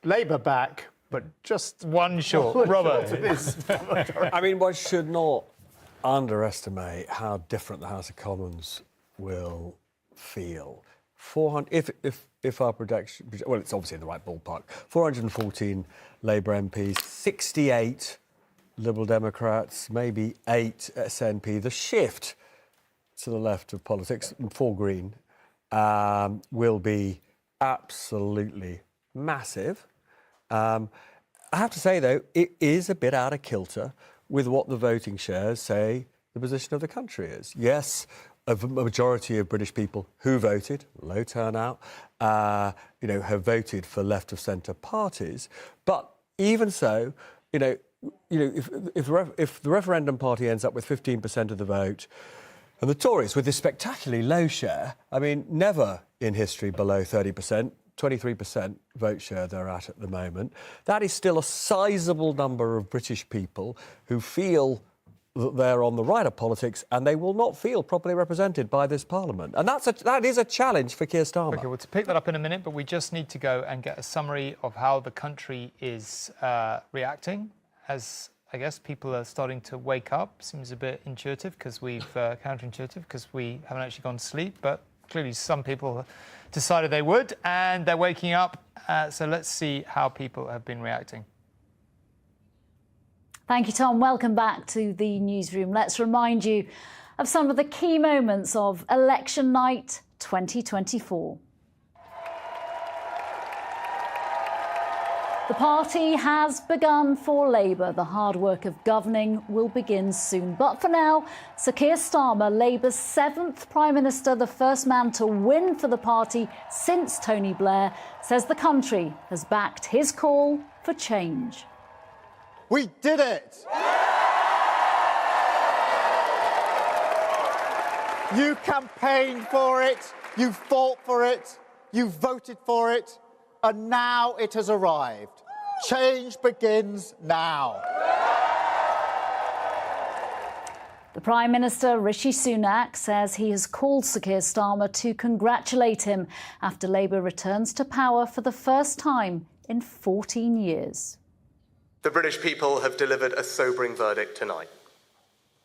Labour back, but just one short. Robert. I mean, one should not underestimate how different the House of Commons will feel. 400, if our projection, well, it's obviously in the right ballpark. 414 Labour MPs, 68 Liberal Democrats, maybe 8 SNP. The shift to the left of politics, for Green, will be absolutely massive. I have to say, though, it is a bit out of kilter with what the voting shares say the position of the country is. Yes, a majority of British people who voted, low turnout, have voted for left of centre parties. But even so, if the referendum party ends up with 15% of the vote, and the Tories with this spectacularly low share, I mean, never in history below 30%. 23% vote share they're at the moment. That is still a sizable number of British people who feel that they're on the right of politics and they will not feel properly represented by this Parliament. And that is a challenge for Keir Starmer. OK, well, to pick that up in a minute, but we just need to go and get a summary of how the country is reacting, as I guess people are starting to wake up. Seems a bit intuitive because we've counterintuitive because we haven't actually gone to sleep, but clearly some people decided they would, and they're waking up. So let's see how people have been reacting. Thank you, Tom. Welcome back to the newsroom. Let's remind you of some of the key moments of election night 2024. The party has begun for Labour. The hard work of governing will begin soon. But for now, Sir Keir Starmer, Labour's 7th Prime Minister, the first man to win for the party since Tony Blair, says the country has backed his call for change. We did it! You campaigned for it, you fought for it, you voted for it, and now it has arrived. Change begins now. The Prime Minister, Rishi Sunak, says he has called Sir Keir Starmer to congratulate him after Labour returns to power for the first time in 14 years. The British people have delivered a sobering verdict tonight.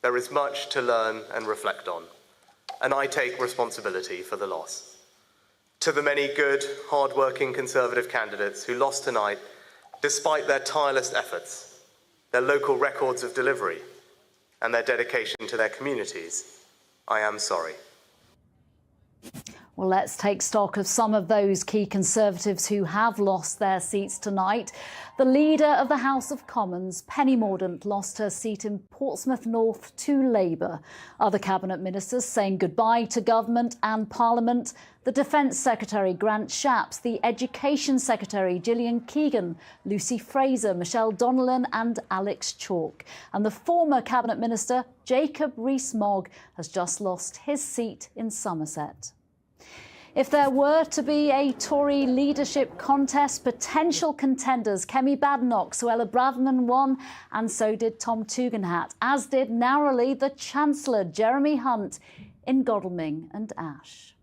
There is much to learn and reflect on, and I take responsibility for the loss. To the many good, hard-working Conservative candidates who lost tonight, despite their tireless efforts, their local records of delivery, and their dedication to their communities, I am sorry. Well, let's take stock of some of those key Conservatives who have lost their seats tonight. The leader of the House of Commons, Penny Mordaunt, lost her seat in Portsmouth North to Labour. Other cabinet ministers saying goodbye to government and Parliament. The Defence Secretary, Grant Shapps, the Education Secretary, Gillian Keegan, Lucy Fraser, Michelle Donnellan and Alex Chalk. And the former cabinet minister, Jacob Rees-Mogg, has just lost his seat in Somerset. If there were to be a Tory leadership contest, potential contenders Kemi Badenoch, Suella Braverman won, and so did Tom Tugendhat, as did narrowly the Chancellor, Jeremy Hunt, in Godalming and Ash.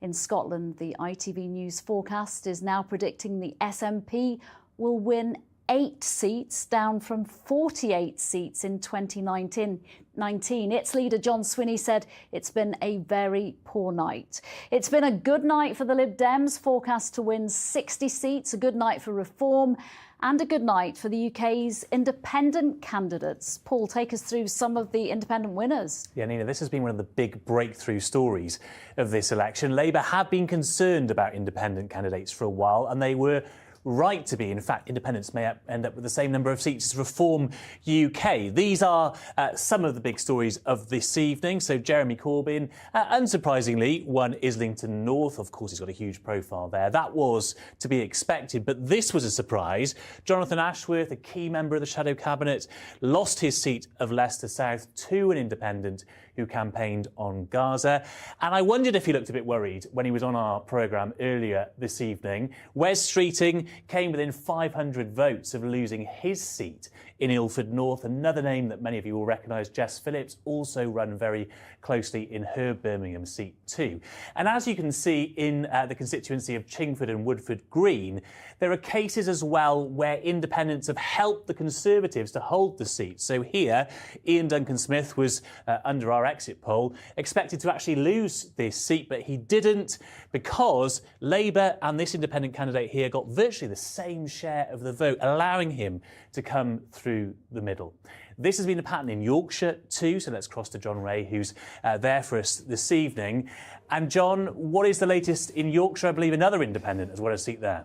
In Scotland, the ITV News forecast is now predicting the SNP will win 8 seats, down from 48 seats in 2019. Its leader, John Swinney, said it's been a very poor night. It's been a good night for the Lib Dems, forecast to win 60 seats, a good night for Reform, and a good night for the UK's independent candidates. Paul, take us through some of the independent winners. Yeah, Nina, this has been one of the big breakthrough stories of this election. Labour have been concerned about independent candidates for a while, and they were right to be. In fact, independents may end up with the same number of seats as Reform UK. These are some of the big stories of this evening. So Jeremy Corbyn, unsurprisingly, won Islington North. Of course, he's got a huge profile there. That was to be expected, but this was a surprise. Jonathan Ashworth, a key member of the Shadow Cabinet, lost his seat of Leicester South to an independent who campaigned on Gaza. And I wondered if he looked a bit worried when he was on our programme earlier this evening. Wes Streeting came within 500 votes of losing his seat in Ilford North. Another name that many of you will recognise, Jess Phillips, also run very closely in her Birmingham seat too. And as you can see in the constituency of Chingford and Woodford Green, there are cases as well where independents have helped the Conservatives to hold the seat. So here, Ian Duncan-Smith was, under our exit poll, expected to actually lose this seat, but he didn't because Labour and this independent candidate here got virtually the same share of the vote, allowing him to come through the middle. This has been the pattern in Yorkshire too, so let's cross to John Ray, who's there for us this evening. And John, what is the latest in Yorkshire? I believe another independent has won a seat there.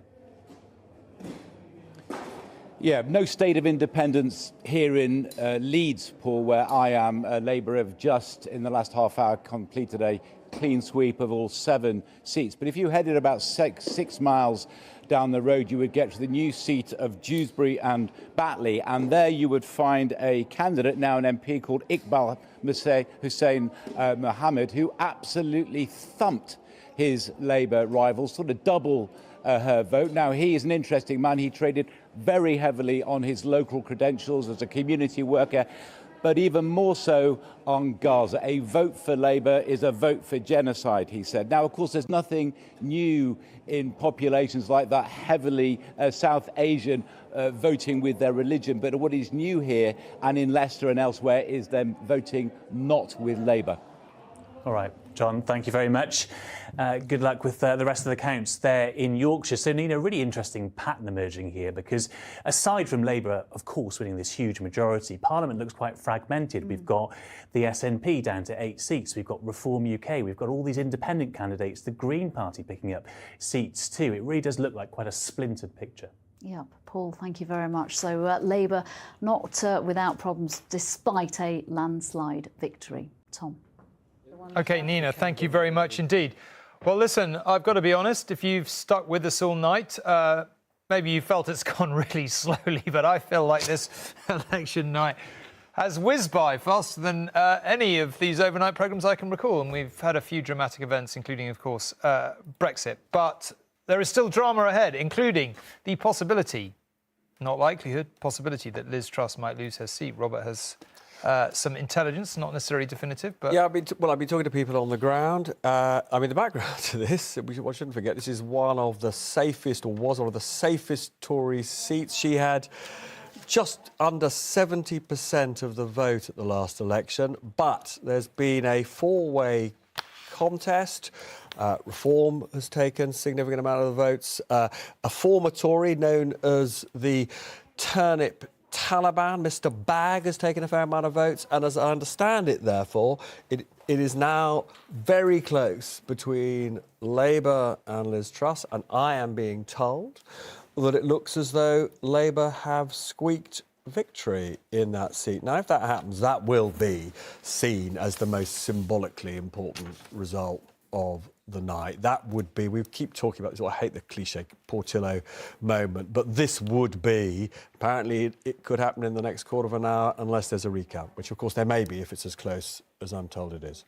Yeah, no state of independence here in Leeds, Paul, where I am. Labour have just, in the last half hour, completed a clean sweep of all 7 seats. But if you headed about 6 miles down the road, you would get to the new seat of Dewsbury and Batley, and there you would find a candidate, now an MP, called Iqbal Hussain Mohammed, who absolutely thumped his Labour rival, sort of double her vote. Now, he is an interesting man. He traded very heavily on his local credentials as a community worker, but even more so on Gaza. A vote for Labour is a vote for genocide, he said. Now, of course, there's nothing new in populations like that, heavily South Asian voting with their religion. But what is new here and in Leicester and elsewhere is them voting not with Labour. All right, John, thank you very much. Good luck with the rest of the counts there in Yorkshire. So, Nina, a really interesting pattern emerging here because aside from Labour, of course, winning this huge majority, Parliament looks quite fragmented. We've got the SNP down to 8 seats. We've got Reform UK. We've got all these independent candidates, the Green Party picking up seats too. It really does look like quite a splintered picture. Yeah, Paul, thank you very much. So Labour not without problems despite a landslide victory. Tom. OK, Nina, thank you very much indeed. Well, listen, I've got to be honest, if you've stuck with us all night, maybe you felt it's gone really slowly, but I feel like this election night has whizzed by faster than any of these overnight programmes I can recall. And we've had a few dramatic events, including, of course, Brexit. But there is still drama ahead, including the possibility, not likelihood, possibility that Liz Truss might lose her seat. Robert has some intelligence, not necessarily definitive, but... Yeah, I've been talking to people on the ground. I mean, the background to this, we shouldn't forget, this is one of the safest, or was one of the safest Tory seats. She had just under 70% of the vote at the last election, but there's been a 4-way contest. Reform has taken a significant amount of the votes. A former Tory known as the turnip Taliban. Mr. Bagg has taken a fair amount of votes, and as I understand it, therefore, it is now very close between Labour and Liz Truss, and I am being told that it looks as though Labour have squeaked victory in that seat. Now, if that happens, that will be seen as the most symbolically important result of the night. That would be, we keep talking about this, I hate the cliche Portillo moment, but this would be, apparently it could happen in the next quarter of an hour unless there's a recount, which of course there may be if it's as close as I'm told it is.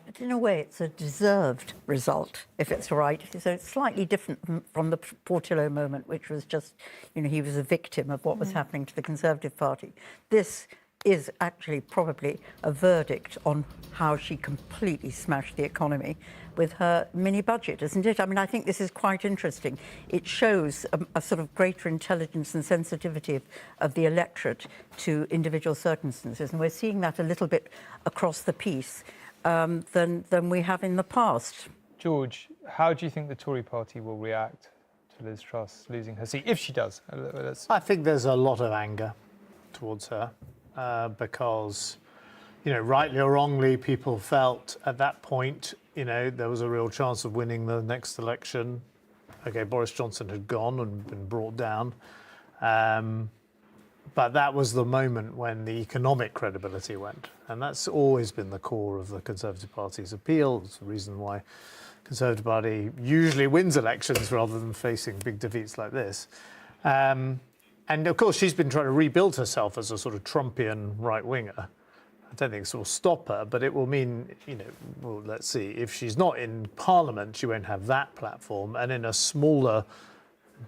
But in a way, it's a deserved result, if it's right. So it's slightly different from the Portillo moment, which was just, you know, he was a victim of what was happening to the Conservative Party. This is actually probably a verdict on how she completely smashed the economy with her mini budget, isn't it? I mean, I think this is quite interesting. It shows a sort of greater intelligence and sensitivity of the electorate to individual circumstances, and we're seeing that a little bit across the piece than we have in the past. George, how do you think the Tory party will react to Liz Truss losing her seat, if she does? I think there's a lot of anger towards her because, you know, rightly or wrongly, people felt at that point, you know, there was a real chance of winning the next election. OK, Boris Johnson had gone and been brought down. But that was the moment when the economic credibility went. And that's always been the core of the Conservative Party's appeal. It's the reason why the Conservative Party usually wins elections rather than facing big defeats like this. And of course, she's been trying to rebuild herself as a sort of Trumpian right-winger. I don't think this will stop her, but it will mean, you know, well, let's see, if she's not in Parliament, she won't have that platform. And in a smaller,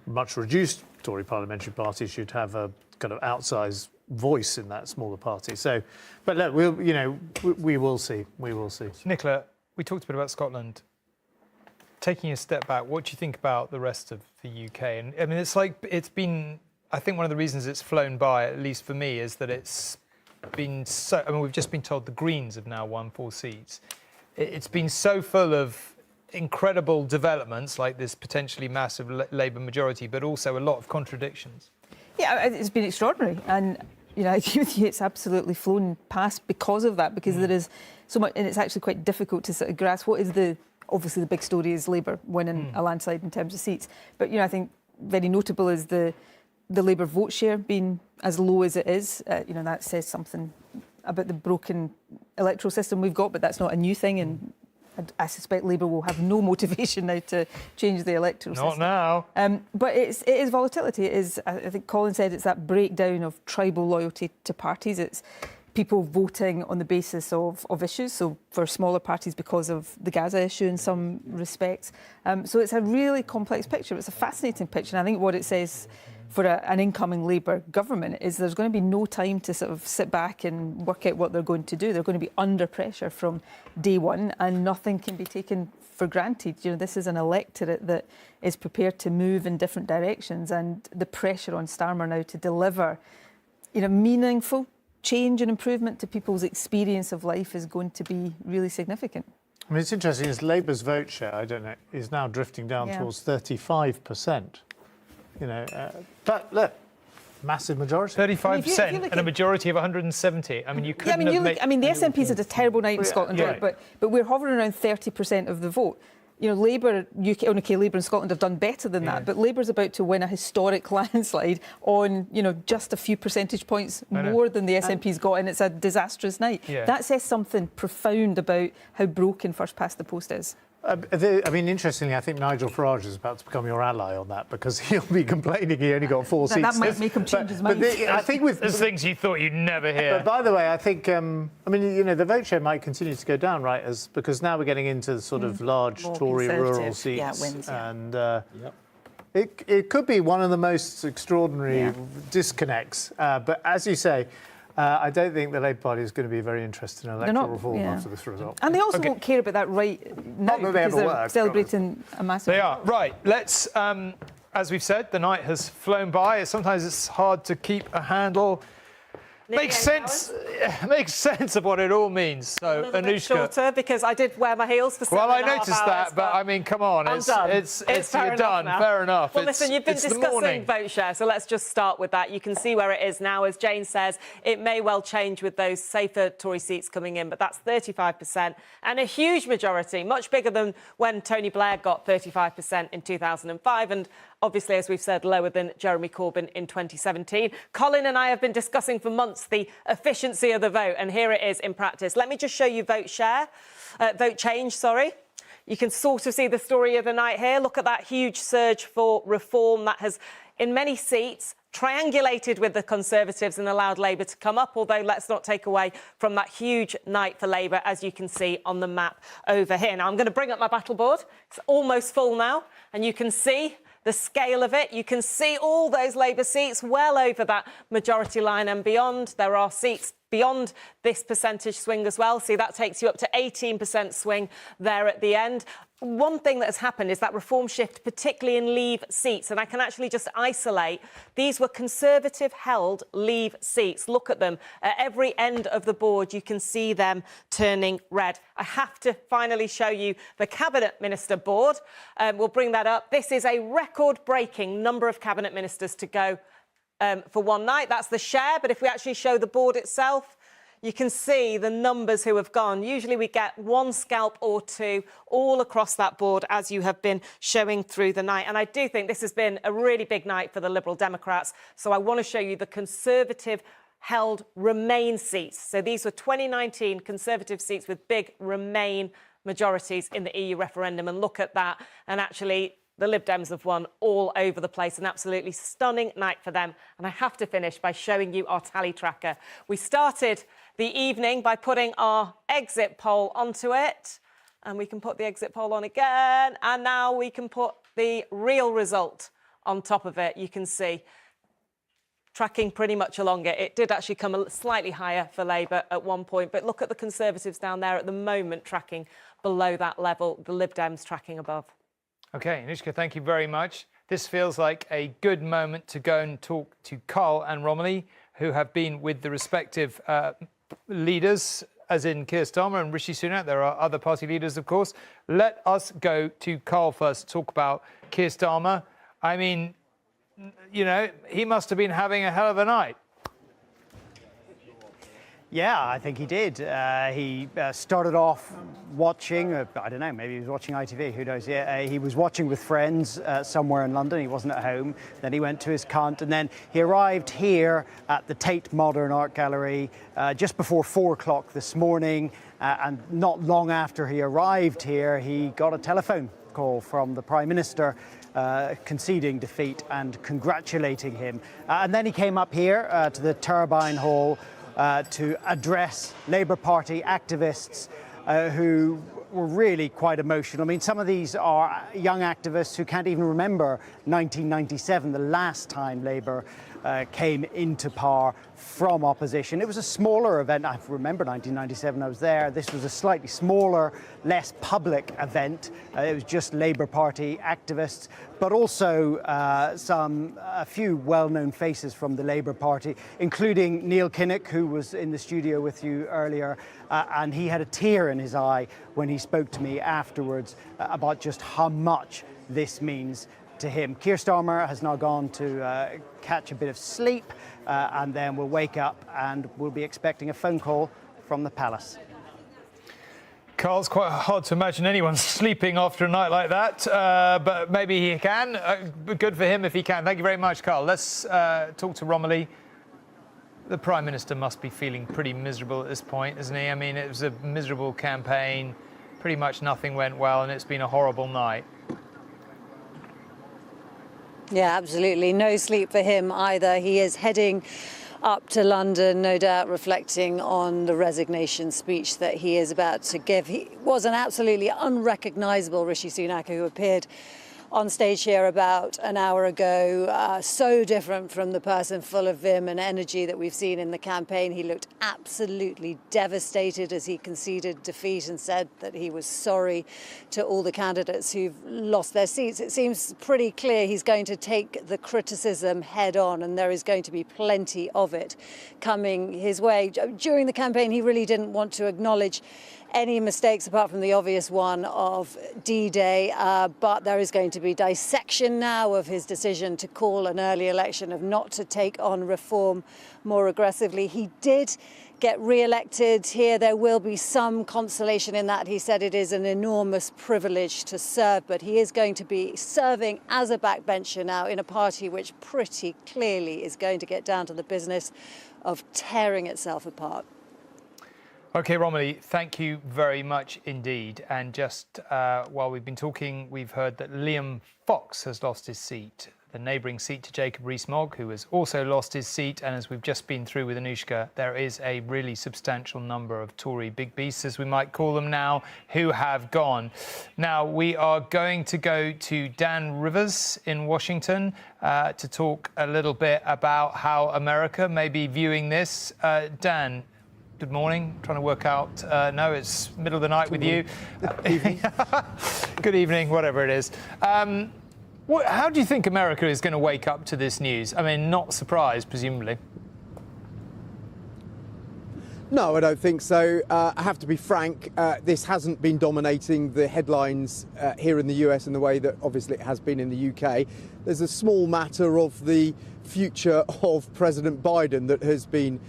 much reduced Tory parliamentary party, she'd have a kind of outsized voice in that smaller party. So, but look, we'll, you know, we will see. We will see. Nicola, we talked a bit about Scotland. Taking a step back, what do you think about the rest of the UK? And I mean, it's like, it's been, I think one of the reasons it's flown by, at least for me, is that it's been so, I mean, we've just been told the Greens have now won 4 seats. It's been so full of incredible developments, like this potentially massive Labour majority, but also a lot of contradictions. Yeah, it's been extraordinary, and you know, I agree with you. It's absolutely flown past because of that, because there is so much, and it's actually quite difficult to sort of grasp what is the. Obviously, the big story is Labour winning a landslide in terms of seats, but you know, I think very notable is the Labour vote share being as low as it is. You know, that says something about the broken electoral system we've got, but that's not a new thing, and I suspect Labour will have no motivation now to change the electoral system. Not now. But it is volatility. It is, I think Colin said, it's that breakdown of tribal loyalty to parties. It's people voting on the basis of issues, so for smaller parties because of the Gaza issue in some respects. So it's a really complex picture. It's a fascinating picture, and I think what it says for an incoming Labour government is there's going to be no time to sort of sit back and work out what they're going to do. They're going to be under pressure from day one, and nothing can be taken for granted. You know, this is an electorate that is prepared to move in different directions, and the pressure on Starmer now to deliver, you know, meaningful change and improvement to people's experience of life is going to be really significant. I mean, it's interesting, is Labour's vote share, I don't know, is now drifting down towards 35%. You know, but look, massive majority. 35% and a majority of 170. I mean, you couldn't have made... I mean, the SNP's had a terrible night in Scotland, right. But we're hovering around 30% of the vote. You know, Labour, Labour in Scotland have done better than that, but Labour's about to win a historic landslide on, you know, just a few percentage points more than the SNP's got, and it's a disastrous night. Yeah. That says something profound about how broken first past the post is. I mean, interestingly, I think Nigel Farage is about to become your ally on that, because he'll be complaining he only got 4 seats. That might make him change his mind. I think with there's things you thought you'd never hear. But by the way, I think I mean, you know, the vote share might continue to go down, right? Because now we're getting into the sort of large More Tory rural conservative. seats, Wins, and it could be one of the most extraordinary disconnects. But as you say. I don't think the Labour Party is going to be very interested in electoral reform after this result. And they also won't care about that right now because they're celebrating a massive... They are. Right, let's, as we've said, the night has flown by. Sometimes it's hard to keep a handle makes sense of what it all means. So, Anushka, shorter because I did wear my heels for 7.5 hours. Well, I noticed that, but I mean, come on, I'm done. It's you're done. now. Fair enough. Well, listen, you've been discussing vote share, so let's just start with that. You can see where it is now. As Jane says, it may well change with those safer Tory seats coming in, but that's 35% and a huge majority, much bigger than when Tony Blair got 35% in 2005, and obviously, as we've said, lower than Jeremy Corbyn in 2017. Colin and I have been discussing for months the efficiency of the vote, and here it is in practice. Let me just show you vote change, sorry. You can sort of see the story of the night here. Look at that huge surge for reform that has, in many seats, triangulated with the Conservatives and allowed Labour to come up, although let's not take away from that huge night for Labour, as you can see on the map over here. Now, I'm going to bring up my battle board. It's almost full now, and you can see the scale of it. You can see all those Labour seats well over that majority line and beyond. There are seats beyond this percentage swing as well. See, that takes you up to 18% swing there at the end. One thing that has happened is that reform shift, particularly in Leave seats, and I can actually just isolate, these were Conservative-held Leave seats. Look at them. At every end of the board, you can see them turning red. I have to finally show you the Cabinet Minister board. We'll bring that up. This is a record-breaking number of Cabinet Ministers to go for one night. That's the share, but if we actually show the board itself, you can see the numbers who have gone. Usually we get one scalp or two all across that board, as you have been showing through the night. And I do think this has been a really big night for the Liberal Democrats. So I want to show you the Conservative-held Remain seats. So these were 2019 Conservative seats with big Remain majorities in the EU referendum. And look at that. And actually, the Lib Dems have won all over the place. An absolutely stunning night for them. And I have to finish by showing you our tally tracker. We started the evening by putting our exit poll onto it. And we can put the exit poll on again. And now we can put the real result on top of it. You can see tracking pretty much along it. It did actually come slightly higher for Labour at one point. But look at the Conservatives down there at the moment tracking below that level. The Lib Dems tracking above. OK, Anushka, thank you very much. This feels like a good moment to go and talk to Karl and Romilly, who have been with the respective leaders, as in Keir Starmer and Rishi Sunak. There are other party leaders, of course. Let us go to Karl first, talk about Keir Starmer. I mean, you know, he must have been having a hell of a night. Yeah, I think he did. He started off watching, I don't know, maybe he was watching ITV, who knows. Yeah, he was watching with friends somewhere in London. He wasn't at home. Then he went to his cunt, and then he arrived here at the Tate Modern Art Gallery just before 4 o'clock this morning. And not long after he arrived here, he got a telephone call from the Prime Minister conceding defeat and congratulating him. And then he came up here to the Turbine Hall to address Labour Party activists who were really quite emotional. I mean, some of these are young activists who can't even remember 1997, the last time Labour came into power from opposition. It was a smaller event. I remember 1997, I was there. This was a slightly smaller, less public event. It was just Labour Party activists, but also a few well-known faces from the Labour Party, including Neil Kinnock, who was in the studio with you earlier, and he had a tear in his eye when he spoke to me afterwards about just how much this means to him. Keir Starmer has now gone to catch a bit of sleep, and then we'll wake up and we'll be expecting a phone call from the palace. Karl, it's quite hard to imagine anyone sleeping after a night like that, but maybe he can. Good for him if he can. Thank you very much, Karl. Let's talk to Romilly. The Prime Minister must be feeling pretty miserable at this point, isn't he? I mean, it was a miserable campaign. Pretty much nothing went well, and it's been a horrible night. Yeah, absolutely. No sleep for him either. He is heading up to London, no doubt reflecting on the resignation speech that he is about to give. He was an absolutely unrecognisable Rishi Sunak who appeared on stage here about an hour ago. So different from the person full of vim and energy that we've seen in the campaign. He looked absolutely devastated as he conceded defeat and said that he was sorry to all the candidates who've lost their seats. It seems pretty clear he's going to take the criticism head on, and there is going to be plenty of it coming his way. During the campaign, he really didn't want to acknowledge any mistakes apart from the obvious one of D-Day, but there is going to be dissection now of his decision to call an early election, of not to take on reform more aggressively. He did get re-elected here. There will be some consolation in that. He said it is an enormous privilege to serve, but he is going to be serving as a backbencher now in a party which pretty clearly is going to get down to the business of tearing itself apart. OK, Romilly, thank you very much indeed. And just while we've been talking, we've heard that Liam Fox has lost his seat, the neighbouring seat to Jacob Rees-Mogg, who has also lost his seat. And as we've just been through with Anushka, there is a really substantial number of Tory big beasts, as we might call them now, who have gone. Now, we are going to go to Dan Rivers in Washington to talk a little bit about how America may be viewing this. Dan, good morning. Trying to work out. No, it's middle of the night with you. Good evening, whatever it is. How do you think America is going to wake up to this news? I mean, not surprised, presumably. No, I don't think so. I have to be frank, this hasn't been dominating the headlines here in the US in the way that obviously it has been in the UK. There's a small matter of the future of President Biden that has been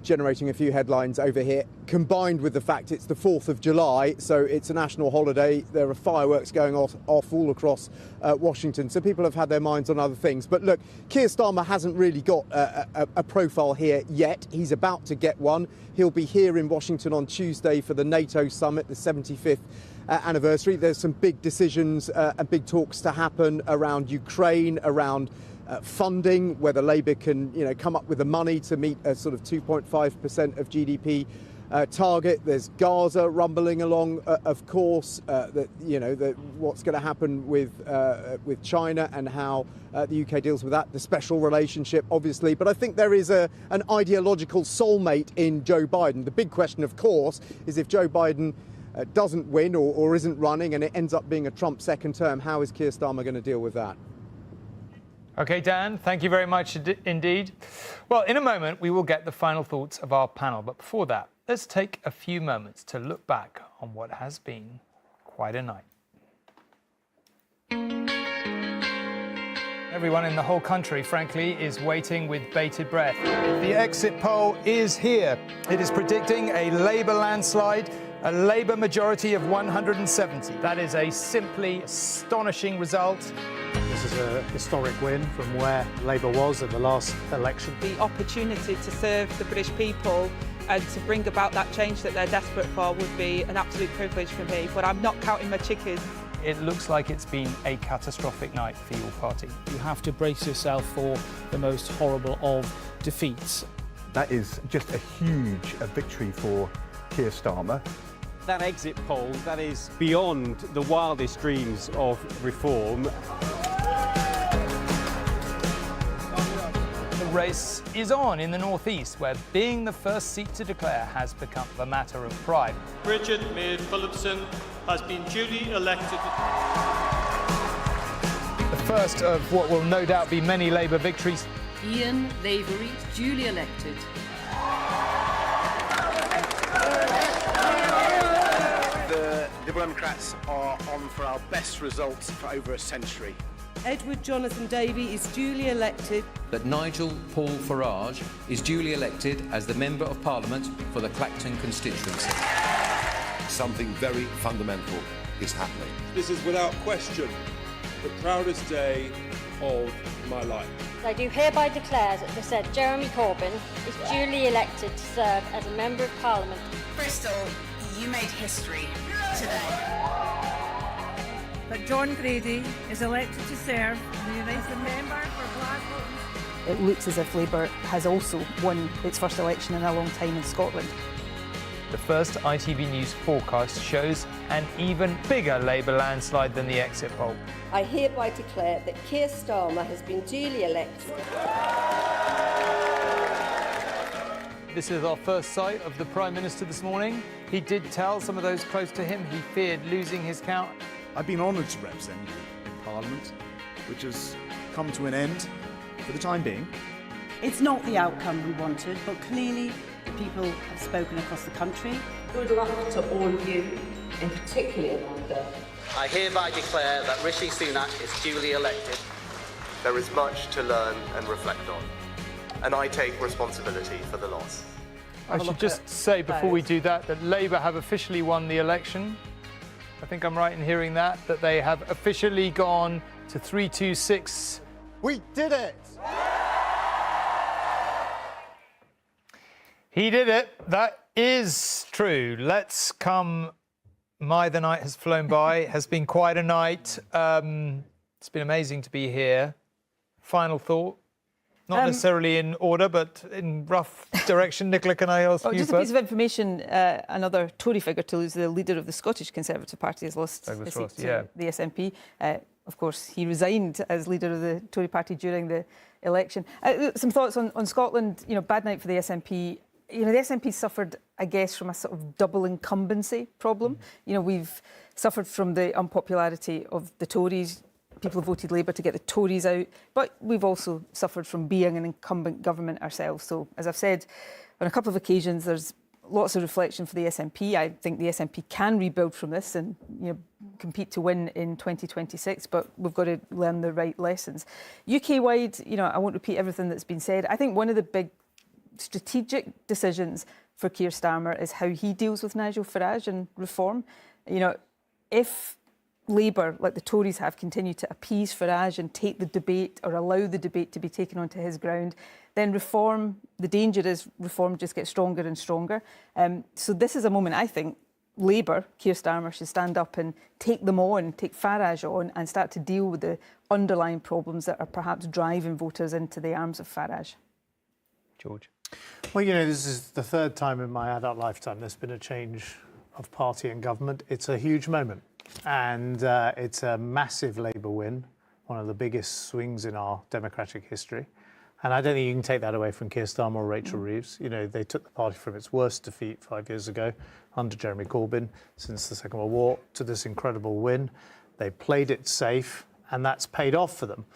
generating a few headlines over here, combined with the fact it's the 4th of July, so it's a national holiday. There are fireworks going off all across Washington, so people have had their minds on other things. But look, Keir Starmer hasn't really got a profile here yet. He's about to get one. He'll be here in Washington on Tuesday for the NATO summit, the 75th anniversary. There's some big decisions and big talks to happen around Ukraine, around funding, whether Labour can, come up with the money to meet a sort of 2.5% of GDP target. There's Gaza rumbling along, of course. What's going to happen with China and how the UK deals with that. The special relationship, obviously. But I think there is an ideological soulmate in Joe Biden. The big question, of course, is if Joe Biden doesn't win or isn't running and it ends up being a Trump second term, how is Keir Starmer going to deal with that? OK, Dan, thank you very much indeed. Well, in a moment, we will get the final thoughts of our panel. But before that, let's take a few moments to look back on what has been quite a night. Everyone in the whole country, frankly, is waiting with bated breath. The exit poll is here. It is predicting a Labour landslide, a Labour majority of 170. That is a simply astonishing result. This is a historic win from where Labour was at the last election. The opportunity to serve the British people and to bring about that change that they're desperate for would be an absolute privilege for me, but I'm not counting my chickens. It looks like it's been a catastrophic night for your party. You have to brace yourself for the most horrible of defeats. That is just a huge victory for Keir Starmer. That exit poll, that is beyond the wildest dreams of reform. The race is on in the northeast, where being the first seat to declare has become a matter of pride. Bridget Maid Phillipson has been duly elected. The first of what will no doubt be many Labour victories. Ian Lavery, duly elected. The Liberal Democrats are on for our best results for over a century. Edward Jonathan Davey is duly elected. That Nigel Paul Farage is duly elected as the Member of Parliament for the Clacton constituency. Something very fundamental is happening. This is without question the proudest day of my life. I do hereby declare that the said Jeremy Corbyn is duly elected to serve as a Member of Parliament. Bristol, you made history today. That John Grady is elected to serve as the United Member for Glasgow. It looks as if Labour has also won its first election in a long time in Scotland. The first ITV News forecast shows an even bigger Labour landslide than the exit poll. I hereby declare that Keir Starmer has been duly elected. This is our first sight of the Prime Minister this morning. He did tell some of those close to him he feared losing his count. I've been honoured to represent you in Parliament, which has come to an end for the time being. It's not the outcome we wanted, but clearly the people have spoken across the country. Good luck to all of you, in particular Amanda. I hereby declare that Rishi Sunak is duly elected. There is much to learn and reflect on, and I take responsibility for the loss. I should just say before we do that Labour have officially won the election. I think I'm right in hearing that they have officially gone to 326. We did it! He did it. That is true. Let's come. The night has flown by. It has been quite a night. It's been amazing to be here. Final thought? Not necessarily in order, but in rough direction. Nicola, can I ask you just first? a piece of information. Another Tory figure to lose, the leader of the Scottish Conservative Party, has lost his seat to the SNP. Of course, he resigned as leader of the Tory party during the election. Some thoughts on Scotland. Bad night for the SNP. The SNP suffered, I guess, from a sort of double incumbency problem. We've suffered from the unpopularity of the Tories. People have voted Labour to get the Tories out, but we've also suffered from being an incumbent government ourselves. So, as I've said on a couple of occasions, there's lots of reflection for the SNP. I think the SNP can rebuild from this and compete to win in 2026, but we've got to learn the right lessons. UK-wide, I won't repeat everything that's been said. I think one of the big strategic decisions for Keir Starmer is how he deals with Nigel Farage and reform. If Labour, like the Tories have, continued to appease Farage and take the debate or allow the debate to be taken onto his ground, then reform, the danger is reform just gets stronger and stronger. So this is a moment, I think, Labour, Keir Starmer, should stand up and take them on, take Farage on and start to deal with the underlying problems that are perhaps driving voters into the arms of Farage. George? Well, this is the third time in my adult lifetime there's been a change of party and government. It's a huge moment. And it's a massive Labour win, one of the biggest swings in our democratic history. And I don't think you can take that away from Keir Starmer or Rachel Reeves. They took the party from its worst defeat 5 years ago under Jeremy Corbyn since the Second World War to this incredible win. They played it safe, and that's paid off for them.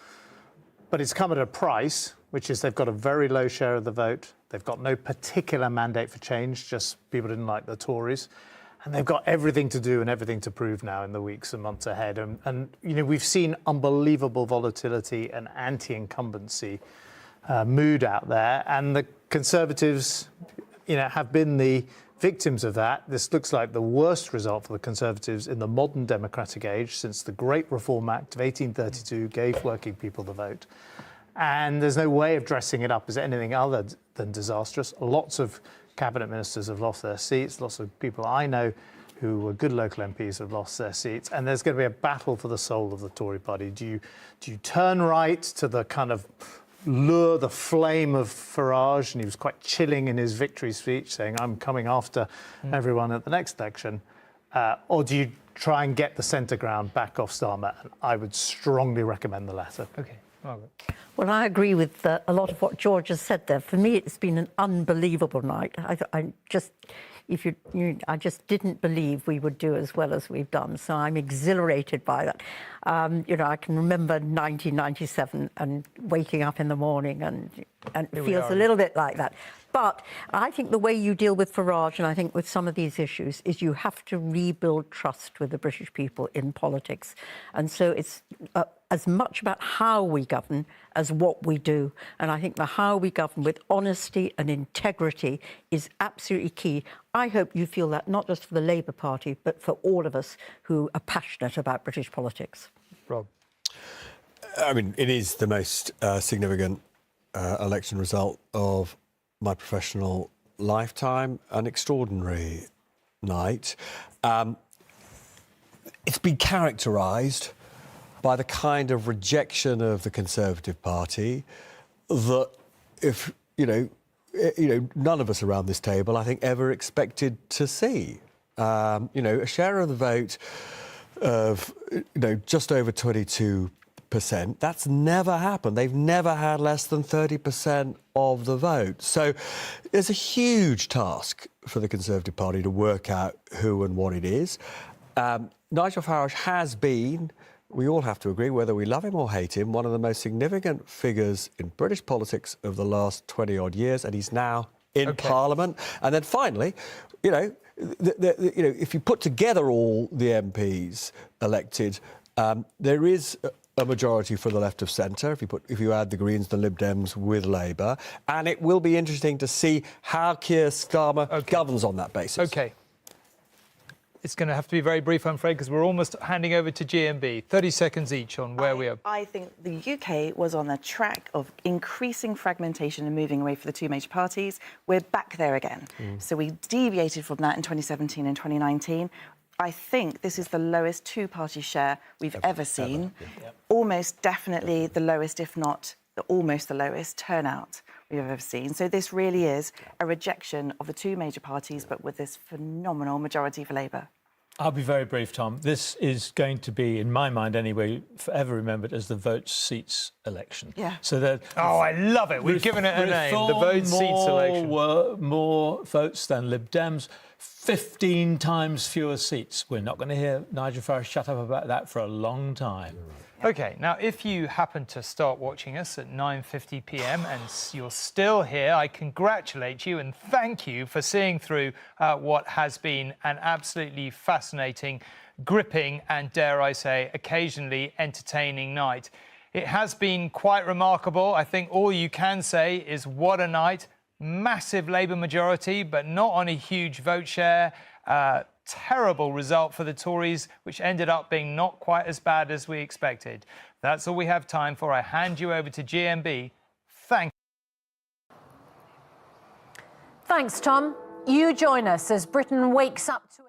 But it's come at a price, which is they've got a very low share of the vote. They've got no particular mandate for change, just people didn't like the Tories. And they've got everything to do and everything to prove now in the weeks and months ahead. And we've seen unbelievable volatility and anti-incumbency mood out there. And the Conservatives, have been the victims of that. This looks like the worst result for the Conservatives in the modern democratic age since the Great Reform Act of 1832 gave working people the vote. And there's no way of dressing it up as anything other than disastrous. Lots of cabinet ministers have lost their seats. Lots of people I know who were good local MPs have lost their seats. And there's going to be a battle for the soul of the Tory party. Do you turn right to the kind of lure, the flame of Farage? And he was quite chilling in his victory speech, saying, I'm coming after everyone at the next election. Or do you try and get the centre ground back off Starmer? And I would strongly recommend the latter. OK. Margaret. Well, I agree with a lot of what George has said there. For me, it's been an unbelievable night. I just didn't believe we would do as well as we've done. So I'm exhilarated by that. I can remember 1997 and waking up in the morning and it feels a little bit like that. But I think the way you deal with Farage, and I think with some of these issues, is you have to rebuild trust with the British people in politics. And so it's as much about how we govern as what we do. And I think the how we govern with honesty and integrity is absolutely key. I hope you feel that not just for the Labour Party, but for all of us who are passionate about British politics. Rob? I mean, it is the most significant election result of my professional lifetime, an extraordinary night. It's been characterised by the kind of rejection of the Conservative Party that if, none of us around this table, I think, ever expected to see. A share of the vote of, just over 22%. That's never happened. They've never had less than 30% of the vote. So there's a huge task for the Conservative Party to work out who and what it is. Nigel Farage has been, we all have to agree, whether we love him or hate him, one of the most significant figures in British politics of the last 20-odd years, and he's now in Parliament. And then finally, if you put together all the MPs elected, there is a majority for the left of centre, if you add the Greens, the Lib Dems with Labour, and it will be interesting to see how Keir Starmer governs on that basis. OK. It's going to have to be very brief, I'm afraid, because we're almost handing over to GMB. 30 seconds each on where we are. I think the UK was on the track of increasing fragmentation and moving away from the two major parties. We're back there again. So we deviated from that in 2017 and 2019. I think this is the lowest two-party share we've ever seen. Almost definitely the lowest, if not almost the lowest, turnout we've ever seen. So this really is a rejection of the two major parties, but with this phenomenal majority for Labour. I'll be very brief, Tom. This is going to be, in my mind anyway, forever remembered as the votes seats election. Yeah. So that. Oh, I love it. We've given it a name. The votes seats election. More votes than Lib Dems. 15 times fewer seats. We're not going to hear Nigel Farage shut up about that for a long time. OK, now, if you happen to start watching us at 9:50 p.m. and you're still here, I congratulate you and thank you for seeing through what has been an absolutely fascinating, gripping and, dare I say, occasionally entertaining night. It has been quite remarkable. I think all you can say is what a night. Massive Labour majority, but not on a huge vote share. Terrible result for the Tories, which ended up being not quite as bad as we expected. That's all we have time for. I hand you over to GMB. Thank you. Thanks, Tom. You join us as Britain wakes up to